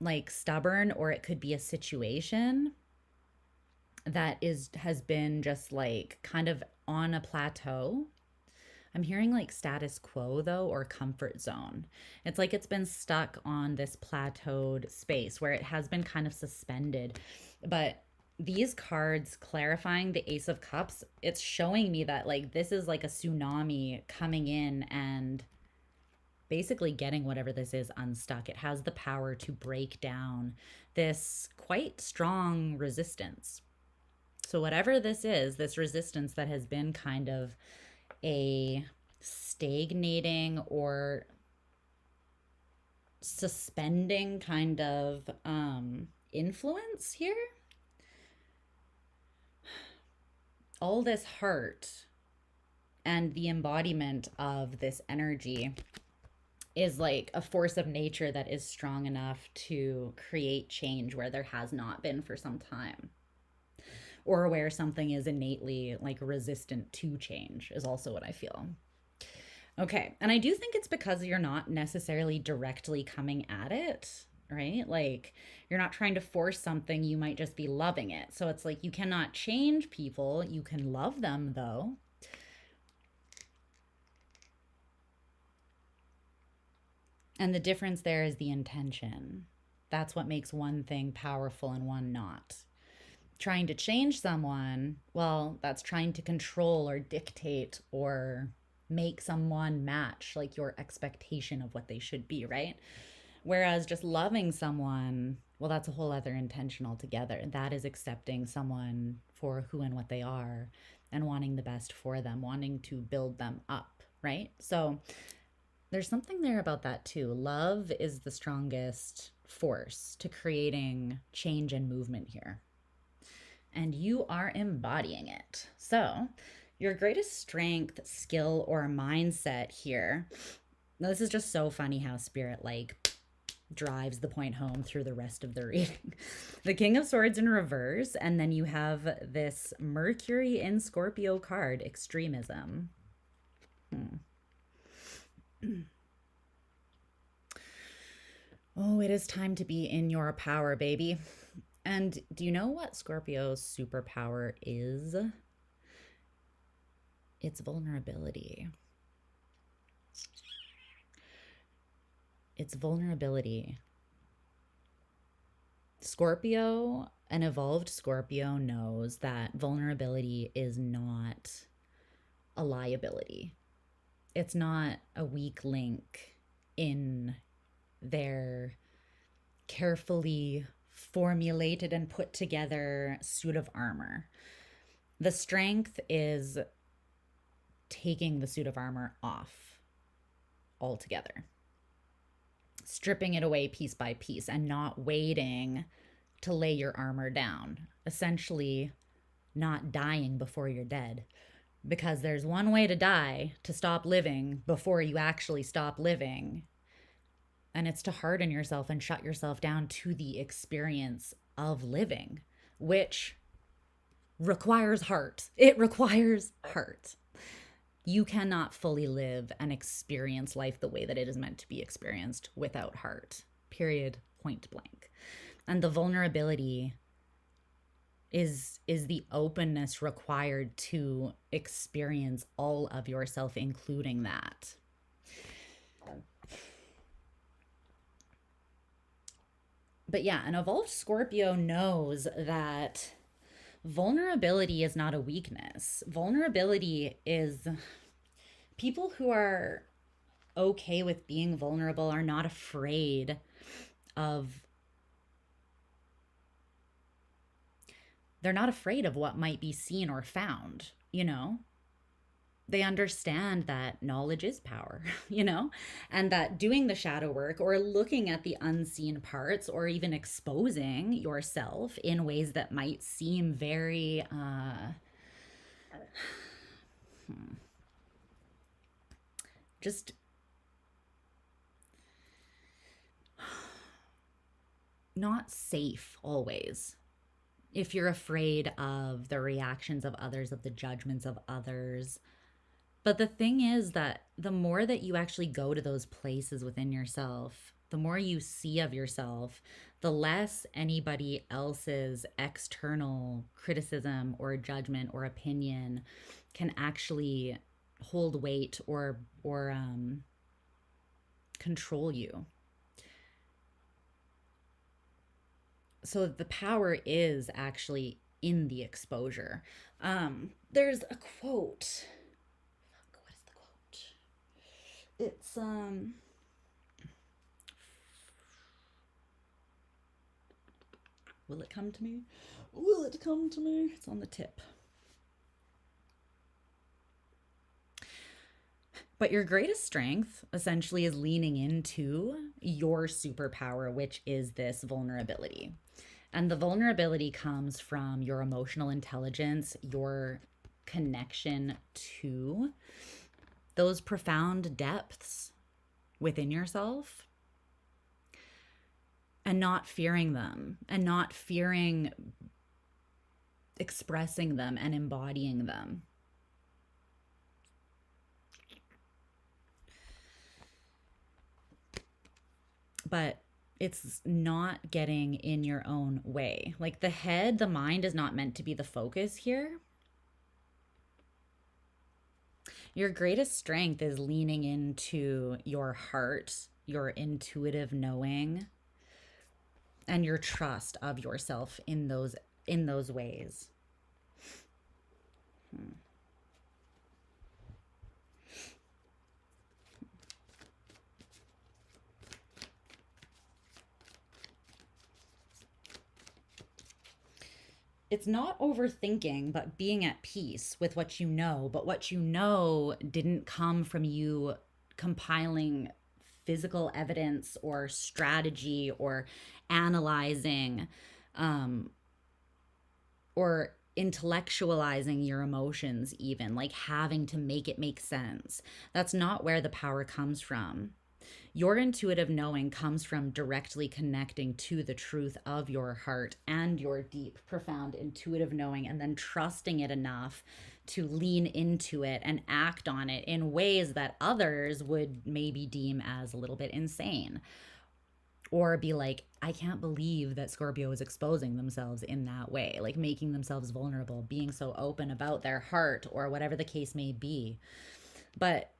like stubborn, or it could be a situation that has been just like kind of on a plateau. I'm hearing like status quo though, or comfort zone. It's like it's been stuck on this plateaued space where it has been kind of suspended. But these cards clarifying the Ace of Cups, it's showing me that like this is like a tsunami coming in and basically getting whatever this is unstuck. It has the power to break down this quite strong resistance. So whatever this is, this resistance that has been kind of a stagnating or suspending kind of influence here. All this heart and the embodiment of this energy is like a force of nature that is strong enough to create change where there has not been for some time, or where something is innately like resistant to change is also what I feel. Okay, and I do think it's because you're not necessarily directly coming at it, right? Like you're not trying to force something, you might just be loving it. So it's like you cannot change people, you can love them though. And the difference there is the intention. That's what makes one thing powerful and one not. Trying to change someone, well, that's trying to control or dictate or make someone match like your expectation of what they should be, right? Whereas just loving someone, well, that's a whole other intention altogether. That is accepting someone for who and what they are and wanting the best for them, wanting to build them up, right? So there's something there about that too. Love is the strongest force to creating change and movement here. And you are embodying it. So your greatest strength, skill, or mindset here. Now, this is just so funny how Spirit like drives the point home through the rest of the reading. The King of Swords in reverse, and then you have this Mercury in Scorpio card, extremism. Oh, it is time to be in your power, baby. And do you know what Scorpio's superpower is? It's vulnerability. It's vulnerability. Scorpio, an evolved Scorpio, knows that vulnerability is not a liability. It's not a weak link in their carefully formulated and put together suit of armor. The strength is taking the suit of armor off altogether, stripping it away piece by piece and not waiting to lay your armor down, essentially not dying before you're dead. Because there's one way to die, to stop living before you actually stop living. And it's to harden yourself and shut yourself down to the experience of living, which requires heart. It requires heart. You cannot fully live and experience life the way that it is meant to be experienced without heart. Period. Point blank. And the vulnerability is the openness required to experience all of yourself, including that. But yeah, an evolved Scorpio knows that vulnerability is not a weakness. Vulnerability is, people who are okay with being vulnerable are not afraid of, they're not afraid of what might be seen or found, you know? They understand that knowledge is power, you know, and that doing the shadow work or looking at the unseen parts or even exposing yourself in ways that might seem very just not safe always. If you're afraid of the reactions of others, of the judgments of others. But the thing is that the more that you actually go to those places within yourself the more you see of yourself, the less anybody else's external criticism or judgment or opinion can actually hold weight or control you. So the power is actually in the exposure. There's a quote. What is the quote? It's will it come to me? Will it come to me? It's on the tip. But your greatest strength essentially is leaning into your superpower, which is this vulnerability. And the vulnerability comes from your emotional intelligence, your connection to those profound depths within yourself, and not fearing them, and not fearing expressing them and embodying them. But it's not getting in your own way. Like the head, the mind is not meant to be the focus here. Your greatest strength is leaning into your heart, your intuitive knowing, and your trust of yourself in those ways. It's not overthinking, but being at peace with what you know. But what you know didn't come from you compiling physical evidence or strategy or analyzing or intellectualizing your emotions, even like having to make it make sense. That's not where the power comes from. Your intuitive knowing comes from directly connecting to the truth of your heart and your deep, profound intuitive knowing, and then trusting it enough to lean into it and act on it in ways that others would maybe deem as a little bit insane. Or be like, I can't believe that Scorpio is exposing themselves in that way, like making themselves vulnerable, being so open about their heart, or whatever the case may be. But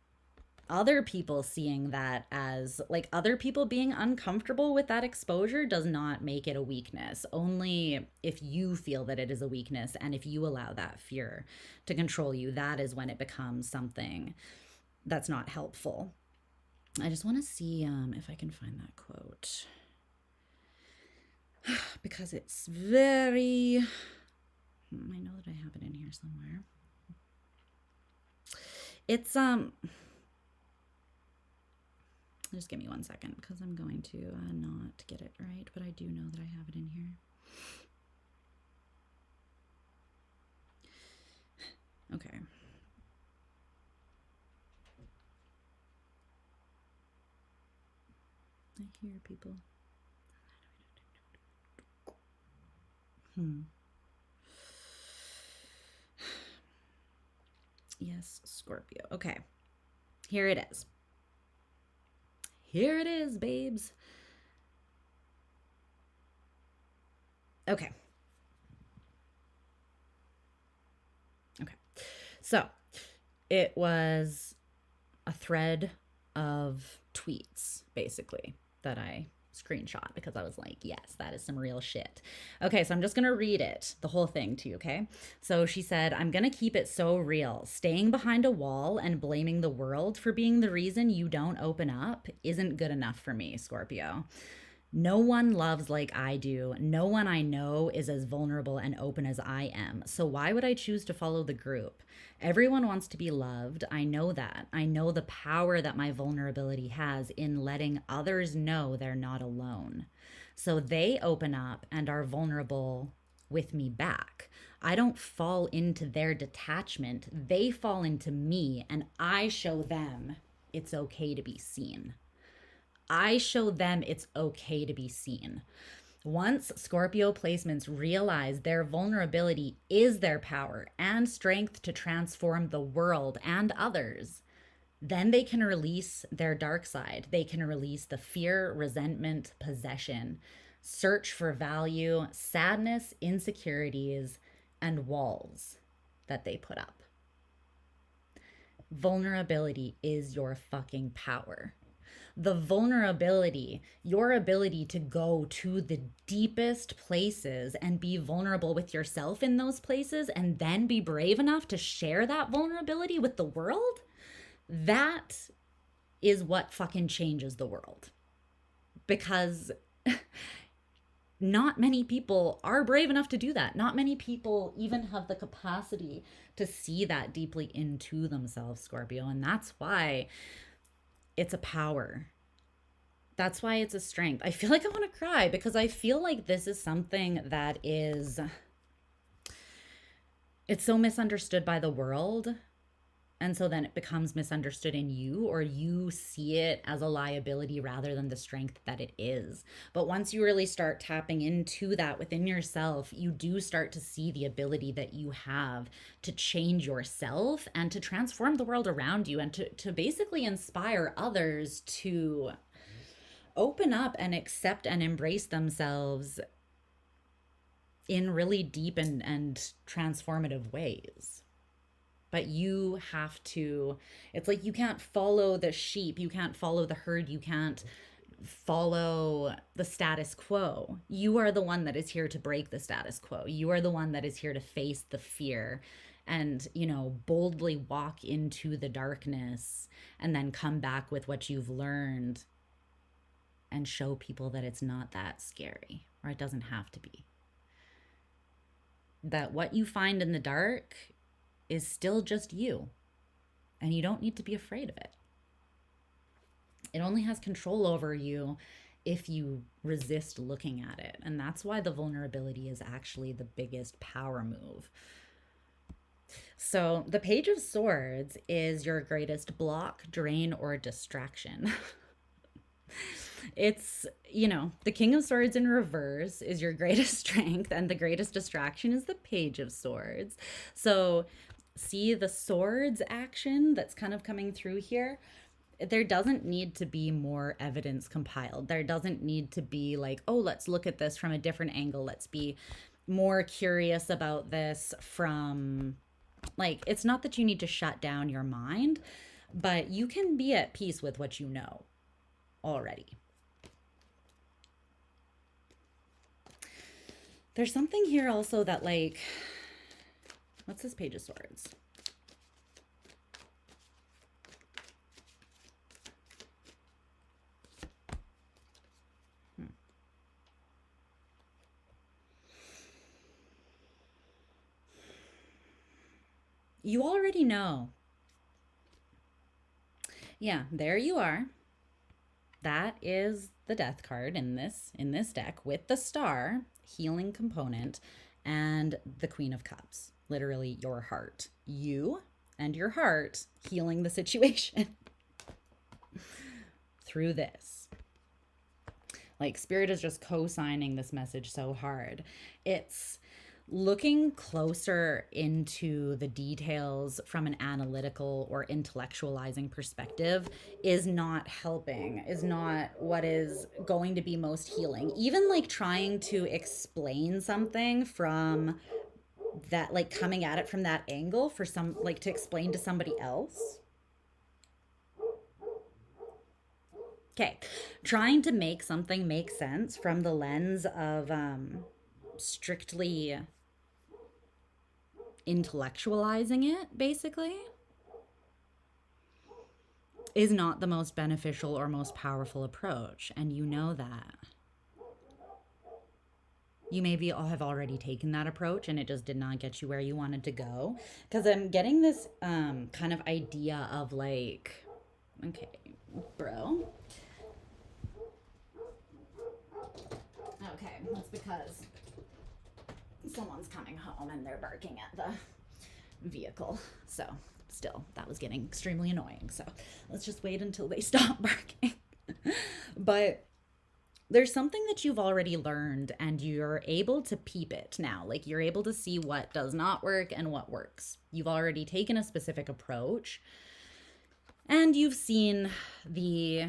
other people seeing that as like other people being uncomfortable with that exposure does not make it a weakness. Only if you feel that it is a weakness, and if you allow that fear to control you, that is when it becomes something that's not helpful. I just want to see if I can find that quote, because it's very, I know that I have it in here somewhere. It's just give me 1 second, because I'm going to not get it right, but I do know that I have it in here. Okay. I hear people. Yes, Scorpio. Okay. Here it is. Here it is, babes. Okay. Okay. So it was a thread of tweets, basically, that I screenshot because I was like, yes, that is some real shit. Okay, so I'm just gonna read it, the whole thing to you, okay? So she said, I'm gonna keep it so real. Staying behind a wall and blaming the world for being the reason you don't open up isn't good enough for me, Scorpio. No one loves like I do. No one I know is as vulnerable and open as I am. So why would I choose to follow the group? Everyone wants to be loved. I know that. I know the power that my vulnerability has in letting others know they're not alone. So they open up and are vulnerable with me back. I don't fall into their detachment. They fall into me, and I show them it's okay to be seen. I show them it's okay to be seen. Once Scorpio placements realize their vulnerability is their power and strength to transform the world and others, Then they can release their dark side. They can release the fear, resentment, possession, search for value, sadness, insecurities, and walls that they put up. Vulnerability is your fucking power. The vulnerability, your ability to go to the deepest places and be vulnerable with yourself in those places and then be brave enough to share that vulnerability with the world, that is what fucking changes the world. Because not many people are brave enough to do that. Not many people even have the capacity to see that deeply into themselves, Scorpio. And that's why it's a power. That's why it's a strength. I feel like I want to cry because I feel like this is something that it's so misunderstood by the world. And so then it becomes misunderstood in you, or you see it as a liability rather than the strength that it is. But once you really start tapping into that within yourself, you do start to see the ability that you have to change yourself and to transform the world around you, and to basically inspire others to open up and accept and embrace themselves in really deep and transformative ways. But you have to, it's like you can't follow the sheep, you can't follow the herd, you can't follow the status quo. You are the one that is here to break the status quo. You are the one that is here to face the fear and, boldly walk into the darkness and then come back with what you've learned and show people that it's not that scary, or it doesn't have to be. That what you find in the dark is still just you, and you don't need to be afraid of it. It only has control over you if you resist looking at it. And that's why the vulnerability is actually the biggest power move. So the Page of Swords is your greatest block, drain, or distraction. It's, the King of Swords in reverse is your greatest strength, and the greatest distraction is the Page of Swords. So see the swords action that's kind of coming through here. There doesn't need to be more evidence compiled. There doesn't need to be like, oh, let's look at this from a different angle. Let's be more curious about this from, like, it's not that you need to shut down your mind, but you can be at peace with what you know already. There's something here also that, like, what's this Page of Swords? You already know. Yeah, there you are. That is the Death card in this deck with the star, healing component, and the Queen of Cups. Literally your heart. You and your heart healing the situation through this. Like, Spirit is just co-signing this message so hard. It's looking closer into the details from an analytical or intellectualizing perspective is not helping, is not what is going to be most healing. Even like trying to explain something from that, like coming at it from that angle for some, like to explain to somebody else. Okay, trying to make something make sense from the lens of strictly intellectualizing it, basically, is not the most beneficial or most powerful approach, and you know that. You maybe have already taken that approach and it just did not get you where you wanted to go. Because I'm getting this kind of idea of like, okay, bro. Okay, that's because someone's coming home and they're barking at the vehicle. So still, that was getting extremely annoying. So let's just wait until they stop barking. But there's something that you've already learned and you're able to peep it now. Like, you're able to see what does not work and what works. You've already taken a specific approach. And you've seen the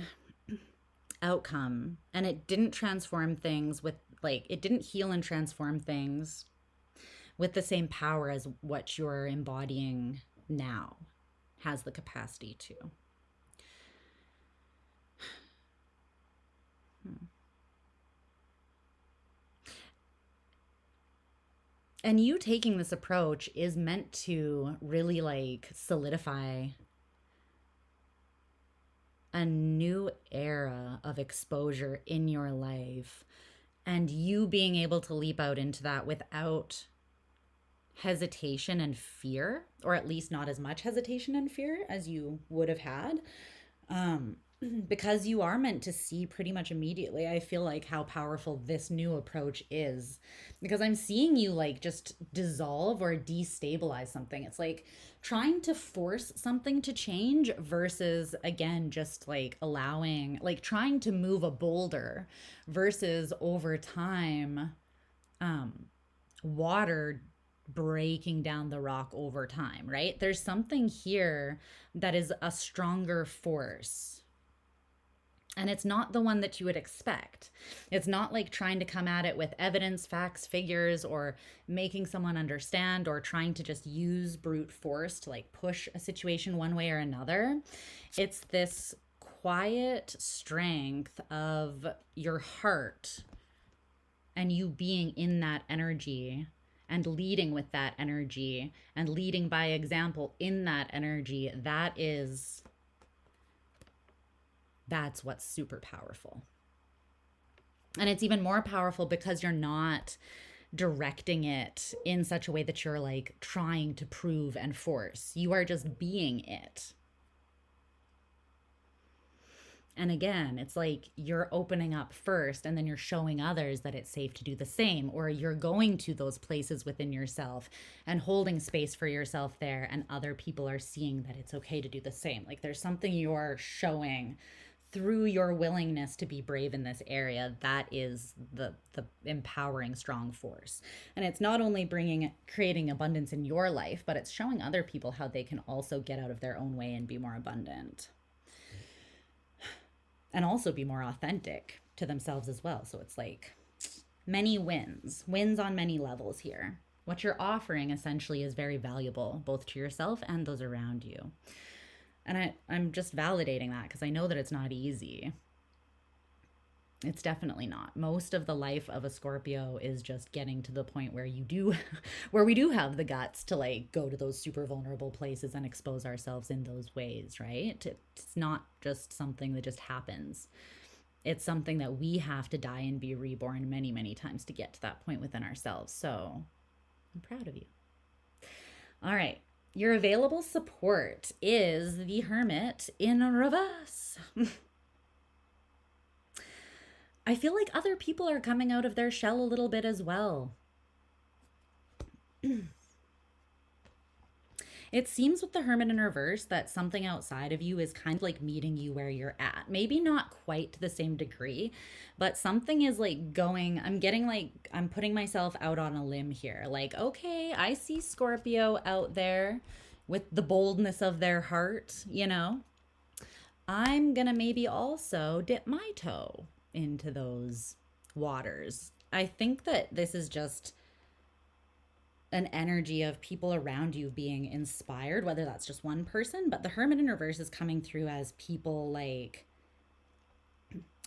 outcome, and it didn't transform things with, like, it didn't heal and transform things with the same power as what you're embodying now has the capacity to. And you taking this approach is meant to really like solidify a new era of exposure in your life, and you being able to leap out into that without hesitation and fear, or at least not as much hesitation and fear as you would have had. Because you are meant to see pretty much immediately, I feel like, how powerful this new approach is. Because I'm seeing you like just dissolve or destabilize something. It's like trying to force something to change versus, again, just like allowing, like trying to move a boulder versus over time, water breaking down the rock over time, right? There's something here that is a stronger force. And it's not the one that you would expect. It's not like trying to come at it with evidence, facts, figures, or making someone understand, or trying to just use brute force to like push a situation one way or another. It's this quiet strength of your heart and you being in that energy and leading with that energy and leading by example in that energy. That's what's super powerful. And it's even more powerful because you're not directing it in such a way that you're like trying to prove and force. You are just being it. And again, it's like you're opening up first and then you're showing others that it's safe to do the same, or you're going to those places within yourself and holding space for yourself there, and other people are seeing that it's okay to do the same. Like there's something you're showing through your willingness to be brave in this area that is the empowering strong force. And it's not only creating abundance in your life, but it's showing other people how they can also get out of their own way and be more abundant. And also be more authentic to themselves as well. So it's like many wins on many levels here. What you're offering essentially is very valuable, both to yourself and those around you. And I'm just validating that because I know that it's not easy. It's definitely not. Most of the life of a Scorpio is just getting to the point where where we do have the guts to like go to those super vulnerable places and expose ourselves in those ways, right? It's not just something that just happens. It's something that we have to die and be reborn many, many times to get to that point within ourselves. So I'm proud of you. All right. Your available support is the Hermit in reverse. I feel like other people are coming out of their shell a little bit as well. It seems with the Hermit in reverse that something outside of you is kind of like meeting you where you're at. Maybe not quite to the same degree, but something is like I'm putting myself out on a limb here. Like, okay, I see Scorpio out there with the boldness of their heart, you know. I'm gonna maybe also dip my toe into those waters. I think that this is just an energy of people around you being inspired, whether that's just one person, but the Hermit in reverse is coming through as people like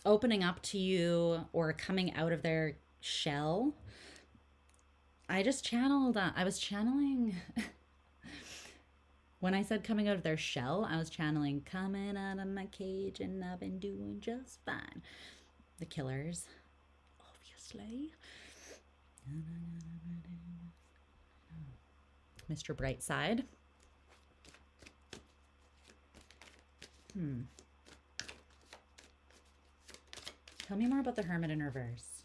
opening up to you or coming out of their shell. I was channeling when I said coming out of their shell, I was channeling coming out of my cage and I've been doing just fine. The Killers, obviously. Mr. Brightside. Tell me more about the Hermit in reverse.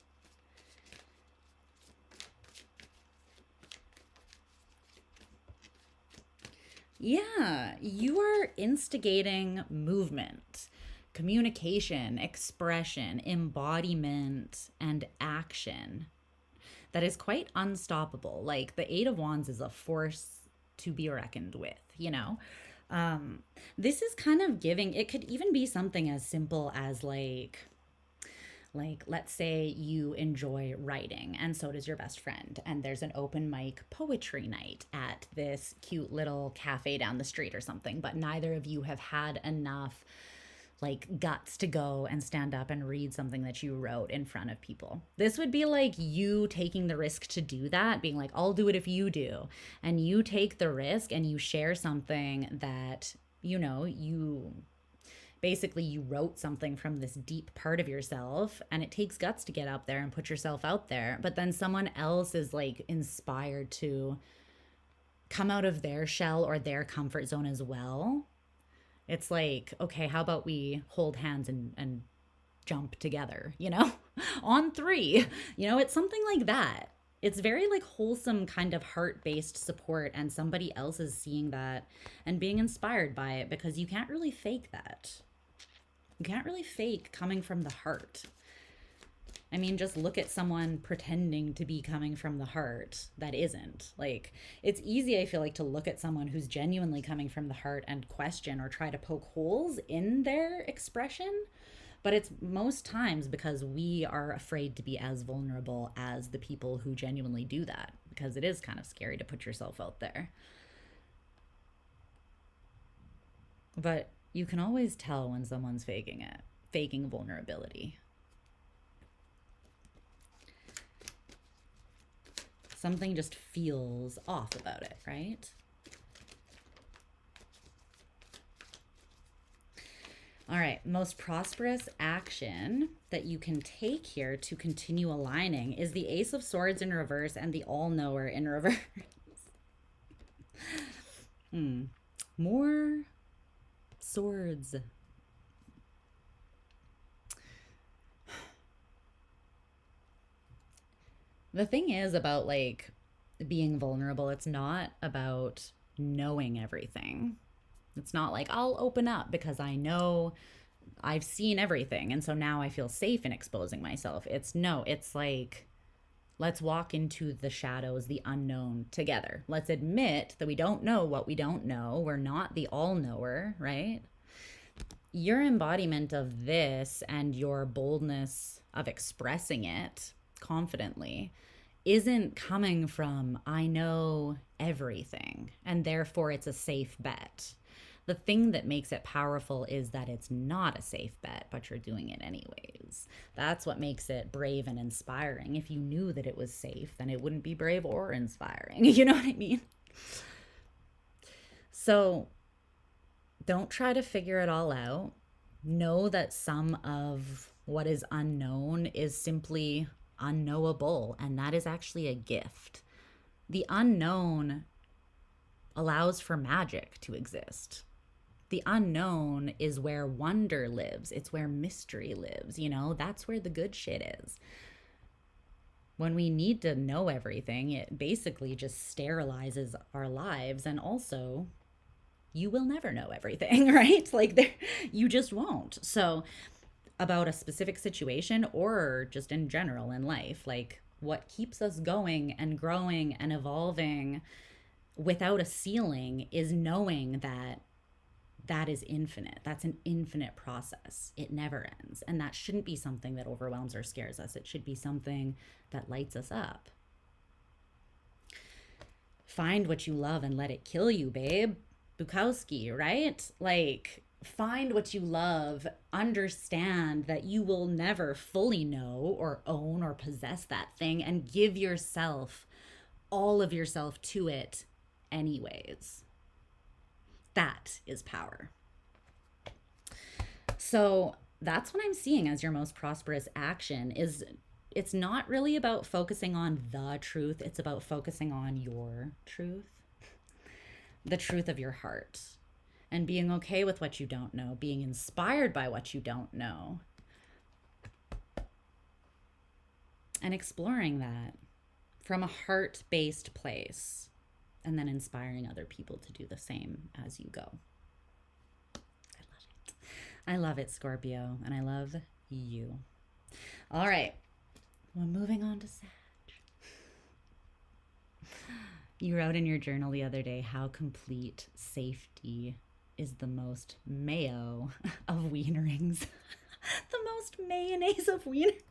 Yeah, you are instigating movement, communication, expression, embodiment, and action that is quite unstoppable. Like the Eight of Wands is a force to be reckoned with, you know? This is kind of giving, it could even be something as simple as like let's say you enjoy writing and so does your best friend, and there's an open mic poetry night at this cute little cafe down the street or something, but neither of you have had enough like guts to go and stand up and read something that you wrote in front of people. This would be like you taking the risk to do that, being like, I'll do it if you do. And you take the risk and you share something that, you know, you basically you wrote something from this deep part of yourself, and it takes guts to get up there and put yourself out there. But then someone else is like inspired to come out of their shell or their comfort zone as well. It's like, okay, how about we hold hands and jump together, you know, on three, you know, it's something like that. It's very like wholesome kind of heart-based support, and somebody else is seeing that and being inspired by it, because you can't really fake that. You can't really fake coming from the heart. I mean, just look at someone pretending to be coming from the heart that isn't. Like, it's easy, I feel like, to look at someone who's genuinely coming from the heart and question or try to poke holes in their expression. But it's most times because we are afraid to be as vulnerable as the people who genuinely do that, because it is kind of scary to put yourself out there. But you can always tell when someone's faking it, faking vulnerability. Something just feels off about it, right? All right, most prosperous action that you can take here to continue aligning is the Ace of Swords in reverse and the All-Knower in reverse. More swords. The thing is about like being vulnerable, it's not about knowing everything. It's not like I'll open up because I know I've seen everything and so now I feel safe in exposing myself. It's no, it's like let's walk into the shadows, the unknown together. Let's admit that we don't know what we don't know. We're not the all-knower, right? Your embodiment of this and your boldness of expressing it confidently isn't coming from I know everything and therefore it's a safe bet. The thing that makes it powerful is that it's not a safe bet, but you're doing it anyways. That's what makes it brave and inspiring. If you knew that it was safe, then it wouldn't be brave or inspiring. You know what I mean? So don't try to figure it all out. Know that some of what is unknown is simply unknowable, and that is actually a gift. The unknown allows for magic to exist. The unknown is where wonder lives. It's where mystery lives, you know? That's where the good shit is. When we need to know everything, it basically just sterilizes our lives, and also you will never know everything, right? Like you just won't. So about a specific situation or just in general in life, like what keeps us going and growing and evolving without a ceiling is knowing that that is infinite. That's an infinite process. It never ends. And that shouldn't be something that overwhelms or scares us. It should be something that lights us up. Find what you love and let it kill you, babe. Bukowski, right? Like, find what you love, understand that you will never fully know or own or possess that thing, and give yourself, all of yourself to it anyways. That is power. So that's what I'm seeing as your most prosperous action. Is it's not really about focusing on the truth. It's about focusing on your truth, the truth of your heart, and being okay with what you don't know, being inspired by what you don't know, and exploring that from a heart-based place, and then inspiring other people to do the same as you go. I love it. I love it, Scorpio, and I love you. All right, we're moving on to Sag. You wrote in your journal the other day how complete safety is the most mayo of wienerings. The most mayonnaise of wienerings.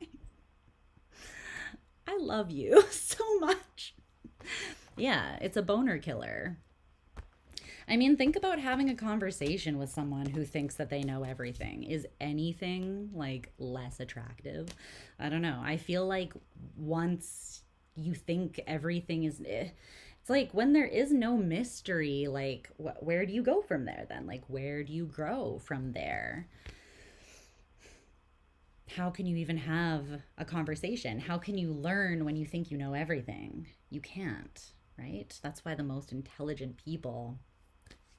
I love you so much. Yeah, it's a boner killer. I mean, think about having a conversation with someone who thinks that they know everything. Is anything like less attractive? I don't know. I feel like once you think everything is, it's like when there is no mystery, like where do you go from there then? Like where do you grow from there? How can you even have a conversation? How can you learn when you think you know everything? You can't, right? That's why the most intelligent people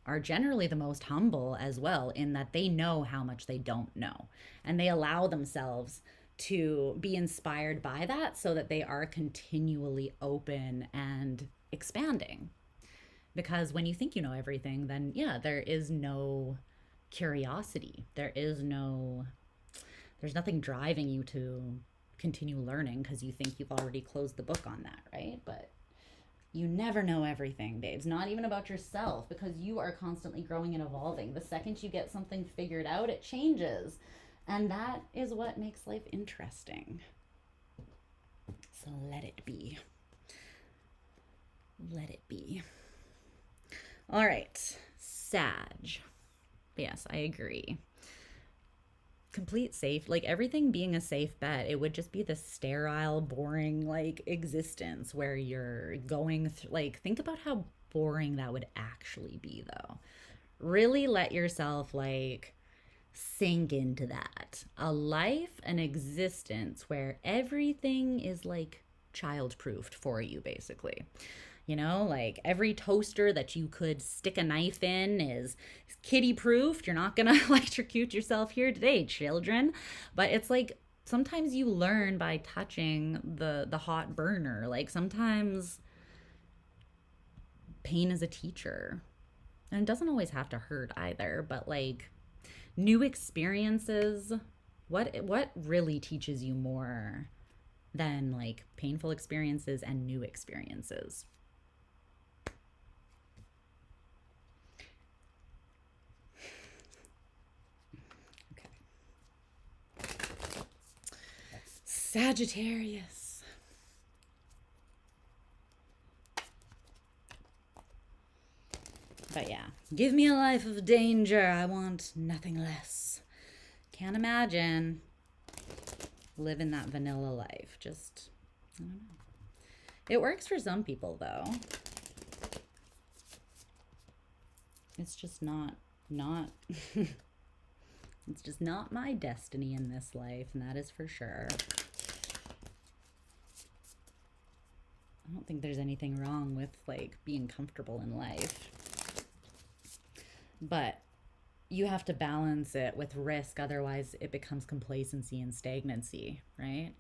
are generally the most humble as well, in that they know how much they don't know. And they allow themselves to be inspired by that so that they are continually open and expanding. Because when you think you know everything, then yeah, there is no curiosity. There's nothing driving you to continue learning because you think you've already closed the book on that, right? But you never know everything, babes. Not even about yourself, because you are constantly growing and evolving. The second you get something figured out, it changes. And that is what makes life interesting. So let it be. Let it be. All right. Sag. Yes, I agree. Complete safe, like everything being a safe bet, it would just be the sterile, boring like existence where you're going through, like think about how boring that would actually be though. Really let yourself like sink into that. A life, an existence where everything is like child-proofed for you basically. You know, like every toaster that you could stick a knife in is kitty proofed. You're not gonna electrocute yourself here today, children. But it's like sometimes you learn by touching the hot burner. Like sometimes pain is a teacher. And it doesn't always have to hurt either, but like new experiences, what really teaches you more than like painful experiences and new experiences? Sagittarius. But yeah, give me a life of danger. I want nothing less. Can't imagine living that vanilla life. Just, I don't know. It works for some people though. It's just not it's just not my destiny in this life, and that is for sure. I don't think there's anything wrong with like being comfortable in life. But you have to balance it with risk, otherwise it becomes complacency and stagnancy, right?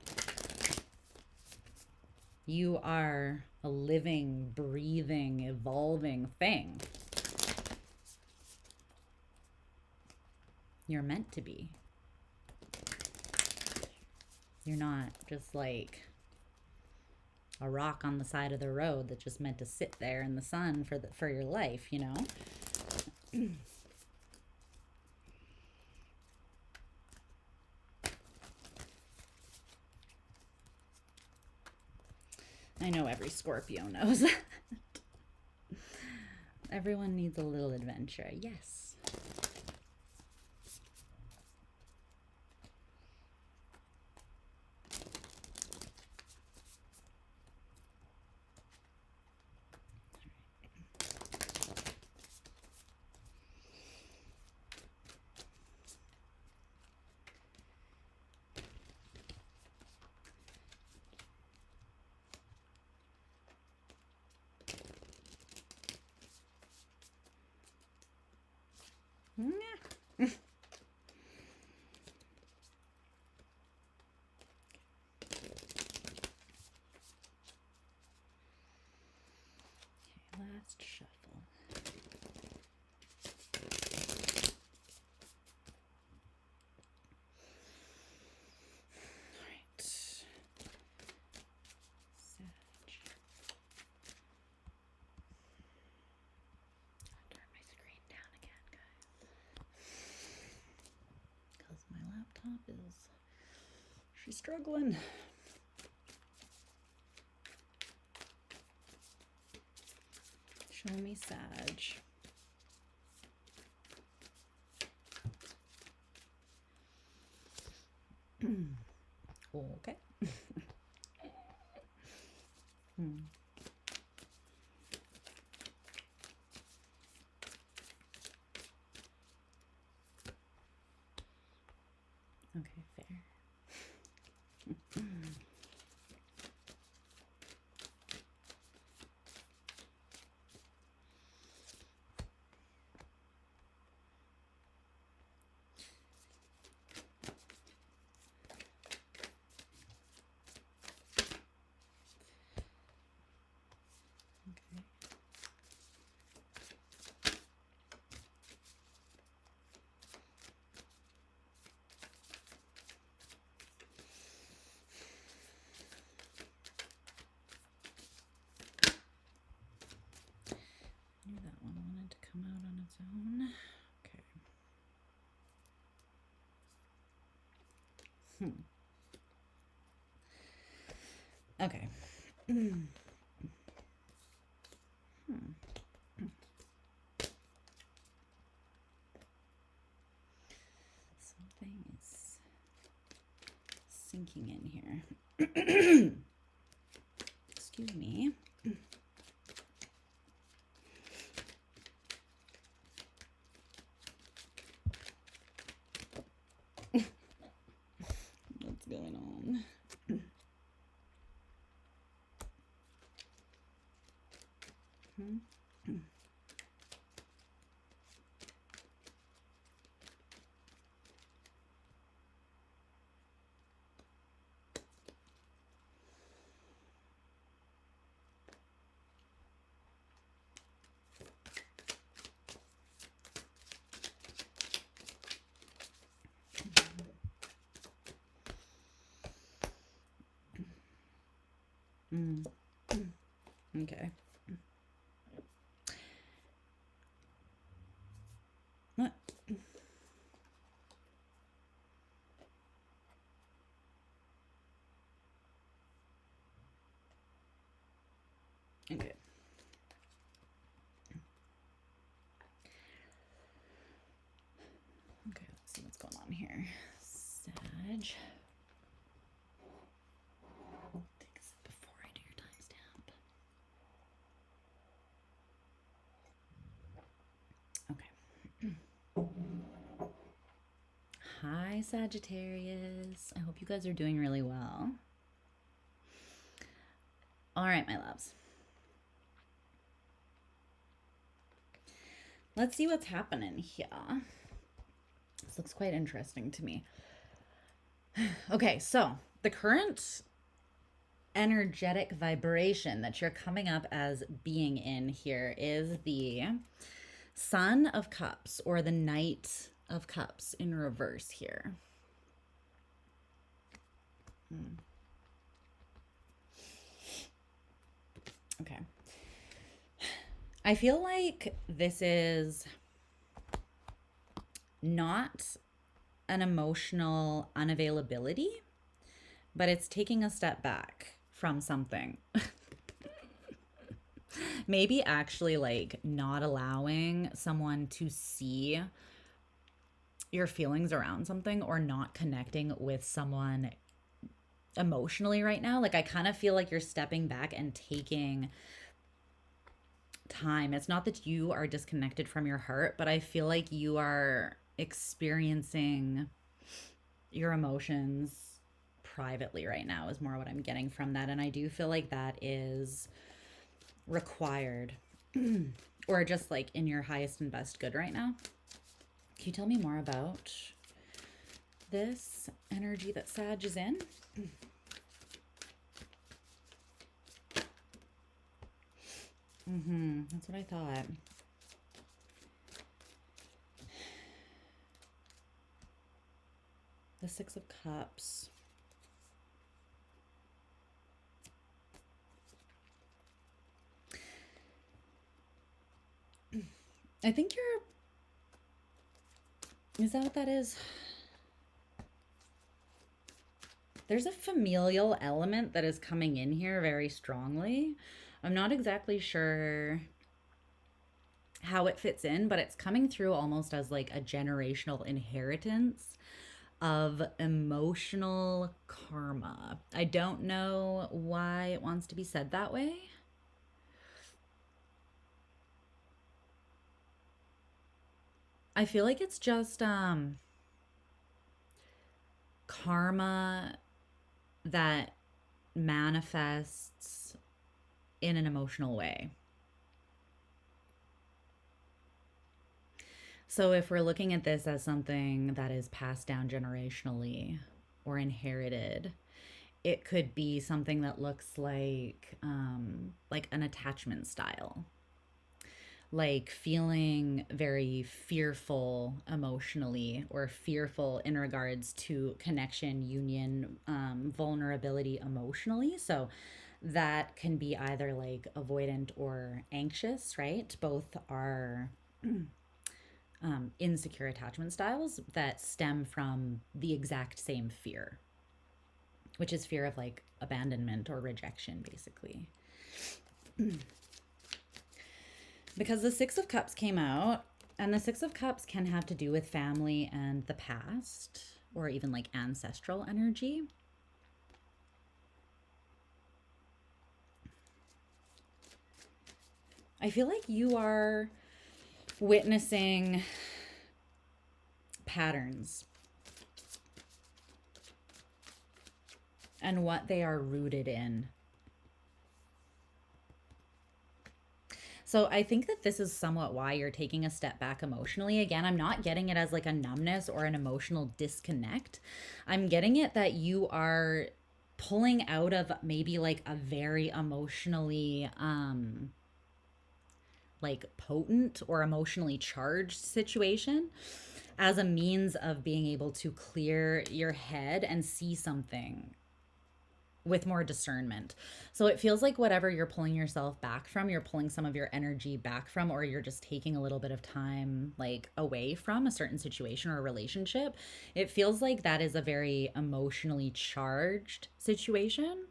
You are a living, breathing, evolving thing. You're meant to be. You're not just like a rock on the side of the road that's just meant to sit there in the sun for your life, you know? I know every Scorpio knows that. Everyone needs a little adventure. Yes. Last shuffle. All right. Sag. I'll turn my screen down again, guys. She's struggling. Show me Sag. Okay. Okay, fair. Knew that one wanted to come out on its own. Okay. Okay. Something is sinking in here. Excuse me. What's going on? Okay. What? Okay. Okay, let's see what's going on here. Sag. Before I do your timestamp. Okay. Hi, Sagittarius. I hope you guys are doing really well. All right, my loves. Let's see what's happening here. This looks quite interesting to me. Okay, so the current energetic vibration that you're coming up as being in here is the Sun of Cups, or the Knight of Cups in reverse here. Okay. I feel like this is not an emotional unavailability, but it's taking a step back from something. Maybe actually like not allowing someone to see your feelings around something, or not connecting with someone emotionally right now. Like I kind of feel like you're stepping back and taking time. It's not that you are disconnected from your heart, but I feel like you are experiencing your emotions privately right now is more what I'm getting from that. And I do feel like that is required or just like in your highest and best good right now. Can you tell me more about this energy that Sag is in? That's what I thought. The Six of Cups. I think you're... Is that what that is? There's a familial element that is coming in here very strongly. I'm not exactly sure how it fits in, but it's coming through almost as like a generational inheritance of emotional karma. I don't know why it wants to be said that way. I feel like it's just karma that manifests in an emotional way. So if we're looking at this as something that is passed down generationally or inherited, it could be something that looks like an attachment style, like feeling very fearful emotionally or fearful in regards to connection, union, vulnerability emotionally. So that can be either like avoidant or anxious, right? Both are insecure attachment styles that stem from the exact same fear, which is fear of like abandonment or rejection, basically. Because the Six of Cups came out, and the Six of Cups can have to do with family and the past, or even like ancestral energy. I feel like you are witnessing patterns and what they are rooted in. So I think that this is somewhat why you're taking a step back emotionally. Again, I'm not getting it as like a numbness or an emotional disconnect. I'm getting it that you are pulling out of maybe like a very emotionally like potent or emotionally charged situation as a means of being able to clear your head and see something with more discernment. So it feels like whatever you're pulling yourself back from, you're pulling some of your energy back from, or you're just taking a little bit of time like away from a certain situation or a relationship. It feels like that is a very emotionally charged situation.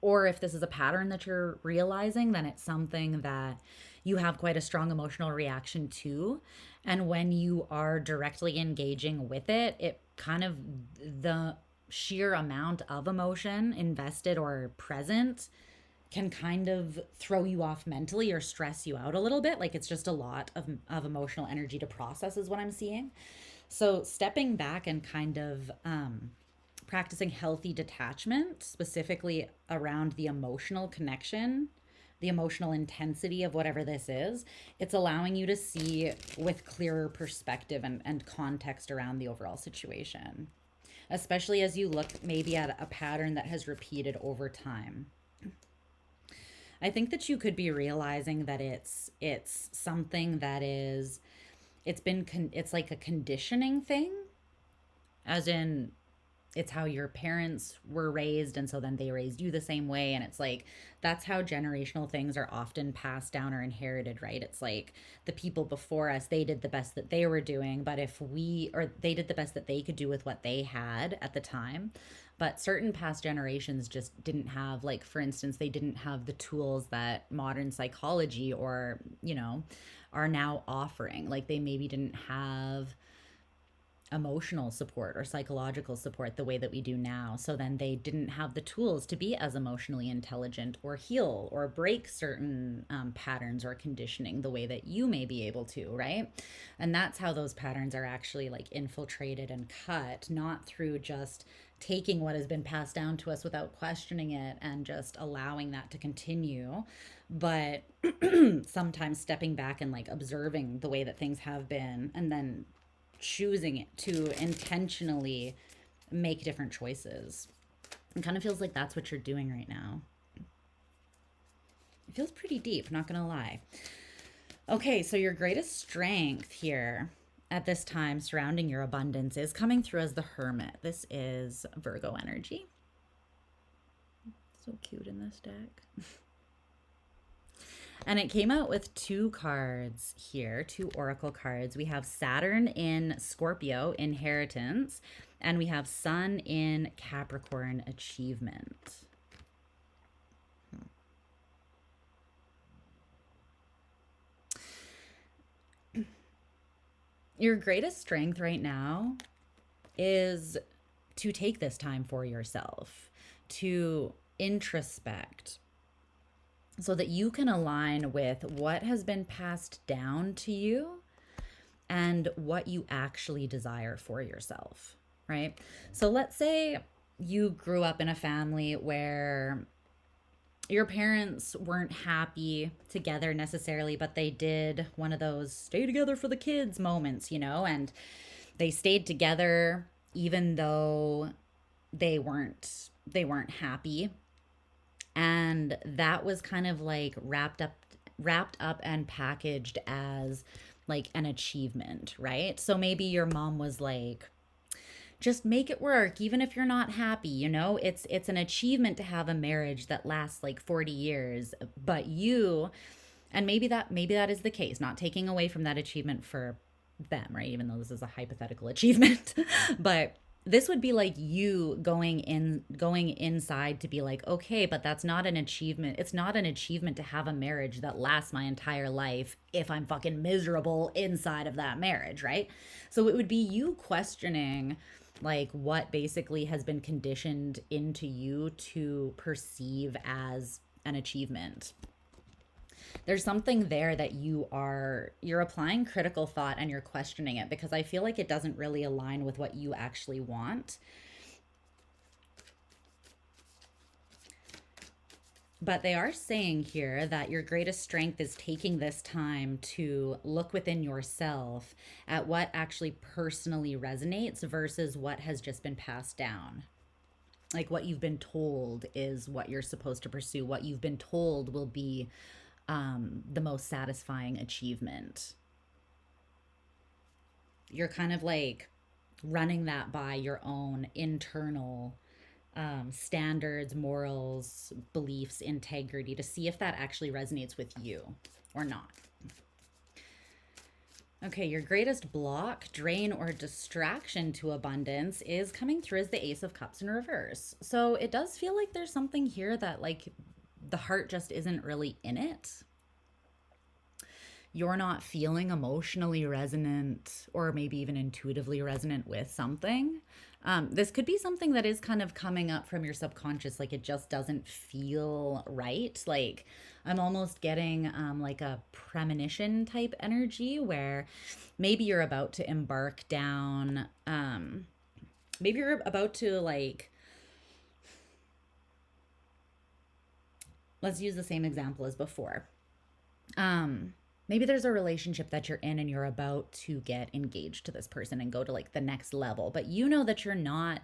Or if this is a pattern that you're realizing, then it's something that you have quite a strong emotional reaction to. And when you are directly engaging with it, it kind of, the sheer amount of emotion invested or present can kind of throw you off mentally or stress you out a little bit. Like it's just a lot of emotional energy to process, is what I'm seeing. So stepping back and kind of practicing healthy detachment, specifically around the emotional connection, the emotional intensity of whatever this is, it's allowing you to see with clearer perspective and context around the overall situation, especially as you look maybe at a pattern that has repeated over time. I think that you could be realizing that it's something that is, it's like a conditioning thing, as in it's how your parents were raised, and so then they raised you the same way, and it's like that's how generational things are often passed down or inherited, right? It's like the people before us, they did the best that they were doing, but if we, or they did the best that they could do with what they had at the time, but certain past generations just didn't have, like for instance, they didn't have the tools that modern psychology or are now offering. Like they maybe didn't have emotional support or psychological support the way that we do now. So then they didn't have the tools to be as emotionally intelligent or heal or break certain patterns or conditioning the way that you may be able to, right? And that's how those patterns are actually like infiltrated and cut, not through just taking what has been passed down to us without questioning it and just allowing that to continue, but sometimes stepping back and like observing the way that things have been and then choosing it to intentionally make different choices. It kind of feels like that's what you're doing right now. It feels pretty deep, not gonna lie. Okay, so your greatest strength here at this time surrounding your abundance is coming through as the Hermit. This is Virgo energy. So cute in this deck. And it came out with two cards here, two oracle cards. We have Saturn in Scorpio, inheritance, And we have Sun in Capricorn, achievement. Your greatest strength right now is to take this time for yourself, to introspect, so that you can align with what has been passed down to you and what you actually desire for yourself, right? So let's say you grew up in a family where your parents weren't happy together necessarily, but they did one of those stay together for the kids moments, and they stayed together even though they weren't happy. And that was kind of like wrapped up and packaged as like an achievement, right? So maybe your mom was like, just make it work even if you're not happy. It's an achievement to have a marriage that lasts like 40 years, but and maybe that is the case, not taking away from that achievement for them, right? Even though this is a hypothetical achievement. But this would be like you going inside to be like, okay, but that's not an achievement. It's not an achievement to have a marriage that lasts my entire life if I'm fucking miserable inside of that marriage, right? So it would be you questioning like what basically has been conditioned into you to perceive as an achievement. There's something there that you're applying critical thought and you're questioning it, because I feel like it doesn't really align with what you actually want. But they are saying here that your greatest strength is taking this time to look within yourself at what actually personally resonates versus what has just been passed down. Like what you've been told is what you're supposed to pursue. What you've been told will be the most satisfying achievement. You're kind of like running that by your own internal standards, morals, beliefs, integrity to see if that actually resonates with you or not. Okay, your greatest block, drain, or distraction to abundance is coming through as the Ace of Cups in reverse. So it does feel like there's something here that like the heart just isn't really in it. You're not feeling emotionally resonant or maybe even intuitively resonant with something. This could be something that is kind of coming up from your subconscious, like it just doesn't feel right. Like I'm almost getting like a premonition type energy where maybe you're about to embark down, maybe you're about to like, let's use the same example as before. Maybe there's a relationship that you're in and you're about to get engaged to this person and go to like the next level, but you know that you're not,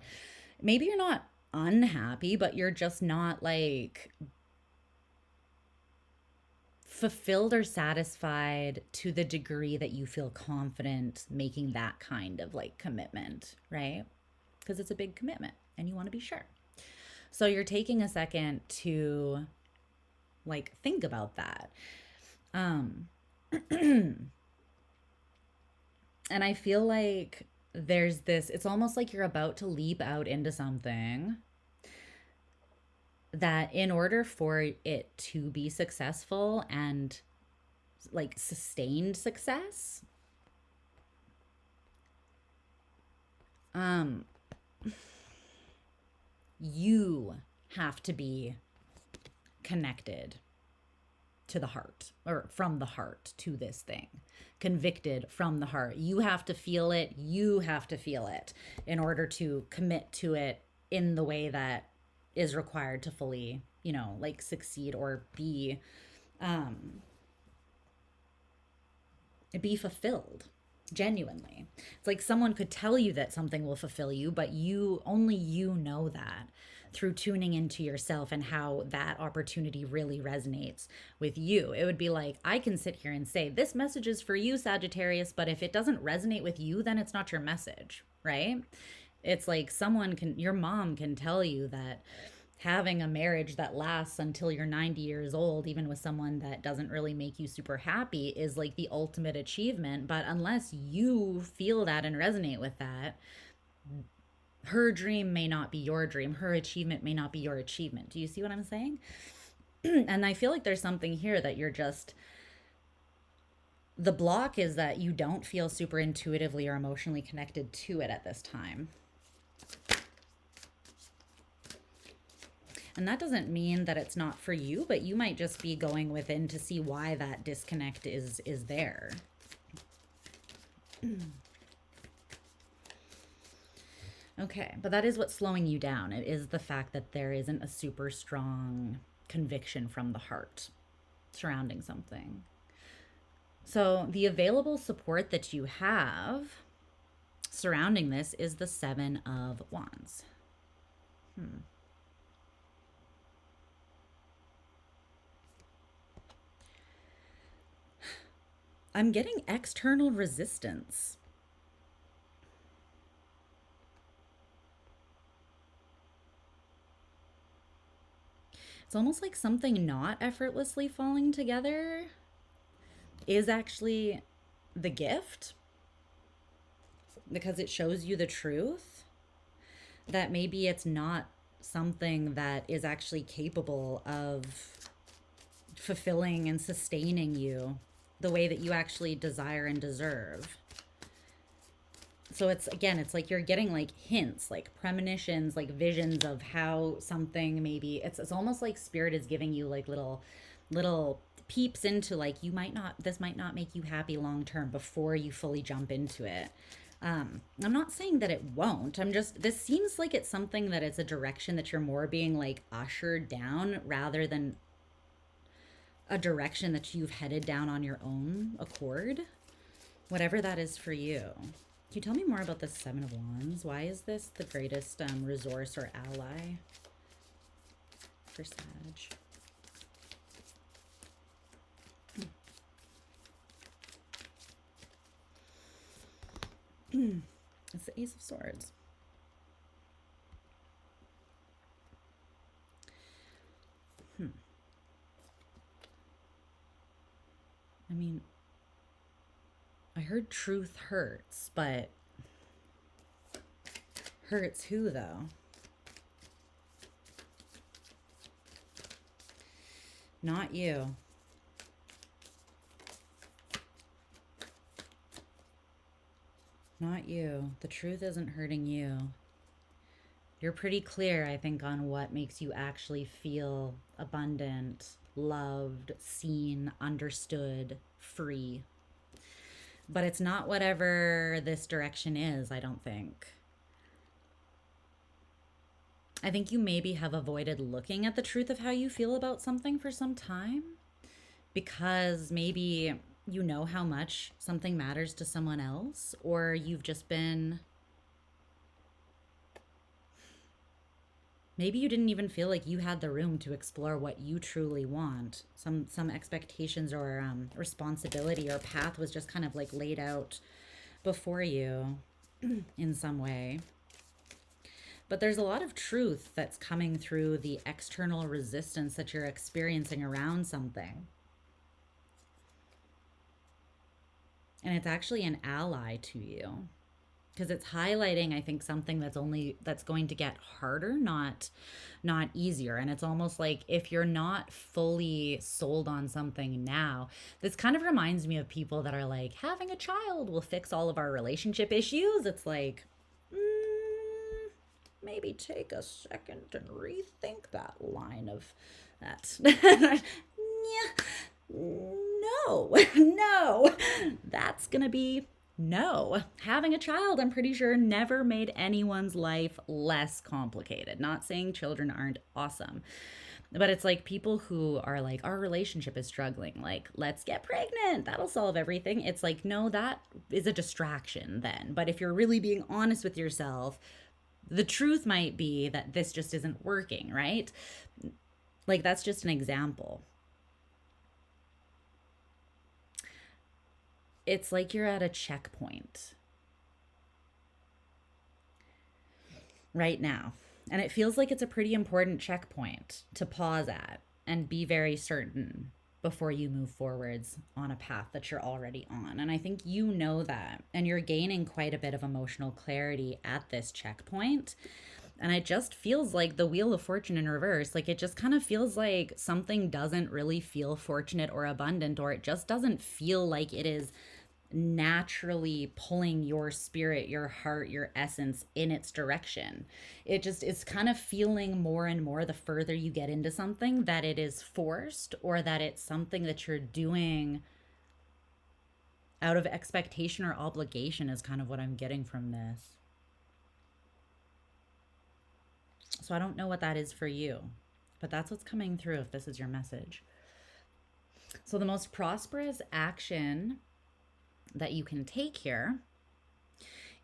maybe you're not unhappy, but you're just not like fulfilled or satisfied to the degree that you feel confident making that kind of like commitment, right? Because it's a big commitment and you want to be sure. So you're taking a second to like think about that. And I feel like there's this, it's almost like you're about to leap out into something that in order for it to be successful and like sustained success, you have to be connected to the heart, or from the heart to this thing, convicted from the heart. You have to feel it. You have to feel it in order to commit to it in the way that is required to fully, like succeed or be fulfilled genuinely. It's like someone could tell you that something will fulfill you, but only you know that through tuning into yourself and how that opportunity really resonates with you. It would be like, I can sit here and say, this message is for you, Sagittarius, but if it doesn't resonate with you, then it's not your message, right? It's like your mom can tell you that having a marriage that lasts until you're 90 years old, even with someone that doesn't really make you super happy, is like the ultimate achievement. But unless you feel that and resonate with that, her dream may not be your dream. Her achievement may not be your achievement. Do you see what I'm saying? And I feel like there's something here that you're just, the block is that you don't feel super intuitively or emotionally connected to it at this time. And that doesn't mean that it's not for you, but you might just be going within to see why that disconnect is there. Okay, but that is what's slowing you down. It is the fact that there isn't a super strong conviction from the heart surrounding something. So the available support that you have surrounding this is the Seven of Wands. I'm getting external resistance. It's almost like something not effortlessly falling together is actually the gift, because it shows you the truth that maybe it's not something that is actually capable of fulfilling and sustaining you the way that you actually desire and deserve. So it's, again, it's like you're getting like hints, like premonitions, like visions of how something maybe, it's almost like spirit is giving you like little peeps into like, you might not, this might not make you happy long term before you fully jump into it. I'm not saying that it won't. I'm just, this seems like it's something that it's a direction that you're more being like ushered down rather than a direction that you've headed down on your own accord, whatever that is for you. Can you tell me more about this Seven of Wands? Why is this the greatest resource or ally for Sag? It's the Ace of Swords. I mean, I heard truth hurts, but hurts who though? Not you. Not you. The truth isn't hurting you. You're pretty clear, I think, on what makes you actually feel abundant, loved, seen, understood, free. But it's not whatever this direction is, I don't think. I think you maybe have avoided looking at the truth of how you feel about something for some time, because maybe you know how much something matters to someone else, or you've just been, maybe you didn't even feel like you had the room to explore what you truly want. Some expectations or responsibility or path was just kind of like laid out before you in some way. But there's a lot of truth that's coming through the external resistance that you're experiencing around something. And it's actually an ally to you, because it's highlighting, I think, something that's going to get harder, not easier. And it's almost like if you're not fully sold on something now, this kind of reminds me of people that are like, having a child will fix all of our relationship issues. It's like, maybe take a second and rethink that line of that. No, that's gonna be no. Having a child, I'm pretty sure, never made anyone's life less complicated. Not saying children aren't awesome, but it's like people who are like, our relationship is struggling, like, let's get pregnant, that'll solve everything. It's like, no, that is a distraction then. But if you're really being honest with yourself, the truth might be that this just isn't working, right? Like, that's just an example. It's like you're at a checkpoint right now. And it feels like it's a pretty important checkpoint to pause at and be very certain before you move forwards on a path that you're already on. And I think you know that. And you're gaining quite a bit of emotional clarity at this checkpoint. And it just feels like the Wheel of Fortune in reverse. Like it just kind of feels like something doesn't really feel fortunate or abundant, or it just doesn't feel like it is naturally pulling your spirit, your heart, your essence in its direction. It just is kind of feeling more and more the further you get into something that it is forced, or that it's something that you're doing out of expectation or obligation, is kind of what I'm getting from this. So I don't know what that is for you, but that's what's coming through if this is your message. So the most prosperous action that you can take here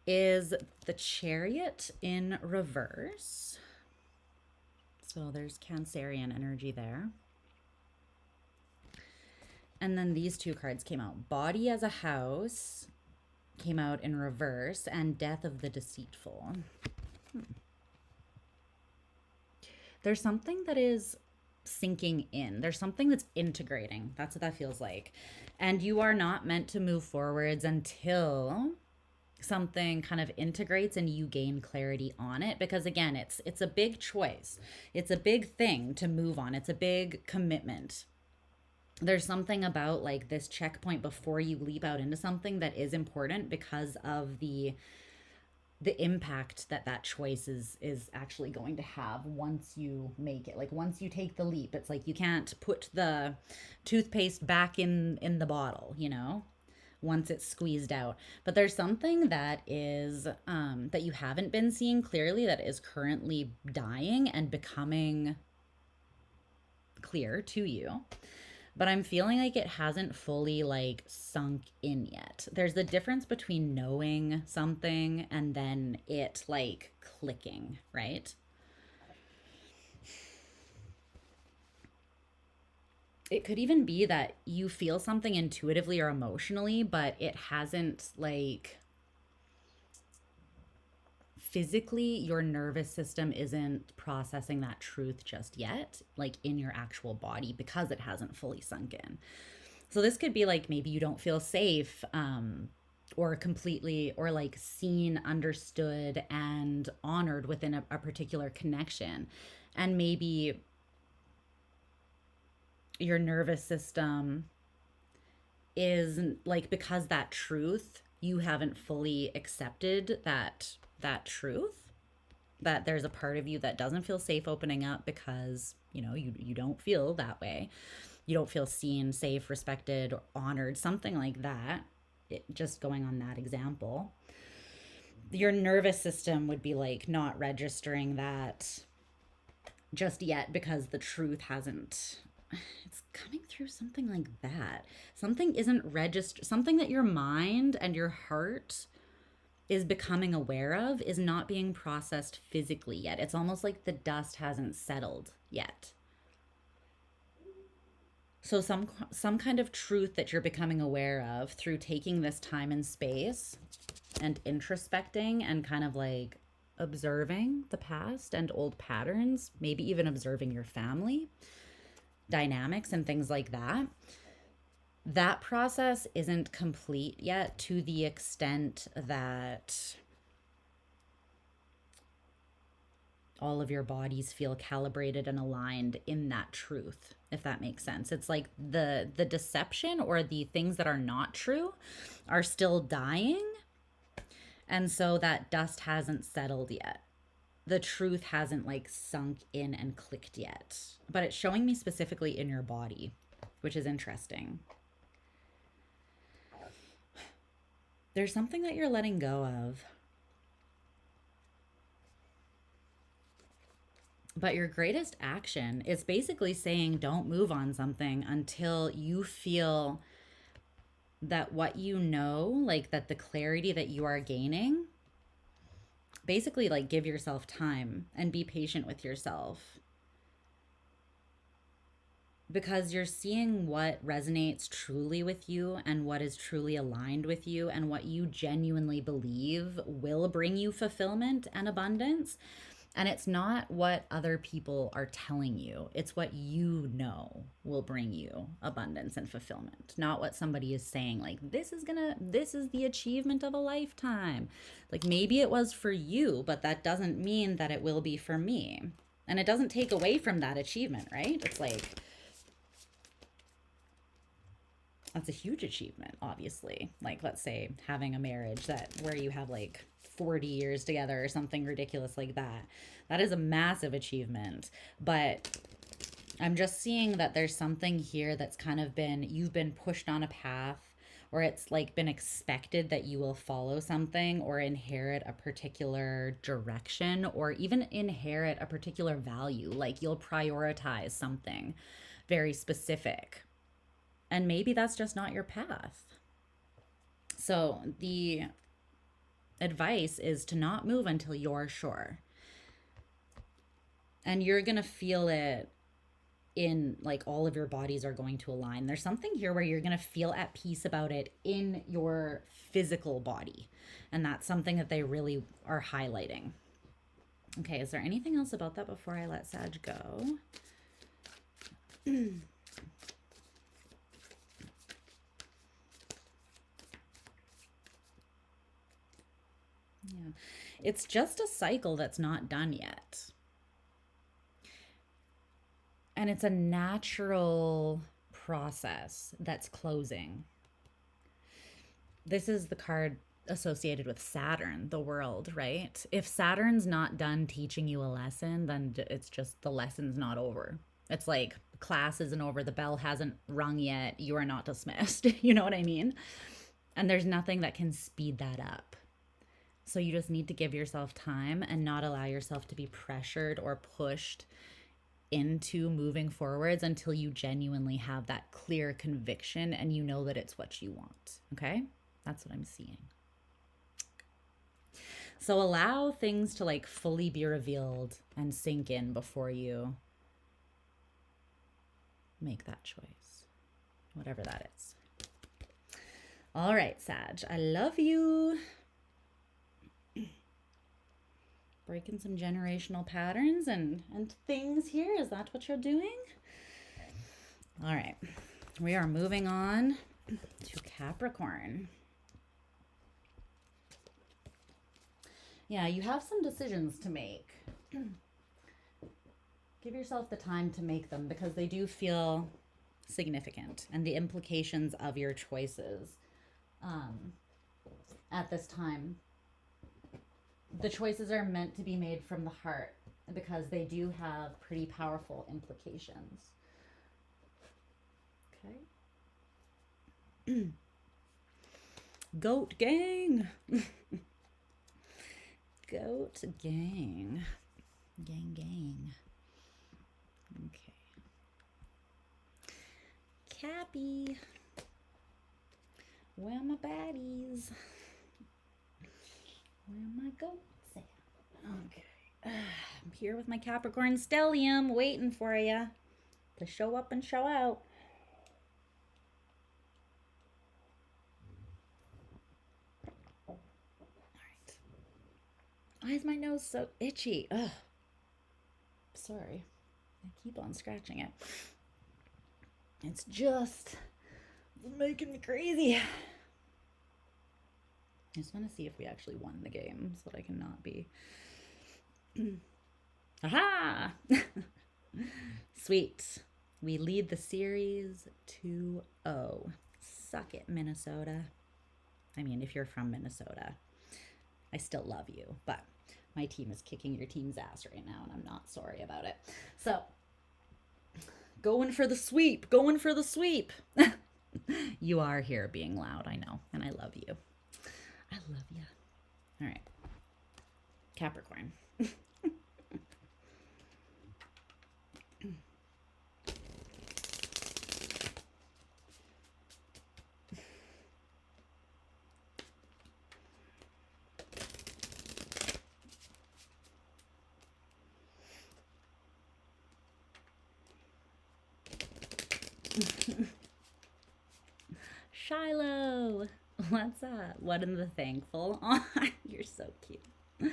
is the Chariot in reverse. So there's Cancerian energy there. And then these two cards came out. Body as a House came out in reverse, and Death of the Deceitful. There's something that is sinking in. There's something that's integrating. That's what that feels like. And you are not meant to move forwards until something kind of integrates and you gain clarity on it. Because again, it's a big choice. It's a big thing to move on. It's a big commitment. There's something about like this checkpoint before you leap out into something that is important because of the impact that choice is actually going to have once you make it. Like once you take the leap, it's like you can't put the toothpaste back in the bottle, you know, once it's squeezed out. But there's something that is that you haven't been seeing clearly, that is currently dying and becoming clear to you. But I'm feeling like it hasn't fully like sunk in yet. There's the difference between knowing something and then it like clicking, right? It could even be that you feel something intuitively or emotionally, but it hasn't like physically, your nervous system isn't processing that truth just yet, like in your actual body, because it hasn't fully sunk in. So this could be like maybe you don't feel safe or completely, or like seen, understood, and honored within a particular connection. And maybe your nervous system is like, because that truth, you haven't fully accepted that truth, that there's a part of you that doesn't feel safe opening up because, you know, you don't feel that way. You don't feel seen, safe, respected, or honored, something like that. Just going on that example. Your nervous system would be like not registering that just yet because the truth hasn't, it's coming through something like that. Something isn't registered, something that your mind and your heart is becoming aware of is not being processed physically yet. It's almost like the dust hasn't settled yet. So some kind of truth that you're becoming aware of through taking this time and space and introspecting and kind of like observing the past and old patterns, maybe even observing your family dynamics and things like that. That process isn't complete yet to the extent that all of your bodies feel calibrated and aligned in that truth, if that makes sense. It's like the deception or the things that are not true are still dying. And so that dust hasn't settled yet. The truth hasn't like sunk in and clicked yet. But it's showing me specifically in your body, which is interesting. There's something that you're letting go of. But your greatest action is basically saying don't move on something until you feel that what you know, like that the clarity that you are gaining, basically like give yourself time and be patient with yourself. Because you're seeing what resonates truly with you and what is truly aligned with you and what you genuinely believe will bring you fulfillment and abundance. And it's not what other people are telling you. It's what you know will bring you abundance and fulfillment. Not what somebody is saying, like, this is the achievement of a lifetime. Like, maybe it was for you, but that doesn't mean that it will be for me. And it doesn't take away from that achievement, right? It's like, that's a huge achievement, obviously. Like, let's say having a marriage where you have like 40 years together or something ridiculous like that. That is a massive achievement. But I'm just seeing that there's something here that's kind of you've been pushed on a path, or it's like been expected that you will follow something or inherit a particular direction, or even inherit a particular value. Like, you'll prioritize something very specific. And maybe that's just not your path. So the advice is to not move until you're sure. And you're going to feel it in, like, all of your bodies are going to align. There's something here where you're going to feel at peace about it in your physical body. And that's something that they really are highlighting. Okay, is there anything else about that before I let Sag go? Yeah, it's just a cycle that's not done yet. And it's a natural process that's closing. This is the card associated with Saturn, the world, right? If Saturn's not done teaching you a lesson, then it's just the lesson's not over. It's like class isn't over, the bell hasn't rung yet, you are not dismissed. You know what I mean? And there's nothing that can speed that up. So you just need to give yourself time and not allow yourself to be pressured or pushed into moving forwards until you genuinely have that clear conviction and you know that it's what you want. Okay? That's what I'm seeing. So allow things to like fully be revealed and sink in before you make that choice, whatever that is. All right, Sag, I love you. Breaking some generational patterns and things here. Is that what you're doing? All right. We are moving on to Capricorn. Yeah, you have some decisions to make. Give yourself the time to make them because they do feel significant, and the implications of your choices at this time. The choices are meant to be made from the heart because they do have pretty powerful implications. Okay. Goat gang. Goat gang. Gang. Okay. Cappy. Where are my baddies? Where are my goats at? Okay. I'm here with my Capricorn stellium, waiting for you to show up and show out. All right. Why is my nose so itchy? Ugh. Sorry. I keep on scratching it. It's just making me crazy. I just want to see if we actually won the game so that I can not be. Aha! Sweet. We lead the series 2-0. Suck it, Minnesota. I mean, if you're from Minnesota, I still love you, but my team is kicking your team's ass right now, and I'm not sorry about it. So, going for the sweep. Going for the sweep. You are here being loud, I know, and I love you. I love you. All right. Capricorn. Shiloh. What's up? What in the thankful? Oh, you're so cute.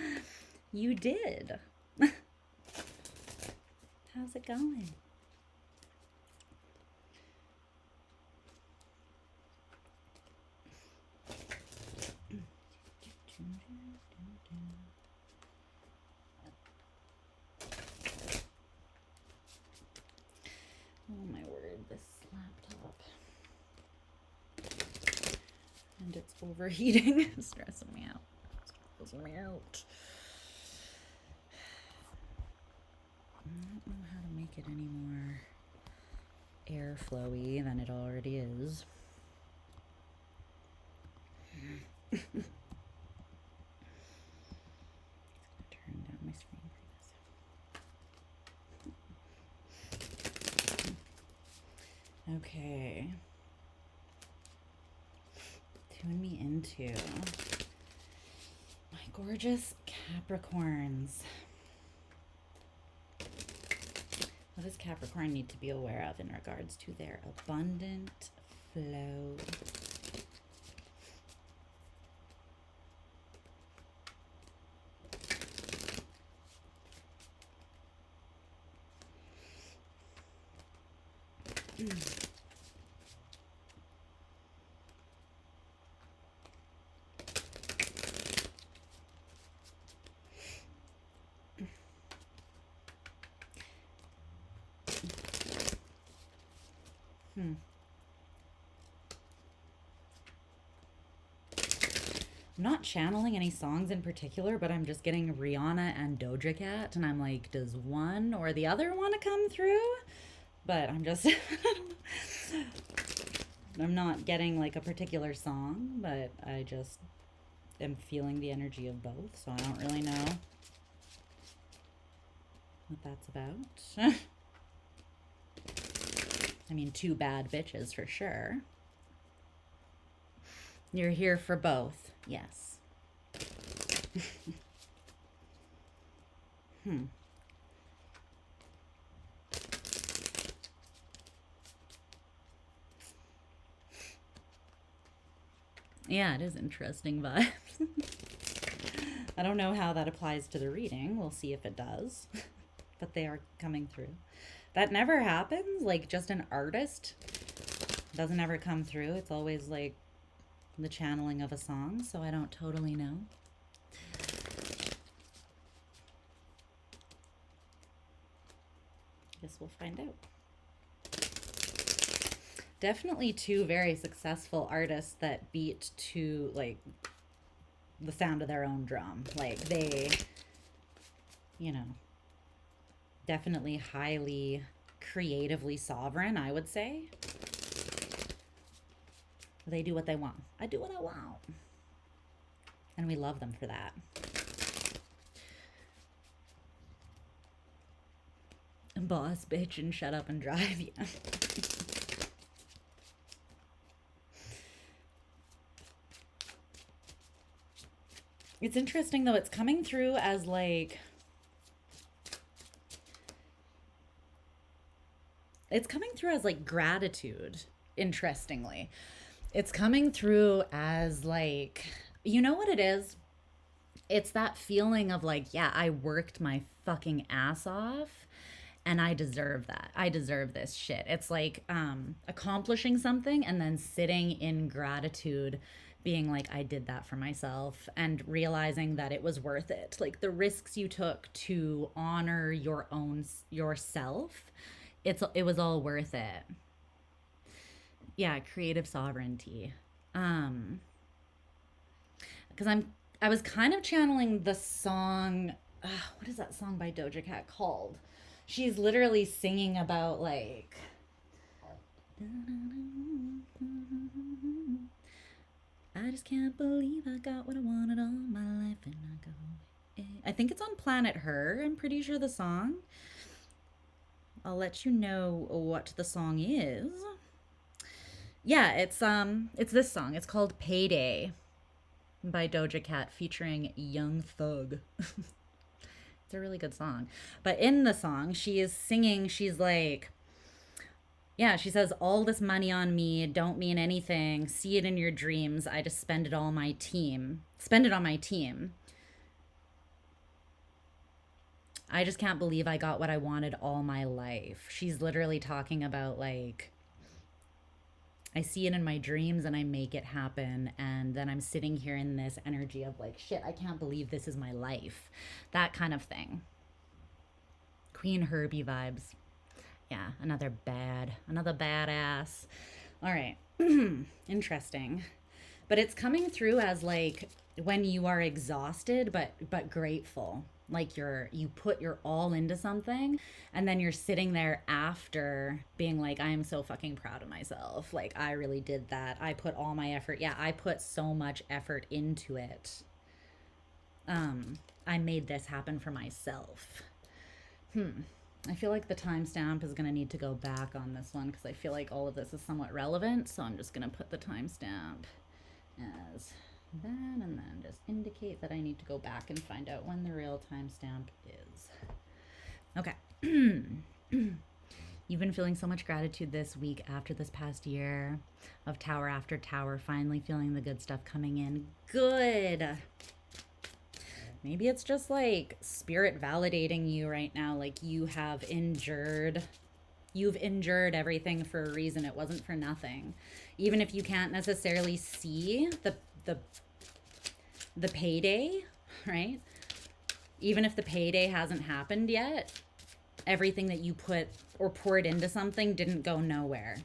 You did. How's it going? Oh my word, this laptop. And it's overheating. It's stressing me out. It's stressing me out. I don't know how to make it any more airflowy than it already is. Turn down my screen for this. Okay. Tune me into my gorgeous Capricorns. What does Capricorn need to be aware of in regards to their abundant flow? I'm not channeling any songs in particular, but I'm just getting Rihanna and Doja Cat, and I'm like, does one or the other want to come through? But I'm just, I'm not getting like a particular song, but I just am feeling the energy of both, so I don't really know what that's about. I mean, two bad bitches for sure. You're here for both. Yes. Yeah, it is interesting vibes. I don't know how that applies to the reading. We'll see if it does. But they are coming through. That never happens. Like, just an artist doesn't ever come through. It's always like the channeling of a song, so I don't totally know. Guess we'll find out. Definitely two very successful artists that beat to like the sound of their own drum. Like they, you know, definitely highly creatively sovereign, I would say. They do what they want. I do what I want. And we love them for that. Boss bitch and shut up and drive. Yeah. It's interesting though, it's coming through as like, gratitude, interestingly. It's coming through as like, you know what it is? It's that feeling of like, yeah, I worked my fucking ass off and I deserve that. I deserve this shit. It's like accomplishing something and then sitting in gratitude, being like, I did that for myself, and realizing that it was worth it. Like the risks you took to honor yourself, it was all worth it. Yeah, creative sovereignty. Because I was kind of channeling the song, what is that song by Doja Cat called? She's literally singing about like, I just can't believe I got what I wanted all my life and I go away. I think it's on Planet Her. I'm pretty sure the song. I'll let you know what the song is. Yeah, it's this song. It's called Payday by Doja Cat featuring Young Thug. It's a really good song. But in the song, she is singing, she's like, yeah, she says, all this money on me, don't mean anything. See it in your dreams. I just spend it on my team. I just can't believe I got what I wanted all my life. She's literally talking about like, I see it in my dreams and I make it happen. And then I'm sitting here in this energy of like, shit, I can't believe this is my life. That kind of thing. Queen Herbie vibes. Yeah, another badass. All right. Interesting. But it's coming through as like when you are exhausted but grateful. Like you put your all into something and then you're sitting there after being like, I am so fucking proud of myself. Like I really did that. I put all my effort. Yeah, I put so much effort into it. I made this happen for myself. I feel like the timestamp is going to need to go back on this one because I feel like all of this is somewhat relevant. So I'm just going to put the timestamp as that and then just indicate that I need to go back and find out when the real timestamp is. Okay. You've been feeling so much gratitude this week after this past year of tower after tower, finally feeling the good stuff coming in. Good. Maybe it's just like spirit validating you right now. Like you've endured everything for a reason. It wasn't for nothing. Even if you can't necessarily see the payday, right? Even if the payday hasn't happened yet, everything that you put or poured into something didn't go nowhere.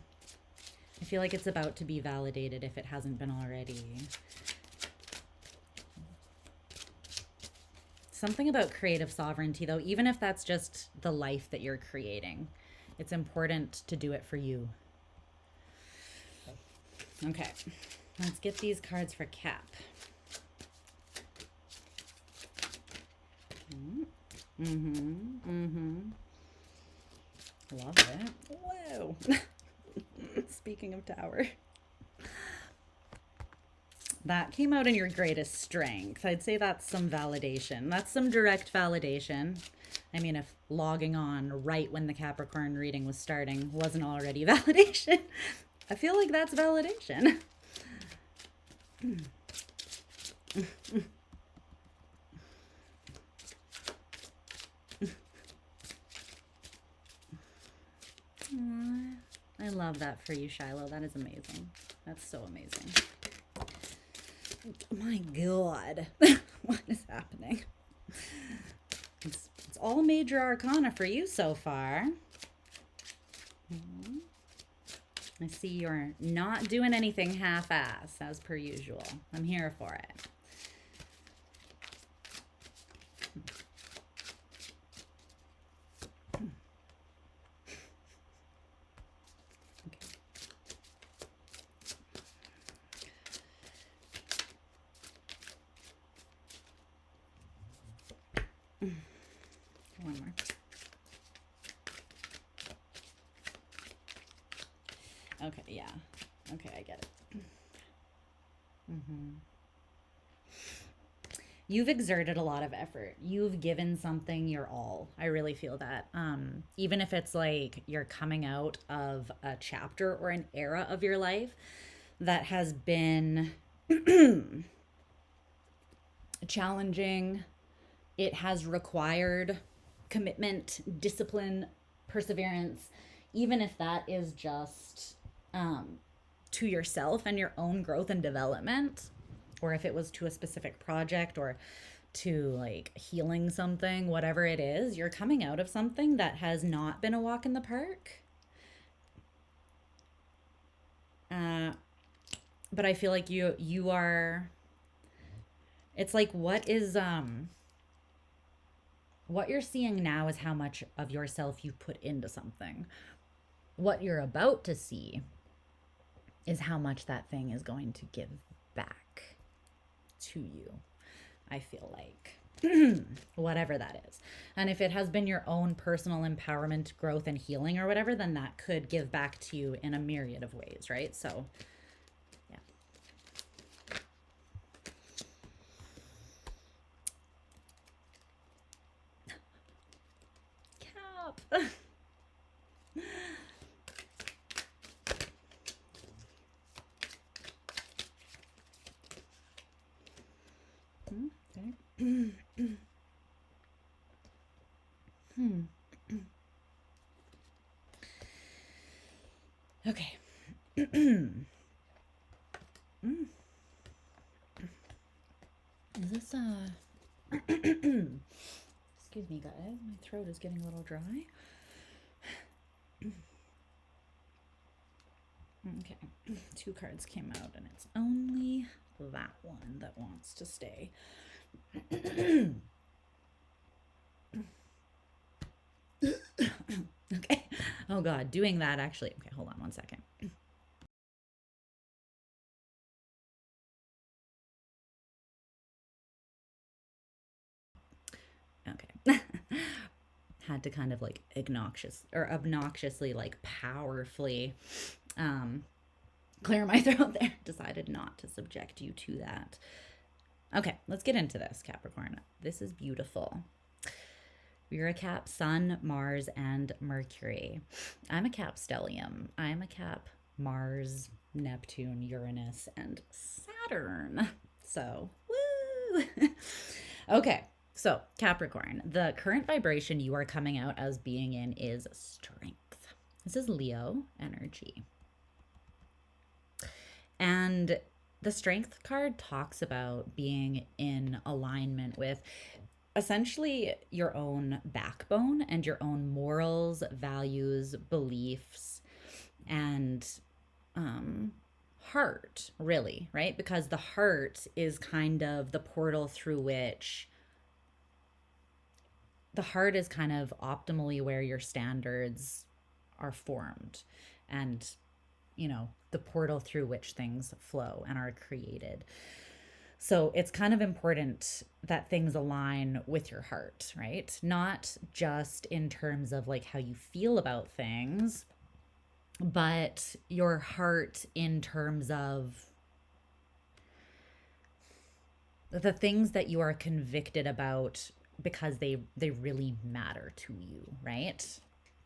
I feel like it's about to be validated if it hasn't been already. Something about creative sovereignty, though, even if that's just the life that you're creating, it's important to do it for you. Okay, let's get these cards for Cap. Love it. Whoa. Speaking of tower. That came out in your greatest strength. I'd say that's some validation. That's some direct validation. I mean, if logging on right when the Capricorn reading was starting wasn't already validation, I feel like that's validation. I love that for you, Shiloh. That is amazing. That's so amazing. My God. What is happening? It's all major arcana for you so far. I see you're not doing anything half-ass as per usual. I'm here for it. One more. Okay, yeah. Okay, I get it. You've exerted a lot of effort. You've given something your all. I really feel that. Even if it's like you're coming out of a chapter or an era of your life that has been challenging, it has required commitment, discipline, perseverance, even if that is just to yourself and your own growth and development, or if it was to a specific project or to like healing something, whatever it is, you're coming out of something that has not been a walk in the park. But I feel like you are, it's like what you're seeing now is how much of yourself you put into something. What you're about to see is how much that thing is going to give back to you, I feel like. Whatever that is. And if it has been your own personal empowerment, growth, and healing or whatever, then that could give back to you in a myriad of ways, right? So, yeah. Cap. Okay. Okay. Mm. Is this excuse me, guys. My throat is getting a little dry. Okay. 2 cards came out, and it's only that one that wants to stay. Okay. Oh God, doing that actually. Okay, hold on one second. Okay. Had to kind of like obnoxiously, like powerfully clear my throat there. Decided not to subject you to that. Okay, let's get into this, Capricorn. This is beautiful. You're a Cap, Sun, Mars, and Mercury. I'm a Cap stellium. I'm a Cap Mars, Neptune, Uranus, and Saturn. So, woo! Okay, so Capricorn, the current vibration you are coming out as being in is strength. This is Leo energy. And the strength card talks about being in alignment with essentially your own backbone and your own morals, values, beliefs, and heart, really, right? Because the heart is kind of the portal through which the heart is kind of optimally where your standards are formed, and you know, the portal through which things flow and are created. So it's kind of important that things align with your heart, right? Not just in terms of like how you feel about things, but your heart in terms of the things that you are convicted about because they really matter to you, right?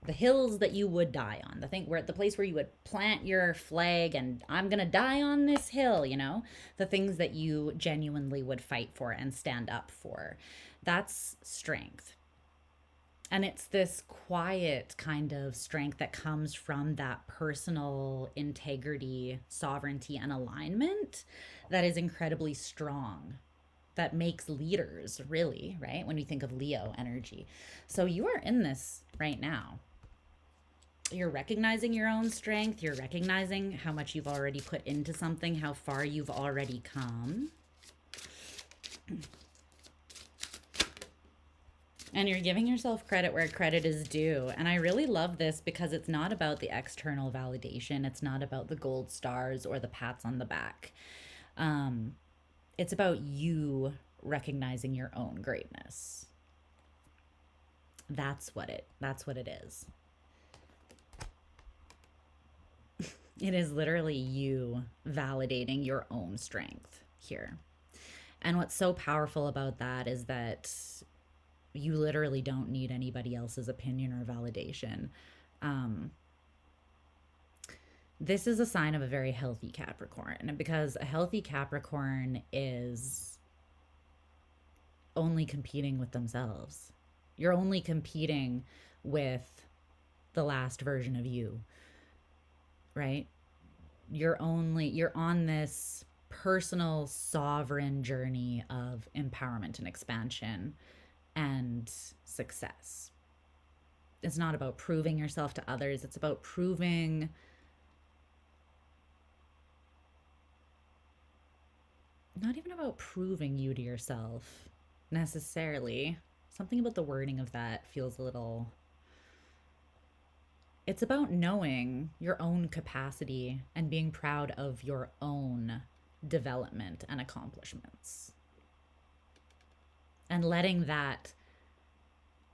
The hills that you would die on, the place where you would plant your flag and I'm gonna die on this hill, you know, the things that you genuinely would fight for and stand up for. That's strength. And it's this quiet kind of strength that comes from that personal integrity, sovereignty, and alignment that is incredibly strong, that makes leaders, really, right? When you think of Leo energy. So you are in this right now. You're recognizing your own strength. You're recognizing how much you've already put into something, how far you've already come. And you're giving yourself credit where credit is due. And I really love this because it's not about the external validation. It's not about the gold stars or the pats on the back. It's about you recognizing your own greatness. That's what it is. It is literally you validating your own strength here. And what's so powerful about that is that you literally don't need anybody else's opinion or validation. This is a sign of a very healthy Capricorn, because a healthy Capricorn is only competing with themselves. You're only competing with the last version of you, right? You're on this personal sovereign journey of empowerment and expansion and success. It's not about proving yourself to others. It's about proving not even about proving you to yourself necessarily. Something about the wording of that feels a little. It's about knowing your own capacity and being proud of your own development and accomplishments. And letting that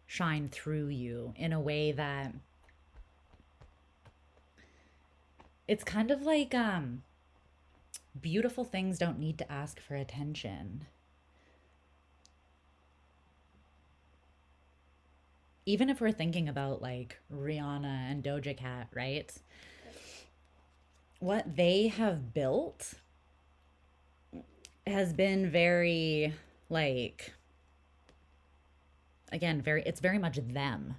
shine through you in a way that it's kind of like beautiful things don't need to ask for attention. Even if we're thinking about like Rihanna and Doja Cat, right? What they have built has been very like again, it's very much them.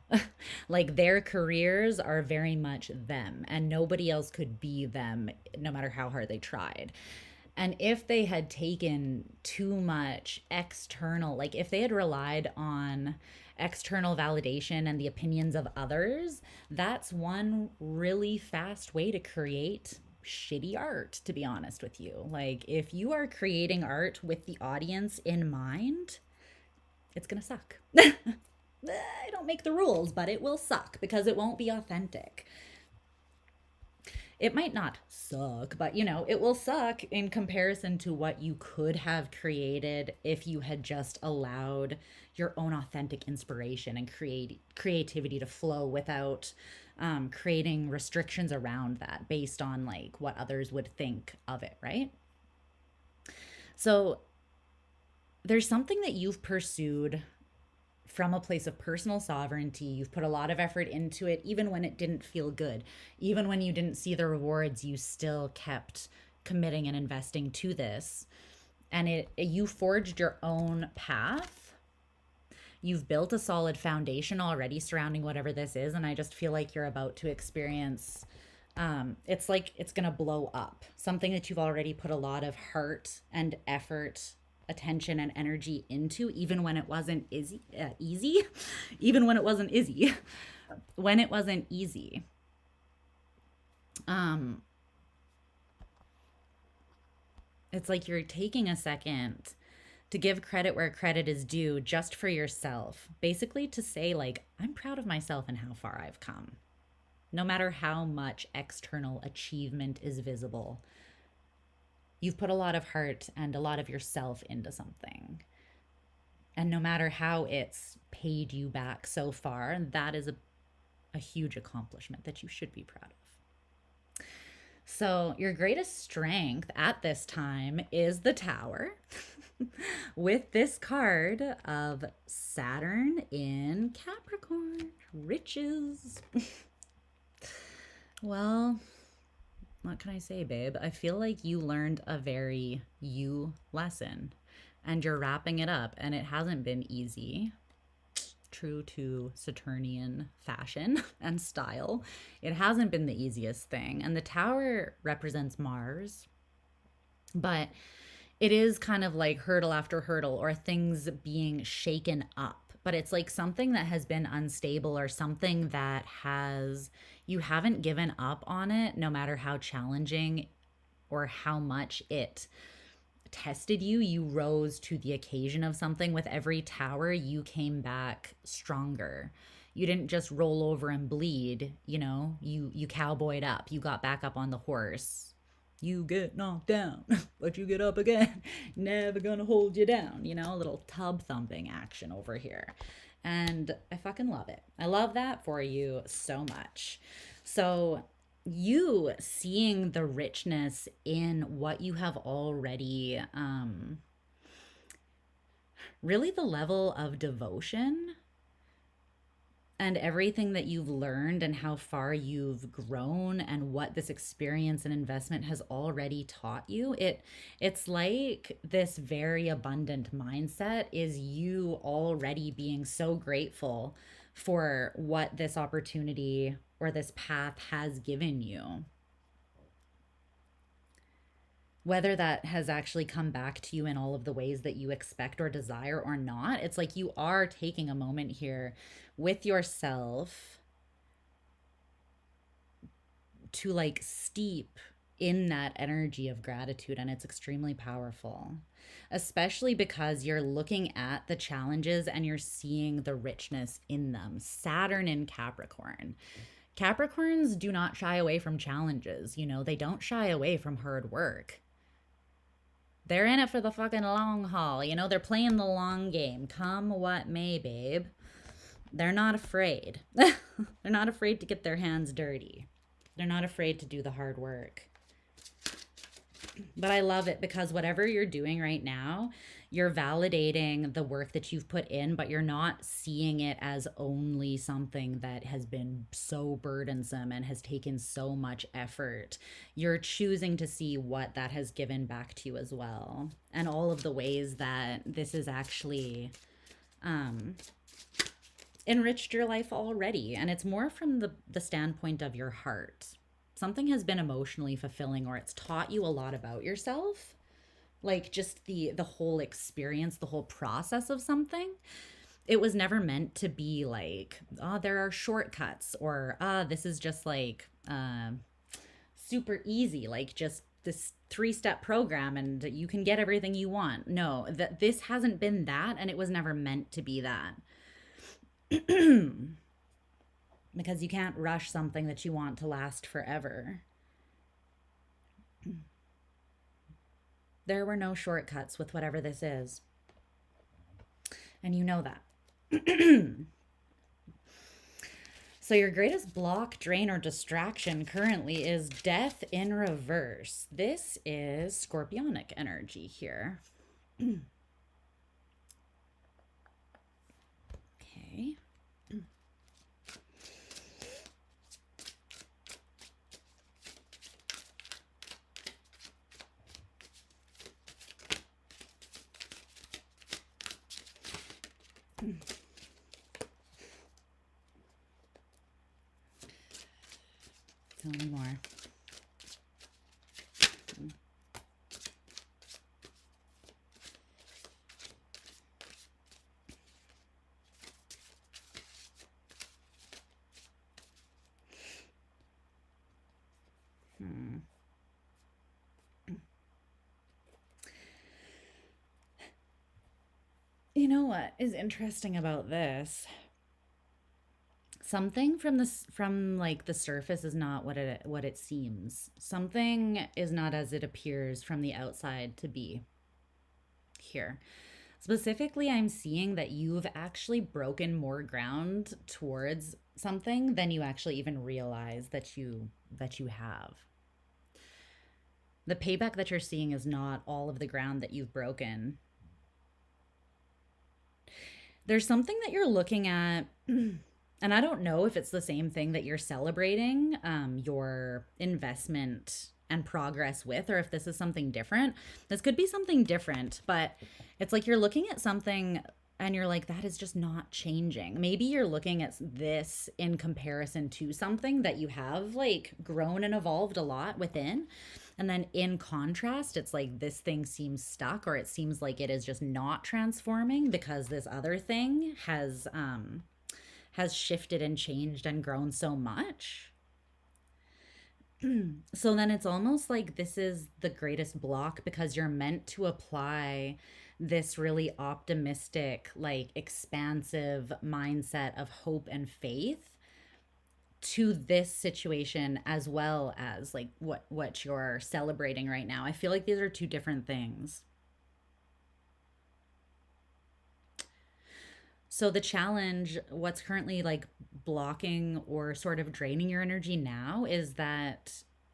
Like their careers are very much them, and nobody else could be them no matter how hard they tried. And if they had taken too much external, like if they had relied on external validation and the opinions of others, that's one really fast way to create shitty art, to be honest with you. Like if you are creating art with the audience in mind, it's gonna suck. I don't make the rules, but it will suck because it won't be authentic. It might not suck, but it will suck in comparison to what you could have created if you had just allowed your own authentic inspiration and creativity to flow without creating restrictions around that based on like what others would think of it, right? So there's something that you've pursued from a place of personal sovereignty. You've put a lot of effort into it, even when it didn't feel good. Even when you didn't see the rewards, you still kept committing and investing to this. And you forged your own path. You've built a solid foundation already surrounding whatever this is. And I just feel like you're about to experience, it's like it's going to blow up. Something that you've already put a lot of heart and effort, attention and energy into, even when it wasn't easy. Even when it wasn't easy. When it wasn't easy. It's like you're taking a second to give credit where credit is due, just for yourself. Basically to say like, I'm proud of myself and how far I've come. No matter how much external achievement is visible, you've put a lot of heart and a lot of yourself into something. And no matter how it's paid you back so far, that is a huge accomplishment that you should be proud of. So your greatest strength at this time is the Tower with this card of Saturn in Capricorn, riches. Well, what can I say, babe? I feel like you learned a very you lesson and you're wrapping it up, and it hasn't been easy. True to Saturnian fashion and style, it hasn't been the easiest thing. And the Tower represents Mars, but it is kind of like hurdle after hurdle, or things being shaken up. But it's like something that has been unstable, or something that you haven't given up on it, no matter how challenging or how much it tested you. You rose to the occasion of something. With every Tower, you came back stronger. You didn't just roll over and bleed, you cowboyed up. You got back up on the horse. You get knocked down, but you get up again. Never gonna hold you down, a little tub thumping action over here. And I fucking love it. I love that for you so much. So you seeing the richness in what you have already, really the level of devotion and everything that you've learned and how far you've grown and what this experience and investment has already taught you. It's like this very abundant mindset is you already being so grateful for what this opportunity or this path has given you. Whether that has actually come back to you in all of the ways that you expect or desire or not, it's like you are taking a moment here with yourself to like steep in that energy of gratitude. And it's extremely powerful, especially because you're looking at the challenges and you're seeing the richness in them. Saturn in Capricorn. Capricorns do not shy away from challenges. They don't shy away from hard work. They're in it for the fucking long haul. They're playing the long game. Come what may, babe. They're not afraid. They're not afraid to get their hands dirty. They're not afraid to do the hard work. But I love it because whatever you're doing right now, you're validating the work that you've put in, but you're not seeing it as only something that has been so burdensome and has taken so much effort. You're choosing to see what that has given back to you as well. And all of the ways that this is actually enriched your life already. And it's more from the standpoint of your heart. Something has been emotionally fulfilling, or it's taught you a lot about yourself. Like just the whole experience, the whole process of something. It was never meant to be like, oh, there are shortcuts, or this is just like super easy, like just this 3-step program and you can get everything you want. No, that this hasn't been that, and it was never meant to be that. Because you can't rush something that you want to last forever. There were no shortcuts with whatever this is. And you know that. So your greatest block, drain, or distraction currently is death in reverse. This is scorpionic energy here. Okay. Tell me more. You know what is interesting about this? Something from like the surface is not what it seems. Something is not as it appears from the outside to be here. Specifically, I'm seeing that you've actually broken more ground towards something than you actually even realize that you have. The payback that you're seeing is not all of the ground that you've broken. There's something that you're looking at, and I don't know if it's the same thing that you're celebrating your investment and progress with, or if this is something different. This could be something different, but it's like you're looking at something and you're like, that is just not changing. Maybe you're looking at this in comparison to something that you have like grown and evolved a lot within. And then in contrast, it's like this thing seems stuck, or it seems like it is just not transforming because this other thing has shifted and changed and grown so much. So then it's almost like this is the greatest block because you're meant to apply this really optimistic, like expansive mindset of hope and faith to this situation, as well as like what you're celebrating right now. I feel like these are two different things. So the challenge, what's currently like blocking or sort of draining your energy now, is that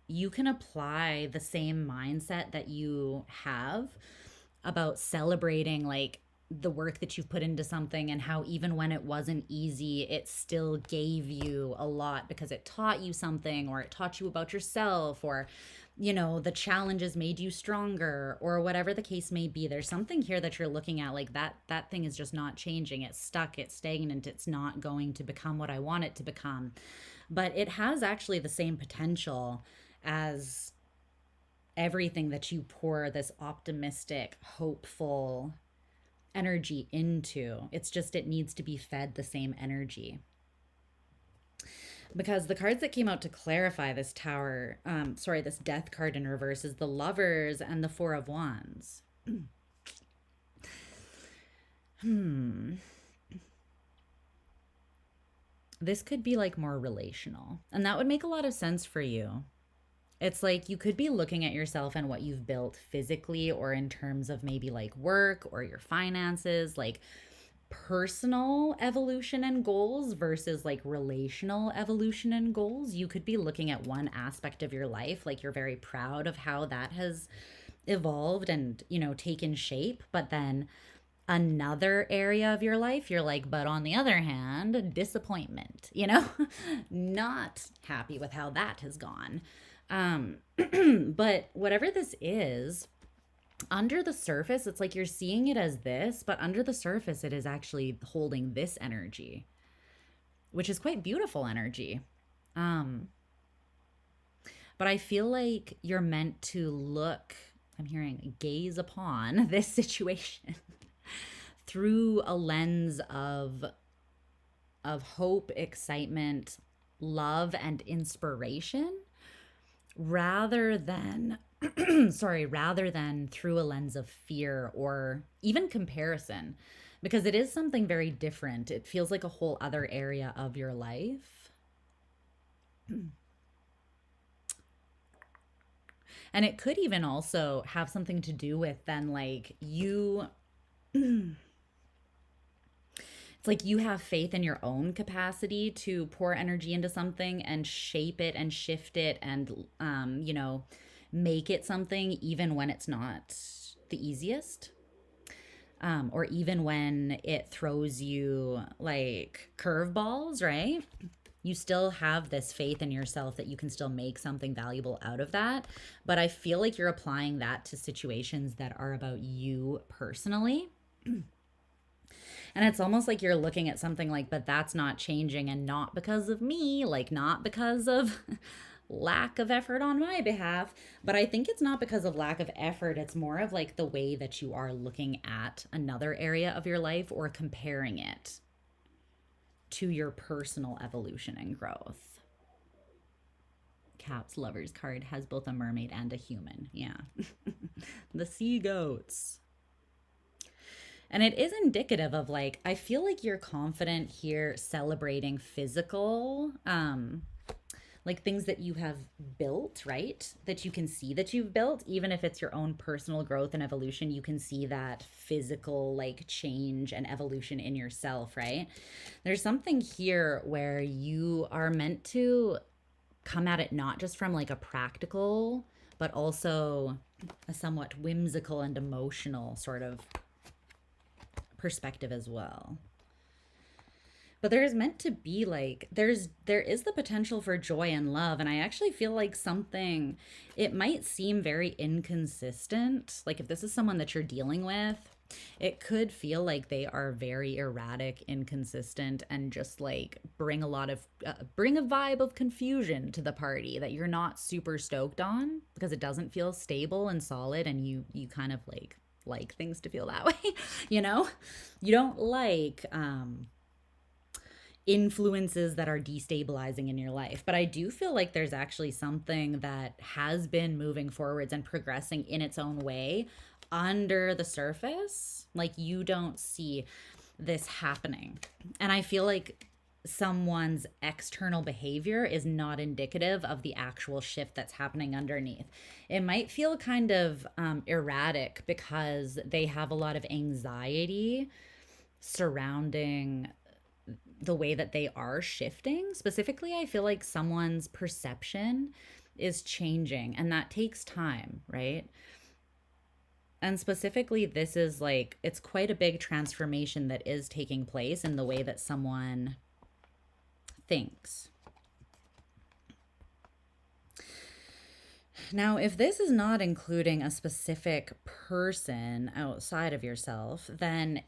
you can apply the same mindset that you have about celebrating like the work that you've put into something, and how even when it wasn't easy, it still gave you a lot because it taught you something, or it taught you about yourself, or the challenges made you stronger, or whatever the case may be. There's something here that you're looking at like that thing is just not changing. It's stuck, it's stagnant, it's not going to become what I want it to become. But it has actually the same potential as everything that you pour this optimistic, hopeful energy into. It's just it needs to be fed the same energy. Because the cards that came out to clarify this this death card in reverse is the Lovers and the Four of Wands. This could be like more relational, and that would make a lot of sense for you. It's like you could be looking at yourself and what you've built physically, or in terms of maybe like work or your finances, like personal evolution and goals versus like relational evolution and goals. You could be looking at one aspect of your life, like you're very proud of how that has evolved and, taken shape. But then another area of your life, you're like, but on the other hand, disappointment, not happy with how that has gone. But whatever this is, under the surface, it's like you're seeing it as this, but under the surface, it is actually holding this energy. which is quite beautiful energy. Um, but I feel like you're meant to look, I'm hearing gaze upon this situation through a lens of hope, excitement, love, and inspiration rather than rather than through a lens of fear or even comparison, because it is something very different. It feels like a whole other area of your life. And it could even also have something to do with then like you it's like you have faith in your own capacity to pour energy into something and shape it and shift it and make it something even when it's not the easiest, or even when it throws you like curveballs, right? You still have this faith in yourself that you can still make something valuable out of that. But I feel like you're applying that to situations that are about you personally. And it's almost like you're looking at something like, but that's not changing, and not because of me, like not because of lack of effort on my behalf. But I think it's not because of lack of effort. It's more of like the way that you are looking at another area of your life or comparing it to your personal evolution and growth. Caps Lovers card has both a mermaid and a human. Yeah. The sea goats. And it is indicative of like, I feel like you're confident here celebrating physical, like things that you have built, right? That you can see that you've built, even if it's your own personal growth and evolution, you can see that physical like change and evolution in yourself, right? There's something here where you are meant to come at it not just from like a practical, but also a somewhat whimsical and emotional sort of perspective as well. But there is meant to be like there is the potential for joy and love, and I actually feel like something, it might seem very inconsistent, like if this is someone that you're dealing with, it could feel like they are very erratic, inconsistent, and just like bring a lot of bring a vibe of confusion to the party that you're not super stoked on, because it doesn't feel stable and solid, and you kind of like things to feel that way. You don't like influences that are destabilizing in your life. But I do feel like there's actually something that has been moving forwards and progressing in its own way under the surface. Like you don't see this happening. And I feel like someone's external behavior is not indicative of the actual shift that's happening underneath. It might feel kind of erratic because they have a lot of anxiety surrounding the way that they are shifting. Specifically, I feel like someone's perception is changing, and that takes time, right? And specifically, this is like, it's quite a big transformation that is taking place in the way that someone thinks. Now, if this is not including a specific person outside of yourself, then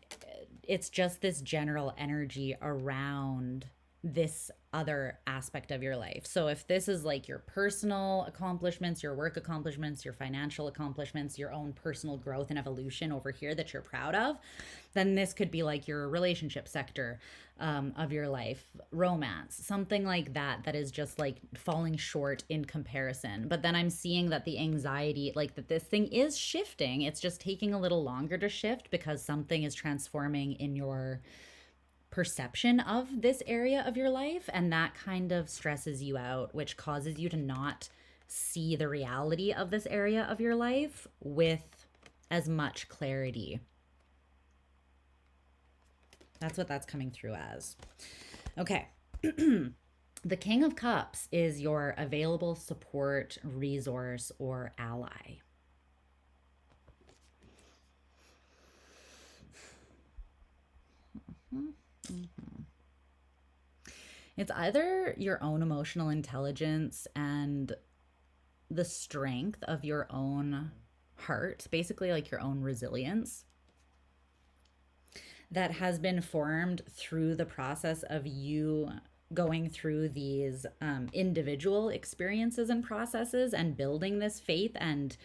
it's just this general energy around this other aspect of your life. So if this is like your personal accomplishments, your work accomplishments, your financial accomplishments, your own personal growth and evolution over here that you're proud of, then this could be like your relationship sector of your life, romance, something like that, that is just like falling short in comparison. But then I'm seeing that the anxiety, like that this thing is shifting. It's just taking a little longer to shift because something is transforming in your perception of this area of your life, and that kind of stresses you out, which causes you to not see the reality of this area of your life with as much clarity. That's what that's coming through as. Okay. The King of Cups is your available support, resource, or ally. It's either your own emotional intelligence and the strength of your own heart, basically like your own resilience, that has been formed through the process of you going through these individual experiences and processes and building this faith and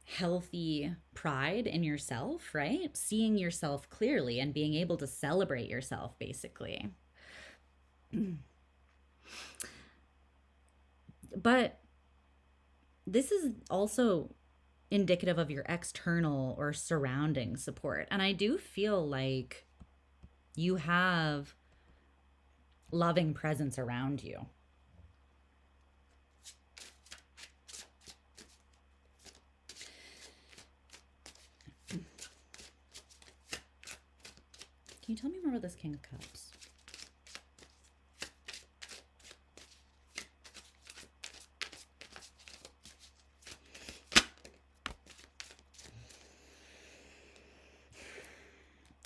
healthy pride in yourself, right? Seeing yourself clearly and being able to celebrate yourself, basically. But this is also indicative of your external or surrounding support. And I do feel like you have loving presence around you. Can you tell me more about this King of Cups?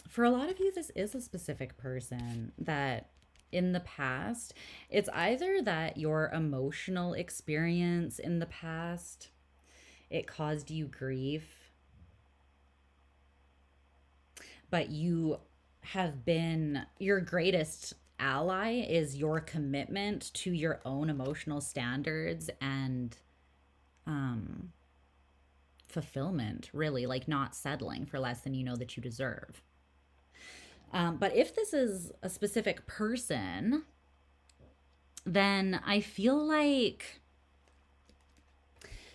For a lot of you, this is a specific person that in the past, it's either that your emotional experience in the past, it caused you grief, but you have been, your greatest ally is your commitment to your own emotional standards and fulfillment, really, like not settling for less than you know that you deserve. But if this is a specific person, then I feel like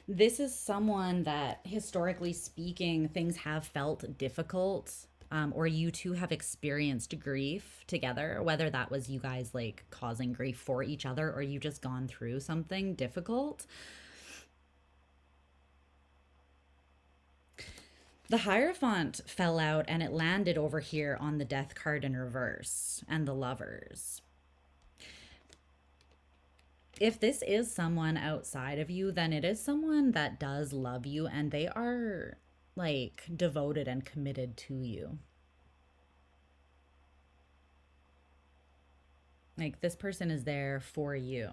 this is someone that, historically speaking, things have felt difficult, or you two have experienced grief together, whether that was you guys like causing grief for each other or you just gone through something difficult. The Hierophant fell out and it landed over here on the Death card in reverse and the Lovers. If this is someone outside of you, then it is someone that does love you and they are like devoted and committed to you. Like this person is there for you.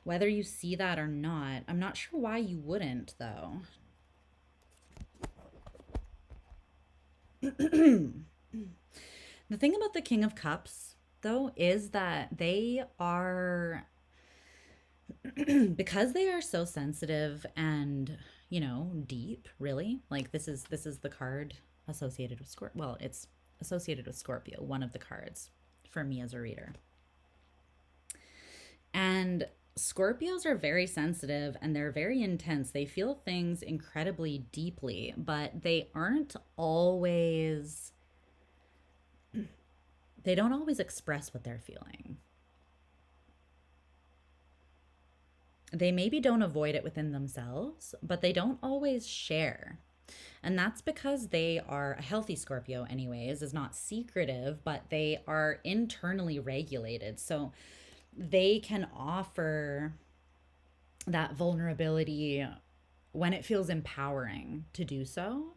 Whether you see that or not, I'm not sure why you wouldn't, though. The thing about the King of Cups, though, is that they are, because they are so sensitive and, you know, deep, really. Like this is the card associated with Scorpio. Well, it's associated with Scorpio, one of the cards for me as a reader. And Scorpios are very sensitive and they're very intense. They feel things incredibly deeply, but they aren't always, they don't always express what they're feeling. They maybe don't avoid it within themselves, but they don't always share. And that's because they are, a healthy Scorpio anyways, is not secretive, but they are internally regulated. So they can offer that vulnerability when it feels empowering to do so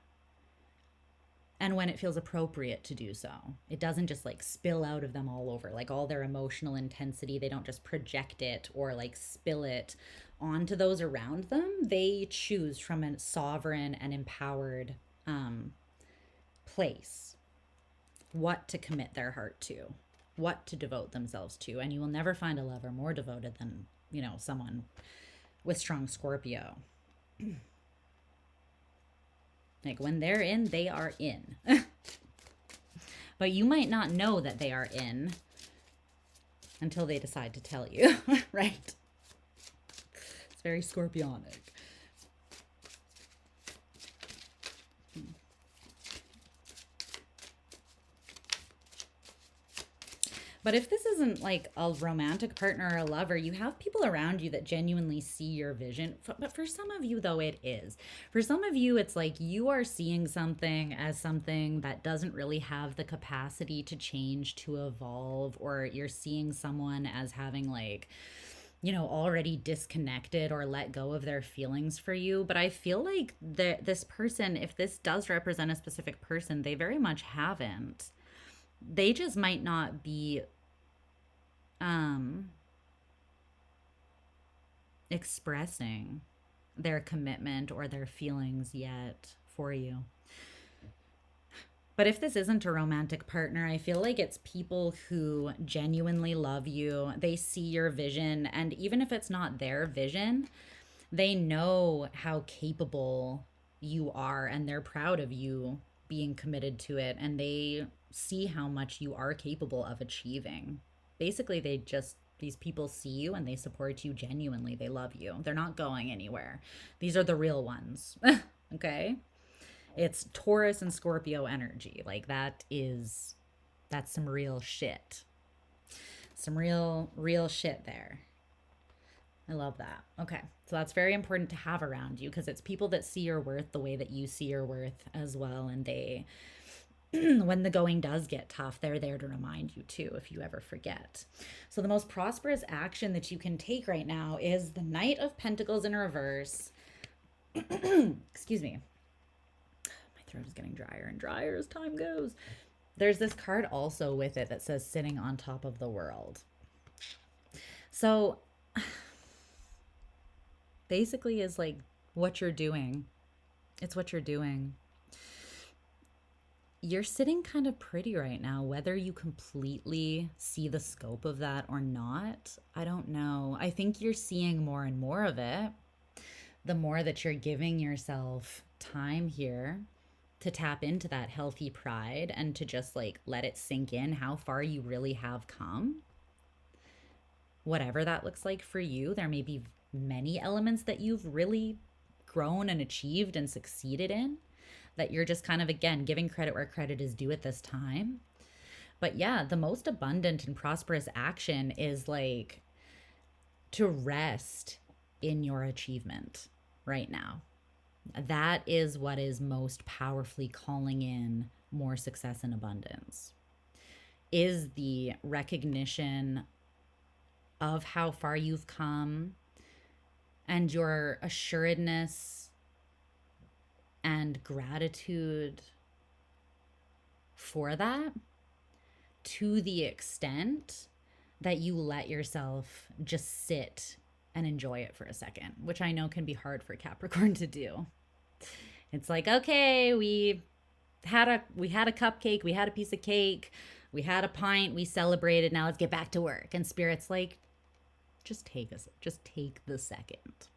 and when it feels appropriate to do so. It doesn't just like spill out of them all over, like all their emotional intensity. They don't just project it or like spill it onto those around them. They choose from a sovereign and empowered place what to commit their heart to, what to devote themselves to. And you will never find a lover more devoted than, you know, someone with strong Scorpio. Like when they're in, they are in. But you might not know that they are in until they decide to tell you, right? It's very Scorpionic. But if this isn't like a romantic partner or a lover, you have people around you that genuinely see your vision. But for some of you, though, it is. For some of you, it's like you are seeing something as something that doesn't really have the capacity to change, to evolve, or you're seeing someone as having like, you know, already disconnected or let go of their feelings for you. But I feel like this person, if this does represent a specific person, they very much haven't. They just might not be expressing their commitment or their feelings yet for you. But if this isn't a romantic partner, I feel like it's people who genuinely love you. They see your vision. And even if it's not their vision, they know how capable you are and they're proud of you being committed to it. And they see how much you are capable of achieving. Basically, these people see you and they support you genuinely. They love you. They're not going anywhere. These are the real ones. Okay? It's Taurus and Scorpio energy. Like that's some real shit. Some real shit there. I love that. Okay. So that's very important to have around you because it's people that see your worth the way that you see your worth as well. And they, when the going does get tough, they're there to remind you too, if you ever forget. So the most prosperous action that you can take right now is the Knight of Pentacles in reverse. Excuse me. Throat is getting drier and drier as time goes. There's this card also with it that says sitting on top of the world. So basically is like what you're doing. It's what you're doing. You're sitting kind of pretty right now, whether you completely see the scope of that or not. I don't know. I think you're seeing more and more of it. The more that you're giving yourself time here to tap into that healthy pride and to just like let it sink in how far you really have come. Whatever that looks like for you, there may be many elements that you've really grown and achieved and succeeded in that you're just kind of, again, giving credit where credit is due at this time. But yeah, the most abundant and prosperous action is like to rest in your achievement right now. That is what is most powerfully calling in more success and abundance, is the recognition of how far you've come and your assuredness and gratitude for that, to the extent that you let yourself just sit and enjoy it for a second, which I know can be hard for Capricorn to do. It's like, okay, we had a cupcake, we had a piece of cake, we had a pint, we celebrated, now let's get back to work. And Spirit's like, just take the second.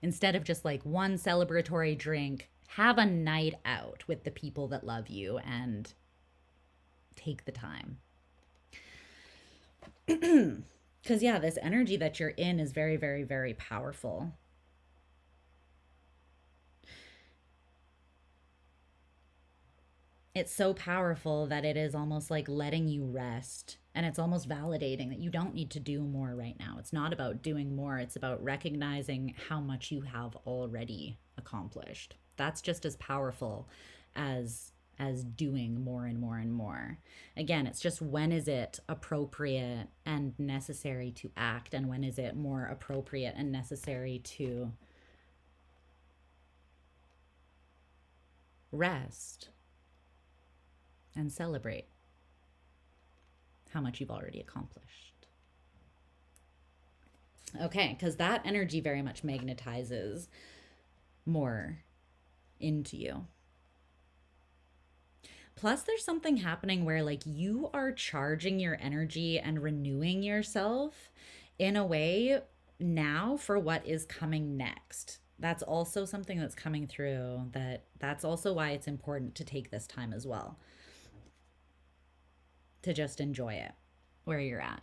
Instead of just like one celebratory drink, have a night out with the people that love you and take the time. Because yeah, this energy that you're in is very, very, very powerful. It's so powerful that it is almost like letting you rest. And it's almost validating that you don't need to do more right now. It's not about doing more. It's about recognizing how much you have already accomplished. That's just as powerful as doing more and more and more. Again, it's just when is it appropriate and necessary to act, and when is it more appropriate and necessary to rest and celebrate how much you've already accomplished. Okay, because that energy very much magnetizes more into you. Plus, there's something happening where like you are charging your energy and renewing yourself in a way now for what is coming next. That's also something that's coming through, that's also why it's important to take this time as well. To just enjoy it where you're at.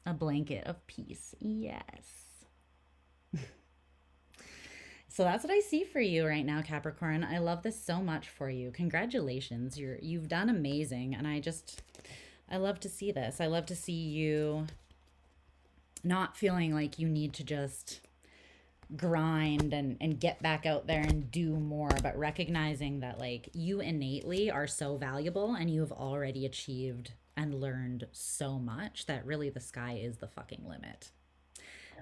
A blanket of peace. Yes. So that's what I see for you right now, Capricorn. I love this so much for you. Congratulations. You've done amazing. And I love to see this. I love to see you not feeling like you need to just grind and get back out there and do more, but recognizing that like you innately are so valuable and you've already achieved and learned so much that really the sky is the fucking limit.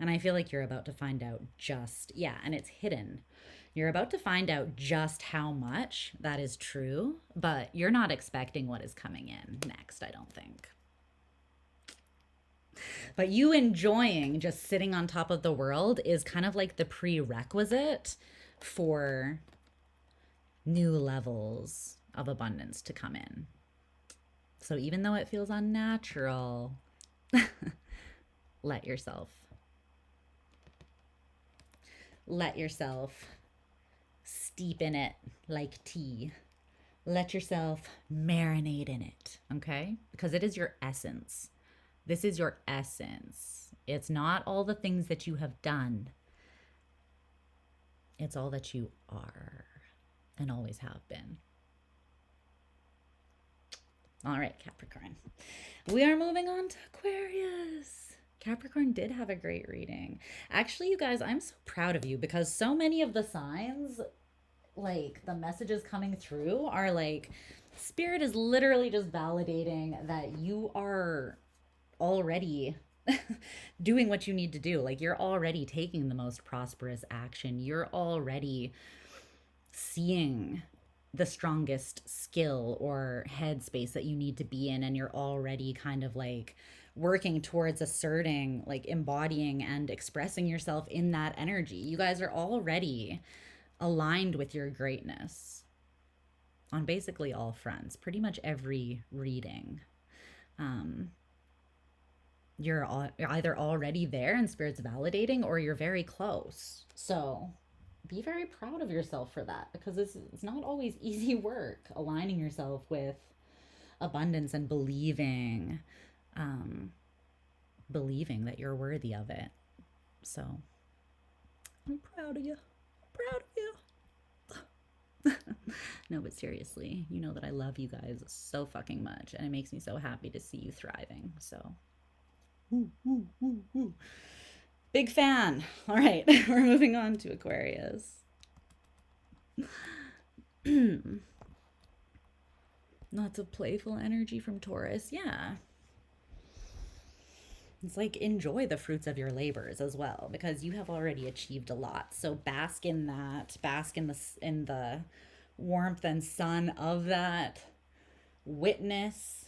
And I feel like you're about to find out and it's hidden. You're about to find out just how much that is true, but you're not expecting what is coming in next, I don't think. But you enjoying just sitting on top of the world is kind of like the prerequisite for new levels of abundance to come in. So even though it feels unnatural, let yourself steep in it like tea. Let yourself marinate in it, okay? Because it is your essence. This is your essence. It's not all the things that you have done. It's all that you are and always have been. All right, Capricorn. We are moving on to Aquarius. Capricorn did have a great reading. Actually, you guys, I'm so proud of you because so many of the signs, like the messages coming through are like, Spirit is literally just validating that you are already doing what you need to do. Like, you're already taking the most prosperous action. You're already seeing the strongest skill or headspace that you need to be in, and you're already kind of like working towards asserting, like embodying and expressing yourself in that energy. You guys are already aligned with your greatness on basically all fronts, pretty much every reading. You're either already there and Spirit's validating, or you're very close. So be very proud of yourself for that, because it's not always easy work aligning yourself with abundance and believing that you're worthy of it. So I'm proud of you. Proud of you. No, but seriously, you know that I love you guys so fucking much, and it makes me so happy to see you thriving. So woo, woo, woo, woo. Big fan. All right, we're moving on to Aquarius. Lots of playful energy from Taurus. Yeah. It's like, enjoy the fruits of your labors as well, because you have already achieved a lot. So bask in that. Bask in the warmth and sun of that. Witness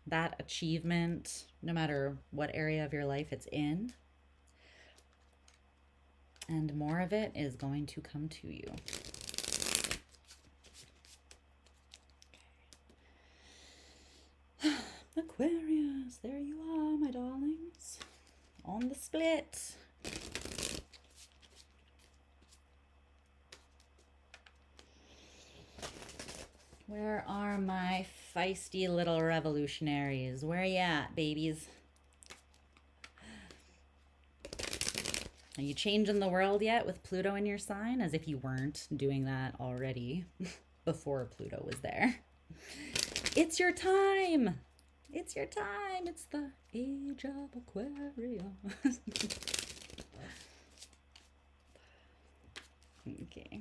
that achievement, no matter what area of your life it's in. And more of it is going to come to you. Okay. Aquarius, there you are, my darlings. On the split. Where are my feisty little revolutionaries? Where are you at, babies? Are you changing the world yet with Pluto in your sign? As if you weren't doing that already before Pluto was there. It's your time. It's your time. It's the age of Aquarius. Okay.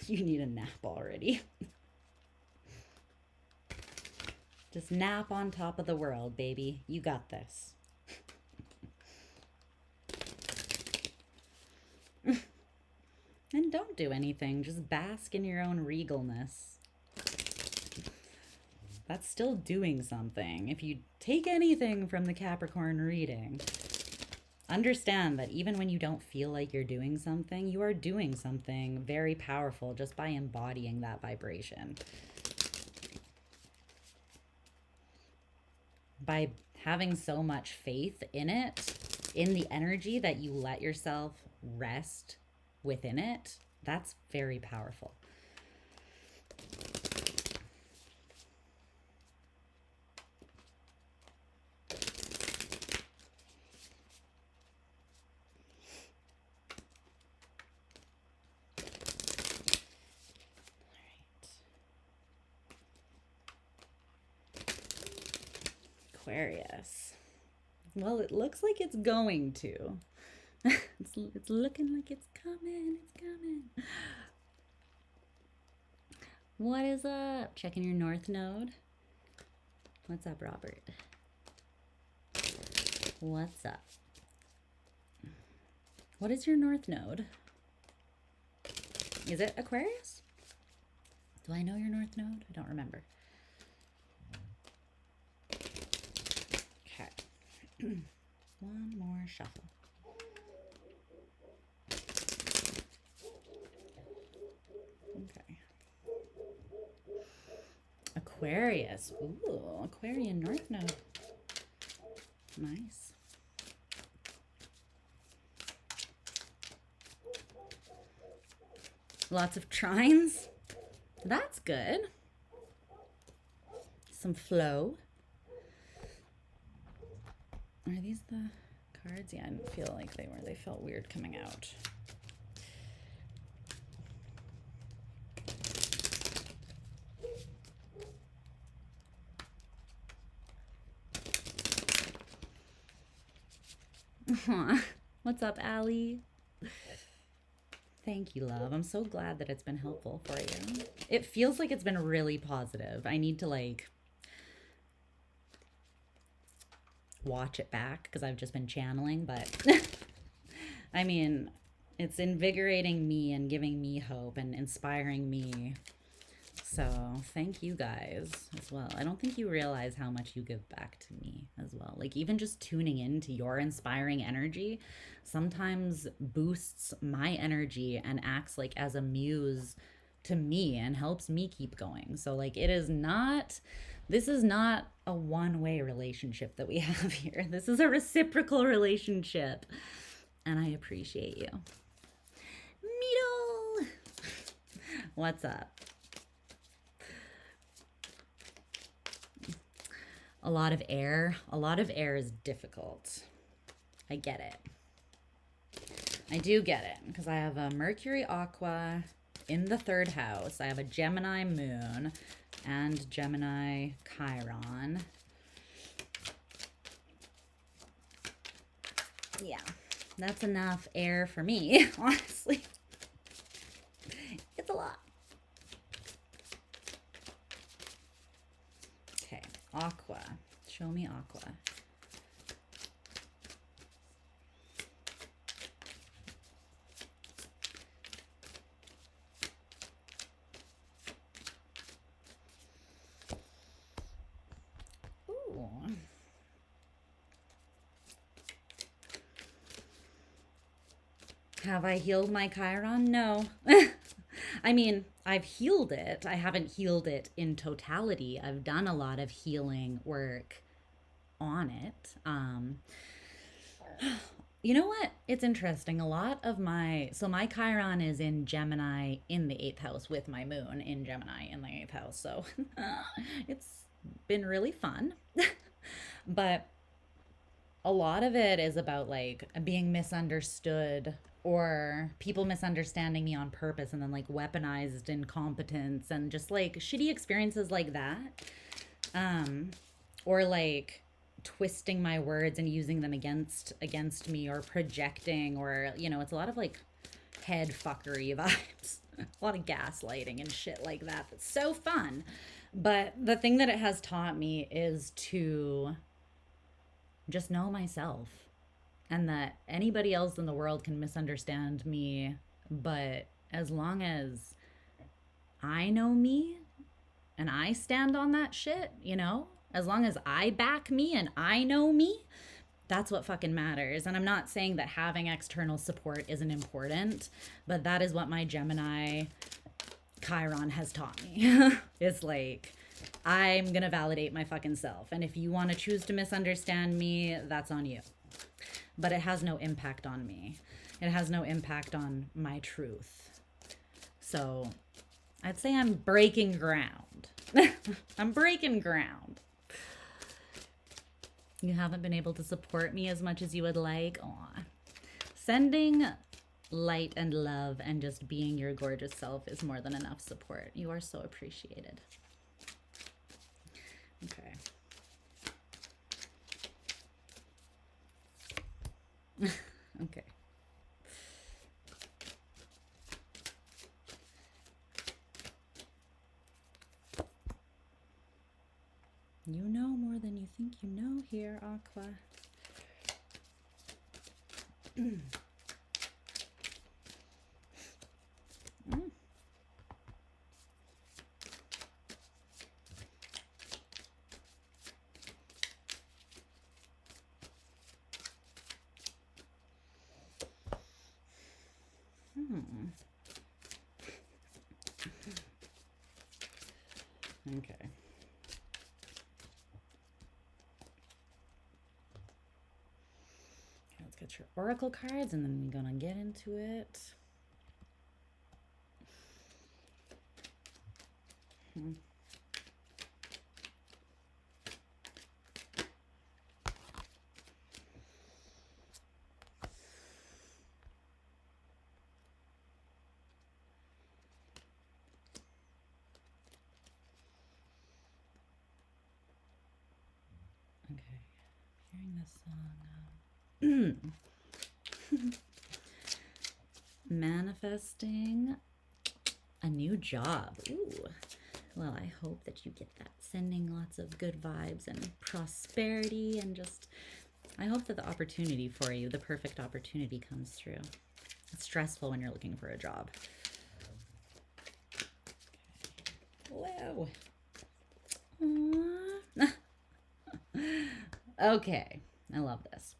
You need a nap already. Just nap on top of the world, baby. You got this. And don't do anything. Just bask in your own regalness. That's still doing something. If you take anything from the Capricorn reading, understand that even when you don't feel like you're doing something, you are doing something very powerful just by embodying that vibration. By having so much faith in it, in the energy, that you let yourself rest within it, that's very powerful. Aquarius. Well, it looks like it's going to. It's looking like it's coming. It's coming. What is up? Checking your North Node. What's up, Robert? What's up? What is your North Node? Is it Aquarius? Do I know your North Node? I don't remember. Okay. One more shuffle. Okay. Aquarius. Ooh, Aquarian North Node. Nice. Lots of trines. That's good. Some flow. Are these the cards? Yeah, I didn't feel like they were. They felt weird coming out. What's up, Allie? Thank you, love. I'm so glad that it's been helpful for you. It feels like it's been really positive. I need to like watch it back because I've just been channeling, but I mean, it's invigorating me and giving me hope and inspiring me. So thank you guys as well. I don't think you realize how much you give back to me as well. Like even just tuning into your inspiring energy sometimes boosts my energy and acts like as a muse to me and helps me keep going. So like this is not a one-way relationship that we have here. This is a reciprocal relationship. And I appreciate you. Meedle! What's up? A lot of air. A lot of air is difficult. I get it. I do get it because I have a Mercury Aqua in the 3rd house. I have a Gemini moon and Gemini Chiron. Yeah, that's enough air for me, honestly. It's a lot. Okay, Aqua. Show me Aqua. Ooh. Have I healed my Chiron? No. I mean, I've healed it. I haven't healed it in totality. I've done a lot of healing work on it. You know what? It's interesting. A lot of my Chiron is in Gemini in the 8th house with my moon in Gemini in the 8th house. So it's been really fun. But a lot of it is about like being misunderstood or people misunderstanding me on purpose and then like weaponized incompetence and just like shitty experiences like that. Or like twisting my words and using them against me or projecting or, you know, it's a lot of like head fuckery vibes. A lot of gaslighting and shit like that. That's so fun. But the thing that it has taught me is to just know myself. And that anybody else in the world can misunderstand me, but as long as I know me and I stand on that shit, you know, as long as I back me and I know me, that's what fucking matters. And I'm not saying that having external support isn't important, but that is what my Gemini Chiron has taught me. It's like, I'm gonna validate my fucking self. And if you want to choose to misunderstand me, that's on you. But it has no impact on me. It has no impact on my truth. So I'd say I'm breaking ground. I'm breaking ground. You haven't been able to support me as much as you would like. Aw. Sending light and love and just being your gorgeous self is more than enough support. You are so appreciated. Okay. Okay. You know more than you think you know here, Aqua. Okay. Let's get your oracle cards and then we're gonna get into it. Okay, hearing this song. Manifesting a new job. Ooh. Well, I hope that you get that. Sending lots of good vibes and prosperity, and just, I hope that the opportunity for you, the perfect opportunity, comes through. It's stressful when you're looking for a job. Whoa. Okay, I love this.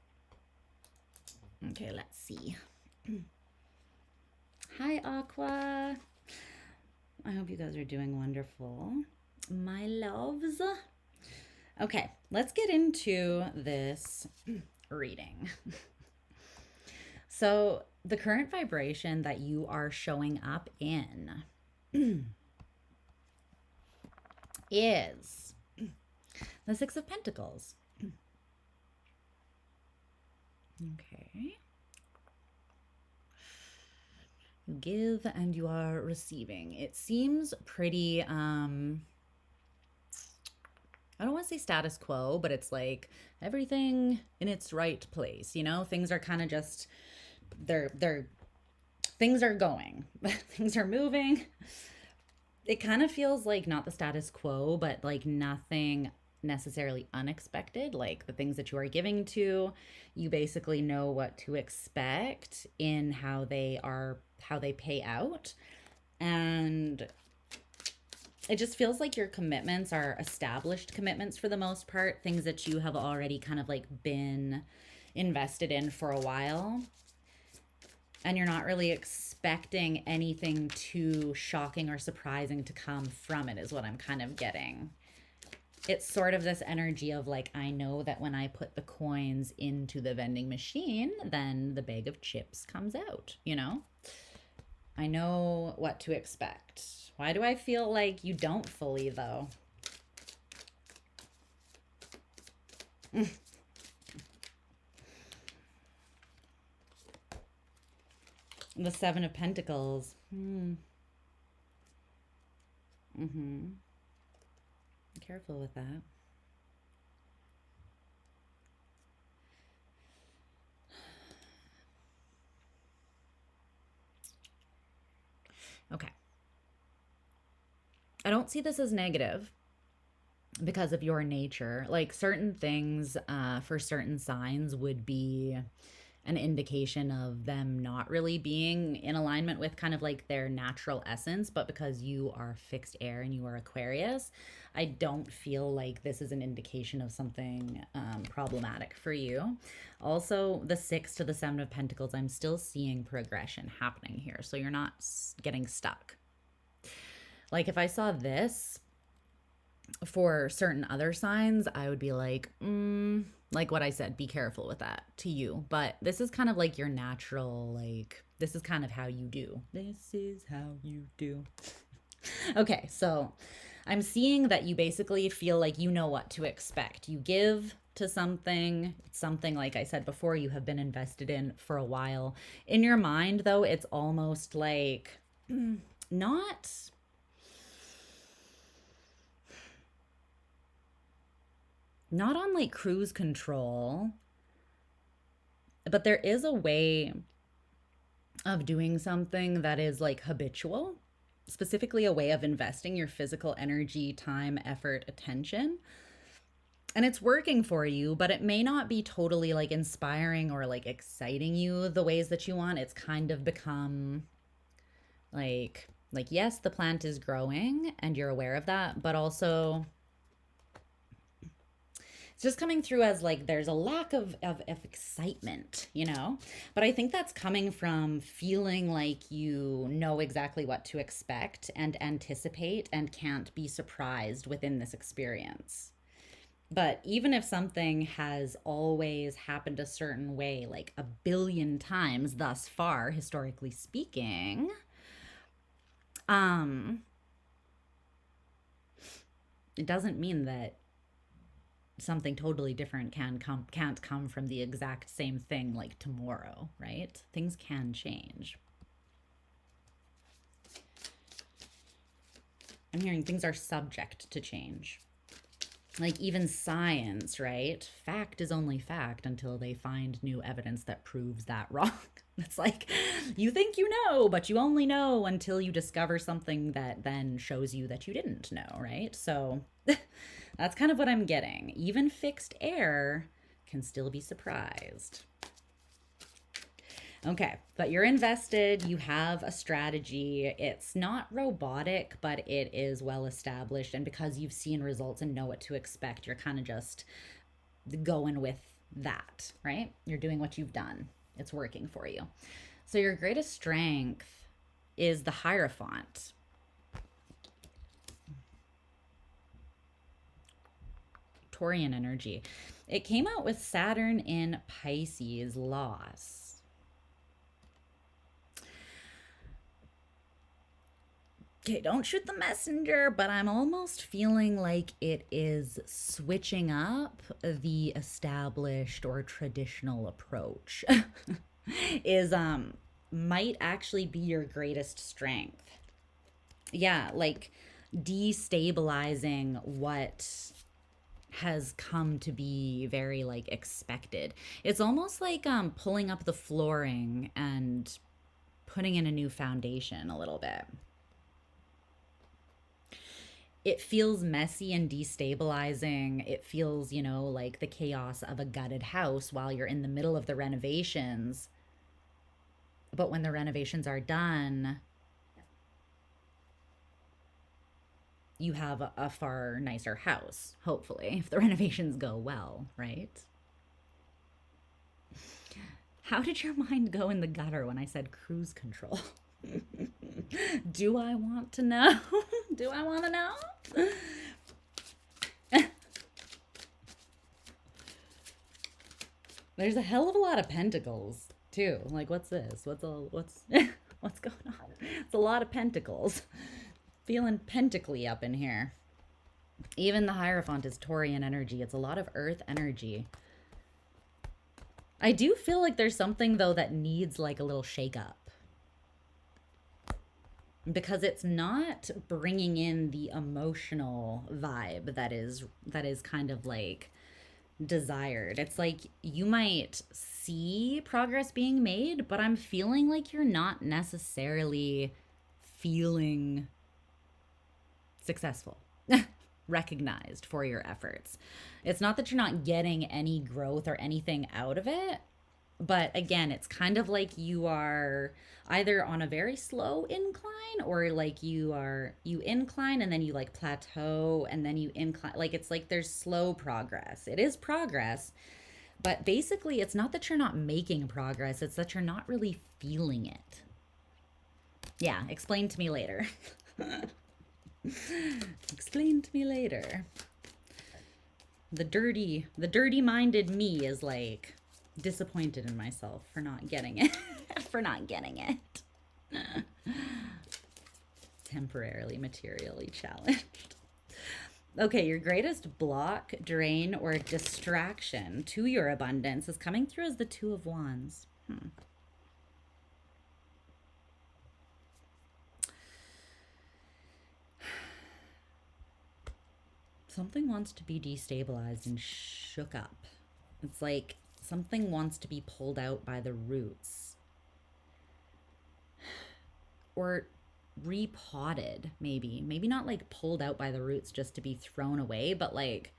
Okay, let's see. Hi, Aqua. I hope you guys are doing wonderful, my loves. Okay, let's get into this reading. So the current vibration that you are showing up in is the Six of Pentacles. Okay. You give and you are receiving. It seems pretty, I don't want to say status quo, but it's like everything in its right place. You know, things are kind of just, things are going, things are moving. It kind of feels like not the status quo, but like nothing necessarily unexpected. Like the things that you are giving to, you basically know what to expect in how they pay out. And it just feels like your commitments are established commitments for the most part, things that you have already kind of like been invested in for a while. And you're not really expecting anything too shocking or surprising to come from it, is what I'm kind of getting. It's sort of this energy of like, I know that when I put the coins into the vending machine, then the bag of chips comes out, you know? I know what to expect. Why do I feel like you don't fully, though? The Seven of Pentacles. Careful with that. Okay. I don't see this as negative because of your nature. Like certain things for certain signs would be an indication of them not really being in alignment with kind of like their natural essence. But because you are fixed air and you are Aquarius, I don't feel like this is an indication of something problematic for you. Also, the 6 to the 7 of Pentacles, I'm still seeing progression happening here. So you're not getting stuck. Like if I saw this for certain other signs, I would be like what I said, be careful with that to you. But this is kind of like your natural, like, this is kind of how you do. This is how you do. Okay, so I'm seeing that you basically feel like you know what to expect. You give to something, like I said before, you have been invested in for a while. In your mind, though, it's almost like not on like cruise control, but there is a way of doing something that is like habitual, specifically a way of investing your physical energy, time, effort, attention. And it's working for you, but it may not be totally like inspiring or like exciting you the ways that you want. It's kind of become like yes, the plant is growing and you're aware of that, but also It's just coming through as like there's a lack of excitement, you know? But I think that's coming from feeling like you know exactly what to expect and anticipate and can't be surprised within this experience. But even if something has always happened a certain way, like a billion times thus far, historically speaking, um, it doesn't mean that something totally different can't come from the exact same thing like tomorrow, right? Things can change. I'm hearing things are subject to change. Like even science, right? Fact is only fact until they find new evidence that proves that wrong. It's like you think you know, but you only know until you discover something that then shows you that you didn't know, right? So that's kind of what I'm getting. Even fixed air can still be surprised. Okay, but you're invested, you have a strategy. It's not robotic, but it is well established. And because you've seen results and know what to expect, you're kind of just going with that, right? You're doing what you've done, it's working for you. So your greatest strength is the Hierophant. Taurian energy. It came out with Saturn in Pisces, loss. Okay, don't shoot the messenger, but I'm almost feeling like it is switching up the established or traditional approach. Is might actually be your greatest strength. Yeah, like destabilizing what has come to be very like expected. It's almost like pulling up the flooring and putting in a new foundation a little bit. It feels messy and destabilizing. It feels, you know, like the chaos of a gutted house while you're in the middle of the renovations. But when the renovations are done, you have a far nicer house, hopefully, if the renovations go well, right? How did your mind go in the gutter when I said cruise control? Do I want to know? Do I want to know? There's a hell of a lot of pentacles too. Like, what's this? What's what's going on? It's a lot of pentacles. Feeling pentacly up in here. Even the Hierophant is Taurian energy. It's a lot of earth energy. I do feel like there's something though that needs like a little shake up. Because it's not bringing in the emotional vibe that is kind of like desired. It's like you might see progress being made, but I'm feeling like you're not necessarily feeling successful, recognized for your efforts. It's not that you're not getting any growth or anything out of it, but again, it's kind of like you are either on a very slow incline or like you incline and then you like plateau and then you incline. Like it's like there's slow progress. It is progress, but basically it's not that you're not making progress, it's that you're not really feeling it. Yeah, explain to me later. Explain to me later. The dirty minded me is like disappointed in myself for not getting it. For not getting it. Temporarily, materially challenged. Okay, your greatest block, drain, or distraction to your abundance is coming through as the Two of Wands. Something wants to be destabilized and shook up. It's like something wants to be pulled out by the roots. Or repotted, maybe. Maybe not like pulled out by the roots just to be thrown away, but like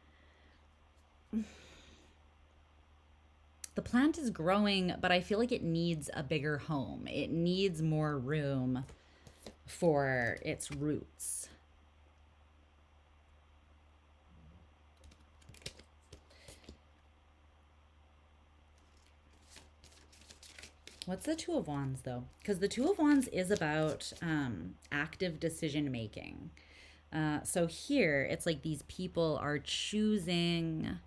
the plant is growing, but I feel like it needs a bigger home. It needs more room for its roots. What's the Two of Wands, though? Because the Two of Wands is about active decision making. So here, it's like these people are choosing.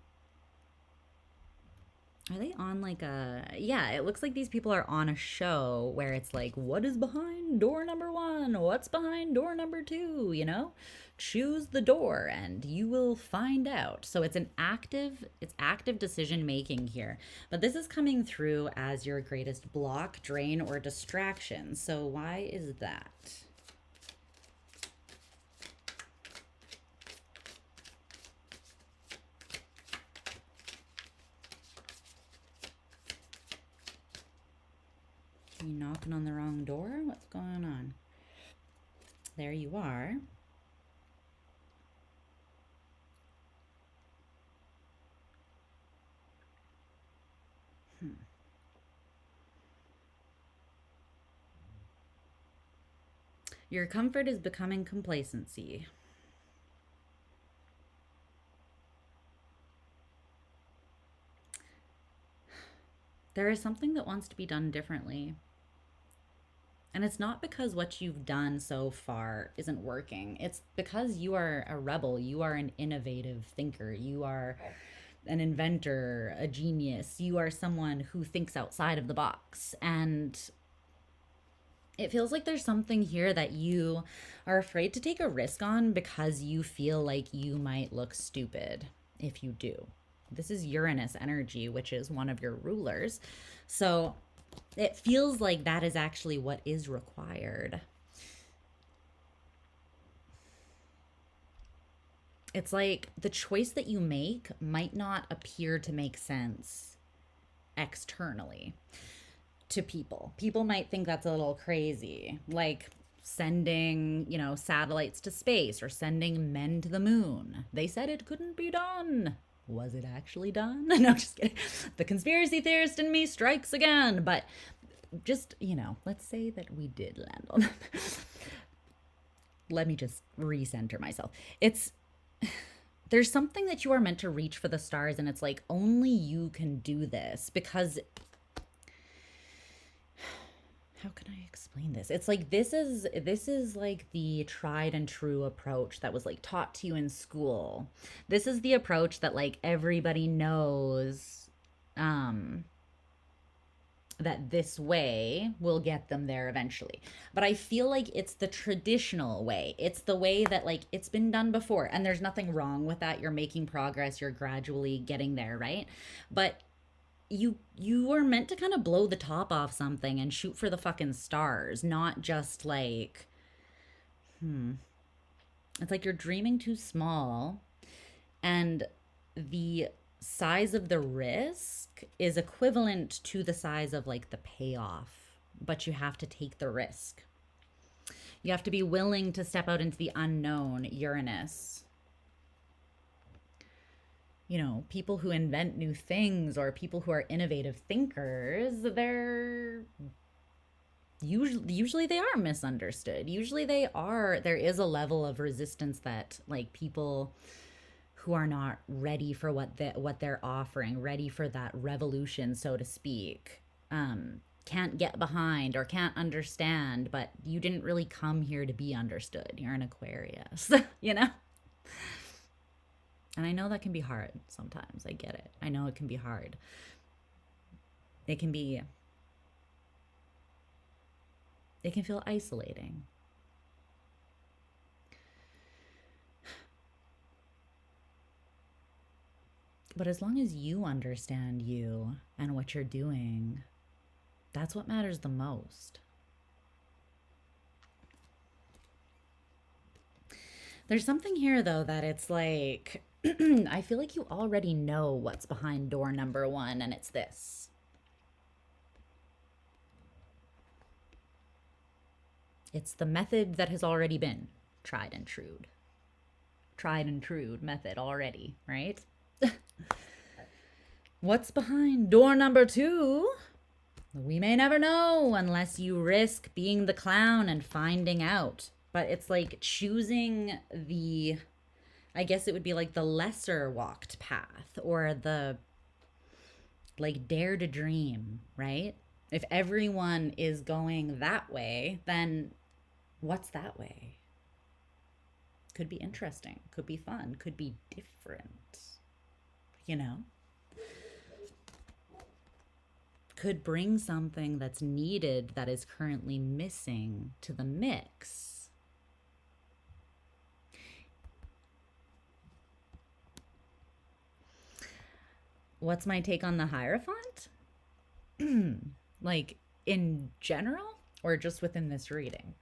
Are they on like a. Yeah, it looks like these people are on a show where it's like, what is behind door number one? What's behind door number two? You know? Choose the door and you will find out. So it's active decision making here. But this is coming through as your greatest block, drain, or distraction. So why is that? You knocking on the wrong door? What's going on? There you are. Your comfort is becoming complacency. There is something that wants to be done differently. And it's not because what you've done so far isn't working. It's because you are a rebel. You are an innovative thinker. You are an inventor, a genius. You are someone who thinks outside of the box. And it feels like there's something here that you are afraid to take a risk on because you feel like you might look stupid if you do. This is Uranus energy, which is one of your rulers. So it feels like that is actually what is required. It's like the choice that you make might not appear to make sense externally to people. People might think that's a little crazy, like sending, you know, satellites to space or sending men to the moon. They said it couldn't be done. Was it actually done? No, just kidding. The conspiracy theorist in me strikes again. But just, you know, let's say that we did land on that. Let me just recenter myself. There's something that you are meant to reach for the stars, and it's like only you can do this because how can I explain this? It's like this is like the tried and true approach that was like taught to you in school. This is the approach that like everybody knows that this way will get them there eventually. But I feel like it's the traditional way. It's the way that like it's been done before, and there's nothing wrong with that. You're making progress, you're gradually getting there, right? But you are meant to kind of blow the top off something and shoot for the fucking stars, not just like it's like you're dreaming too small, and the size of the risk is equivalent to the size of like the payoff, but you have to take the risk. You have to be willing to step out into the unknown, Uranus. You know, people who invent new things or people who are innovative thinkers, they're usually they are misunderstood. Usually there is a level of resistance that like people who are not ready for what they're offering, ready for that revolution, so to speak, can't get behind or can't understand. But you didn't really come here to be understood. You're an Aquarius, you know? And I know that can be hard sometimes. I get it. I know it can be hard. It can feel isolating. But as long as you understand you and what you're doing, that's what matters the most. There's something here, though, that it's like, I feel like you already know what's behind door number one, and it's this. It's the method that has already been tried and true. Tried and true method already, right? What's behind door number two? We may never know unless you risk being the clown and finding out. But it's like choosing the, I guess it would be like the lesser walked path or the like dare to dream, right? If everyone is going that way, then what's that way? Could be interesting, could be fun, could be different, you know? Could bring something that's needed that is currently missing to the mix. What's my take on the Hierophant? Like in general or just within this reading?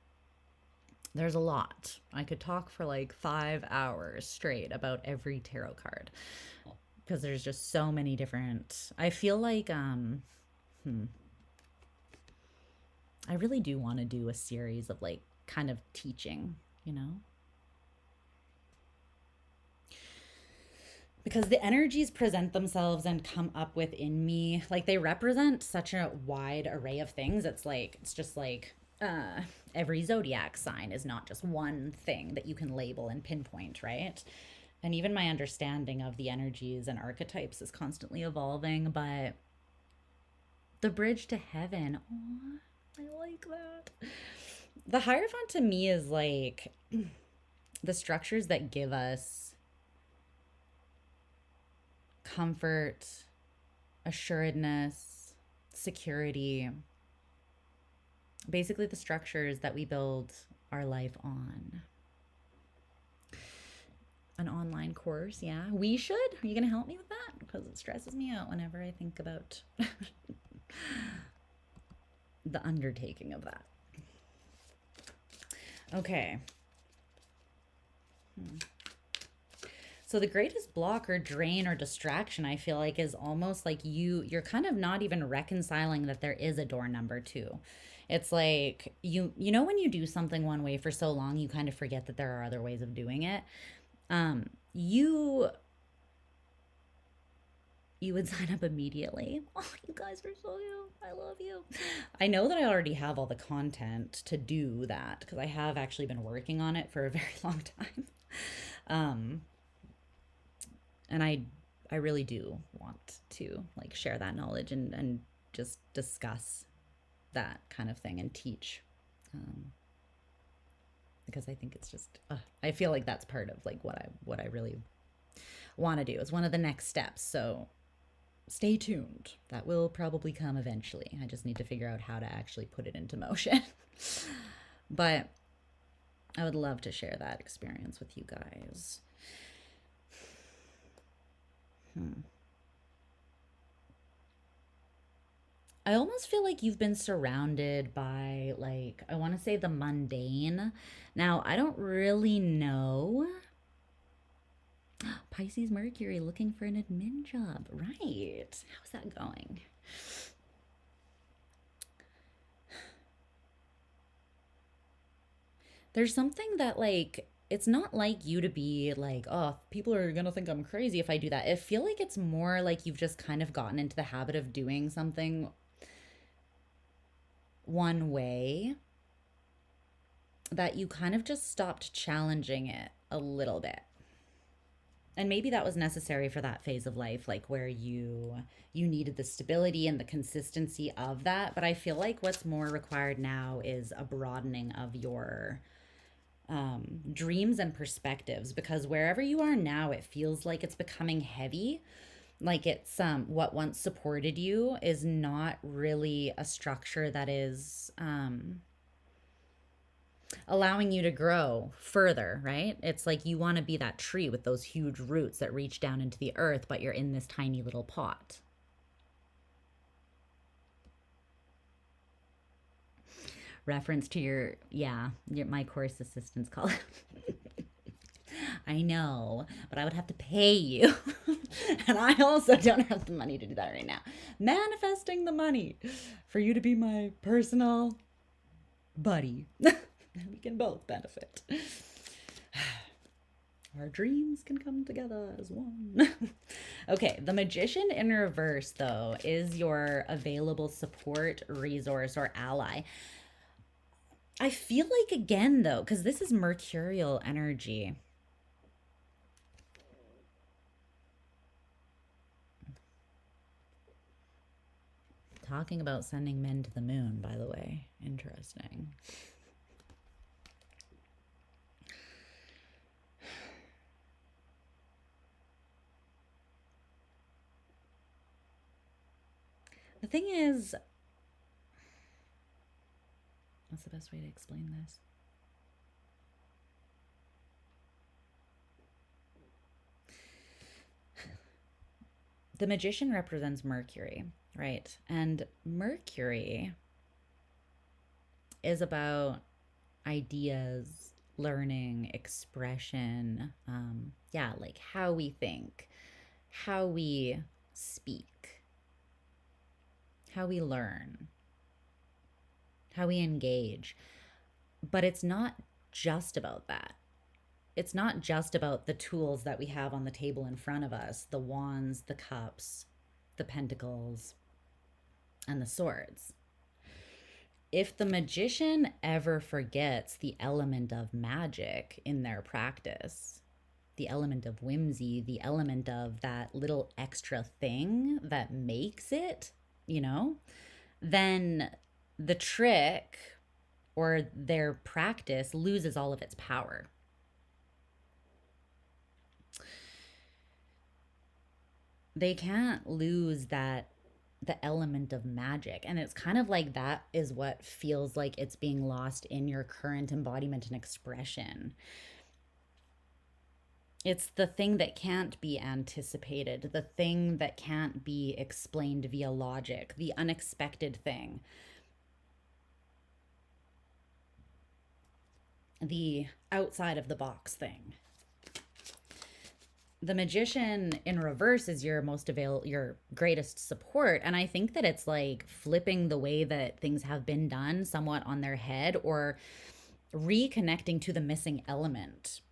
There's a lot. I could talk for like 5 hours straight about every tarot card because there's just so many different. I feel like I really do want to do a series of like kind of teaching, you know? Because the energies present themselves and come up within me, like they represent such a wide array of things. It's just like every zodiac sign is not just one thing that you can label and pinpoint, right? And even my understanding of the energies and archetypes is constantly evolving, but the bridge to heaven, oh, I like that. The Hierophant to me is like the structures that give us comfort, assuredness, security. Basically the structures that we build our life on. An online course, yeah. We should. Are you going to help me with that? Because it stresses me out whenever I think about the undertaking of that. Okay. So the greatest block or drain or distraction, I feel like, is almost like you're kind of not even reconciling that there is a door number 2. It's like, you know, when you do something one way for so long, you kind of forget that there are other ways of doing it. You would sign up immediately. Oh, you guys are so cute. I love you. I know that I already have all the content to do that because I have actually been working on it for a very long time. And I really do want to like share that knowledge and just discuss that kind of thing and teach. Because I think it's just, I feel like that's part of like what I really want to do. It's one of the next steps. So stay tuned. That will probably come eventually. I just need to figure out how to actually put it into motion. But I would love to share that experience with you guys. I almost feel like you've been surrounded by, like, I want to say the mundane. Now, I don't really know. Pisces Mercury looking for an admin job. Right. How's that going? There's something that, like, it's not like you to be like, oh, people are going to think I'm crazy if I do that. I feel like it's more like you've just kind of gotten into the habit of doing something one way that you kind of just stopped challenging it a little bit. And maybe that was necessary for that phase of life, like where you needed the stability and the consistency of that. But I feel like what's more required now is a broadening of your dreams and perspectives, because wherever you are now, it feels like it's becoming heavy. Like it's what once supported you is not really a structure that is allowing you to grow further, right? It's like you want to be that tree with those huge roots that reach down into the earth, but you're in this tiny little pot. Reference to your my course assistants call it. I know, but I would have to pay you. And I also don't have the money to do that right now. Manifesting the money for you to be my personal buddy. We can both benefit. Our dreams can come together as one. Okay, the Magician in reverse, though, is your available support, resource, or ally. I feel like, again, though, because this is mercurial energy. talking about sending men to the moon, by the way. Interesting. The thing is, what's the best way to explain this? The Magician represents Mercury, right? And Mercury is about ideas, learning, expression, yeah, like how we think, how we speak, how we learn, how we engage. But it's not just about that. It's not just about the tools that we have on the table in front of us, the wands, the cups, the pentacles, and the swords. If the magician ever forgets the element of magic in their practice, the element of whimsy, the element of that little extra thing that makes it, you know, then the trick or their practice loses all of its power. They can't lose that, the element of magic. And it's kind of like that is what feels like it's being lost in your current embodiment and expression. It's the thing that can't be anticipated, the thing that can't be explained via logic, the unexpected thing, the outside of the box thing. The Magician in reverse is your your greatest support. And I think that it's like flipping the way that things have been done somewhat on their head, or reconnecting to the missing element.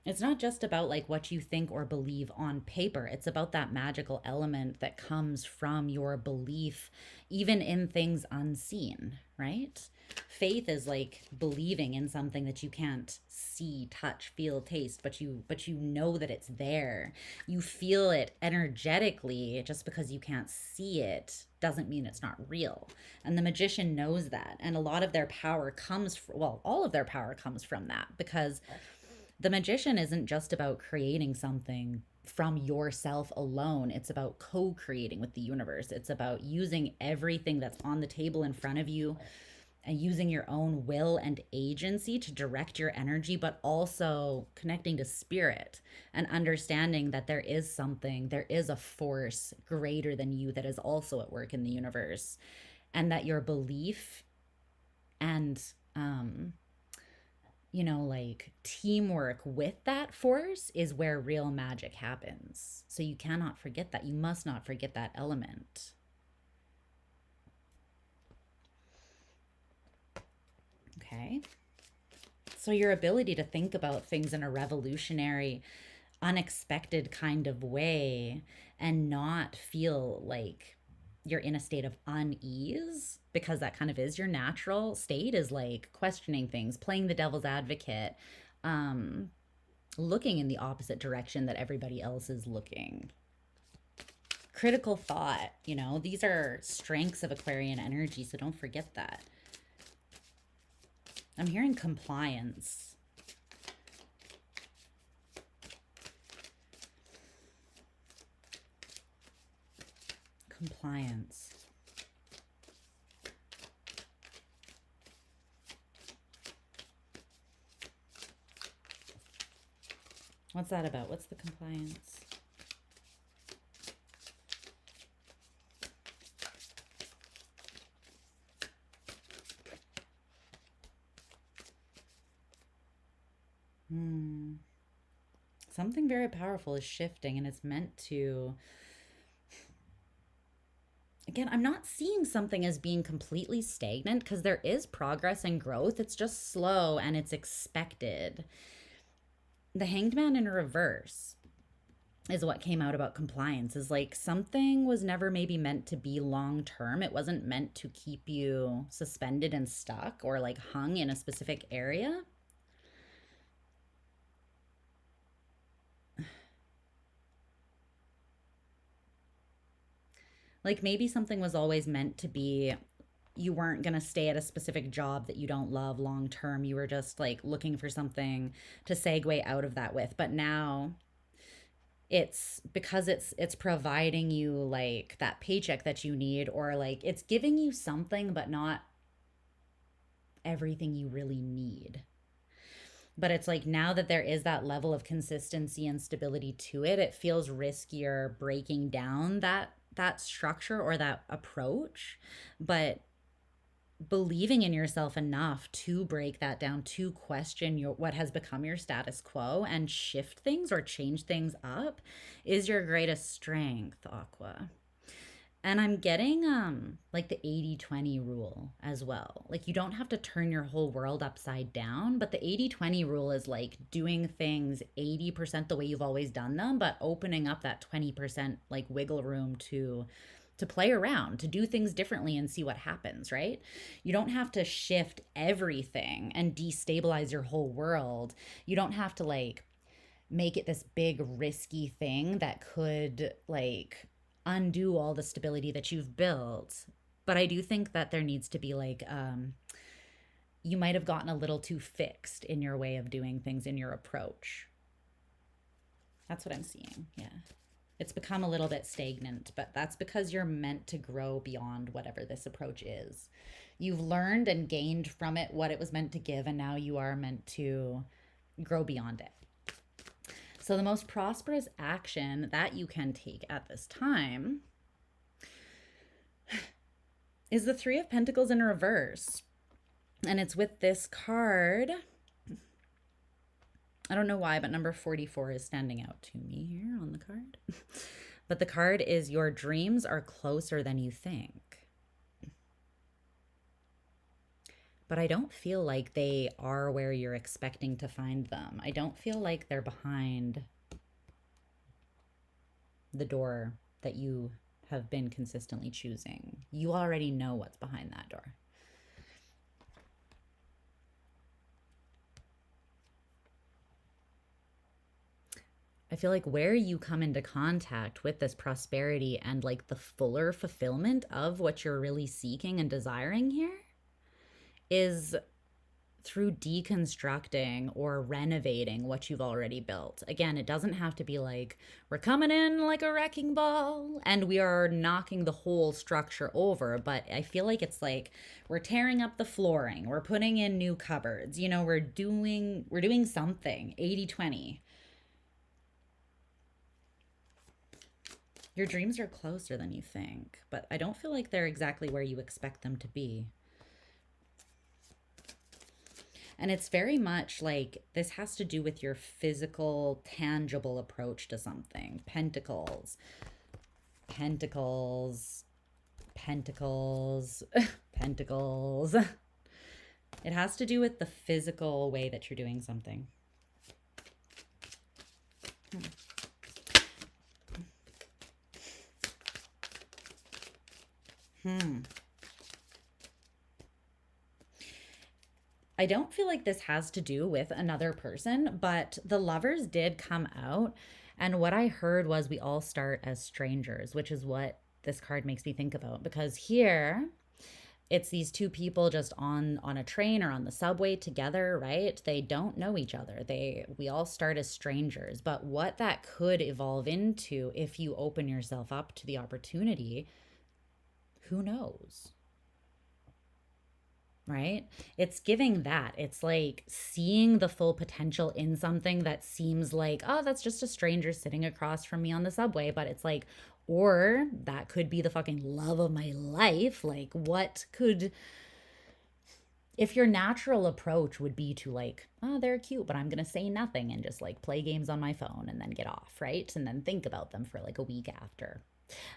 It's not just about like what you think or believe on paper. It's about that magical element that comes from your belief, even in things unseen, right? Faith is like believing in something that you can't see, touch, feel, taste, but you know that it's there. You feel it energetically. Just because you can't see it doesn't mean it's not real. And the Magician knows that. And a lot of their power comes from, well, all of their power comes from that, because the Magician isn't just about creating something from yourself alone. It's about co-creating with the universe. It's about using everything that's on the table in front of you and using your own will and agency to direct your energy, but also connecting to spirit and understanding that there is something, there is a force greater than you that is also at work in the universe, and that your belief and you know, like teamwork with that force is where real magic happens. So you cannot forget that. You must not forget that element. Okay. So your ability to think about things in a revolutionary, unexpected kind of way and not feel like you're in a state of unease, because that kind of is your natural state, is like questioning things, playing the devil's advocate, looking in the opposite direction that everybody else is looking. Critical thought, you know, these are strengths of Aquarian energy, so don't forget that. I'm hearing compliance. Compliance. What's that about? What's the compliance? Something very powerful is shifting, and it's meant to... Again, I'm not seeing something as being completely stagnant, because there is progress and growth. It's just slow and it's expected. The Hanged Man in reverse is what came out about compliance, is like something was never maybe meant to be long term. It wasn't meant to keep you suspended and stuck or like hung in a specific area. Like maybe something was always meant to be, you weren't going to stay at a specific job that you don't love long term. You were just like looking for something to segue out of that with. But now it's because it's providing you like that paycheck that you need, or like it's giving you something but not everything you really need. But it's like now that there is that level of consistency and stability to it, it feels riskier breaking down that structure or that approach. But believing in yourself enough to break that down, to question your what has become your status quo and shift things or change things up is your greatest strength, Aqua. And I'm getting like the 80/20 rule as well. Like you don't have to turn your whole world upside down, but the 80/20 rule is like doing things 80% the way you've always done them, but opening up that 20% like wiggle room to play around, to do things differently and see what happens, right? You don't have to shift everything and destabilize your whole world. You don't have to like make it this big risky thing that could like undo all the stability that you've built. But I do think that there needs to be like you might have gotten a little too fixed in your way of doing things, in your approach. That's what I'm seeing. Yeah. It's become a little bit stagnant, but that's because you're meant to grow beyond whatever this approach is. You've learned and gained from it what it was meant to give, and now you are meant to grow beyond it. So the most prosperous action that you can take at this time is the Three of Pentacles in reverse. And it's with this card. I don't know why, but number 44 is standing out to me here on the card. But the card is your dreams are closer than you think. But I don't feel like they are where you're expecting to find them. I don't feel like they're behind the door that you have been consistently choosing. You already know what's behind that door. I feel like where you come into contact with this prosperity and like the fuller fulfillment of what you're really seeking and desiring here is through deconstructing or renovating what you've already built. Again, it doesn't have to be like we're coming in like a wrecking ball and we are knocking the whole structure over, but I feel like it's like we're tearing up the flooring, we're putting in new cupboards, you know, we're doing something. 80/20. Your dreams are closer than you think, but I don't feel like they're exactly where you expect them to be. And it's very much like this has to do with your physical, tangible approach to something. Pentacles, pentacles, pentacles, pentacles. It has to do with the physical way that you're doing something. I don't feel like this has to do with another person, but the lovers did come out. And what I heard was we all start as strangers, which is what this card makes me think about. Because here, it's these two people just on a train or on the subway together, right? They don't know each other. We all start as strangers. But what that could evolve into if you open yourself up to the opportunity, who knows? Right? It's giving that. It's like seeing the full potential in something that seems like, oh, that's just a stranger sitting across from me on the subway. But it's like, or that could be the fucking love of my life. Like, what could, if your natural approach would be to like, oh, they're cute, but I'm going to say nothing and just like play games on my phone and then get off, right? And then think about them for like a week after.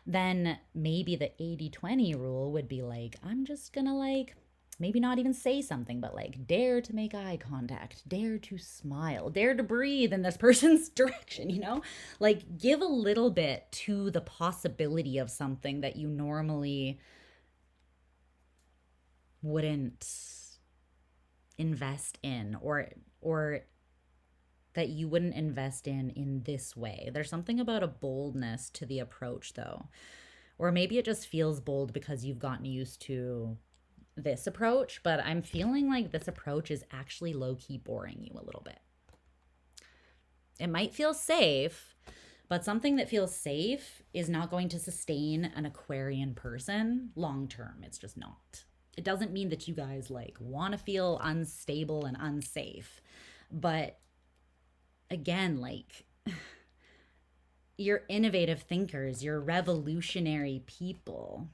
Then maybe the 80/20 rule would be like, I'm just going to like, maybe not even say something, but like dare to make eye contact, dare to smile, dare to breathe in this person's direction, you know? Like give a little bit to the possibility of something that you normally wouldn't invest in, or that you wouldn't invest in this way. There's something about a boldness to the approach though, Or maybe it just feels bold because you've gotten used to this approach, but I'm feeling like this approach is actually low-key boring you a little bit. It might feel safe, but something that feels safe is not going to sustain an Aquarian person long term. It's just not. It doesn't mean that you guys like want to feel unstable and unsafe, but again, like you're innovative thinkers, you're revolutionary people.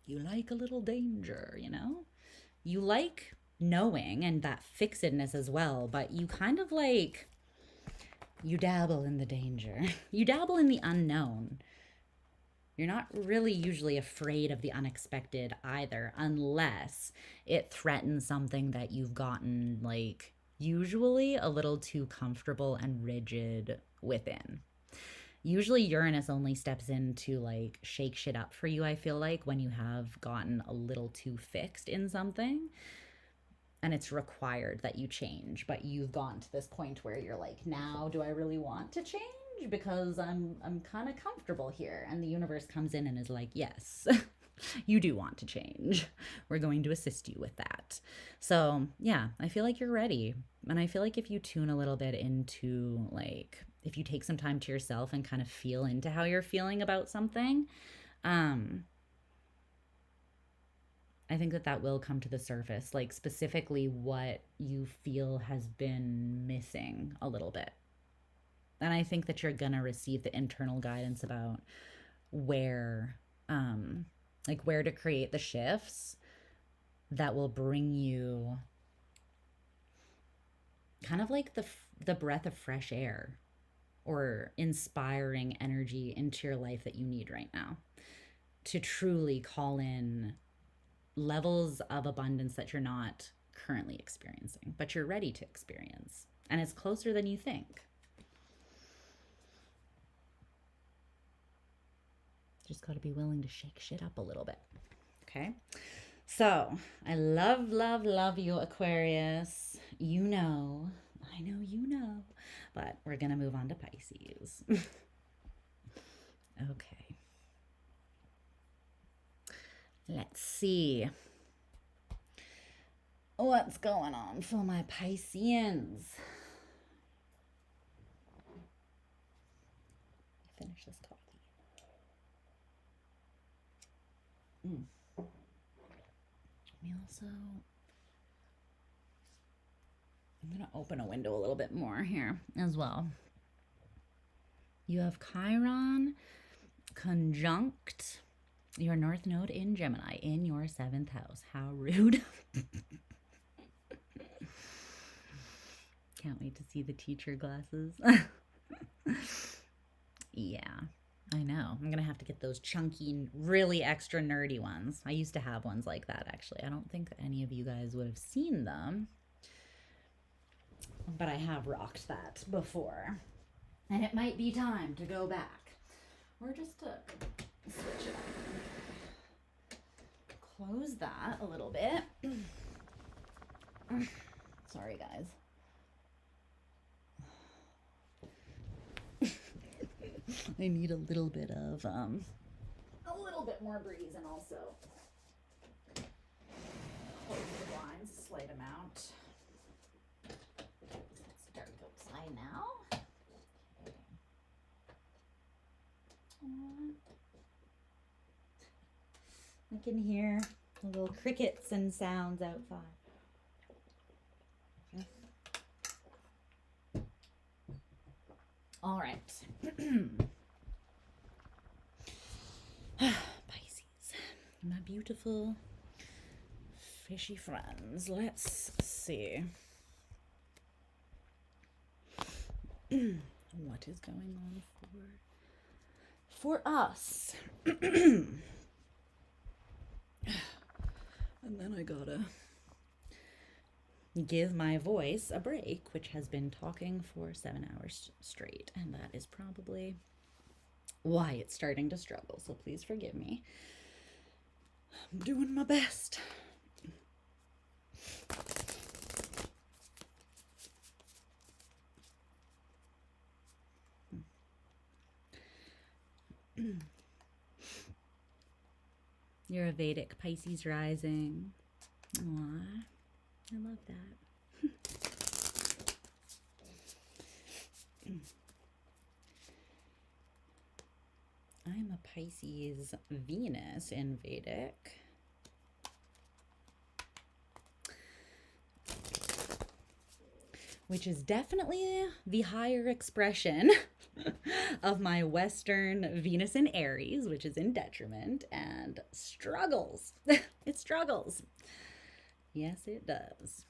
You like a little danger, you know? You like knowing and that fixedness as well, but you kind of like, you dabble in the danger. You dabble in the unknown. You're not really usually afraid of the unexpected either, unless it threatens something that you've gotten like usually a little too comfortable and rigid within. Usually Uranus only steps in to like shake shit up for you, I feel like, when you have gotten a little too fixed in something and it's required that you change, but you've gotten to this point where you're like, now do I really want to change? Because I'm kind of comfortable here. And the universe comes in and is like, yes, you do want to change. We're going to assist you with that. So yeah, I feel like you're ready. And I feel like if you tune a little bit into like, if you take some time to yourself and kind of feel into how you're feeling about something, I think that that will come to the surface, like specifically what you feel has been missing a little bit. And I think that you're going to receive the internal guidance about where, like where to create the shifts that will bring you kind of like the breath of fresh air or inspiring energy into your life that you need right now to truly call in levels of abundance that you're not currently experiencing, but you're ready to experience. And it's closer than you think. Just got to be willing to shake shit up a little bit. Okay. So I love, love, love you, Aquarius. You know, I know you know, but we're going to move on to Pisces. Okay. Let's see what's going on for my Pisceans. Finish this coffee. We also, I'm going to open a window a little bit more here as well. You have Chiron conjunct your North Node in Gemini in your 7th house. How rude. Can't wait to see the teacher glasses. Yeah, I know. I'm going to have to get those chunky, really extra nerdy ones. I used to have ones like that, actually. I don't think any of you guys would have seen them, but I have rocked that before. And it might be time to go back. Or just to switch it up. Close that a little bit. Sorry, guys. I need a little bit of, a little bit more breeze, and also close the blinds a slight amount. It's dark outside now. I can hear the little crickets and sounds outside. All right. Pisces, my beautiful fishy friends. Let's see. What is going on for us? And then I gotta give my voice a break, which has been talking for 7 hours straight, and that is probably why it's starting to struggle, so please forgive me. I'm doing my best. You're a Vedic Pisces rising. Aww, I love that. I'm a Pisces Venus in Vedic. Which is definitely the higher expression of my Western Venus in Aries, which is in detriment and struggles. It struggles. Yes, it does.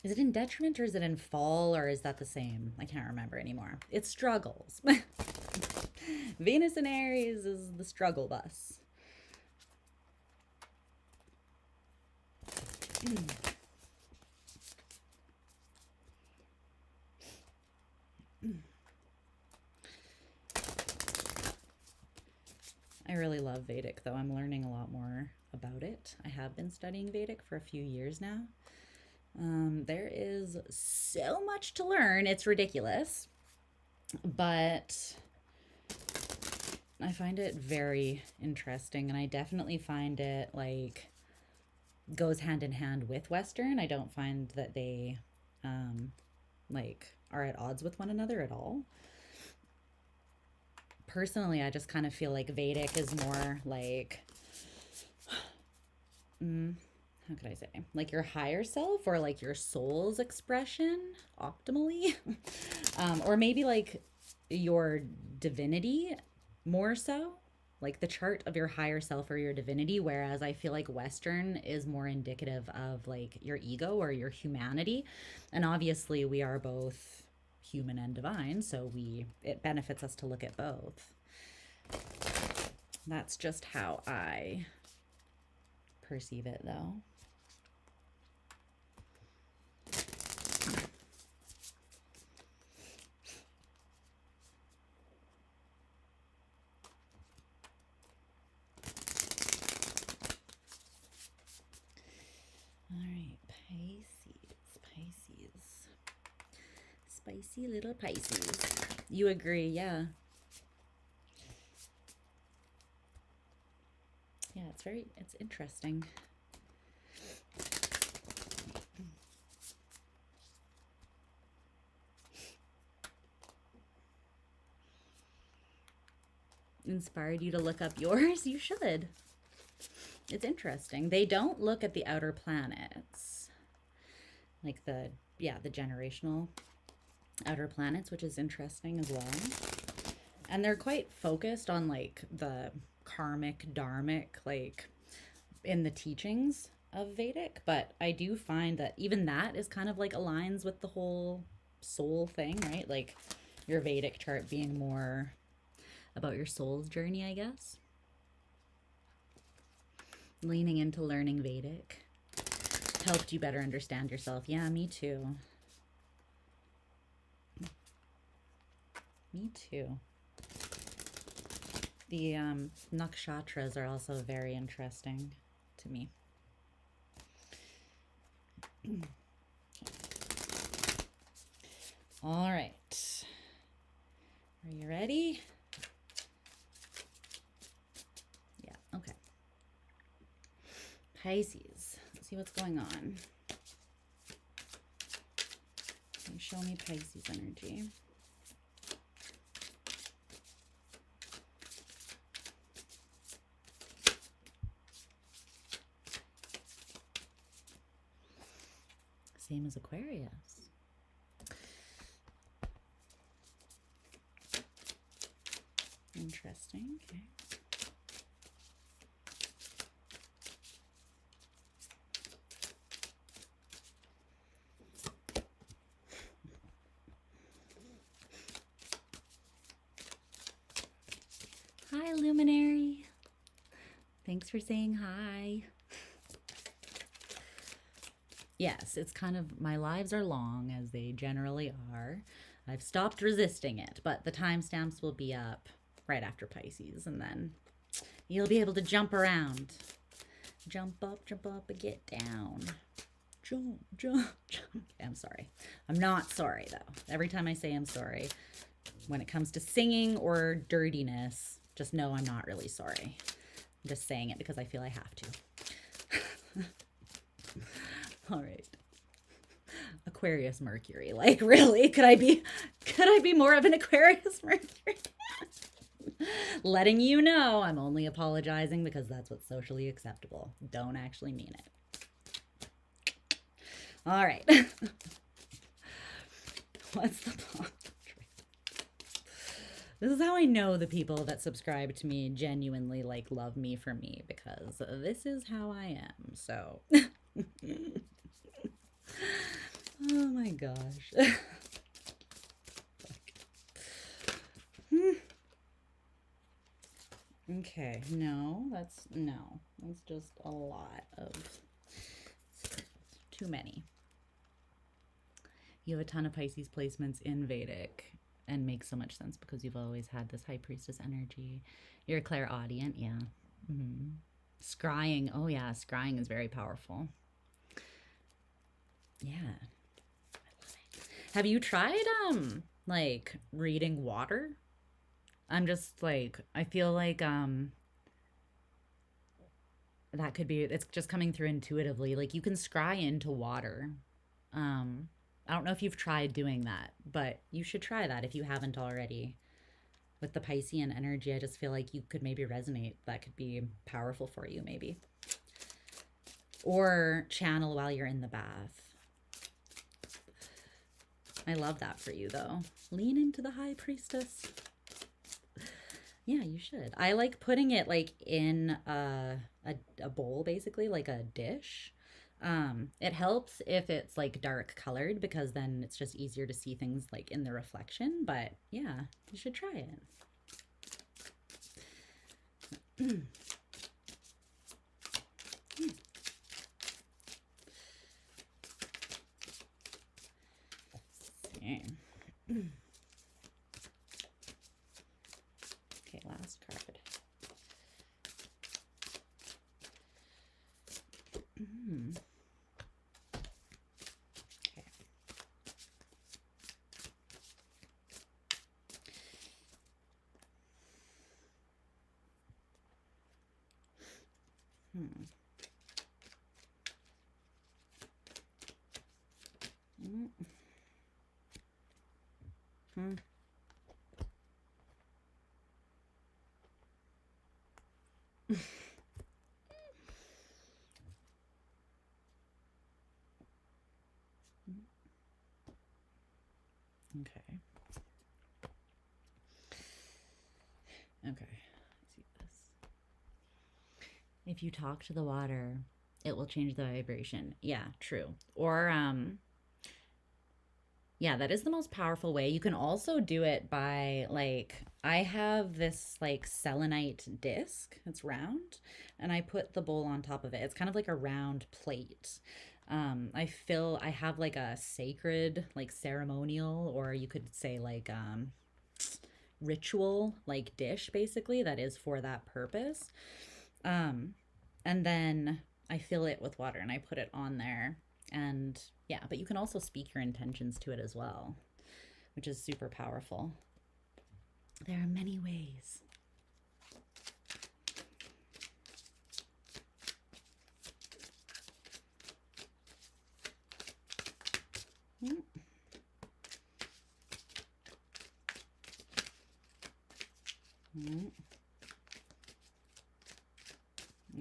Is it in detriment or is it in fall or is that the same? I can't remember anymore. It struggles. Venus in Aries is the struggle bus. I really love Vedic, though. I'm learning a lot more about it. I have been studying Vedic for a few years now. There is so much to learn. It's ridiculous. But I find it very interesting, and I definitely find it, like, goes hand in hand with Western. I don't find that they, like, are at odds with one another at all. Personally, I just kind of feel like Vedic is more like, how could I say, like your higher self or like your soul's expression optimally, or maybe like your divinity more so, like the chart of your higher self or your divinity, whereas I feel like Western is more indicative of like your ego or your humanity. And obviously we are both human and divine, so it benefits us to look at both. That's just how I perceive it, though. All right, Pisces. Spicy little Pisces. You agree, yeah. Yeah, it's interesting. Inspired you to look up yours? You should. It's interesting. They don't look at the outer planets. Like the generational outer planets, which is interesting as well. And they're quite focused on like the karmic, dharmic, like in the teachings of Vedic. But I do find that even that is kind of like aligns with the whole soul thing, right? Like your Vedic chart being more about your soul's journey, I guess. Leaning into learning Vedic helped you better understand yourself. Yeah, me too. Me too. The nakshatras are also very interesting to me. All right. Are you ready? Yeah, okay. Pisces. Let's see what's going on. Can you show me Pisces energy? Same as Aquarius. Interesting. Okay. Hi, Luminary. Thanks for saying hi. Yes, it's kind of, my lives are long, as they generally are. I've stopped resisting it, but the timestamps will be up right after Pisces, and then you'll be able to jump around. Jump up, and get down. Jump, jump, jump. I'm sorry. I'm not sorry, though. Every time I say I'm sorry, when it comes to singing or dirtiness, just know I'm not really sorry. I'm just saying it because I feel I have to. All right. Aquarius Mercury. Like, really? Could I be more of an Aquarius Mercury? Letting you know I'm only apologizing because that's what's socially acceptable. Don't actually mean it. All right. What's the plot? This is how I know the people that subscribe to me genuinely like love me for me, because this is how I am. So, oh my gosh. Okay, that's just a lot of, too many. You have a ton of Pisces placements in Vedic, and makes so much sense because you've always had this high priestess energy. You're a clairaudient, yeah. Scrying, oh yeah, scrying is very powerful. Yeah, I love it. Have you tried like reading water? I'm just like, I feel like that could be, it's just coming through intuitively. Like you can scry into water. I don't know if you've tried doing that, but you should try that if you haven't already. With the Piscean energy, I just feel like you could maybe resonate. That could be powerful for you, maybe. Or channel while you're in the bath. I love that for you, though. Lean into the high priestess. Yeah, you should. I like putting it like in a bowl, basically, like a dish. It helps if it's like dark colored because then it's just easier to see things like in the reflection. But yeah, you should try it. Okay, last card. Okay. Okay. I see this. If you talk to the water, it will change the vibration. Yeah, true. Or yeah, that is the most powerful way. You can also do it by like, I have this like selenite disc. It's round, and I put the bowl on top of it. It's kind of like a round plate. I have like a sacred, like ceremonial, or you could say like ritual, like dish basically that is for that purpose. And then I fill it with water and I put it on there. And yeah, but you can also speak your intentions to it as well, which is super powerful. There are many ways.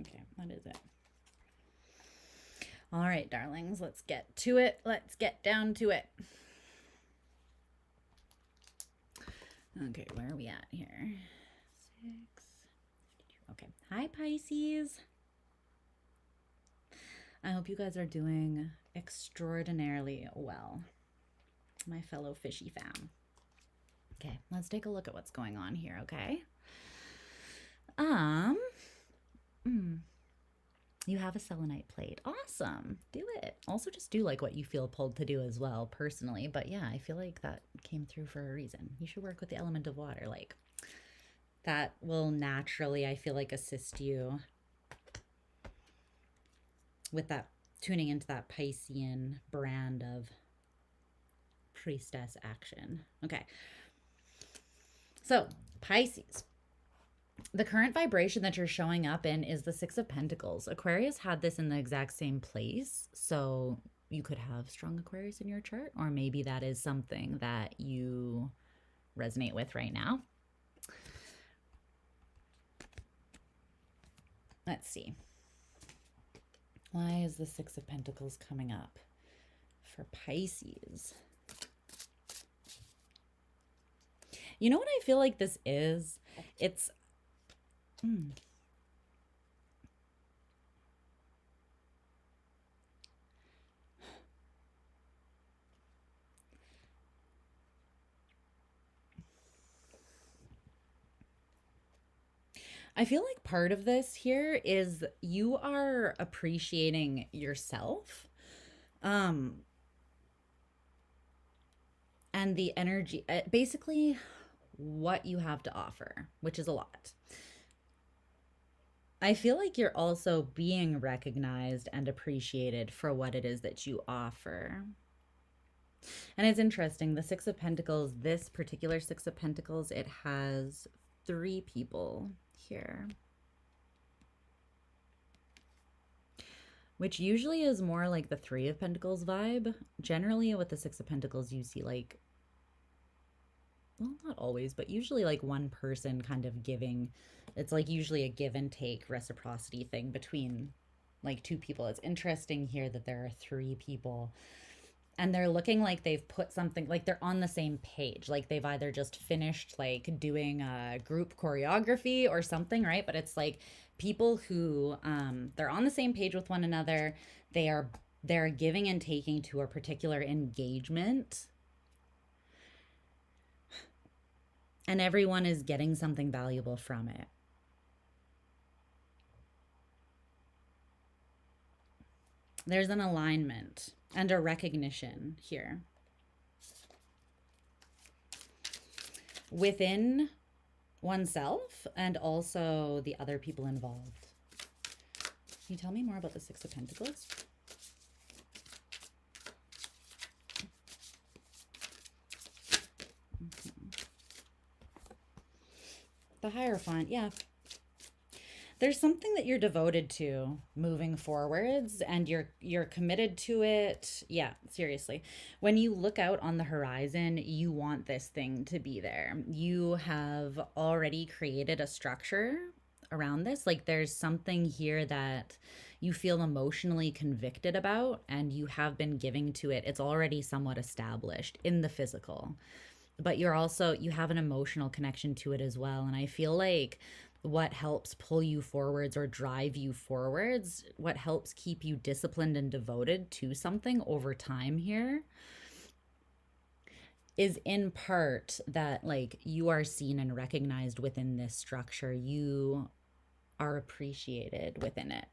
Okay, that is it. All right, darlings, let's get to it. Let's get down to it. Okay, where are we at here? 6. Okay. Hi, Pisces. I hope you guys are doing extraordinarily well, my fellow fishy fam. Okay, let's take a look at what's going on here, okay? You have a selenite plate. Awesome. Do it. Also just do like what you feel pulled to do as well personally. But yeah, I feel like that came through for a reason. You should work with the element of water. Like that will naturally, I feel like, assist you with that, tuning into that Piscean brand of priestess action. Okay. So Pisces, The current vibration that you're showing up in is the Six of Pentacles. Aquarius had this in the exact same place. So you could have strong Aquarius in your chart, or maybe that is something that you resonate with right now. Let's see. Why is the Six of Pentacles coming up for Pisces? You know what I feel like this is? It's... I feel like part of this here is you are appreciating yourself. And the energy, basically what you have to offer, which is a lot. I feel like you're also being recognized and appreciated for what it is that you offer. And it's interesting, the Six of Pentacles, this particular Six of Pentacles, it has 3 people here, which usually is more like the Three of Pentacles vibe. Generally with the Six of Pentacles, you see like, well, not always, but usually like one person kind of giving. It's like usually a give and take reciprocity thing between like 2 people. It's interesting here that there are 3 people, and they're looking like they've put something, like they're on the same page. Like they've either just finished like doing a group choreography or something, right? But it's like people who, they're on the same page with one another. They're giving and taking to a particular engagement. And everyone is getting something valuable from it. There's an alignment and a recognition here within oneself and also the other people involved. Can you tell me more about the Six of Pentacles? The Hierophant, yeah. There's something that you're devoted to moving forwards, and you're committed to it. Yeah, seriously. When you look out on the horizon, you want this thing to be there. You have already created a structure around this. Like there's something here that you feel emotionally convicted about, and you have been giving to it. It's already somewhat established in the physical, but you have an emotional connection to it as well. And I feel like what helps pull you forwards or drive you forwards, what helps keep you disciplined and devoted to something over time here, is in part that like you are seen and recognized within this structure. You are appreciated within it.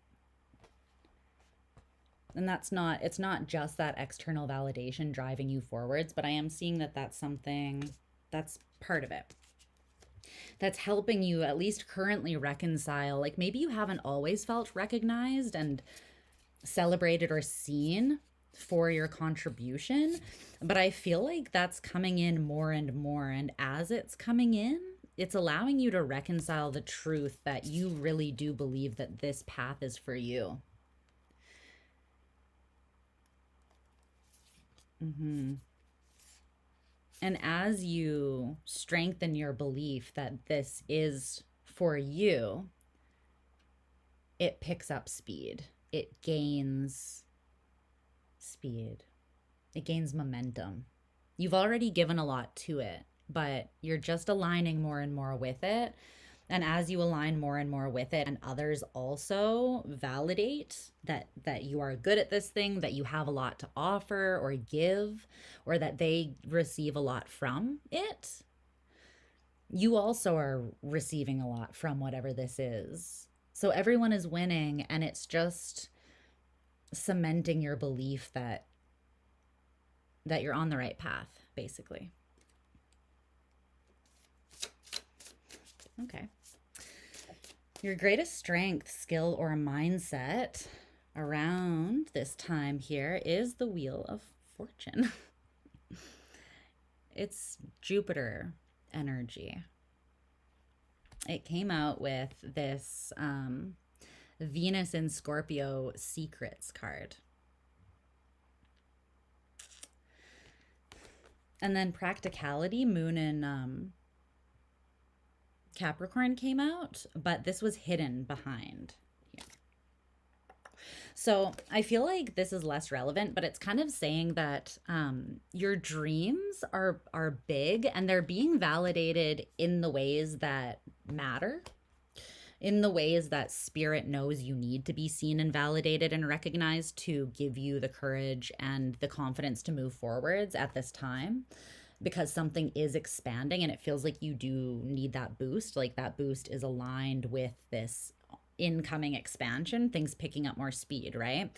And it's not just that external validation driving you forwards, but I am seeing that that's something, that's part of it, that's helping you at least currently reconcile. Like maybe you haven't always felt recognized and celebrated or seen for your contribution, but I feel like that's coming in more and more. And as it's coming in, it's allowing you to reconcile the truth that you really do believe that this path is for you. And as you strengthen your belief that this is for you, it picks up speed. It gains speed. It gains momentum. You've already given a lot to it, but you're just aligning more and more with it. And as you align more and more with it, and others also validate that you are good at this thing, that you have a lot to offer or give, or that they receive a lot from it, you also are receiving a lot from whatever this is. So everyone is winning, and it's just cementing your belief that you're on the right path, basically. Okay. Your greatest strength, skill, or mindset around this time here is the Wheel of Fortune. It's Jupiter energy. it came out with this Venus in Scorpio secrets card. And then practicality, moon in Capricorn came out, but this was hidden behind here. So I feel like this is less relevant, but it's kind of saying that your dreams are big and they're being validated in the ways that matter, in the ways that spirit knows you need to be seen and validated and recognized to give you the courage and the confidence to move forwards at this time, because something is expanding and it feels like you do need that boost. Like that boost is aligned with this incoming expansion, things picking up more speed, right?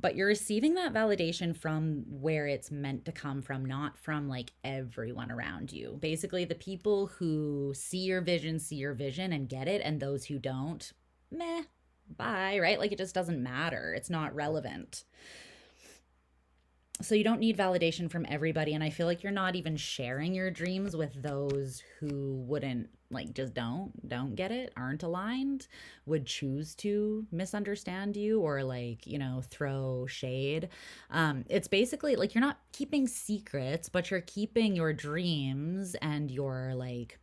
But you're receiving that validation from where it's meant to come from, not from like everyone around you. Basically, the people who see your vision and get it, and those who don't, meh, bye, right? Like it just doesn't matter. It's not relevant. So you don't need validation from everybody, and I feel like you're not even sharing your dreams with those who wouldn't, like, just don't get it, aren't aligned, would choose to misunderstand you or like, you know, throw shade. It's basically like you're not keeping secrets, but you're keeping your dreams and your like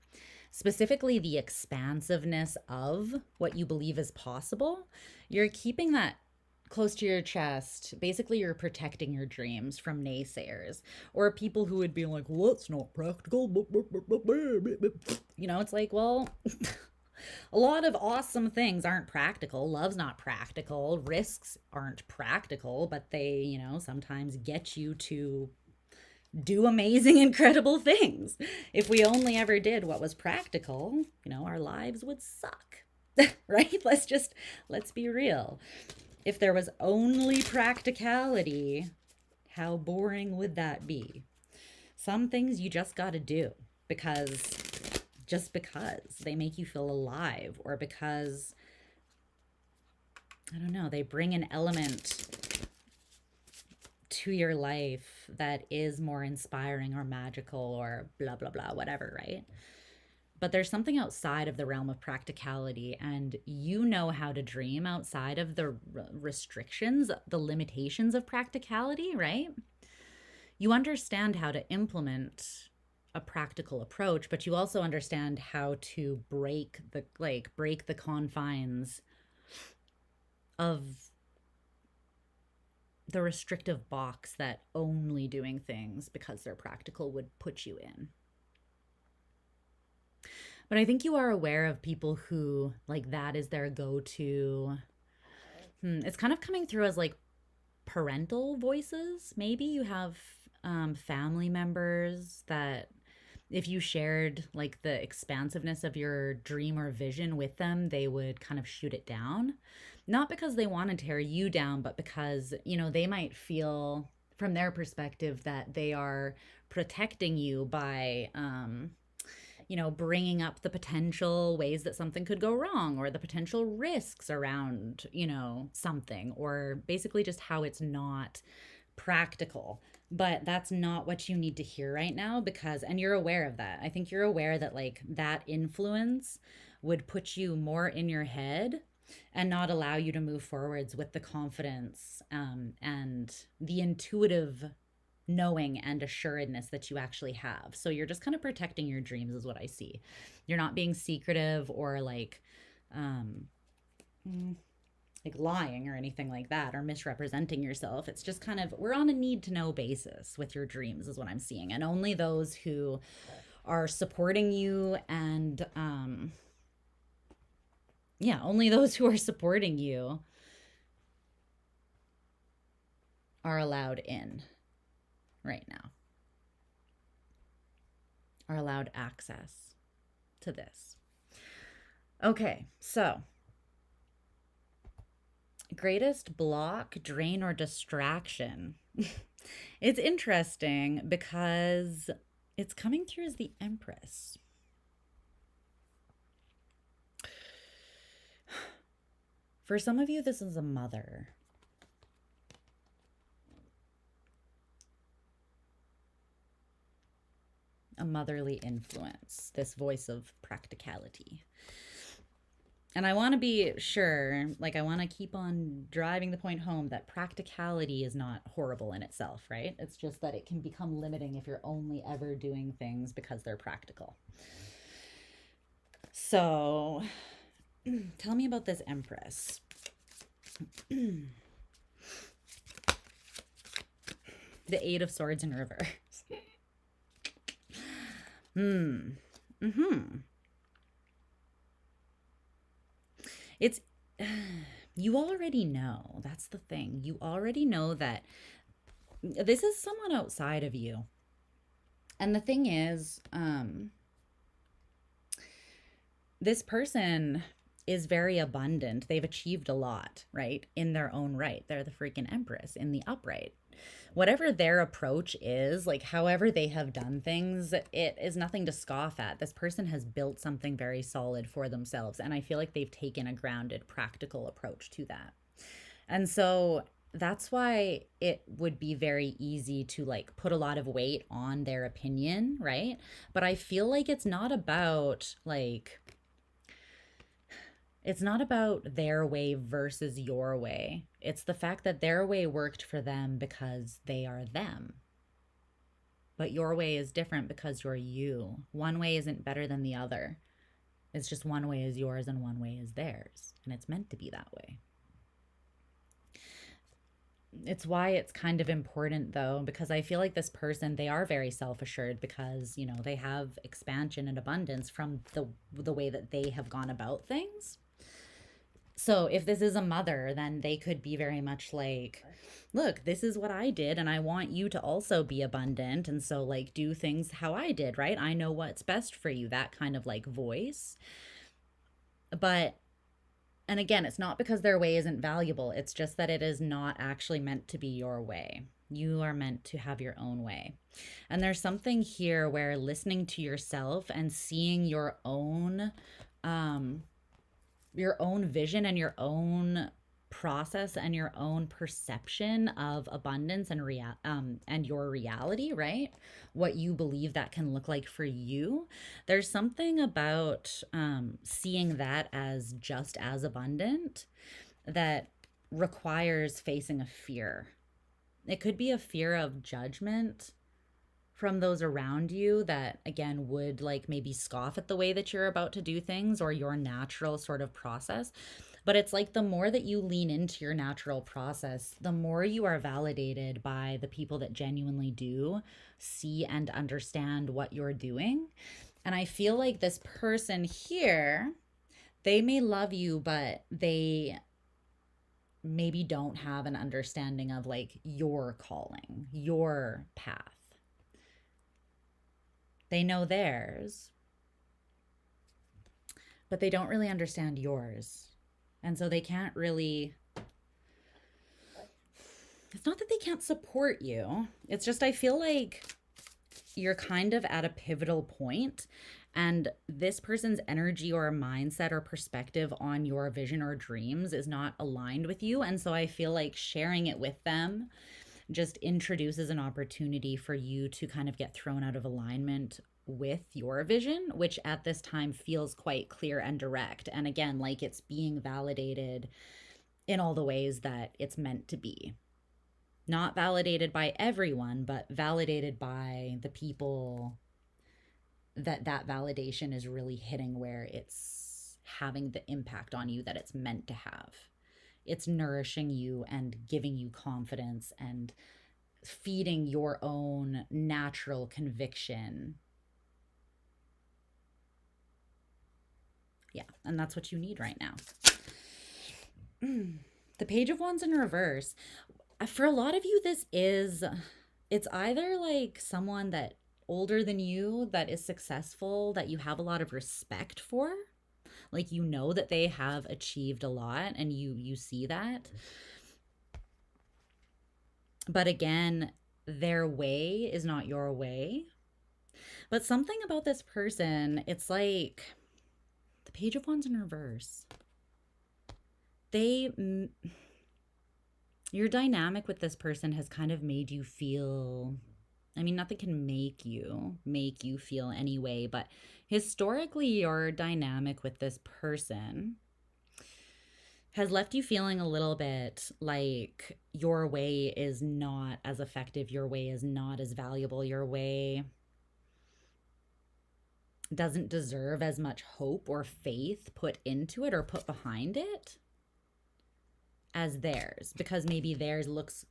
specifically the expansiveness of what you believe is possible. You're keeping that close to your chest. Basically, you're protecting your dreams from naysayers or people who would be like, well, it's not practical. You know, it's like, well, a lot of awesome things aren't practical. Love's not practical. Risks aren't practical, but they, you know, sometimes get you to do amazing, incredible things. If we only ever did what was practical, you know, our lives would suck, right? Let's be real. If there was only practicality, how boring would that be? Some things you just got to do because they make you feel alive, or because, I don't know, they bring an element to your life that is more inspiring or magical or blah, blah, blah, whatever, right? But there's something outside of the realm of practicality, and you know how to dream outside of the restrictions, the limitations of practicality, right? You understand how to implement a practical approach, but you also understand how to break the confines of the restrictive box that only doing things because they're practical would put you in. But I think you are aware of people who, like, that is their go-to. It's kind of coming through as, like, parental voices. Maybe you have family members that if you shared, like, the expansiveness of your dream or vision with them, they would kind of shoot it down. Not because they want to tear you down, but because, you know, they might feel, from their perspective, that they are protecting you by you know, bringing up the potential ways that something could go wrong, or the potential risks around, you know, something, or basically just how it's not practical. But that's not what you need to hear right now, because, and you're aware of that. I think you're aware that like that influence would put you more in your head and not allow you to move forwards with the confidence and the intuitive knowing and assuredness that you actually have. So you're just kind of protecting your dreams is what I see. You're not being secretive or like lying or anything like that, or misrepresenting yourself. It's just kind of, we're on a need to know basis with your dreams is what I'm seeing. And only those who are supporting you and only those who are supporting you are allowed in right now, are allowed access to this. Okay, so greatest block, drain, or distraction. It's interesting because it's coming through as the Empress. For some of you, this is a mother. A motherly influence, this voice of practicality. And I want to be sure, like, I want to keep on driving the point home that practicality is not horrible in itself, right? It's just that it can become limiting if you're only ever doing things because they're practical. So, tell me about this Empress. The Eight of Swords in reverse. It's, you already know. That's the thing. You already know that this is someone outside of you. And the thing is, this person is very abundant. They've achieved a lot, right? In their own right. They're the freaking Empress in the upright. Whatever their approach is, like however they have done things, it is nothing to scoff at. This person has built something very solid for themselves. And I feel like they've taken a grounded, practical approach to that. And so that's why it would be very easy to like put a lot of weight on their opinion, right? But I feel like it's not about like, it's not about their way versus your way. It's the fact that their way worked for them because they are them. But your way is different because you're you. One way isn't better than the other. It's just one way is yours and one way is theirs. And it's meant to be that way. It's why it's kind of important though, because I feel like this person, they are very self-assured because, you know, they have expansion and abundance from the way that they have gone about things. So if this is a mother, then they could be very much like, look, this is what I did and I want you to also be abundant. And so like do things how I did, right? I know what's best for you, that kind of like voice. But, and again, it's not because their way isn't valuable. It's just that it is not actually meant to be your way. You are meant to have your own way. And there's something here where listening to yourself and seeing your own vision and your own process and your own perception of abundance and your reality, right? What you believe that can look like for you. There's something about seeing that as just as abundant that requires facing a fear. It could be a fear of judgment from those around you that, again, would like maybe scoff at the way that you're about to do things or your natural sort of process. But it's like the more that you lean into your natural process, the more you are validated by the people that genuinely do see and understand what you're doing. And I feel like this person here, they may love you, but they maybe don't have an understanding of like your calling, your path. They know theirs, but they don't really understand yours. And so they can't really, it's not that they can't support you. It's just, I feel like you're kind of at a pivotal point and this person's energy or mindset or perspective on your vision or dreams is not aligned with you. And so I feel like sharing it with them just introduces an opportunity for you to kind of get thrown out of alignment with your vision, which at this time feels quite clear and direct. And again, like it's being validated in all the ways that it's meant to be. Not validated by everyone, but validated by the people that validation is really hitting where it's having the impact on you that it's meant to have. It's nourishing you and giving you confidence and feeding your own natural conviction. Yeah, and that's what you need right now. The Page of Wands in reverse. For a lot of you, it's either like someone that older than you that is successful, that you have a lot of respect for. Like, you know that they have achieved a lot and you see that. But again, their way is not your way. But something about this person, it's like the Page of Wands in reverse. Your dynamic with this person has kind of made you feel I mean, nothing can make you feel any way, but historically your dynamic with this person has left you feeling a little bit like your way is not as effective, your way is not as valuable, your way doesn't deserve as much hope or faith put into it or put behind it as theirs, because maybe theirs looks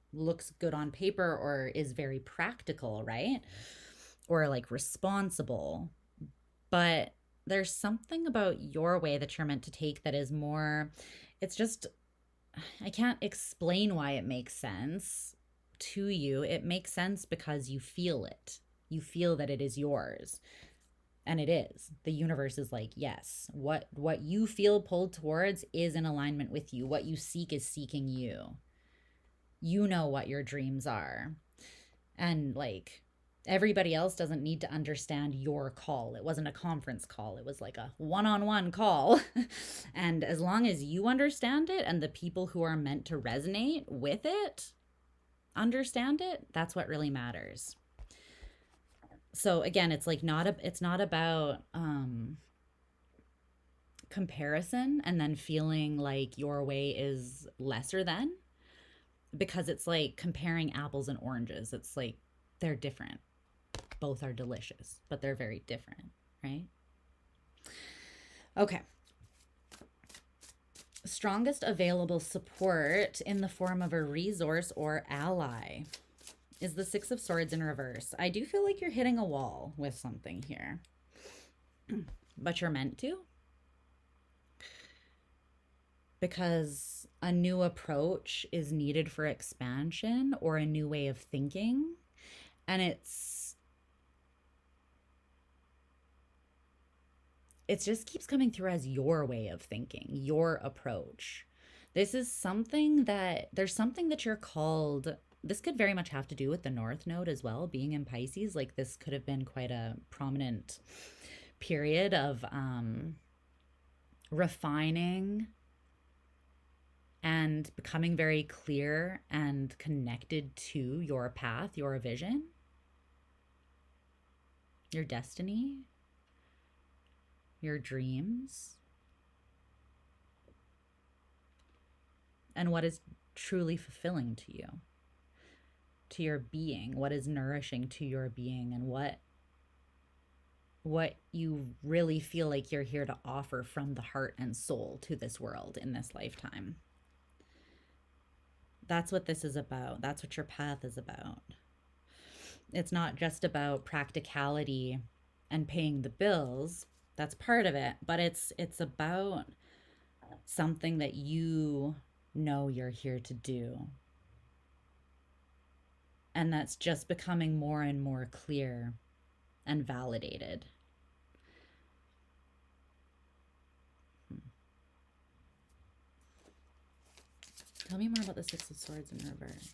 good on paper or is very practical, right? Or like responsible. But there's something about your way that you're meant to take that is more, it's just, I can't explain why it makes sense to you. It makes sense because you feel it. You feel that it is yours. And it is. The universe is like, yes, what you feel pulled towards is in alignment with you. What you seek is seeking you. You know what your dreams are. And like, everybody else doesn't need to understand your call. It wasn't a conference call. It was like a one-on-one call. And as long as you understand it and the people who are meant to resonate with it understand it, that's what really matters. So again, it's like it's not about comparison and then feeling like your way is lesser than, because it's like comparing apples and oranges. It's like they're different. Both are delicious, but they're very different, right? Okay. Strongest available support in the form of a resource or ally is the Six of Swords in reverse. I do feel like you're hitting a wall with something here, but you're meant to, because a new approach is needed for expansion or a new way of thinking. And it just keeps coming through as your way of thinking, your approach. This is something that, there's something that you're called. This could very much have to do with the North Node as well, being in Pisces. Like this could have been quite a prominent period of refining and becoming very clear and connected to your path, your vision, your destiny, your dreams, and what is truly fulfilling to you, to your being, what is nourishing to your being, and what you really feel like you're here to offer from the heart and soul to this world in this lifetime. That's what this is about. That's what your path is about. It's not just about practicality and paying the bills. That's part of it, but it's about something that you know you're here to do. And that's just becoming more and more clear and validated. Tell me more about the Six of Swords in reverse.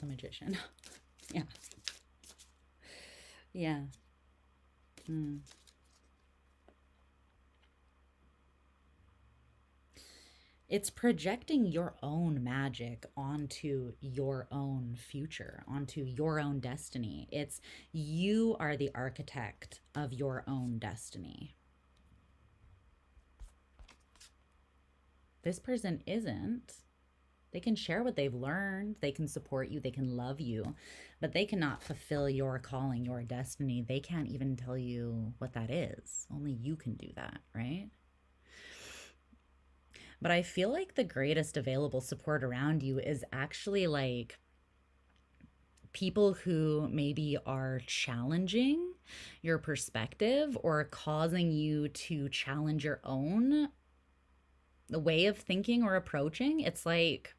The Magician. Yeah. Yeah. It's projecting your own magic onto your own future, onto your own destiny. It's you are the architect of your own destiny. This person isn't. They can share what they've learned. They can support you. They can love you, but they cannot fulfill your calling, your destiny. They can't even tell you what that is. Only you can do that, right? But I feel like the greatest available support around you is actually like people who maybe are challenging your perspective or causing you to challenge your own the way of thinking or approaching. It's like,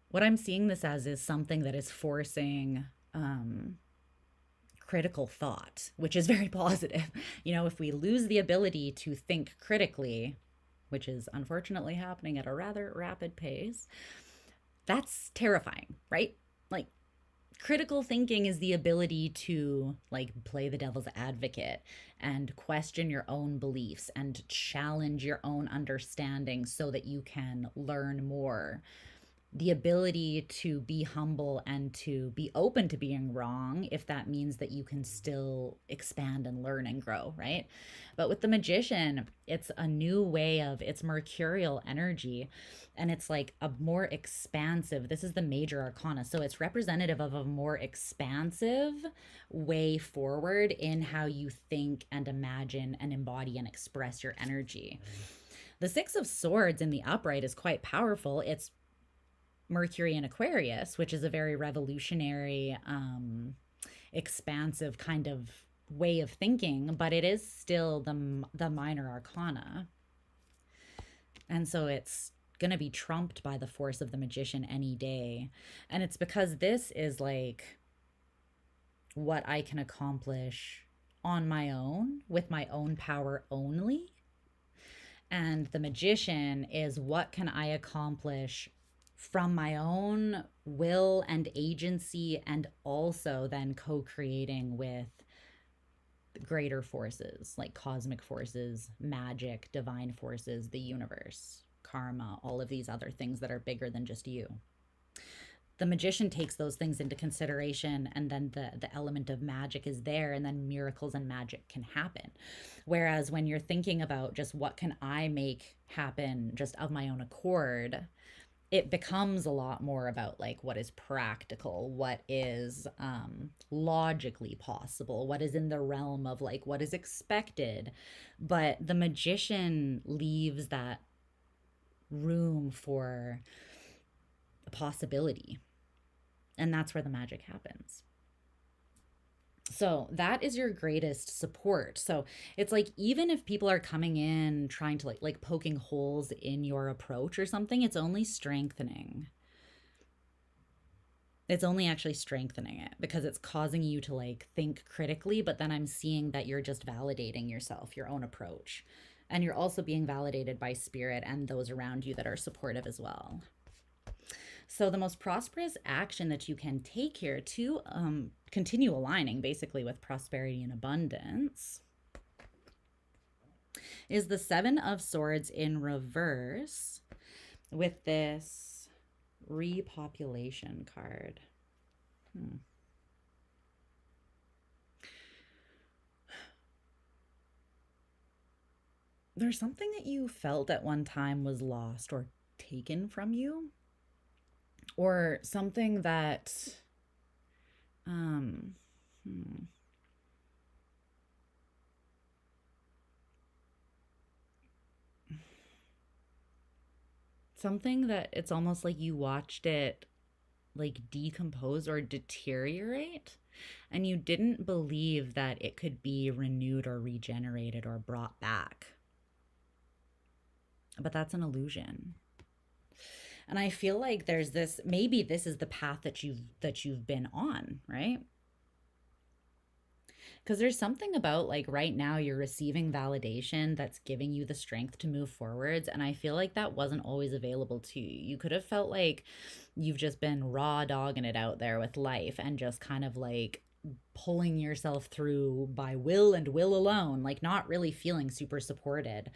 what I'm seeing this as is something that is forcing critical thought, which is very positive. You know, if we lose the ability to think critically, which is unfortunately happening at a rather rapid pace, that's terrifying, right? Like, Critical thinking is the ability to like play the devil's advocate and question your own beliefs and challenge your own understanding so that you can learn more. The ability to be humble and to be open to being wrong, if that means that you can still expand and learn and grow, right? But with the magician, it's a new way of, it's mercurial energy, and it's like a more expansive, this is the major arcana, so it's representative of a more expansive way forward in how you think and imagine and embody and express your energy. The Six of Swords in the upright is quite powerful. It's Mercury in Aquarius, which is a very revolutionary, expansive kind of way of thinking, but it is still the minor arcana. And so it's going to be trumped by the force of the magician any day. And it's because this is like what I can accomplish on my own with my own power only. And the magician is what can I accomplish from my own will and agency, and also then co-creating with greater forces like cosmic forces, magic, divine forces, the universe, karma, all of these other things that are bigger than just you. The magician takes those things into consideration, and then the element of magic is there, and then miracles and magic can happen. Whereas when you're thinking about just what can I make happen just of my own accord, it becomes a lot more about like what is practical, what is logically possible, what is in the realm of like what is expected. But the magician leaves that room for a possibility, and that's where the magic happens. So that is your greatest support. So it's like, even if people are coming in trying to like poking holes in your approach or something, it's only strengthening. It's only actually strengthening it, because it's causing you to like think critically, but then I'm seeing that you're just validating yourself, your own approach. And you're also being validated by spirit and those around you that are supportive as well. So the most prosperous action that you can take here to continue aligning basically with prosperity and abundance is the Seven of Swords in reverse with this repopulation card. There's something that you felt at one time was lost or taken from you, or something that something that it's almost like you watched it like decompose or deteriorate, and you didn't believe that it could be renewed or regenerated or brought back. But that's an illusion. And I feel like there's this, maybe this is the path that you've been on, right? Because there's something about like right now you're receiving validation that's giving you the strength to move forwards. And I feel like that wasn't always available to you. You could have felt like you've just been raw dogging it out there with life and just kind of like pulling yourself through by will and will alone, like not really feeling super supported.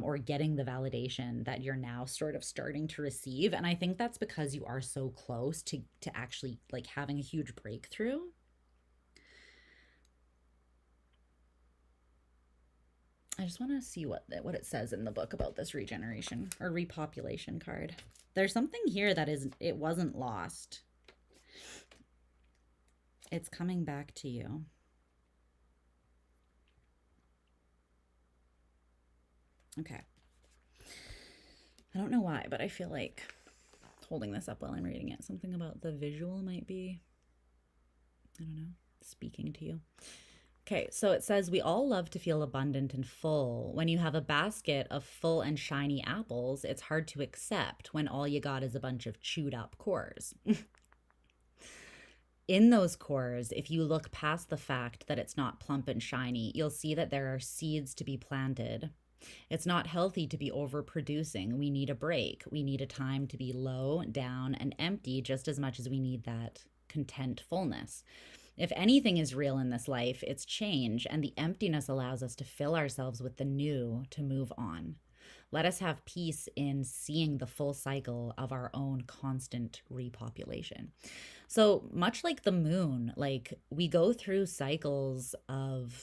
Or getting the validation that you're now sort of starting to receive. And I think that's because you are so close to actually like having a huge breakthrough. I just want to see what it says in the book about this regeneration or repopulation card. There's something here that it wasn't lost. It's coming back to you. Okay. I don't know why, but I feel like holding this up while I'm reading it, something about the visual might be, I don't know, speaking to you. Okay, so it says, we all love to feel abundant and full. When you have a basket of full and shiny apples, it's hard to accept when all you got is a bunch of chewed up cores. In those cores, if you look past the fact that it's not plump and shiny, you'll see that there are seeds to be planted. It's not healthy to be overproducing. We need a break. We need a time to be low, down, and empty just as much as we need that content fullness. If anything is real in this life, it's change, and the emptiness allows us to fill ourselves with the new to move on. Let us have peace in seeing the full cycle of our own constant repopulation. So much like the moon, like we go through cycles of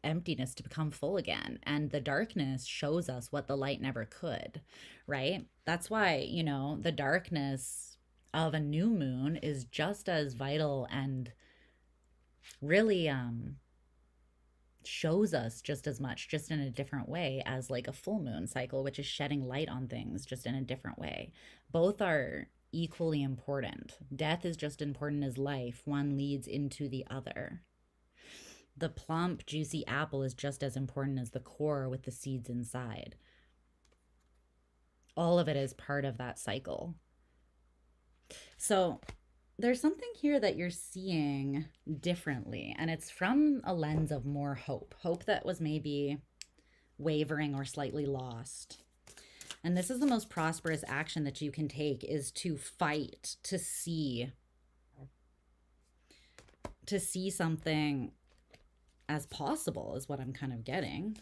emptiness to become full again, and the darkness shows us what the light never could, right? That's why, you know, the darkness of a new moon is just as vital and really shows us just as much, just in a different way, as like a full moon cycle, which is shedding light on things just in a different way. Both are equally important. Death is just important as life. One leads into the other. The plump, juicy apple is just as important as the core with the seeds inside. All of it is part of that cycle. So there's something here that you're seeing differently, and it's from a lens of more hope. Hope that was maybe wavering or slightly lost. And this is the most prosperous action that you can take, is to fight to see something as possible, is what I'm kind of getting.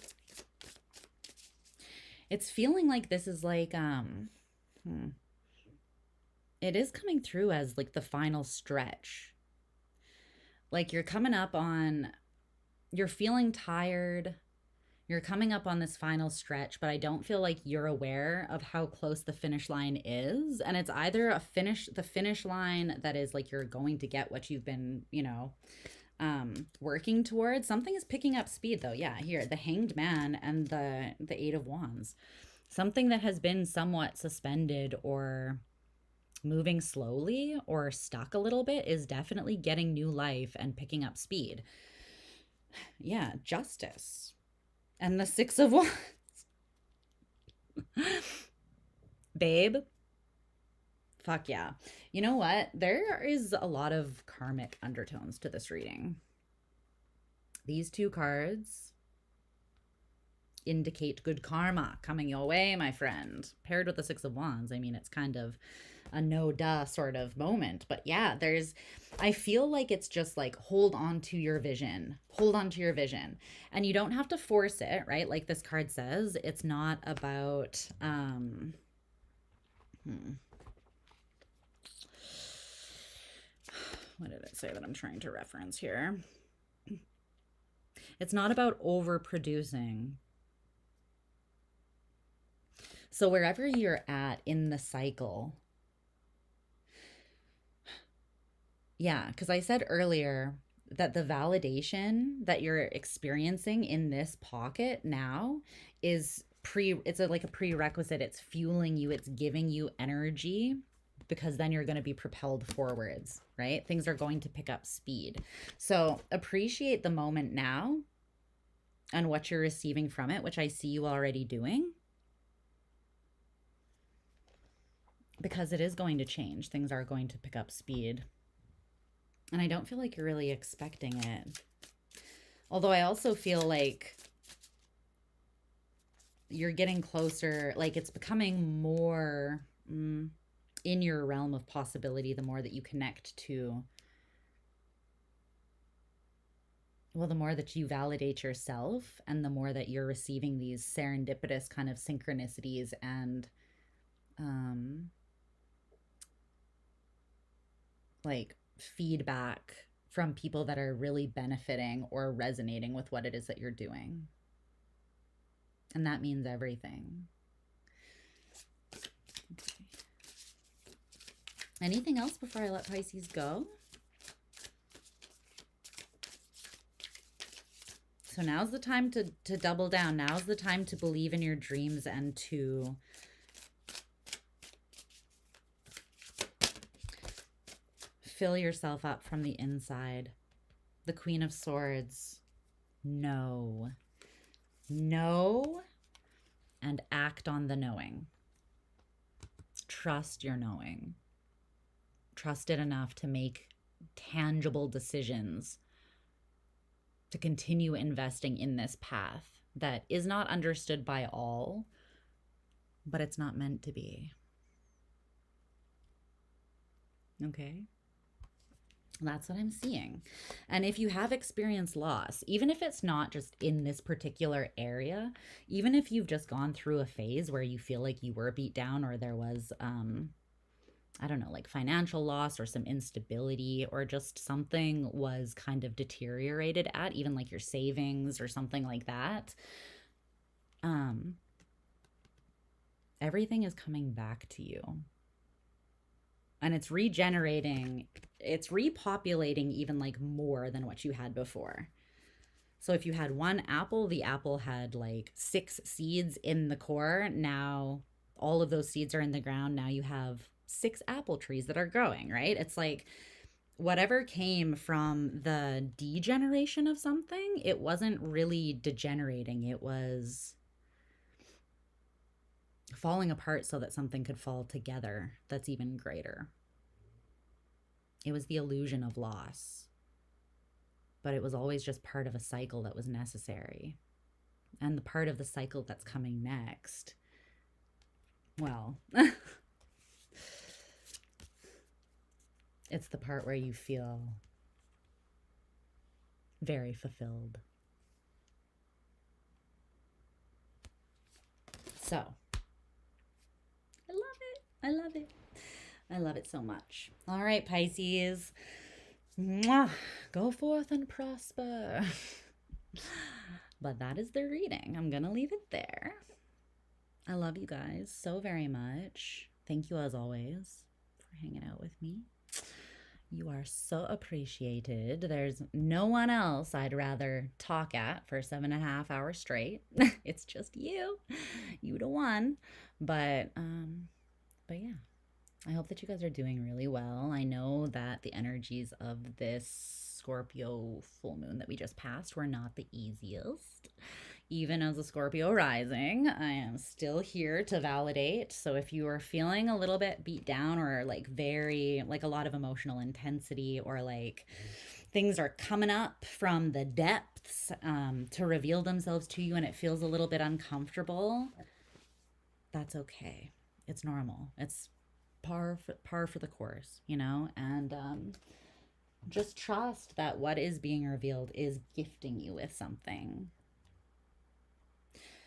It's feeling like this is like it is coming through as like the final stretch. Like you're coming up on, you're feeling tired, you're coming up on this final stretch, but I don't feel like you're aware of how close the finish line is. And it's either the finish line that is like you're going to get what you've been, you know, working towards. Something is picking up speed though. Yeah, here, the Hanged Man and the Eight of Wands. Something that has been somewhat suspended or moving slowly or stuck a little bit is definitely getting new life and picking up speed. Yeah, Justice. And the Six of Wands. Babe, fuck yeah. You know what? There is a lot of karmic undertones to this reading. These two cards indicate good karma coming your way, my friend. Paired with the Six of Wands, I mean, it's kind of a no-duh sort of moment. But yeah, I feel like it's just like, hold on to your vision. Hold on to your vision. And you don't have to force it, right? Like this card says, it's not about, what did it say that I'm trying to reference here? It's not about overproducing. So wherever you're at in the cycle, yeah, because I said earlier that the validation that you're experiencing in this pocket now is like a prerequisite. It's fueling you, it's giving you energy, because then you're going to be propelled forwards, right? Things are going to pick up speed. So appreciate the moment now and what you're receiving from it, which I see you already doing, because it is going to change. Things are going to pick up speed. And I don't feel like you're really expecting it. Although I also feel like you're getting closer, like it's becoming more in your realm of possibility the more that you connect to, well, the more that you validate yourself and the more that you're receiving these serendipitous kind of synchronicities and like feedback from people that are really benefiting or resonating with what it is that you're doing. And that means everything. Okay. Anything else before I let Pisces go? So now's the time to double down. Now's the time to believe in your dreams and to fill yourself up from the inside. The Queen of Swords. Know. Know and act on the knowing. Trust your knowing. Trust it enough to make tangible decisions to continue investing in this path that is not understood by all, but it's not meant to be. Okay? That's what I'm seeing. And if you have experienced loss, even if it's not just in this particular area, even if you've just gone through a phase where you feel like you were beat down, or there was, I don't know, like financial loss or some instability, or just something was kind of deteriorated at, even like your savings or something like that, everything is coming back to you. And it's regenerating, it's repopulating even like more than what you had before. So if you had one apple, the apple had like 6 seeds in the core. Now all of those seeds are in the ground. Now you have 6 apple trees that are growing, right? It's like whatever came from the degeneration of something, it wasn't really degenerating. It was falling apart so that something could fall together that's even greater. It was the illusion of loss, but it was always just part of a cycle that was necessary. And the part of the cycle that's coming next, well, it's the part where you feel very fulfilled. So I love it. I love it so much. All right, Pisces. Mwah. Go forth and prosper. But that is the reading. I'm going to leave it there. I love you guys so very much. Thank you as always for hanging out with me. You are so appreciated. There's no one else I'd rather talk at for 7.5 hours straight. It's just you. You the one. But yeah, I hope that you guys are doing really well. I know that the energies of this Scorpio full moon that we just passed were not the easiest. Even as a Scorpio rising, I am still here to validate. So if you are feeling a little bit beat down, or like very, like a lot of emotional intensity, or like things are coming up from the depths to reveal themselves to you and it feels a little bit uncomfortable, that's okay. It's normal. It's par for the course, you know? And just trust that what is being revealed is gifting you with something.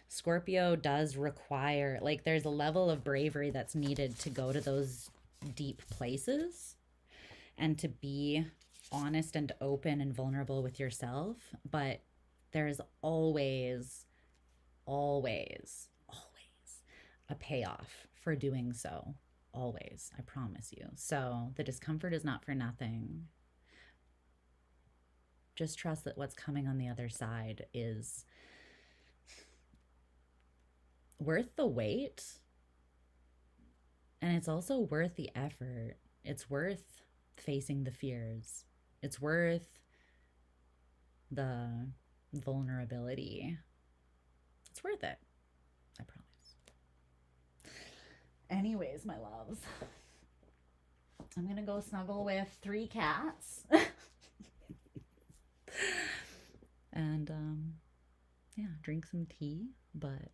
Scorpio does require, like, there's a level of bravery that's needed to go to those deep places and to be honest and open and vulnerable with yourself. But there's always a payoff for doing so. Always, I promise you. So the discomfort is not for nothing. Just trust that what's coming on the other side is worth the wait. And it's also worth the effort. It's worth facing the fears. It's worth the vulnerability. It's worth it. I promise. Anyways, my loves, I'm going to go snuggle with 3 cats. And, yeah, drink some tea. But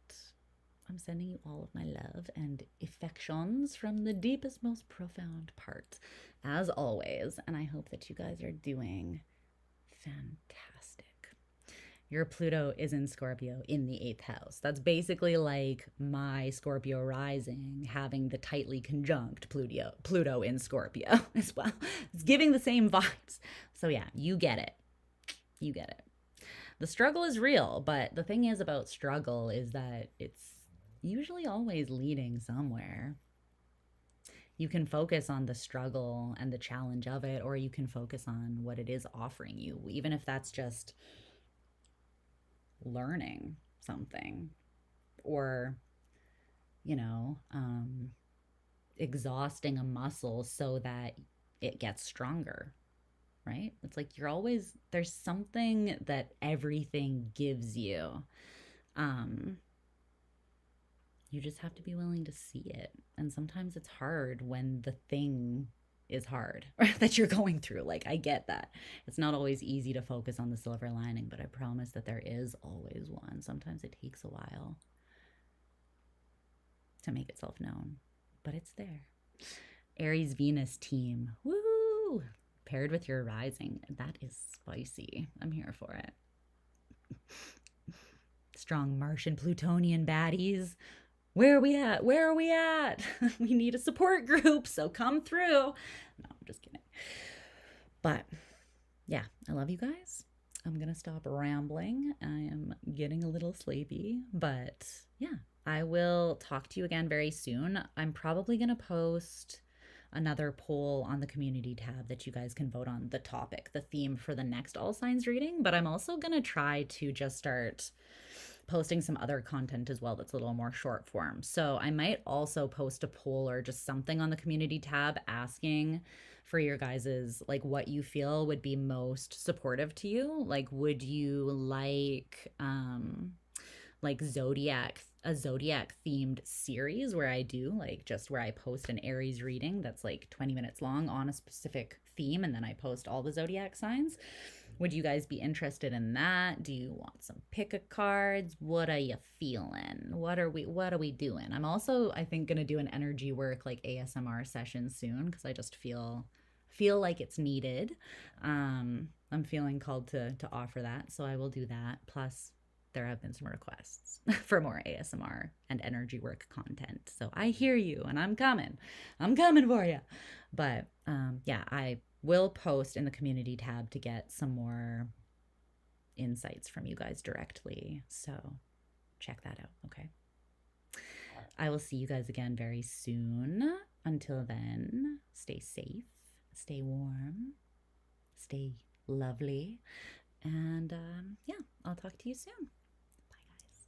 I'm sending you all of my love and affections from the deepest, most profound part, as always. And I hope that you guys are doing fantastic. Your Pluto is in Scorpio in the 8th house. That's basically like my Scorpio rising having the tightly conjunct Pluto in Scorpio as well. It's giving the same vibes. So yeah, you get it. You get it. The struggle is real, but the thing is about struggle is that it's usually always leading somewhere. You can focus on the struggle and the challenge of it, or you can focus on what it is offering you, even if that's just learning something, or, you know, exhausting a muscle so that it gets stronger, right? It's like you're always, there's something that everything gives you. You just have to be willing to see it. And sometimes it's hard when the thing is hard that you're going through. Like, I get that. It's not always easy to focus on the silver lining, but I promise that there is always one. Sometimes it takes a while to make itself known, but it's there. Aries Venus team. Woo! paired with your rising. That is spicy. I'm here for it. Strong Martian Plutonian baddies. Where are we at? Where are we at? We need a support group, so come through. No, I'm just kidding. But yeah, I love you guys. I'm going to stop rambling. I am getting a little sleepy, but yeah, I will talk to you again very soon. I'm probably going to post another poll on the community tab that you guys can vote on the topic, the theme for the next all signs reading, but I'm also going to try to just start posting some other content as well that's a little more short form. So I might also post a poll or just something on the community tab asking for your guys's, like, what you feel would be most supportive to you. Like, would you like zodiac, a zodiac themed series where I do like just where I post an Aries reading that's like 20 minutes long on a specific theme, and then I post all the zodiac signs? Would you guys be interested in that? Do you want some pick a cards? What are you feeling? What are we doing? I'm also, I think, gonna do an energy work like ASMR session soon because I just feel like it's needed. I'm feeling called to offer that, so I will do that. Plus, there have been some requests for more ASMR and energy work content. So I hear you, and I'm coming for you. But yeah, I will post in the community tab to get some more insights from you guys directly. So check that out, okay? I will see you guys again very soon. Until then, stay safe, stay warm, stay lovely, and yeah, I'll talk to you soon.